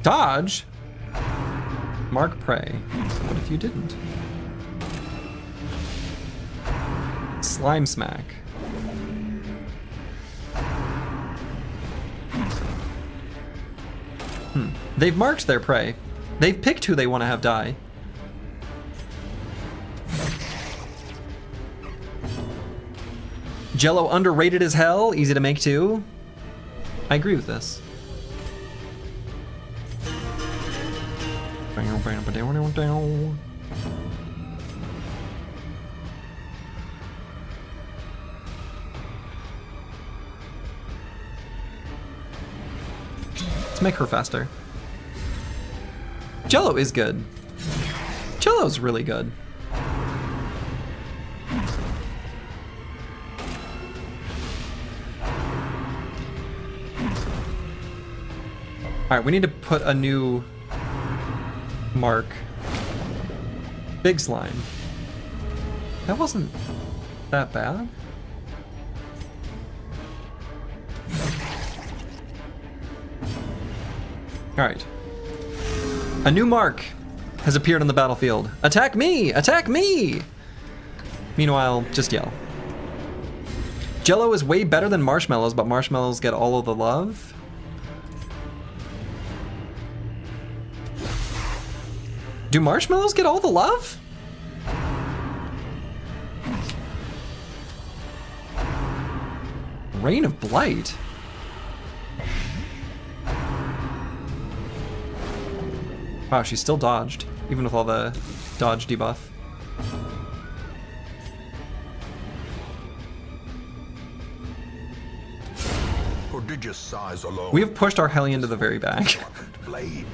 Speaker 1: Dodge? Mark prey. What if you didn't? Slime smack. They've marked their prey. They've picked who they want to have die. Jello underrated as hell, easy to make too. I agree with this. Let's make her faster. Jello is good. Jello's really good. Alright, we need to put a new mark. Big slime. That wasn't that bad. Alright. A new mark has appeared on the battlefield. Attack me! Attack me! Meanwhile, just yell. Jello is way better than marshmallows, but marshmallows get all of the love. Do marshmallows get all the love? Rain of Blight? Wow, she still dodged, even with all the dodge debuff.
Speaker 2: Prodigious size alone.
Speaker 1: We have pushed our Hellion to the very back.
Speaker 2: Blade.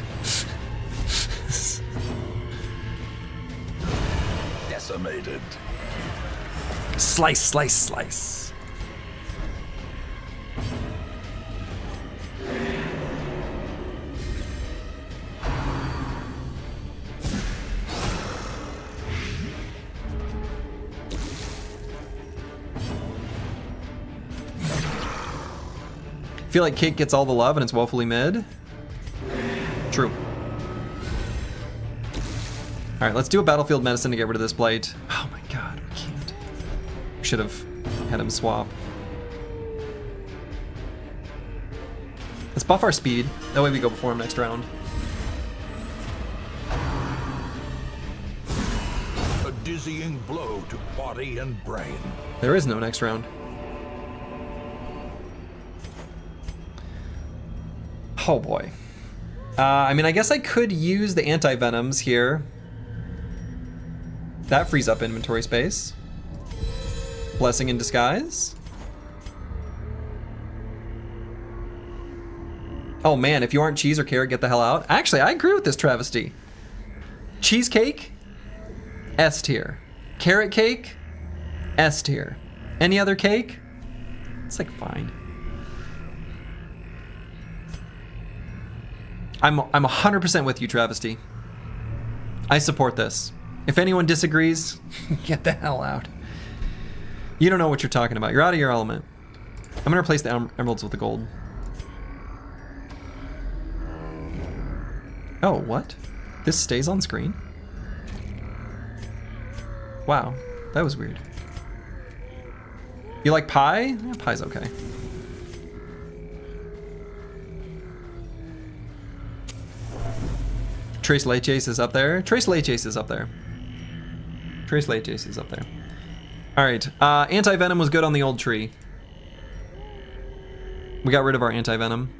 Speaker 2: Decimated.
Speaker 1: Slice, slice, slice. Feel like Cake gets all the love and it's woefully mid. True. Alright, let's do a battlefield medicine to get rid of this blight. Oh my god, we can't. Should have had him swap. Let's buff our speed. That way we go before him next round.
Speaker 3: A dizzying blow to body and brain.
Speaker 1: There is no next round. Oh boy. I mean, I guess I could use the anti-venoms here. That frees up inventory space. Blessing in disguise. Oh man, if you aren't cheese or carrot, get the hell out. Actually, I agree with this travesty. Cheesecake, S tier. Carrot cake, S tier. Any other cake? It's like fine. I'm 100% with you, Travesty. I support this. If anyone disagrees, get the hell out. You don't know what you're talking about. You're out of your element. I'm gonna replace the emeralds with the gold. Oh, what? This stays on screen? Wow, that was weird. You like pie? Yeah, pie's okay. Trace Leches is up there. Trace Leches is up there. Trace Leches is up there. Alright, anti-venom was good on the old tree. We got rid of our anti-venom.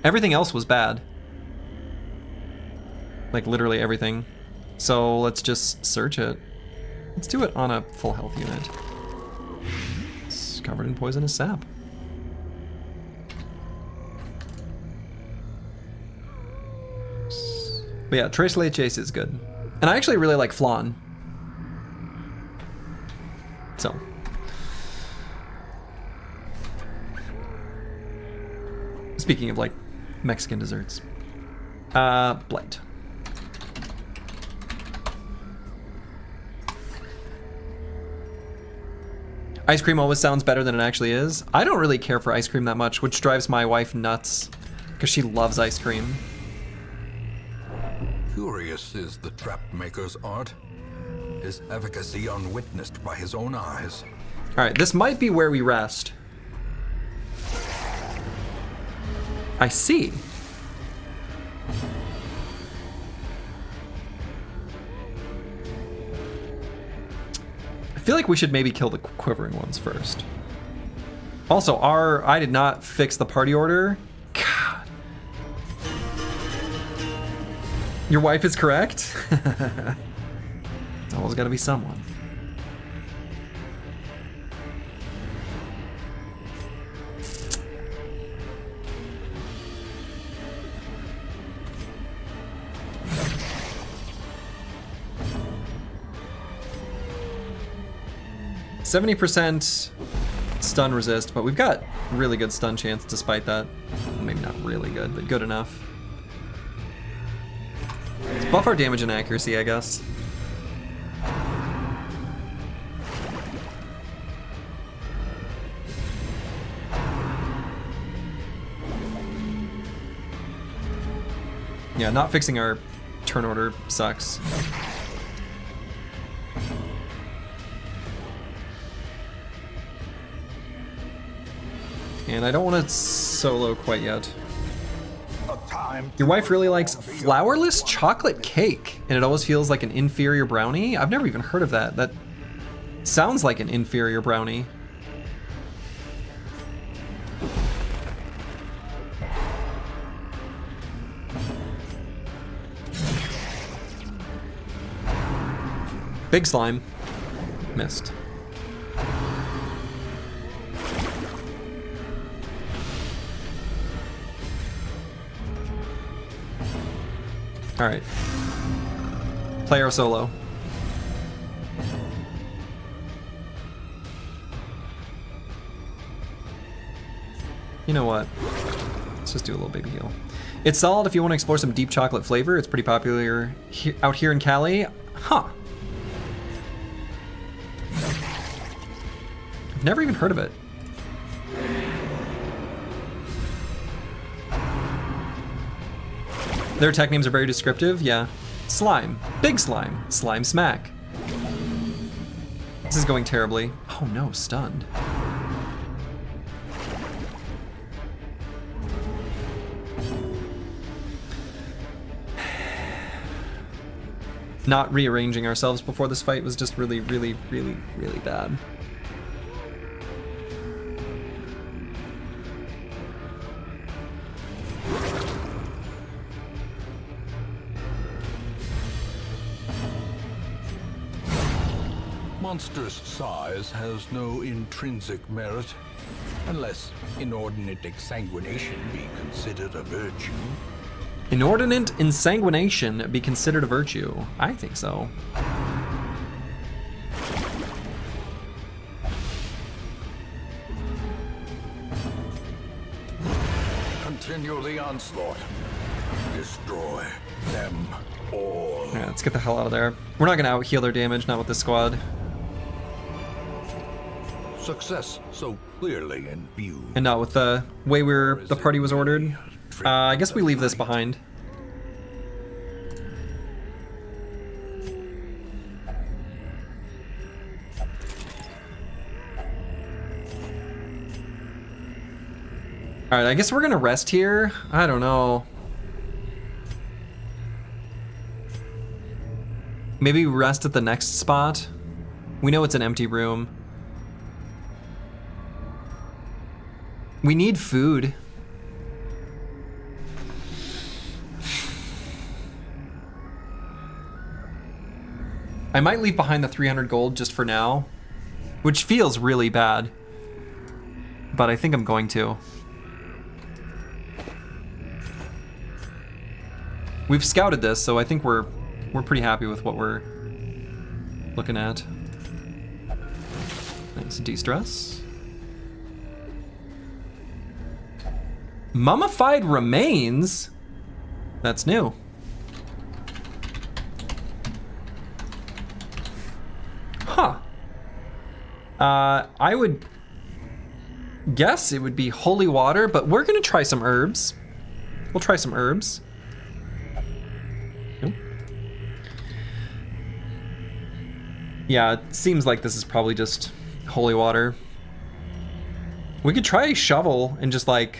Speaker 1: Everything else was bad. Like literally everything. So let's just search it. Let's do it on a full health unit. It's covered in poisonous sap. But yeah, Trace Leches is good. And I actually really like flan. So. Speaking of like Mexican desserts. Blight. Ice cream always sounds better than it actually is. I don't really care for ice cream that much, which drives my wife nuts. Because she loves ice cream.
Speaker 2: Curious is the trap maker's art. His efficacy unwitnessed by his own eyes.
Speaker 1: Alright, this might be where we rest. I see. I feel like we should maybe kill the quivering ones first. Also, I did not fix the party order. God. Your wife is correct? It's always gotta be someone. %70 stun resist, but we've got really good stun chance despite that. Maybe not really good, but good enough. Let's buff our damage and accuracy, I guess. Yeah, not fixing our turn order sucks. And I don't want to solo quite yet. Your wife really likes flourless chocolate cake, and it always feels like an inferior brownie? I've never even heard of that. That sounds like an inferior brownie. Big slime. Missed. Alright. Player solo. You know what? Let's just do a little baby heal. It's solid if you want to explore some deep chocolate flavor. It's pretty popular out here in Cali. Huh. I've never even heard of it. Their tech names are very descriptive, yeah. Slime, big slime, slime smack. This is going terribly. Oh no, stunned. Not rearranging ourselves before this fight was just really, really, really, really bad.
Speaker 3: Monstrous size has no intrinsic merit, unless inordinate exsanguination be considered a virtue.
Speaker 1: Inordinate insanguination be considered a virtue? I think so.
Speaker 3: Continue the onslaught. Destroy them all.
Speaker 1: Yeah, let's get the hell out of there. We're not gonna out heal their damage, not with this squad.
Speaker 2: Success so clearly in view.
Speaker 1: And not with the way the party was ordered. I guess we leave this behind. All right, I guess we're gonna rest here. I don't know. Maybe rest at the next spot. We know it's an empty room. We need food. I might leave behind the 300 gold just for now, which feels really bad, but I think I'm going to. We've scouted this, so I think we're pretty happy with what we're looking at. Nice de-stress. Mummified remains? That's new. Huh. I would guess it would be holy water, but we're gonna try some herbs. We'll try some herbs. Nope. Yeah, it seems like this is probably just holy water. We could try a shovel and just like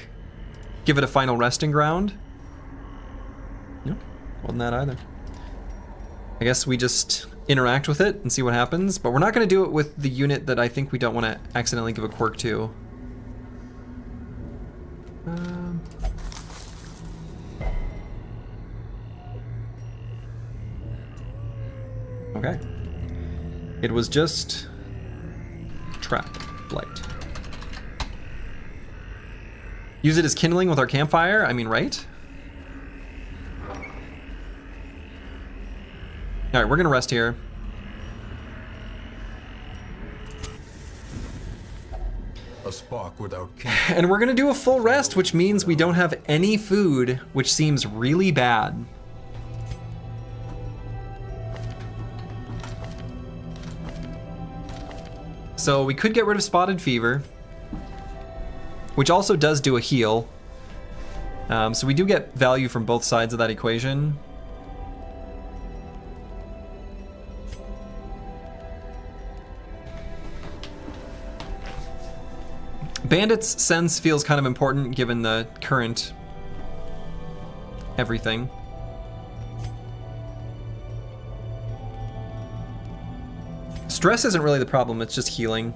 Speaker 1: give it a final resting ground. Nope, wasn't that either. I guess we just interact with it and see what happens, but we're not going to do it with the unit that I think we don't want to accidentally give a quirk to. Okay. It was just trap blight. Use it as kindling with our campfire? I mean, right? All right, we're gonna rest here.
Speaker 2: A spark without
Speaker 1: And we're gonna do a full rest, which means we don't have any food, which seems really bad. So we could get rid of spotted fever, which also does do a heal. So we do get value from both sides of that equation. Bandit's sense feels kind of important given the current everything. Stress isn't really the problem, it's just healing.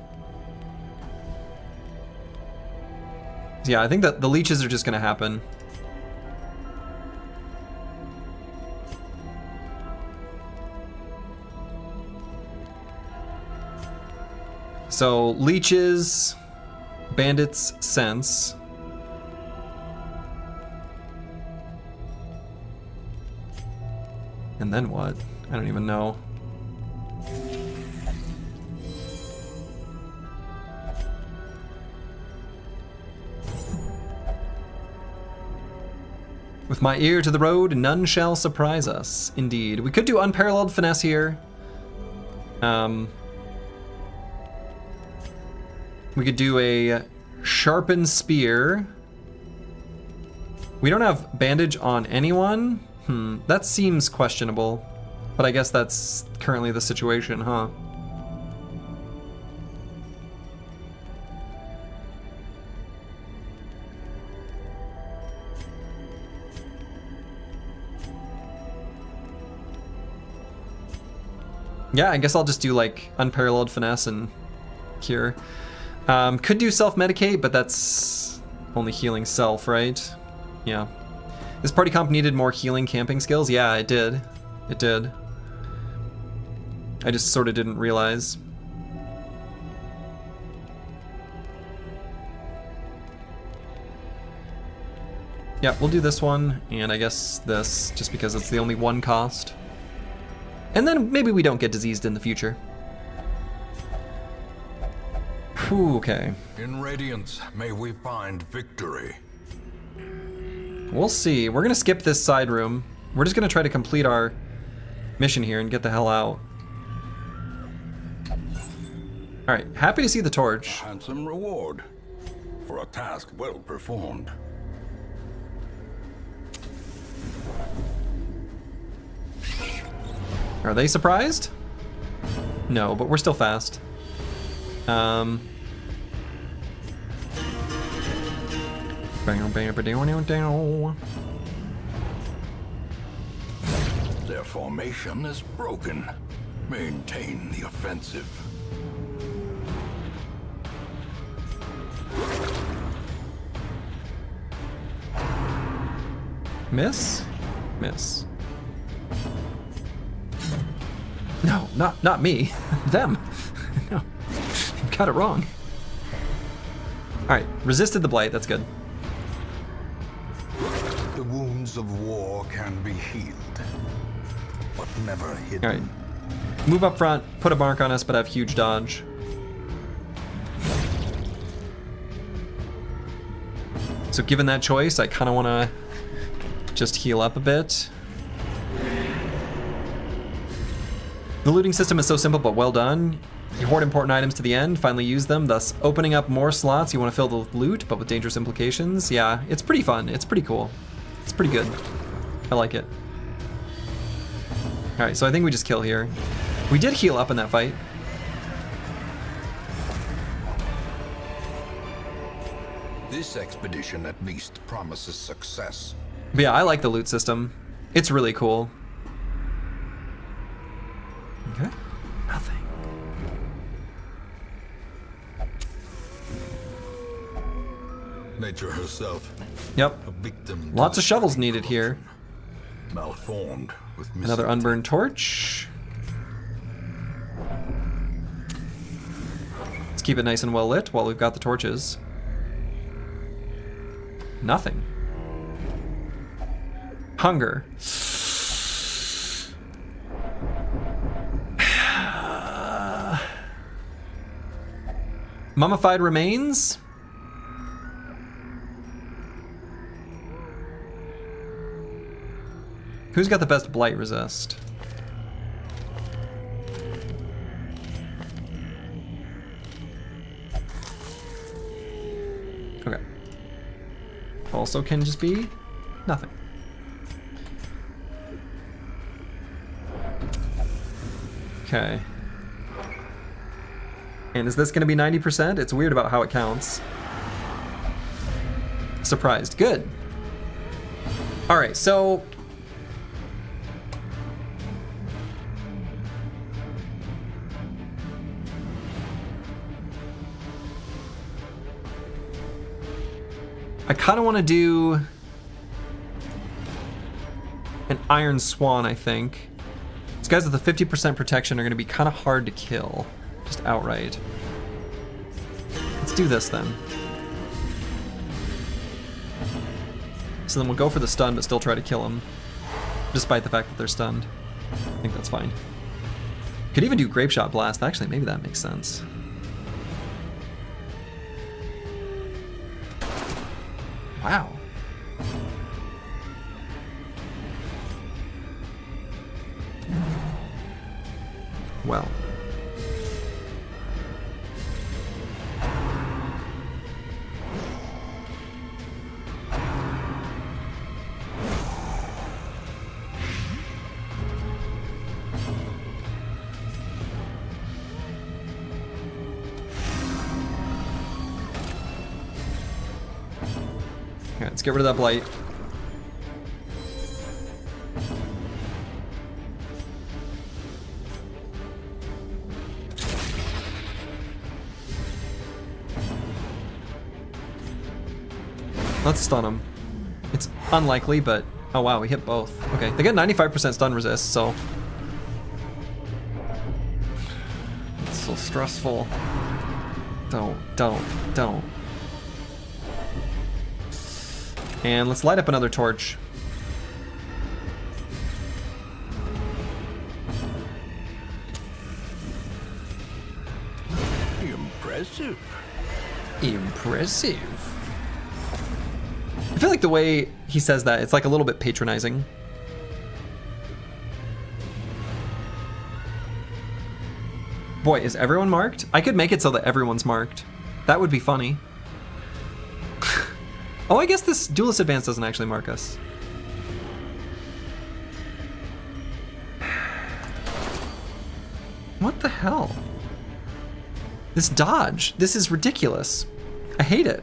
Speaker 1: Yeah, I think that the leeches are just gonna happen. So, leeches, bandit's sense. And then what? I don't even know. With my ear to the road, none shall surprise us. Indeed. We could do unparalleled finesse here. We could do a sharpened spear. We don't have bandage on anyone? That seems questionable. But I guess that's currently the situation, huh? Yeah, I guess I'll just do like unparalleled finesse and cure. Could do self-medicate, but that's only healing self, right? Yeah. This party comp needed more healing camping skills. Yeah, it did. It did. I just sort of didn't realize. Yeah, we'll do this one, and I guess this, just because it's the only one cost. And then maybe we don't get diseased in the future. Whew, okay.
Speaker 2: In Radiance, may we find victory.
Speaker 1: We'll see. We're gonna skip this side room. We're just gonna try to complete our mission here and get the hell out. All right, happy to see the torch.
Speaker 3: Handsome reward for a task well performed.
Speaker 1: Are they surprised? No, but we're still fast.
Speaker 3: Their formation is broken. Maintain the offensive.
Speaker 1: Miss? Miss. No, not me. Them. No. You got it wrong. Alright, resisted the blight, that's good.
Speaker 4: The wounds of war can be healed, but never hidden.
Speaker 1: Alright. Move up front, put a mark on us, but have huge dodge. So given that choice, I kind of want to just heal up a bit. The looting system is so simple but well done. You hoard important items to the end, finally use them, thus opening up more slots you want to fill with loot, but with dangerous implications. Yeah, it's pretty fun. It's pretty cool. It's pretty good. I like it. Alright, so I think we just kill here. We did heal up in that fight.
Speaker 2: This expedition at least promises success.
Speaker 1: But yeah, I like the loot system. It's really cool. Okay. Nothing.
Speaker 2: Nature herself,
Speaker 1: Yep.
Speaker 2: a victim.
Speaker 1: Lots of shovels needed here.
Speaker 2: Malformed with
Speaker 1: Another unburned torch. Let's keep it nice and well lit while we've got the torches. Nothing. Hunger. Mummified remains? Who's got the best blight resist? Okay. Also can just be nothing. Okay. And is this going to be 90%? It's weird about how it counts. Surprised. Good. All right, so I kind of want to do an Iron Swan, I think. These guys with the 50% protection are going to be kind of hard to kill, just outright. Let's do this then. So then we'll go for the stun, but still try to kill them, despite the fact that they're stunned. I think that's fine. Could even do Grape Shot Blast. Actually, maybe that makes sense. Wow. Well. Okay, let's get rid of that blight. Let's stun him. It's unlikely, but oh wow, we hit both. Okay, they get 95% stun resist, so it's so stressful. Don't. And let's light up another torch.
Speaker 3: Impressive.
Speaker 1: Impressive. I feel like the way he says that, it's like a little bit patronizing. Boy, is everyone marked? I could make it so that everyone's marked. That would be funny. Oh, I guess this Duelist Advance doesn't actually mark us. What the hell? This dodge. This is ridiculous. I hate it.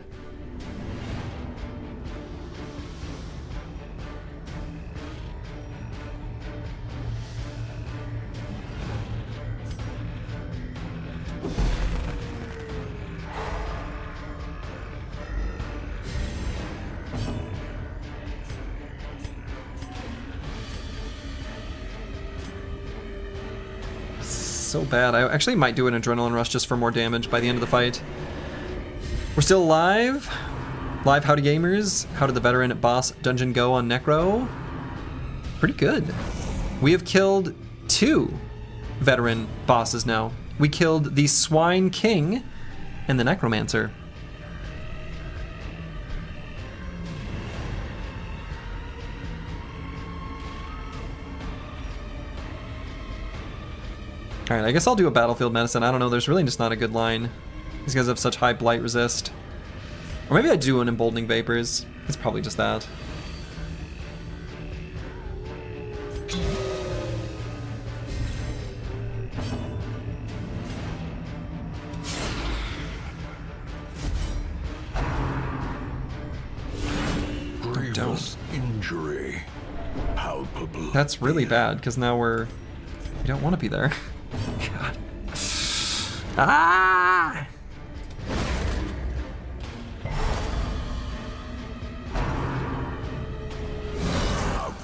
Speaker 1: so bad. I actually might do an adrenaline rush just for more damage by the end of the fight. We're still alive. Live Howdy Gamers. How did the veteran boss dungeon go on Necro? Pretty good. We have killed 2 veteran bosses now. We killed the Swine King and the Necromancer. Alright, I guess I'll do a Battlefield Medicine. I don't know, there's really just not a good line. These guys have such high Blight resist. Or maybe I do an Emboldening Vapors. It's probably just that.
Speaker 3: Grievous injury. Palpable.
Speaker 1: That's really bad, because now we don't want to be there. God. Ah!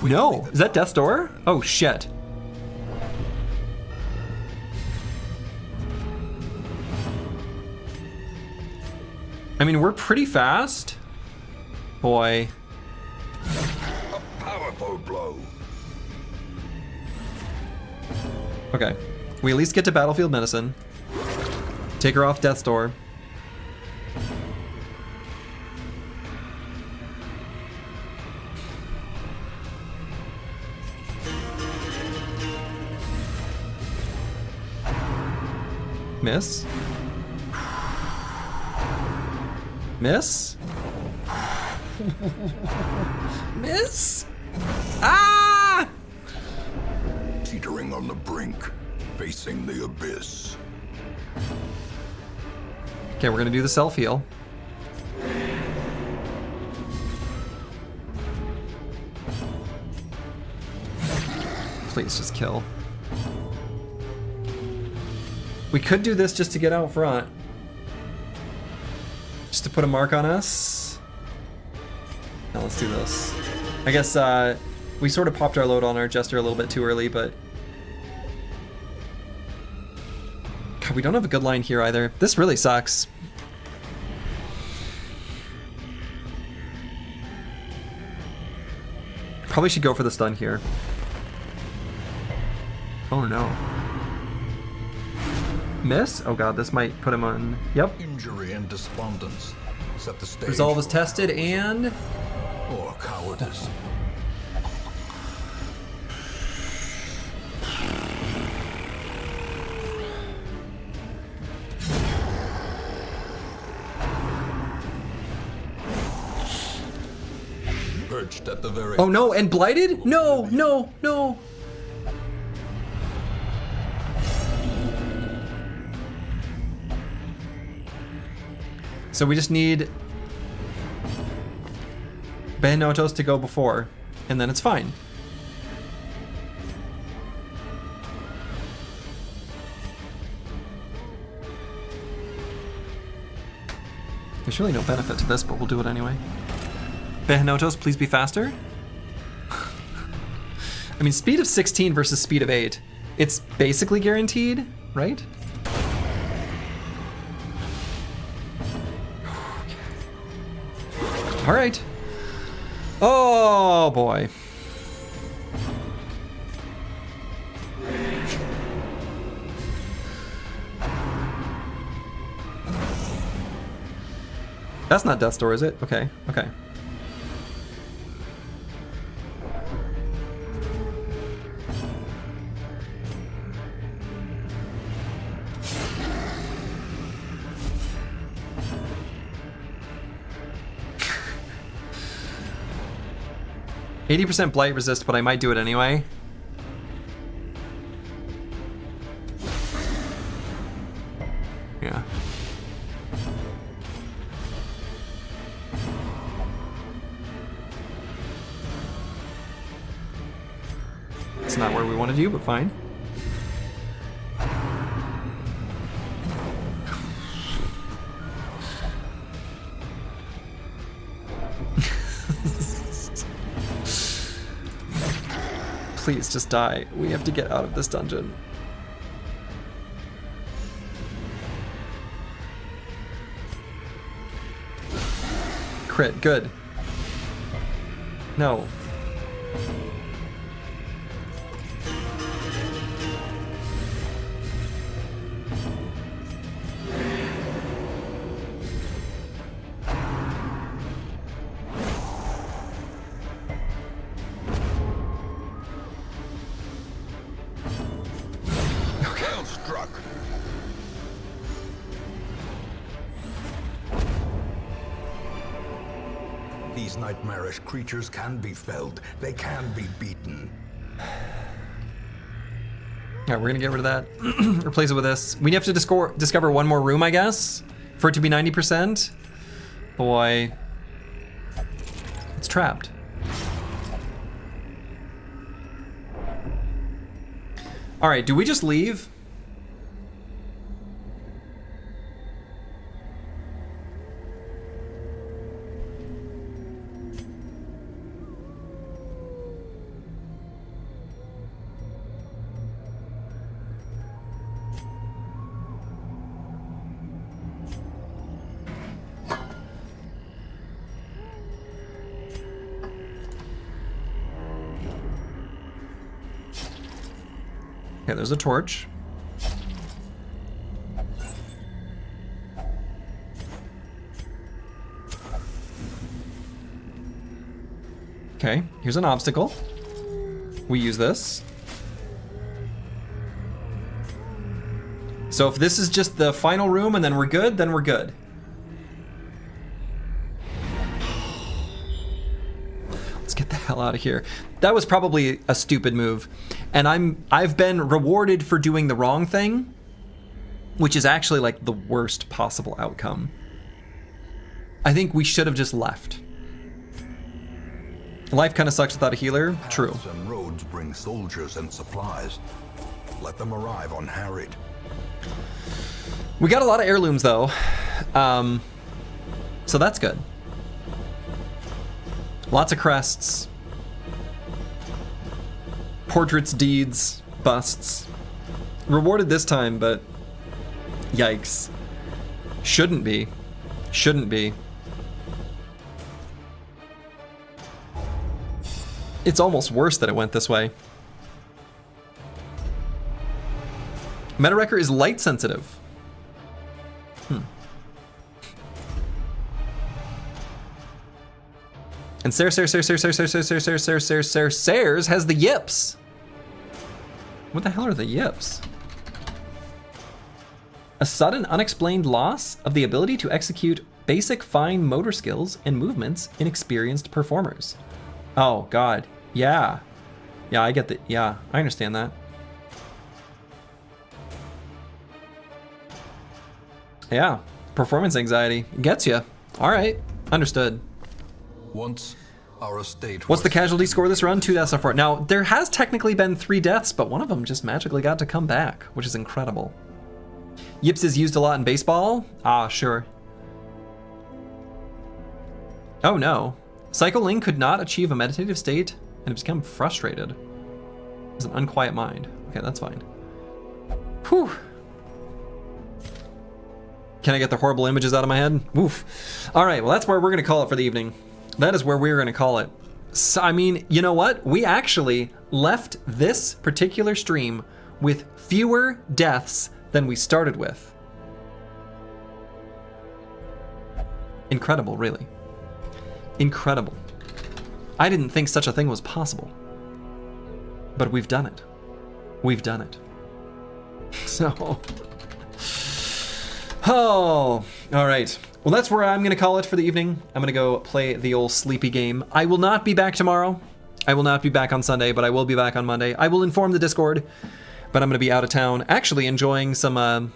Speaker 1: No! Is that Death's Door? Oh, shit. I mean, we're pretty fast. Boy.
Speaker 2: A powerful blow.
Speaker 1: Okay. We at least get to Battlefield Medicine. Take her off Death's Door. Miss? Miss? Miss? Ah!
Speaker 2: Teetering on the brink, facing the abyss.
Speaker 1: Okay, we're gonna do the self-heal. Please just kill. We could do this just to get out front. Just to put a mark on us. Now let's do this. I guess we sort of popped our load on our Jester a little bit too early, but... God, we don't have a good line here either. This really sucks. Probably should go for the stun here. Oh no. Miss? Oh god, this might put him on... Yep.
Speaker 2: Injury and despondence set the stage.
Speaker 1: Resolve is
Speaker 2: for
Speaker 1: tested and...
Speaker 2: or cowardice. Perched at the very...
Speaker 1: Oh no, and blighted? No, no, no. So we just need Behenotos to go before, and then it's fine. There's really no benefit to this, but we'll do it anyway. Behenotos, please be faster. I mean, speed of 16 versus speed of 8. It's basically guaranteed, right? All right. Oh boy. That's not Death's Door, is it? Okay, okay. %80 blight resist, but I might do it anyway. Yeah. It's not where we wanted you, but fine. Please just die. We have to get out of this dungeon. crit. Good. No.
Speaker 2: Well struck. These nightmarish creatures can be felled. They can be beaten.
Speaker 1: Alright, we're gonna get rid of that. Replace it with this. We have to discover one more room, I guess, for it to be 90%. Boy. It's trapped. Alright, do we just leave? Okay, there's a torch. Okay, here's an obstacle. We use this. So if this is just the final room and then we're good, then we're good. Let's get the hell out of here. That was probably a stupid move. And I've been rewarded for doing the wrong thing, which is actually like the worst possible outcome. I think we should have just left. Life kind of sucks without a healer. True.
Speaker 2: Paths and roads bring soldiers and supplies. Let them arrive unharried.
Speaker 1: We got a lot of heirlooms though. So that's good. Lots of crests. Portraits, deeds, busts. Rewarded this time, but yikes. Shouldn't be. Shouldn't be. It's almost worse that it went this way. Metawrecker is light sensitive. And Sayers has the yips. What the hell are the yips? A sudden unexplained loss of the ability to execute basic fine motor skills and movements in experienced performers. Oh God, yeah. Yeah, I get that, yeah, I understand that. Yeah, performance anxiety gets you. All right, understood.
Speaker 2: Once our estate.
Speaker 1: What's the casualty score this run? 2 deaths so far. Now, there has technically been 3 deaths, but one of them just magically got to come back, which is incredible. Yips is used a lot in baseball? Ah, sure. Oh no. Psycho Ling could not achieve a meditative state and become frustrated. It's an unquiet mind. Okay, that's fine. Whew. Can I get the horrible images out of my head? Oof. All right, well, that's where we're going to call it for the evening. That is where we're going to call it. So, I mean, you know what? We actually left this particular stream with fewer deaths than we started with. Incredible, really. Incredible. I didn't think such a thing was possible. But we've done it. We've done it. So... Oh, all right. Well, that's where I'm going to call it for the evening. I'm going to go play the old sleepy game. I will not be back tomorrow. I will not be back on Sunday, but I will be back on Monday. I will inform the Discord, but I'm going to be out of town, actually enjoying some, a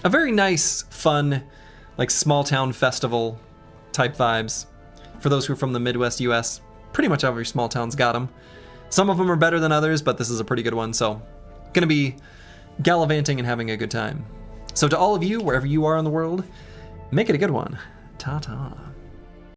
Speaker 1: very nice, fun, like small town festival type vibes. For those who are from the Midwest US, pretty much every small town's got them. Some of them are better than others, but this is a pretty good one. So going to be gallivanting and having a good time. So to all of you, wherever you are in the world, make it a good one. Ta-ta.